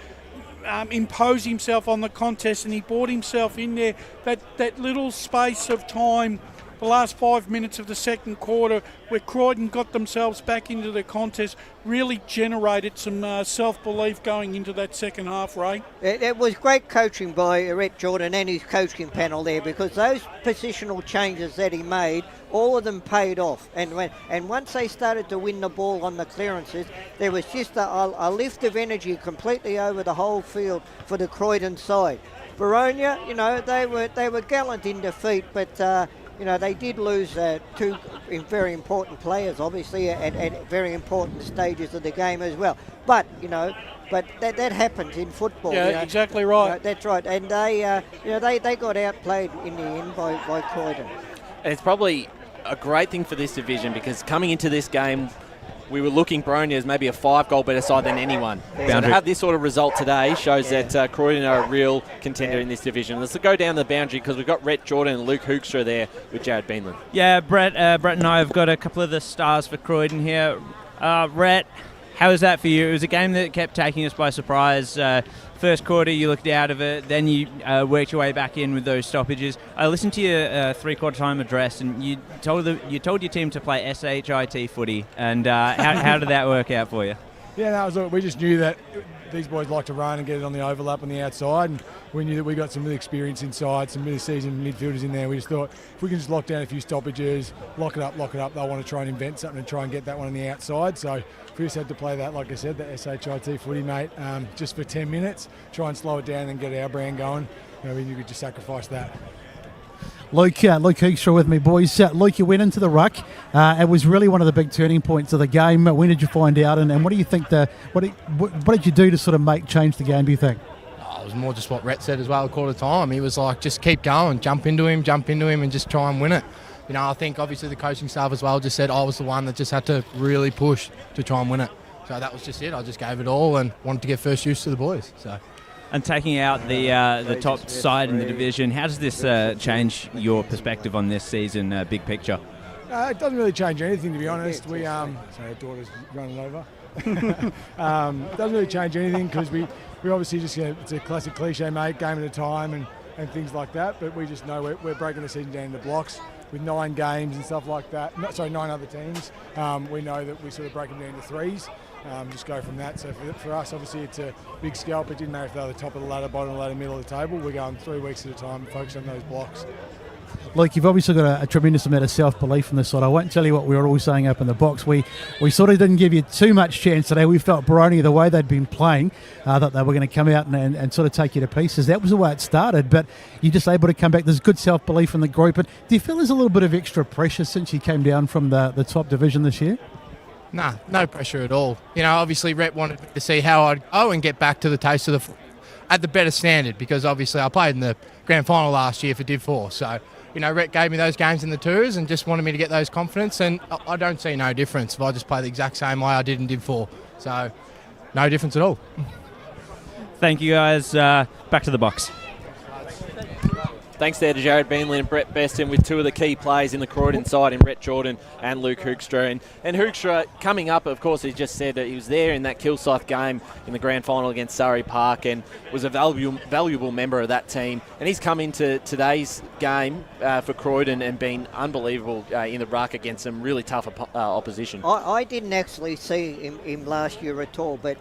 impose himself on the contest, and he brought himself in there. That little space of time, the last 5 minutes of the second quarter, where Croydon got themselves back into the contest, really generated some self-belief going into that second half, Ray. It was great coaching by Rhett Jordan and his coaching panel there, because those positional changes that he made, all of them paid off. And once they started to win the ball on the clearances, there was just a lift of energy completely over the whole field for the Croydon side. Boronia, they were gallant in defeat, but they did lose two very important players, obviously, at very important stages of the game as well. But that happens in football. Yeah, exactly right. That's right. And they got outplayed in the end by Croydon. And it's probably a great thing for this division because coming into this game, we were looking Boronia as maybe a 5-goal better side than anyone. So to have this sort of result today shows that Croydon are a real contender in this division. Let's go down the boundary because we've got Rhett Jordan and Luke Hoekstra there with Jared Beanland. Yeah, Brett and I have got a couple of the stars for Croydon here. Rhett, how was that for you? It was a game that kept taking us by surprise. First quarter, you looked out of it, then you worked your way back in with those stoppages. I listened to your three-quarter time address, and you told your team to play SHIT footy. And how did that work out for you? Yeah, we just knew that these boys like to run and get it on the overlap on the outside, and we knew that we got some really experience inside, some really seasoned midfielders in there. We just thought if we can just lock down a few stoppages, lock it up, they'll want to try and invent something and try and get that one on the outside. So we just had to play that, like I said, the SHIT footy, mate, just for 10 minutes, try and slow it down and get our brand going. You could just sacrifice that. Luke Hoekstra with me, boys. Luke, you went into the ruck. It was really one of the big turning points of the game. When did you find out, and what do you think what did you do to sort of change the game, do you think? It was more just what Rhett said as well at quarter time. He was like, just keep going, jump into him and just try and win it. I think obviously the coaching staff as well just said I was the one that just had to really push to try and win it. So that was just it. I just gave it all and wanted to get first use to the boys. So. And taking out the top side in the division, how does this change your perspective on this season, big picture? It doesn't really change anything, to be honest. Sorry, our daughter's running over. It doesn't really change anything because we obviously just, it's a classic cliche, mate, game at a time and things like that. But we just know we're breaking the season down into blocks with 9 games and stuff like that. 9 other teams. We know that we sort of break them down into 3s. Just go from that. So for us, obviously, it's a big scalp. It didn't matter if they're the top of the ladder, bottom of the ladder, middle of the table. We're going 3 weeks at a time, focus on those blocks. Luke, you've obviously got a tremendous amount of self-belief on this side. I won't tell you what we were all saying up in the box. We sort of didn't give you too much chance today. We felt Boronia, the way they'd been playing, that they were going to come out and sort of take you to pieces. That was the way it started, but you're just able to come back. There's good self-belief in the group. But do you feel there's a little bit of extra pressure since you came down from the top division this year? Nah, no pressure at all. You know, obviously Rhett wanted to see how I'd go and get back to the taste of at the better standard, because obviously I played in the grand final last year for Div 4. So, you know, Rhett gave me those games in the tours and just wanted me to get those confidence, and I don't see no difference if I just play the exact same way I did in Div 4. So, no difference at all. Thank you, guys. Back to the box. Thanks there to Jared Beanley and Brett Beston with two of the key players in the Croydon side in Rhett Jordan and Luke Hoekstra. And Hoekstra coming up, of course, he just said that he was there in that Kilsyth game in the grand final against Surrey Park and was a valuable member of that team. And he's come into today's game for Croydon and been unbelievable in the ruck against some really tough opposition. I didn't actually see him last year at all, but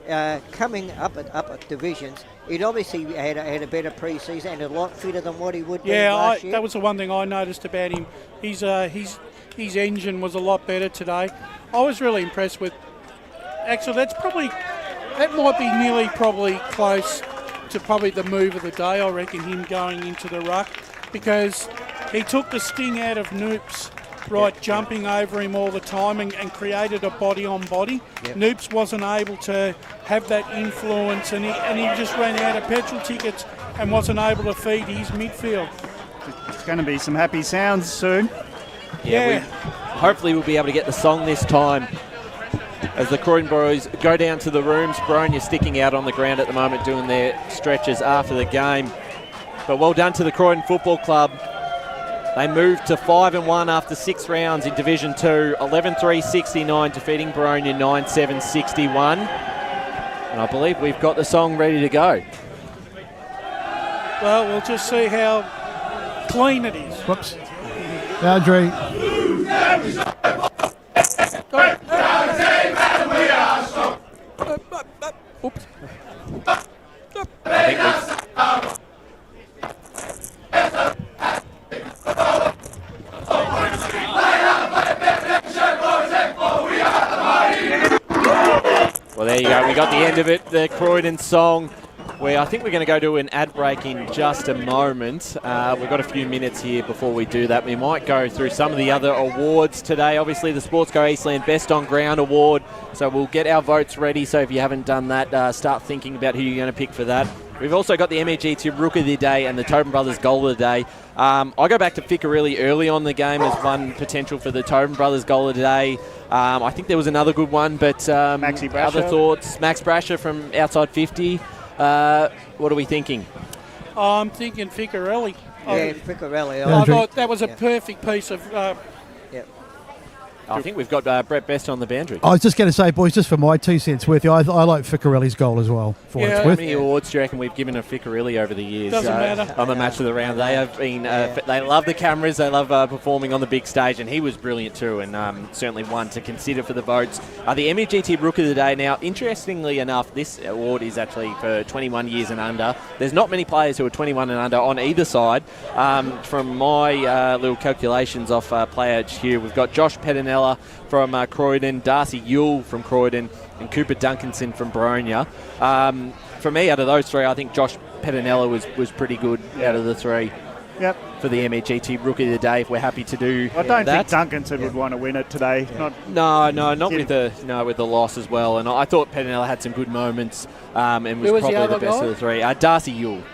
coming up at divisions, it obviously had a better pre-season and a lot fitter than what he would be last year. That was the one thing I noticed about him. His engine was a lot better today. I was really impressed with. Actually, that might be nearly close to probably the move of the day. I reckon him going into the ruck, because he took the sting out of Noops. Jumping over him all the time and created a body-on-body. Yep. Noops wasn't able to have that influence, and he just ran out of petrol tickets and wasn't able to feed his midfield. It's going to be some happy sounds soon. Yeah. Hopefully we'll be able to get the song this time as the Croydon boys go down to the rooms. Boronia sticking out on the ground at the moment doing their stretches after the game. But well done to the Croydon Football Club. They moved to 5-1 after 6 rounds in Division 2, 11-3-69, defeating Boronia 9-7-61. And I believe we've got the song ready to go. Well, we'll just see how clean it is. Whoops. Boundary. Oops. I think we've... Well, there you go. We got the end of it, the Croydon song. I think we're going to go to an ad break in just a moment. We've got a few minutes here before we do that. We might go through some of the other awards today. Obviously, the Sportsco Eastland Best on Ground Award. So we'll get our votes ready. So if you haven't done that, start thinking about who you're going to pick for that. We've also got the MEGT Rook of the Day and the Tobin Brothers Goal of the Day. I go back to Ficcarelli early on the game as one potential for the Tobin Brothers Goal of the Day. I think there was another good one, but other thoughts? Max Brasher from outside 50. What are we thinking? I'm thinking Ficcarelli. Yeah, Ficcarelli. I thought that was a perfect piece of... I think we've got Brett Best on the boundary. I was just going to say, boys, just for my 2 cents worth, I like Ficcarelli's goal as well. How many awards do you reckon we've given a Ficcarelli over the years? Doesn't matter. On the match of the round. They have been. They love the cameras. They love performing on the big stage, and he was brilliant too, and certainly one to consider for the votes. The MEGT Rook of the Day. Now, interestingly enough, this award is actually for 21 years and under. There's not many players who are 21 and under on either side. From my little calculations off Player HQ, we've got Josh Pedinella from Croydon, Darcy Yule from Croydon, and Cooper Duncanson from Boronia. For me, out of those three, I think Josh Pedinella was pretty good out of the three. Yep. For the MEGT Rookie of the Day, if we're happy to do I don't that. think Duncanson would want to win it today. Not with the loss as well. And I thought Pedinella had some good moments and was probably the best of the three. Darcy Yule.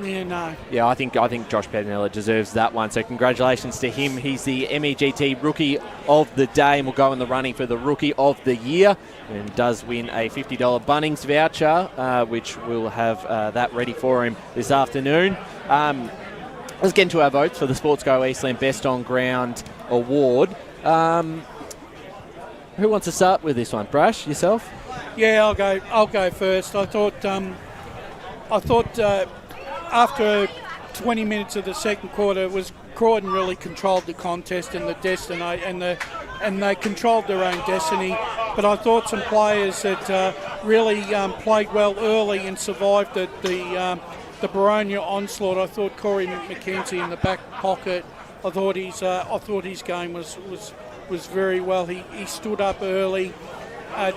Yeah, no. Yeah, I think Josh Pedinella deserves that one. So congratulations to him. He's the MEGT Rookie of the Day and will go in the running for the Rookie of the Year and does win a $50 Bunnings voucher, which we'll have that ready for him this afternoon. Let's get into our votes for the Sportsco Eastland Best on Ground Award. Who wants to start with this one? Brash, yourself? Yeah, I'll go first. I thought after 20 minutes of the second quarter, Croydon really controlled the contest and the destiny, and they controlled their own destiny. But I thought some players that really played well early and survived the Boronia onslaught. I thought Corey McKenzie in the back pocket I thought his game was very well. He stood up early,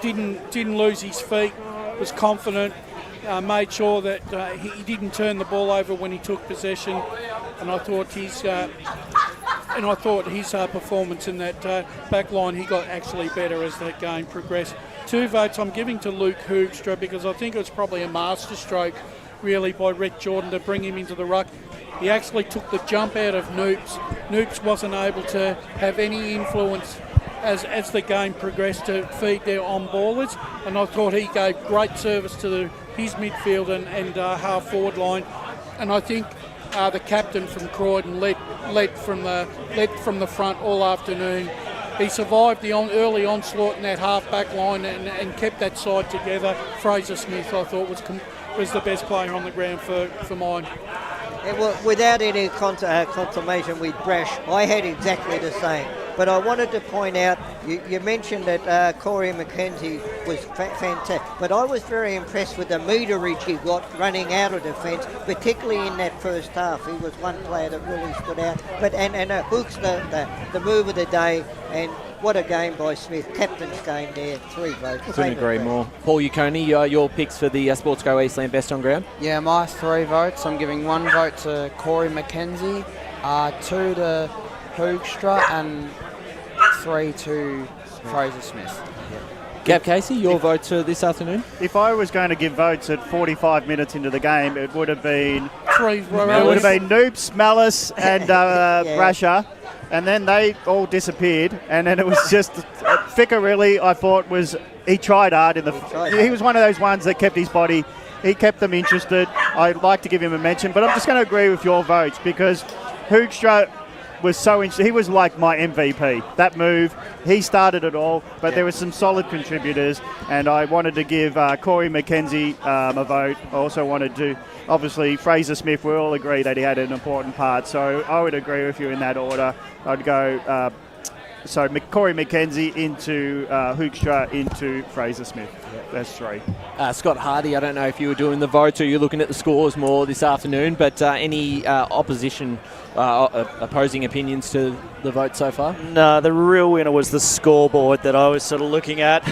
didn't lose his feet, was confident, made sure that he didn't turn the ball over when he took possession, and I thought his performance in that back line, he got actually better as that game progressed. 2 votes I'm giving to Luke Hoogstra because I think it was probably a masterstroke really by Rhett Jordan to bring him into the ruck. He actually took the jump out of Noops. Noops wasn't able to have any influence as the game progressed to feed their on-ballers, and I thought he gave great service to his midfield and half-forward line, and I think the captain from Croydon led from the front all afternoon. He survived the early onslaught in that half-back line and kept that side together. Fraser Smith, I thought, was the best player on the ground for mine. Well, without any confirmation with Brash, I had exactly the same. But I wanted to point out, you mentioned that Corey McKenzie was fantastic, but I was very impressed with the meterage he got running out of defence, particularly in that first half. He was one player that really stood out. But and Hook's the move of the day, and what a game by Smith. Captain's game there, 3 votes. Couldn't agree more. Paul Uconi, your picks for the Sports Go Eastland Best on Ground? Yeah, my 3 votes. I'm giving 1 vote to Corey McKenzie, 2 to Hoogstra, and 3 to Fraser Smith. Gav Casey, your votes for this afternoon? If I was going to give votes at 45 minutes into the game, it would have been Noops, Malice, and Brasher, and then they all disappeared, and then it was just Ficker. Really, I thought he tried hard he was one of those ones that kept his body. He kept them interested. I'd like to give him a mention, but I'm just going to agree with your votes because Hoogstra was so interesting. He was like my MVP. That move, he started it all, but there were some solid contributors, and I wanted to give Corey McKenzie a vote. I also wanted to, obviously, Fraser Smith, we all agree that he had an important part, so I would agree with you in that order. I'd go Corey McKenzie into Hoogstra into Fraser Smith. That's 3. Scott Hardy, I don't know if you were doing the votes or you're looking at the scores more this afternoon, but any opposing opinions to the vote so far? No, the real winner was the scoreboard that I was sort of looking at.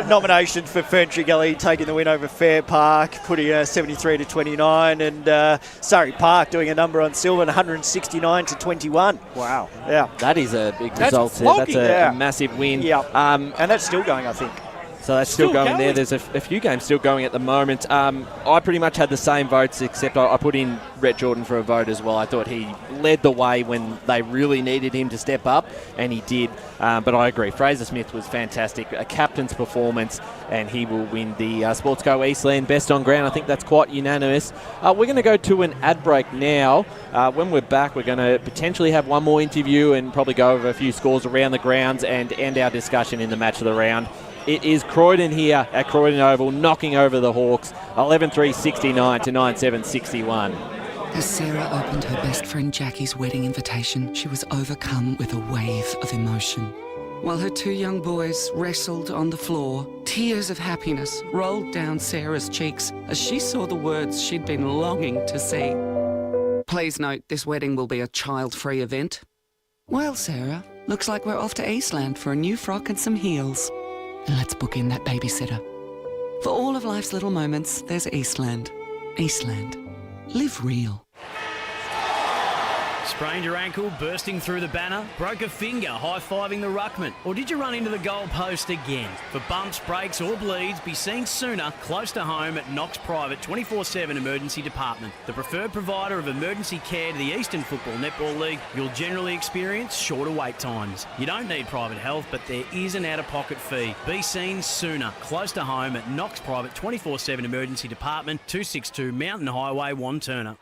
Nominations for Ferntree Gully taking the win over Fair Park, putting 73-29, and Surrey Park doing a number on Sylvan, 169-21. Wow. Yeah. That is a big result there. That's a massive win. Yeah. And that's still going, I think. So that's still going there. There's a few games still going at the moment. I pretty much had the same votes, except I put in Rhett Jordan for a vote as well. I thought he led the way when they really needed him to step up, and he did. But I agree. Fraser Smith was fantastic. A captain's performance, and he will win the Sports Go Eastland Best on Ground. I think that's quite unanimous. We're going to go to an ad break now. When we're back, we're going to potentially have one more interview and probably go over a few scores around the grounds and end our discussion in the match of the round. It is Croydon here at Croydon Oval, knocking over the Hawks, 11-3, 69 to 9-7, 61. As Sarah opened her best friend Jackie's wedding invitation, she was overcome with a wave of emotion. While her 2 young boys wrestled on the floor, tears of happiness rolled down Sarah's cheeks as she saw the words she'd been longing to see. Please note, this wedding will be a child-free event. Well, Sarah, looks like we're off to Eastland for a new frock and some heels. And let's book in that babysitter. For all of life's little moments, there's Eastland. Eastland. Live real. Sprained your ankle, bursting through the banner, broke a finger, high-fiving the ruckman, or did you run into the goal post again? For bumps, breaks or bleeds, be seen sooner, close to home at Knox Private 24/7 Emergency Department. The preferred provider of emergency care to the Eastern Football Netball League, you'll generally experience shorter wait times. You don't need private health, but there is an out-of-pocket fee. Be seen sooner, close to home at Knox Private 24/7 Emergency Department, 262 Mountain Highway, Wanturna.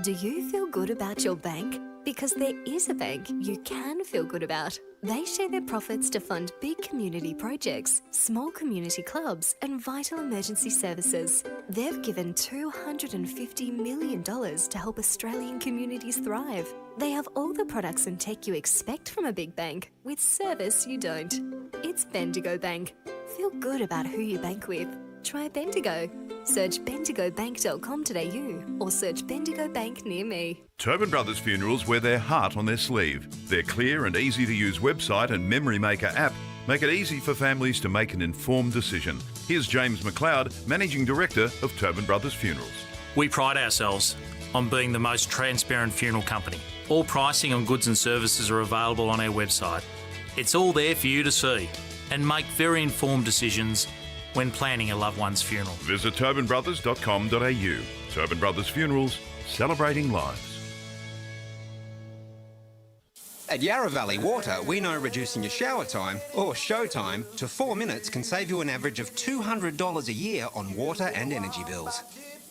Do you feel good about your bank? Because there is a bank you can feel good about. They share their profits to fund big community projects, small community clubs, and vital emergency services. They've given $250 million to help Australian communities thrive. They have all the products and tech you expect from a big bank, with service you don't. It's Bendigo Bank. Feel good about who you bank with. Try Bendigo. Search bendigobank.com.au or search Bendigo Bank near me. Tobin Brothers Funerals wear their heart on their sleeve. Their clear and easy to use website and Memory Maker app make it easy for families to make an informed decision. Here's James McLeod, Managing Director of Tobin Brothers Funerals. We pride ourselves on being the most transparent funeral company. All pricing on goods and services are available on our website. It's all there for you to see and make very informed decisions when planning a loved one's funeral. Visit tobinbrothers.com.au. Tobin Brothers Funerals, celebrating lives. At Yarra Valley Water, we know reducing your shower time, or show time, to 4 minutes can save you an average of $200 a year on water and energy bills.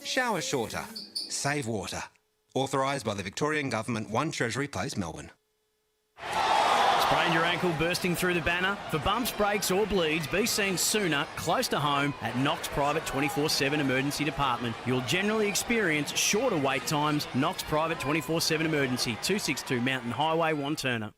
Shower shorter. Save water. Authorised by the Victorian Government, 1 Treasury Place, Melbourne. Sprained your ankle bursting through the banner? For bumps, breaks or bleeds, be seen sooner, close to home, at Knox Private 24/7 Emergency Department. You'll generally experience shorter wait times. Knox Private 24/7 Emergency, 262 Mountain Highway, Wanturna.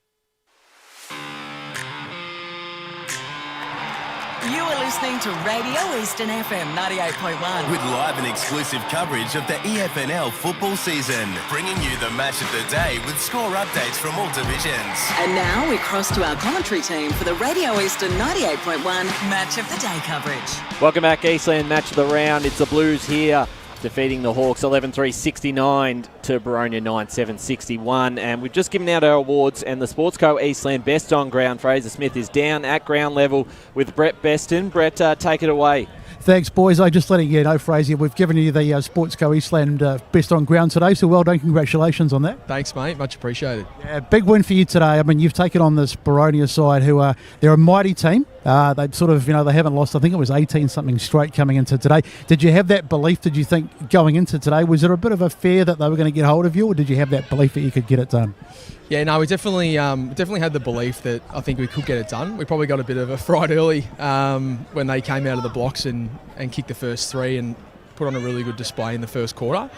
You are listening to Radio Eastern FM 98.1. With live and exclusive coverage of the EFNL football season, bringing you the match of the day with score updates from all divisions. And now we cross to our commentary team for the Radio Eastern 98.1 Match of the Day coverage. Welcome back, Eastland Match of the Round. It's the Blues here, defeating the Hawks 11-3-69 to Boronia 9-7-61. And we've just given out our awards, and the Sportsco Eastland Best on Ground, Fraser Smith, is down at ground level with Brett Beston. Brett, take it away. Thanks, boys. I'm just letting you know, Fraser, we've given you the Sportsco Eastland Best on Ground today, so well done. Congratulations on that. Thanks, mate. Much appreciated. Yeah, big win for you today. I mean, you've taken on this Boronia side, who are they're a mighty team. They've sort of, they haven't lost. I think it was 18-something straight coming into today. Did you have that belief? Did you think going into today, was there a bit of a fear that they were going to get hold of you, or did you have that belief that you could get it done? Yeah, no, we definitely had the belief that I think we could get it done. We probably got a bit of a fright early when they came out of the blocks and kicked the first 3 and put on a really good display in the first quarter.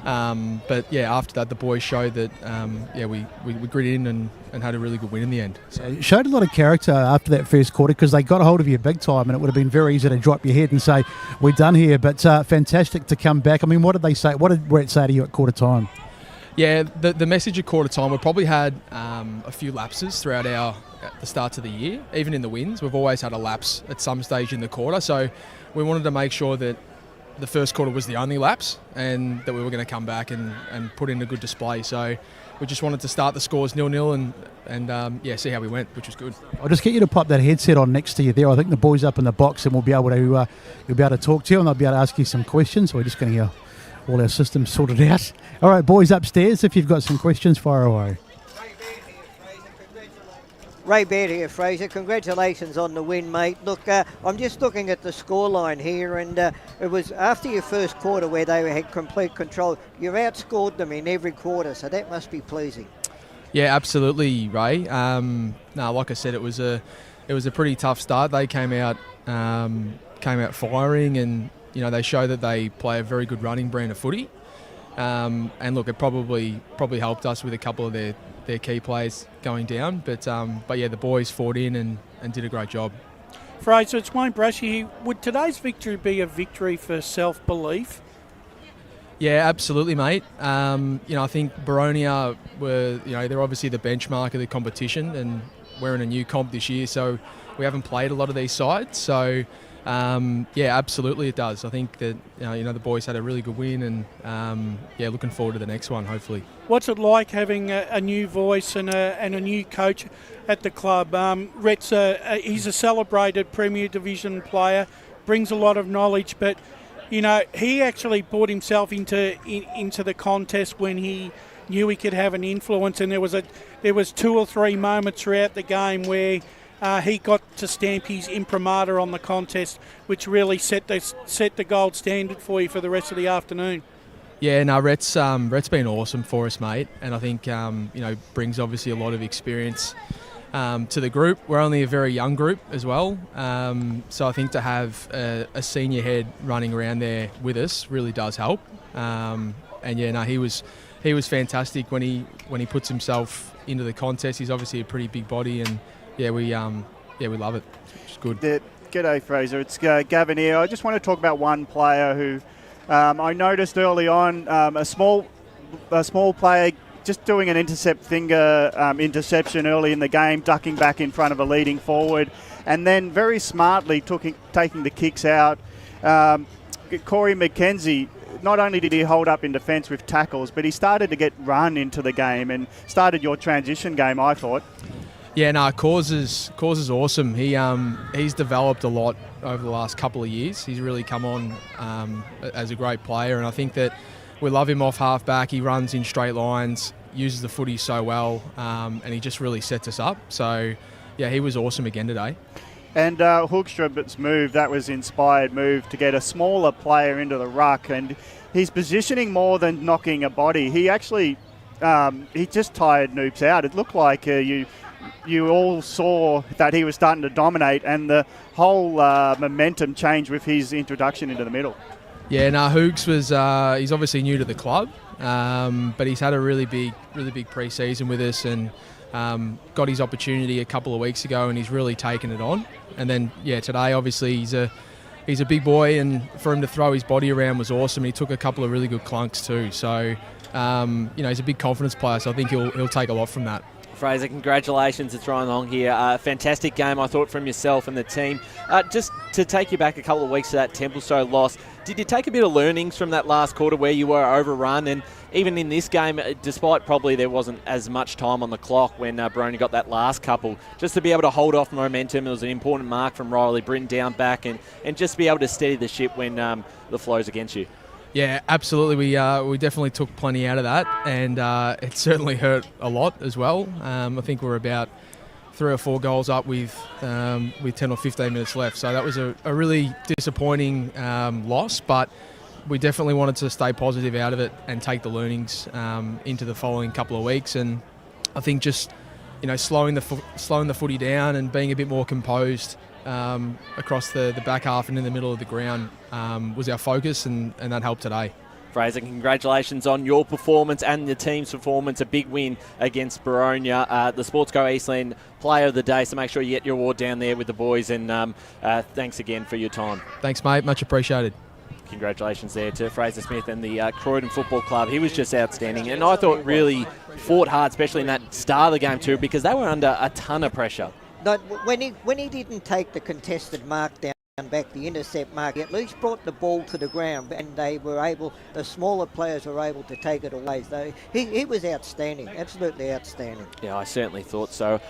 But yeah, after that, the boys showed that we gritted in and had a really good win in the end. So. It showed a lot of character after that first quarter because they got a hold of you big time, and it would have been very easy to drop your head and say, we're done here. But fantastic to come back. I mean, what did they say? What did Brett say to you at quarter time? Yeah, the message at quarter time, we probably had a few lapses throughout the starts of the year. Even in the wins, we've always had a lapse at some stage in the quarter. So we wanted to make sure that the first quarter was the only lapse and that we were going to come back and put in a good display. So we just wanted to start the scores 0-0 and see how we went, which was good. I'll just get you to pop that headset on next to you there. I think the boys up in the box, and we'll be able to you'll be able to talk to you, and they'll be able to ask you some questions. We're just going to get all our systems sorted out. All right, boys upstairs, if you've got some questions, fire away. Ray Baird here, Fraser. Congratulations on the win, mate. Look, I'm just looking at the scoreline here, and it was after your first quarter where they had complete control. You've outscored them in every quarter, so that must be pleasing. Yeah, absolutely, Ray. Like I said, it was a pretty tough start. They came out firing, and they show that they play a very good running brand of footy. And look, it probably helped us with a couple of their key players going down. But yeah, the boys fought in and did a great job. Fraser, it's Wayne Brashy here. Would today's victory be a victory for self-belief? Yeah, absolutely, mate. I think Boronia they're obviously the benchmark of the competition, and we're in a new comp this year, so we haven't played a lot of these sides. So yeah, absolutely it does. I think that the boys had a really good win, and looking forward to the next one, hopefully. What's it like having a new voice and a new coach at the club? Rhett's he's a celebrated Premier Division player, brings a lot of knowledge, but he actually brought himself into the contest when he knew he could have an influence, and there was 2 or 3 moments throughout the game where he got to stamp his imprimatur on the contest, which really set the gold standard for you for the rest of the afternoon. Yeah, no, Rhett's been awesome for us, mate, and I think brings obviously a lot of experience to the group. We're only a very young group as well, so I think to have a senior head running around there with us really does help. He was fantastic when he puts himself into the contest. He's obviously a pretty big body, and we love it. It's good. G'day, Fraser. It's Gavin here. I just want to talk about one player who I noticed early on, a small player just doing an interception early in the game, ducking back in front of a leading forward, and then very smartly taking the kicks out. Corey McKenzie, not only did he hold up in defence with tackles, but he started to get run into the game and started your transition game, I thought. Yeah, no, Cause is awesome. He's developed a lot over the last couple of years. He's really come on as a great player, and I think that we love him off half-back. He runs in straight lines, uses the footy so well, and he just really sets us up. So, yeah, he was awesome again today. And Hoekstrom's move, that was inspired move to get a smaller player into the ruck, and he's positioning more than knocking a body. He actually, he just tired Noops out. It looked like you all saw that he was starting to dominate, and the whole momentum changed with his introduction into the middle. Yeah, no, Hoogs was, he's obviously new to the club, but he's had a really big pre-season with us, and got his opportunity a couple of weeks ago, and he's really taken it on. And then, yeah, today obviously he's a big boy, and for him to throw his body around was awesome. He took a couple of really good clunks too. So, he's a big confidence player, so I think he'll take a lot from that. Fraser, congratulations. It's Ryan Long here. Fantastic game, I thought, from yourself and the team. Just to take you back a couple of weeks to that Templestowe loss, did you take a bit of learnings from that last quarter where you were overrun? And even in this game, despite probably there wasn't as much time on the clock when Boronia got that last couple, just to be able to hold off momentum, it was an important mark from Riley Britton down back, and just be able to steady the ship when the flow's against you. Yeah, absolutely. We definitely took plenty out of that, and it certainly hurt a lot as well. I think we're about 3 or 4 goals up with 10 or 15 minutes left. So that was a really disappointing loss, but we definitely wanted to stay positive out of it and take the learnings into the following couple of weeks. And I think just slowing the footy down and being a bit more composed across the back half and in the middle of the ground was our focus, and that helped today. Fraser, congratulations on your performance and the team's performance. A big win against Boronia. The Sportsco Eastland Player of the Day, so make sure you get your award down there with the boys, and thanks again for your time. Thanks, mate. Much appreciated. Congratulations there to Fraser Smith and the Croydon Football Club. He was just outstanding, and I thought really fought hard, especially in that start of the game too, because they were under a ton of pressure. No, when he didn't take the contested mark down back, the intercept mark, he at least brought the ball to the ground, and the smaller players were able to take it away. So he was outstanding, absolutely outstanding. Yeah, I certainly thought so.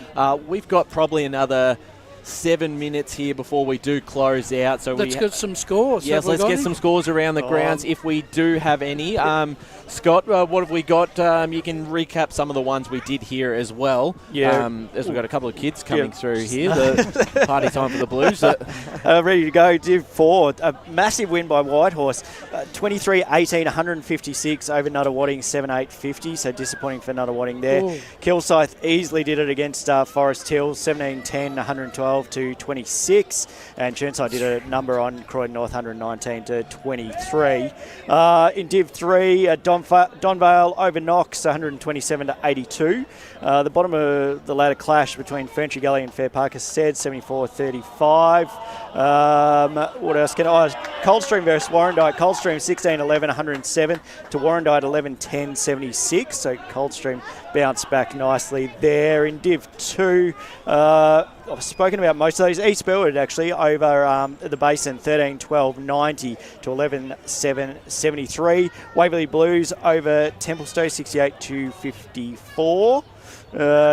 We've got probably another 7 minutes here before we do close out. So let's get some scores. Yes, let's get some scores around the grounds if we do have any. Scott, what have we got? You can recap some of the ones we did here as well. Yeah. As we've got a couple of kids coming through here. The party time for the Blues. Ready to go. Div 4. A massive win by Whitehorse. 23-18, 156 over Nuttawading, 7-8-50. So disappointing for Nuttawading there. Ooh. Kilsyth easily did it against Forest Hill, 17-10, 112-26. And Churnside did a number on Croydon North, 119-23. In Div 3, Donvale over Knox, 127-82. The bottom of the ladder clash between Ferntree Gully and Fair Park, as said, 74-35. What else? Coldstream versus Warrandyte. Coldstream 16-11, 107 to Warrandyte 11-10, 76. So Coldstream bounced back nicely there. In Div 2, I've spoken about most of those. East Burwood actually over the Basin, 13-12, 90 to 11-7, 73. Waverley Blues over Templestowe, 68-54.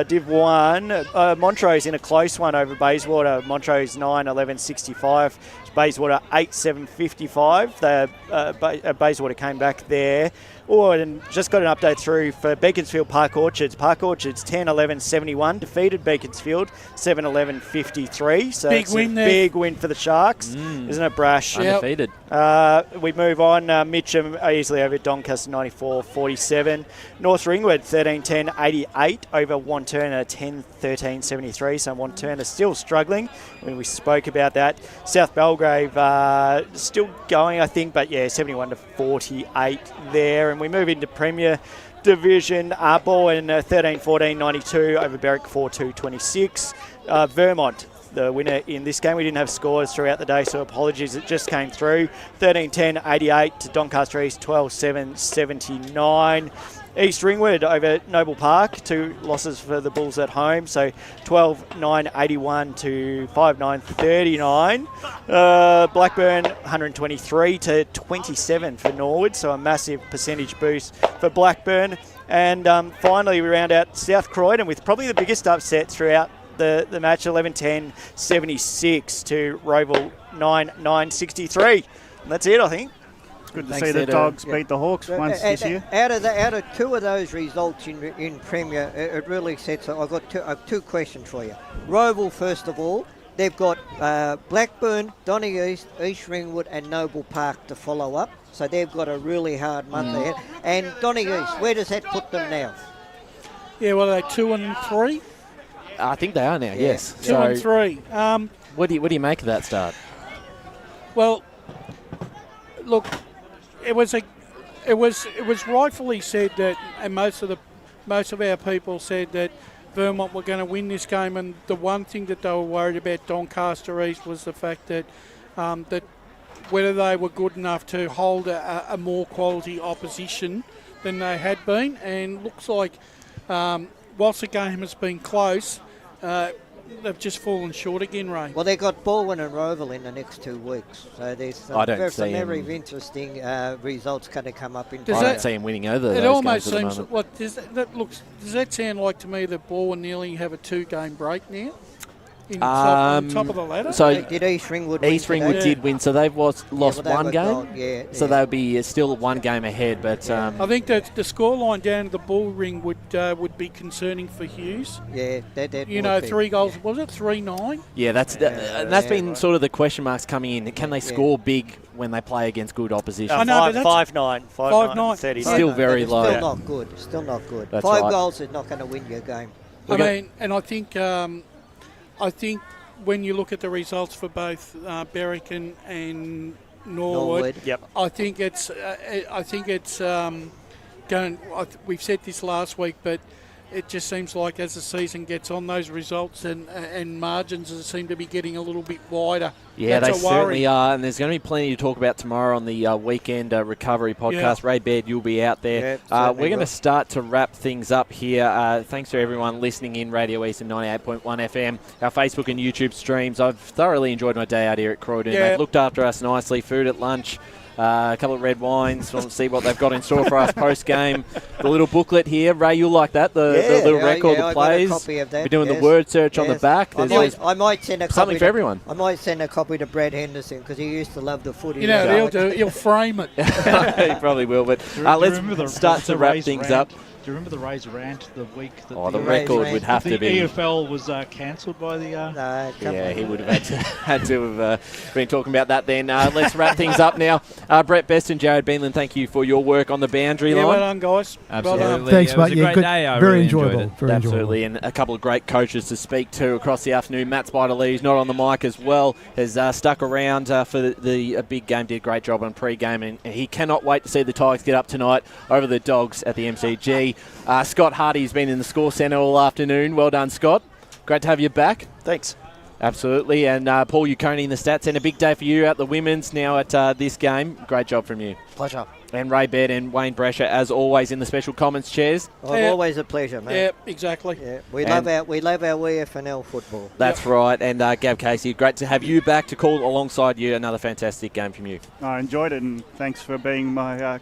Div 1, Montrose in a close one over Bayswater. Montrose 9-11-65. Bayswater 8-7-55. Bayswater came back there. Oh, and just got an update through for Beaconsfield Park Orchards. Park Orchards 10-11-71, defeated Beaconsfield 7-11-53. So big win there. Big win for the Sharks, isn't it, Brash? Undefeated. We move on. Mitcham easily over Doncaster 94-47. North Ringwood 13-10-88 over Wanturna 10-13-73. So Wanturna still struggling. We spoke about that. South Belgrave still going, I think, but yeah, 71-48 there. And we move into Premier Division. Ball in 13-14-92 over Berwick 4-2-26. Vermont the winner in this game. We didn't have scores throughout the day, so apologies. It just came through. 13-10, 88 to Doncaster East, 12-7, 79. East Ringwood over Noble Park, 2 losses for the Bulls at home, so 12-9, 81 to 5-9, 39. Blackburn 123 to 27 for Norwood, so a massive percentage boost for Blackburn. And finally, we round out South Croydon with probably the biggest upset throughout the match, 11-10, 76 to Roval 9-9, 63. And that's it, I think. It's good to see the Dogs beat the Hawks once this year. Out of 2 of those results in Premier, it really sets. I've got 2 questions for you. Roval, first of all, they've got Blackburn, Donny East, East Ringwood, and Noble Park to follow up. So they've got a really hard month ahead. And Donny East, where does that put them now? Yeah, well, are they 2 and 3? I think they are now. Yes, 2 and 3. What do you make of that start? Well, look, it was rightfully said that, and most of our people said that Vermont were going to win this game, and the one thing that they were worried about Doncaster East was the fact that that whether they were good enough to hold a more quality opposition than they had been, and looks like whilst the game has been close, they've just fallen short again, Ray. Well, they've got Baldwin and Roval in the next 2 weeks, so there's some very interesting results going to come up in. I don't see him winning over. It those almost games seems. What does that sound like to me? That Baldwin nearly have a 2-game break now. On top of the ladder. So did East Ringwood did win, so they've lost one game. So they'll be still 1 game ahead. But I think that the scoreline down at the Bull Ring would be concerning for Hughes. Yeah, that you know, 3 goals. Was it 3-9? Yeah, that's been sort of the question marks coming in. Can they score big when they play against good opposition? 5-9, 5-9, still very low. Still not good. That's 5 right. goals is not going to win your game. And I think when you look at the results for both Berwick and Norwood, I think it's going. We've said this last week, but it just seems like as the season gets on, those results and margins seem to be getting a little bit wider. Yeah, That's they certainly are, and there's going to be plenty to talk about tomorrow on the weekend recovery podcast. Ray Baird, you'll be out there. We're going to start to wrap things up here. Thanks to everyone listening in Radio Eastern 98.1 FM, our Facebook and YouTube streams. I've thoroughly enjoyed my day out here at Croydon. They've looked after us nicely, food at lunch. A couple of red wines. Want to see what they've got in store for us post game. The little booklet here, Ray, you'll like that. The little record of plays. We're doing the word search on the back. I might send a copy something for everyone. I might send a copy to Brad Henderson because he used to love the footy. You know, he'll frame it. He probably will. But let's start to wrap things up. Do you remember the Rays rant the week that the record would have to be. The EFL was cancelled by the. He would have had to have been talking about that then. Let's wrap things up now. Brett Best and Jared Beanland, thank you for your work on the boundary line. Well done, guys. Absolutely. Well done. Thanks, it was mate. a great day. I very really enjoyable. enjoyed it. Very Absolutely, enjoyable. and a couple of great coaches to speak to across the afternoon. Matt Spider-Lee, who's not on the mic as well, has stuck around for the big game, did a great job on pre-game, and he cannot wait to see the Tigers get up tonight over the Dogs at the MCG. Scott Hardy's been in the score centre all afternoon. Well done, Scott. Great to have you back. Thanks. Absolutely, and Paul Uconi in the stats, and a big day for you at the women's now at this game. Great job from you. Pleasure. And Ray Baird and Wayne Brescia, as always, in the special comments chairs. Always a pleasure, mate. Yeah, exactly. Yeah, we love our EFNL football. That's right, and Gav Casey, great to have you back to call alongside you. Another fantastic game from you. I enjoyed it, and thanks for being my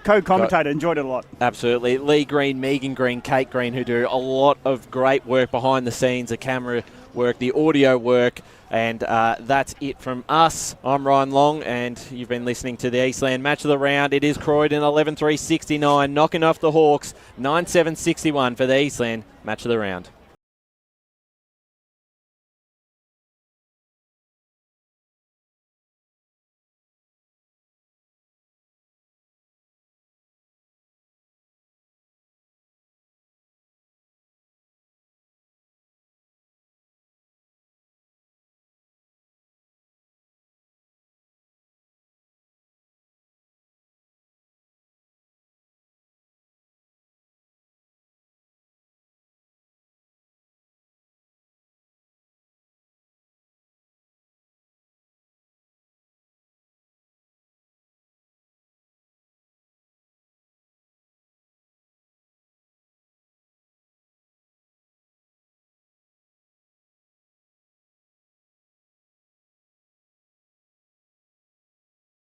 co-commentator. Enjoyed it a lot. Absolutely. Lee Green, Megan Green, Kate Green, who do a lot of great work behind the scenes, the camera work, the audio work, and that's it from us. I'm Ryan Long, and you've been listening to the Eastland Match of the Round. It is Croydon 11-3-69, knocking off the Hawks 9-7-61 for the Eastland Match of the Round.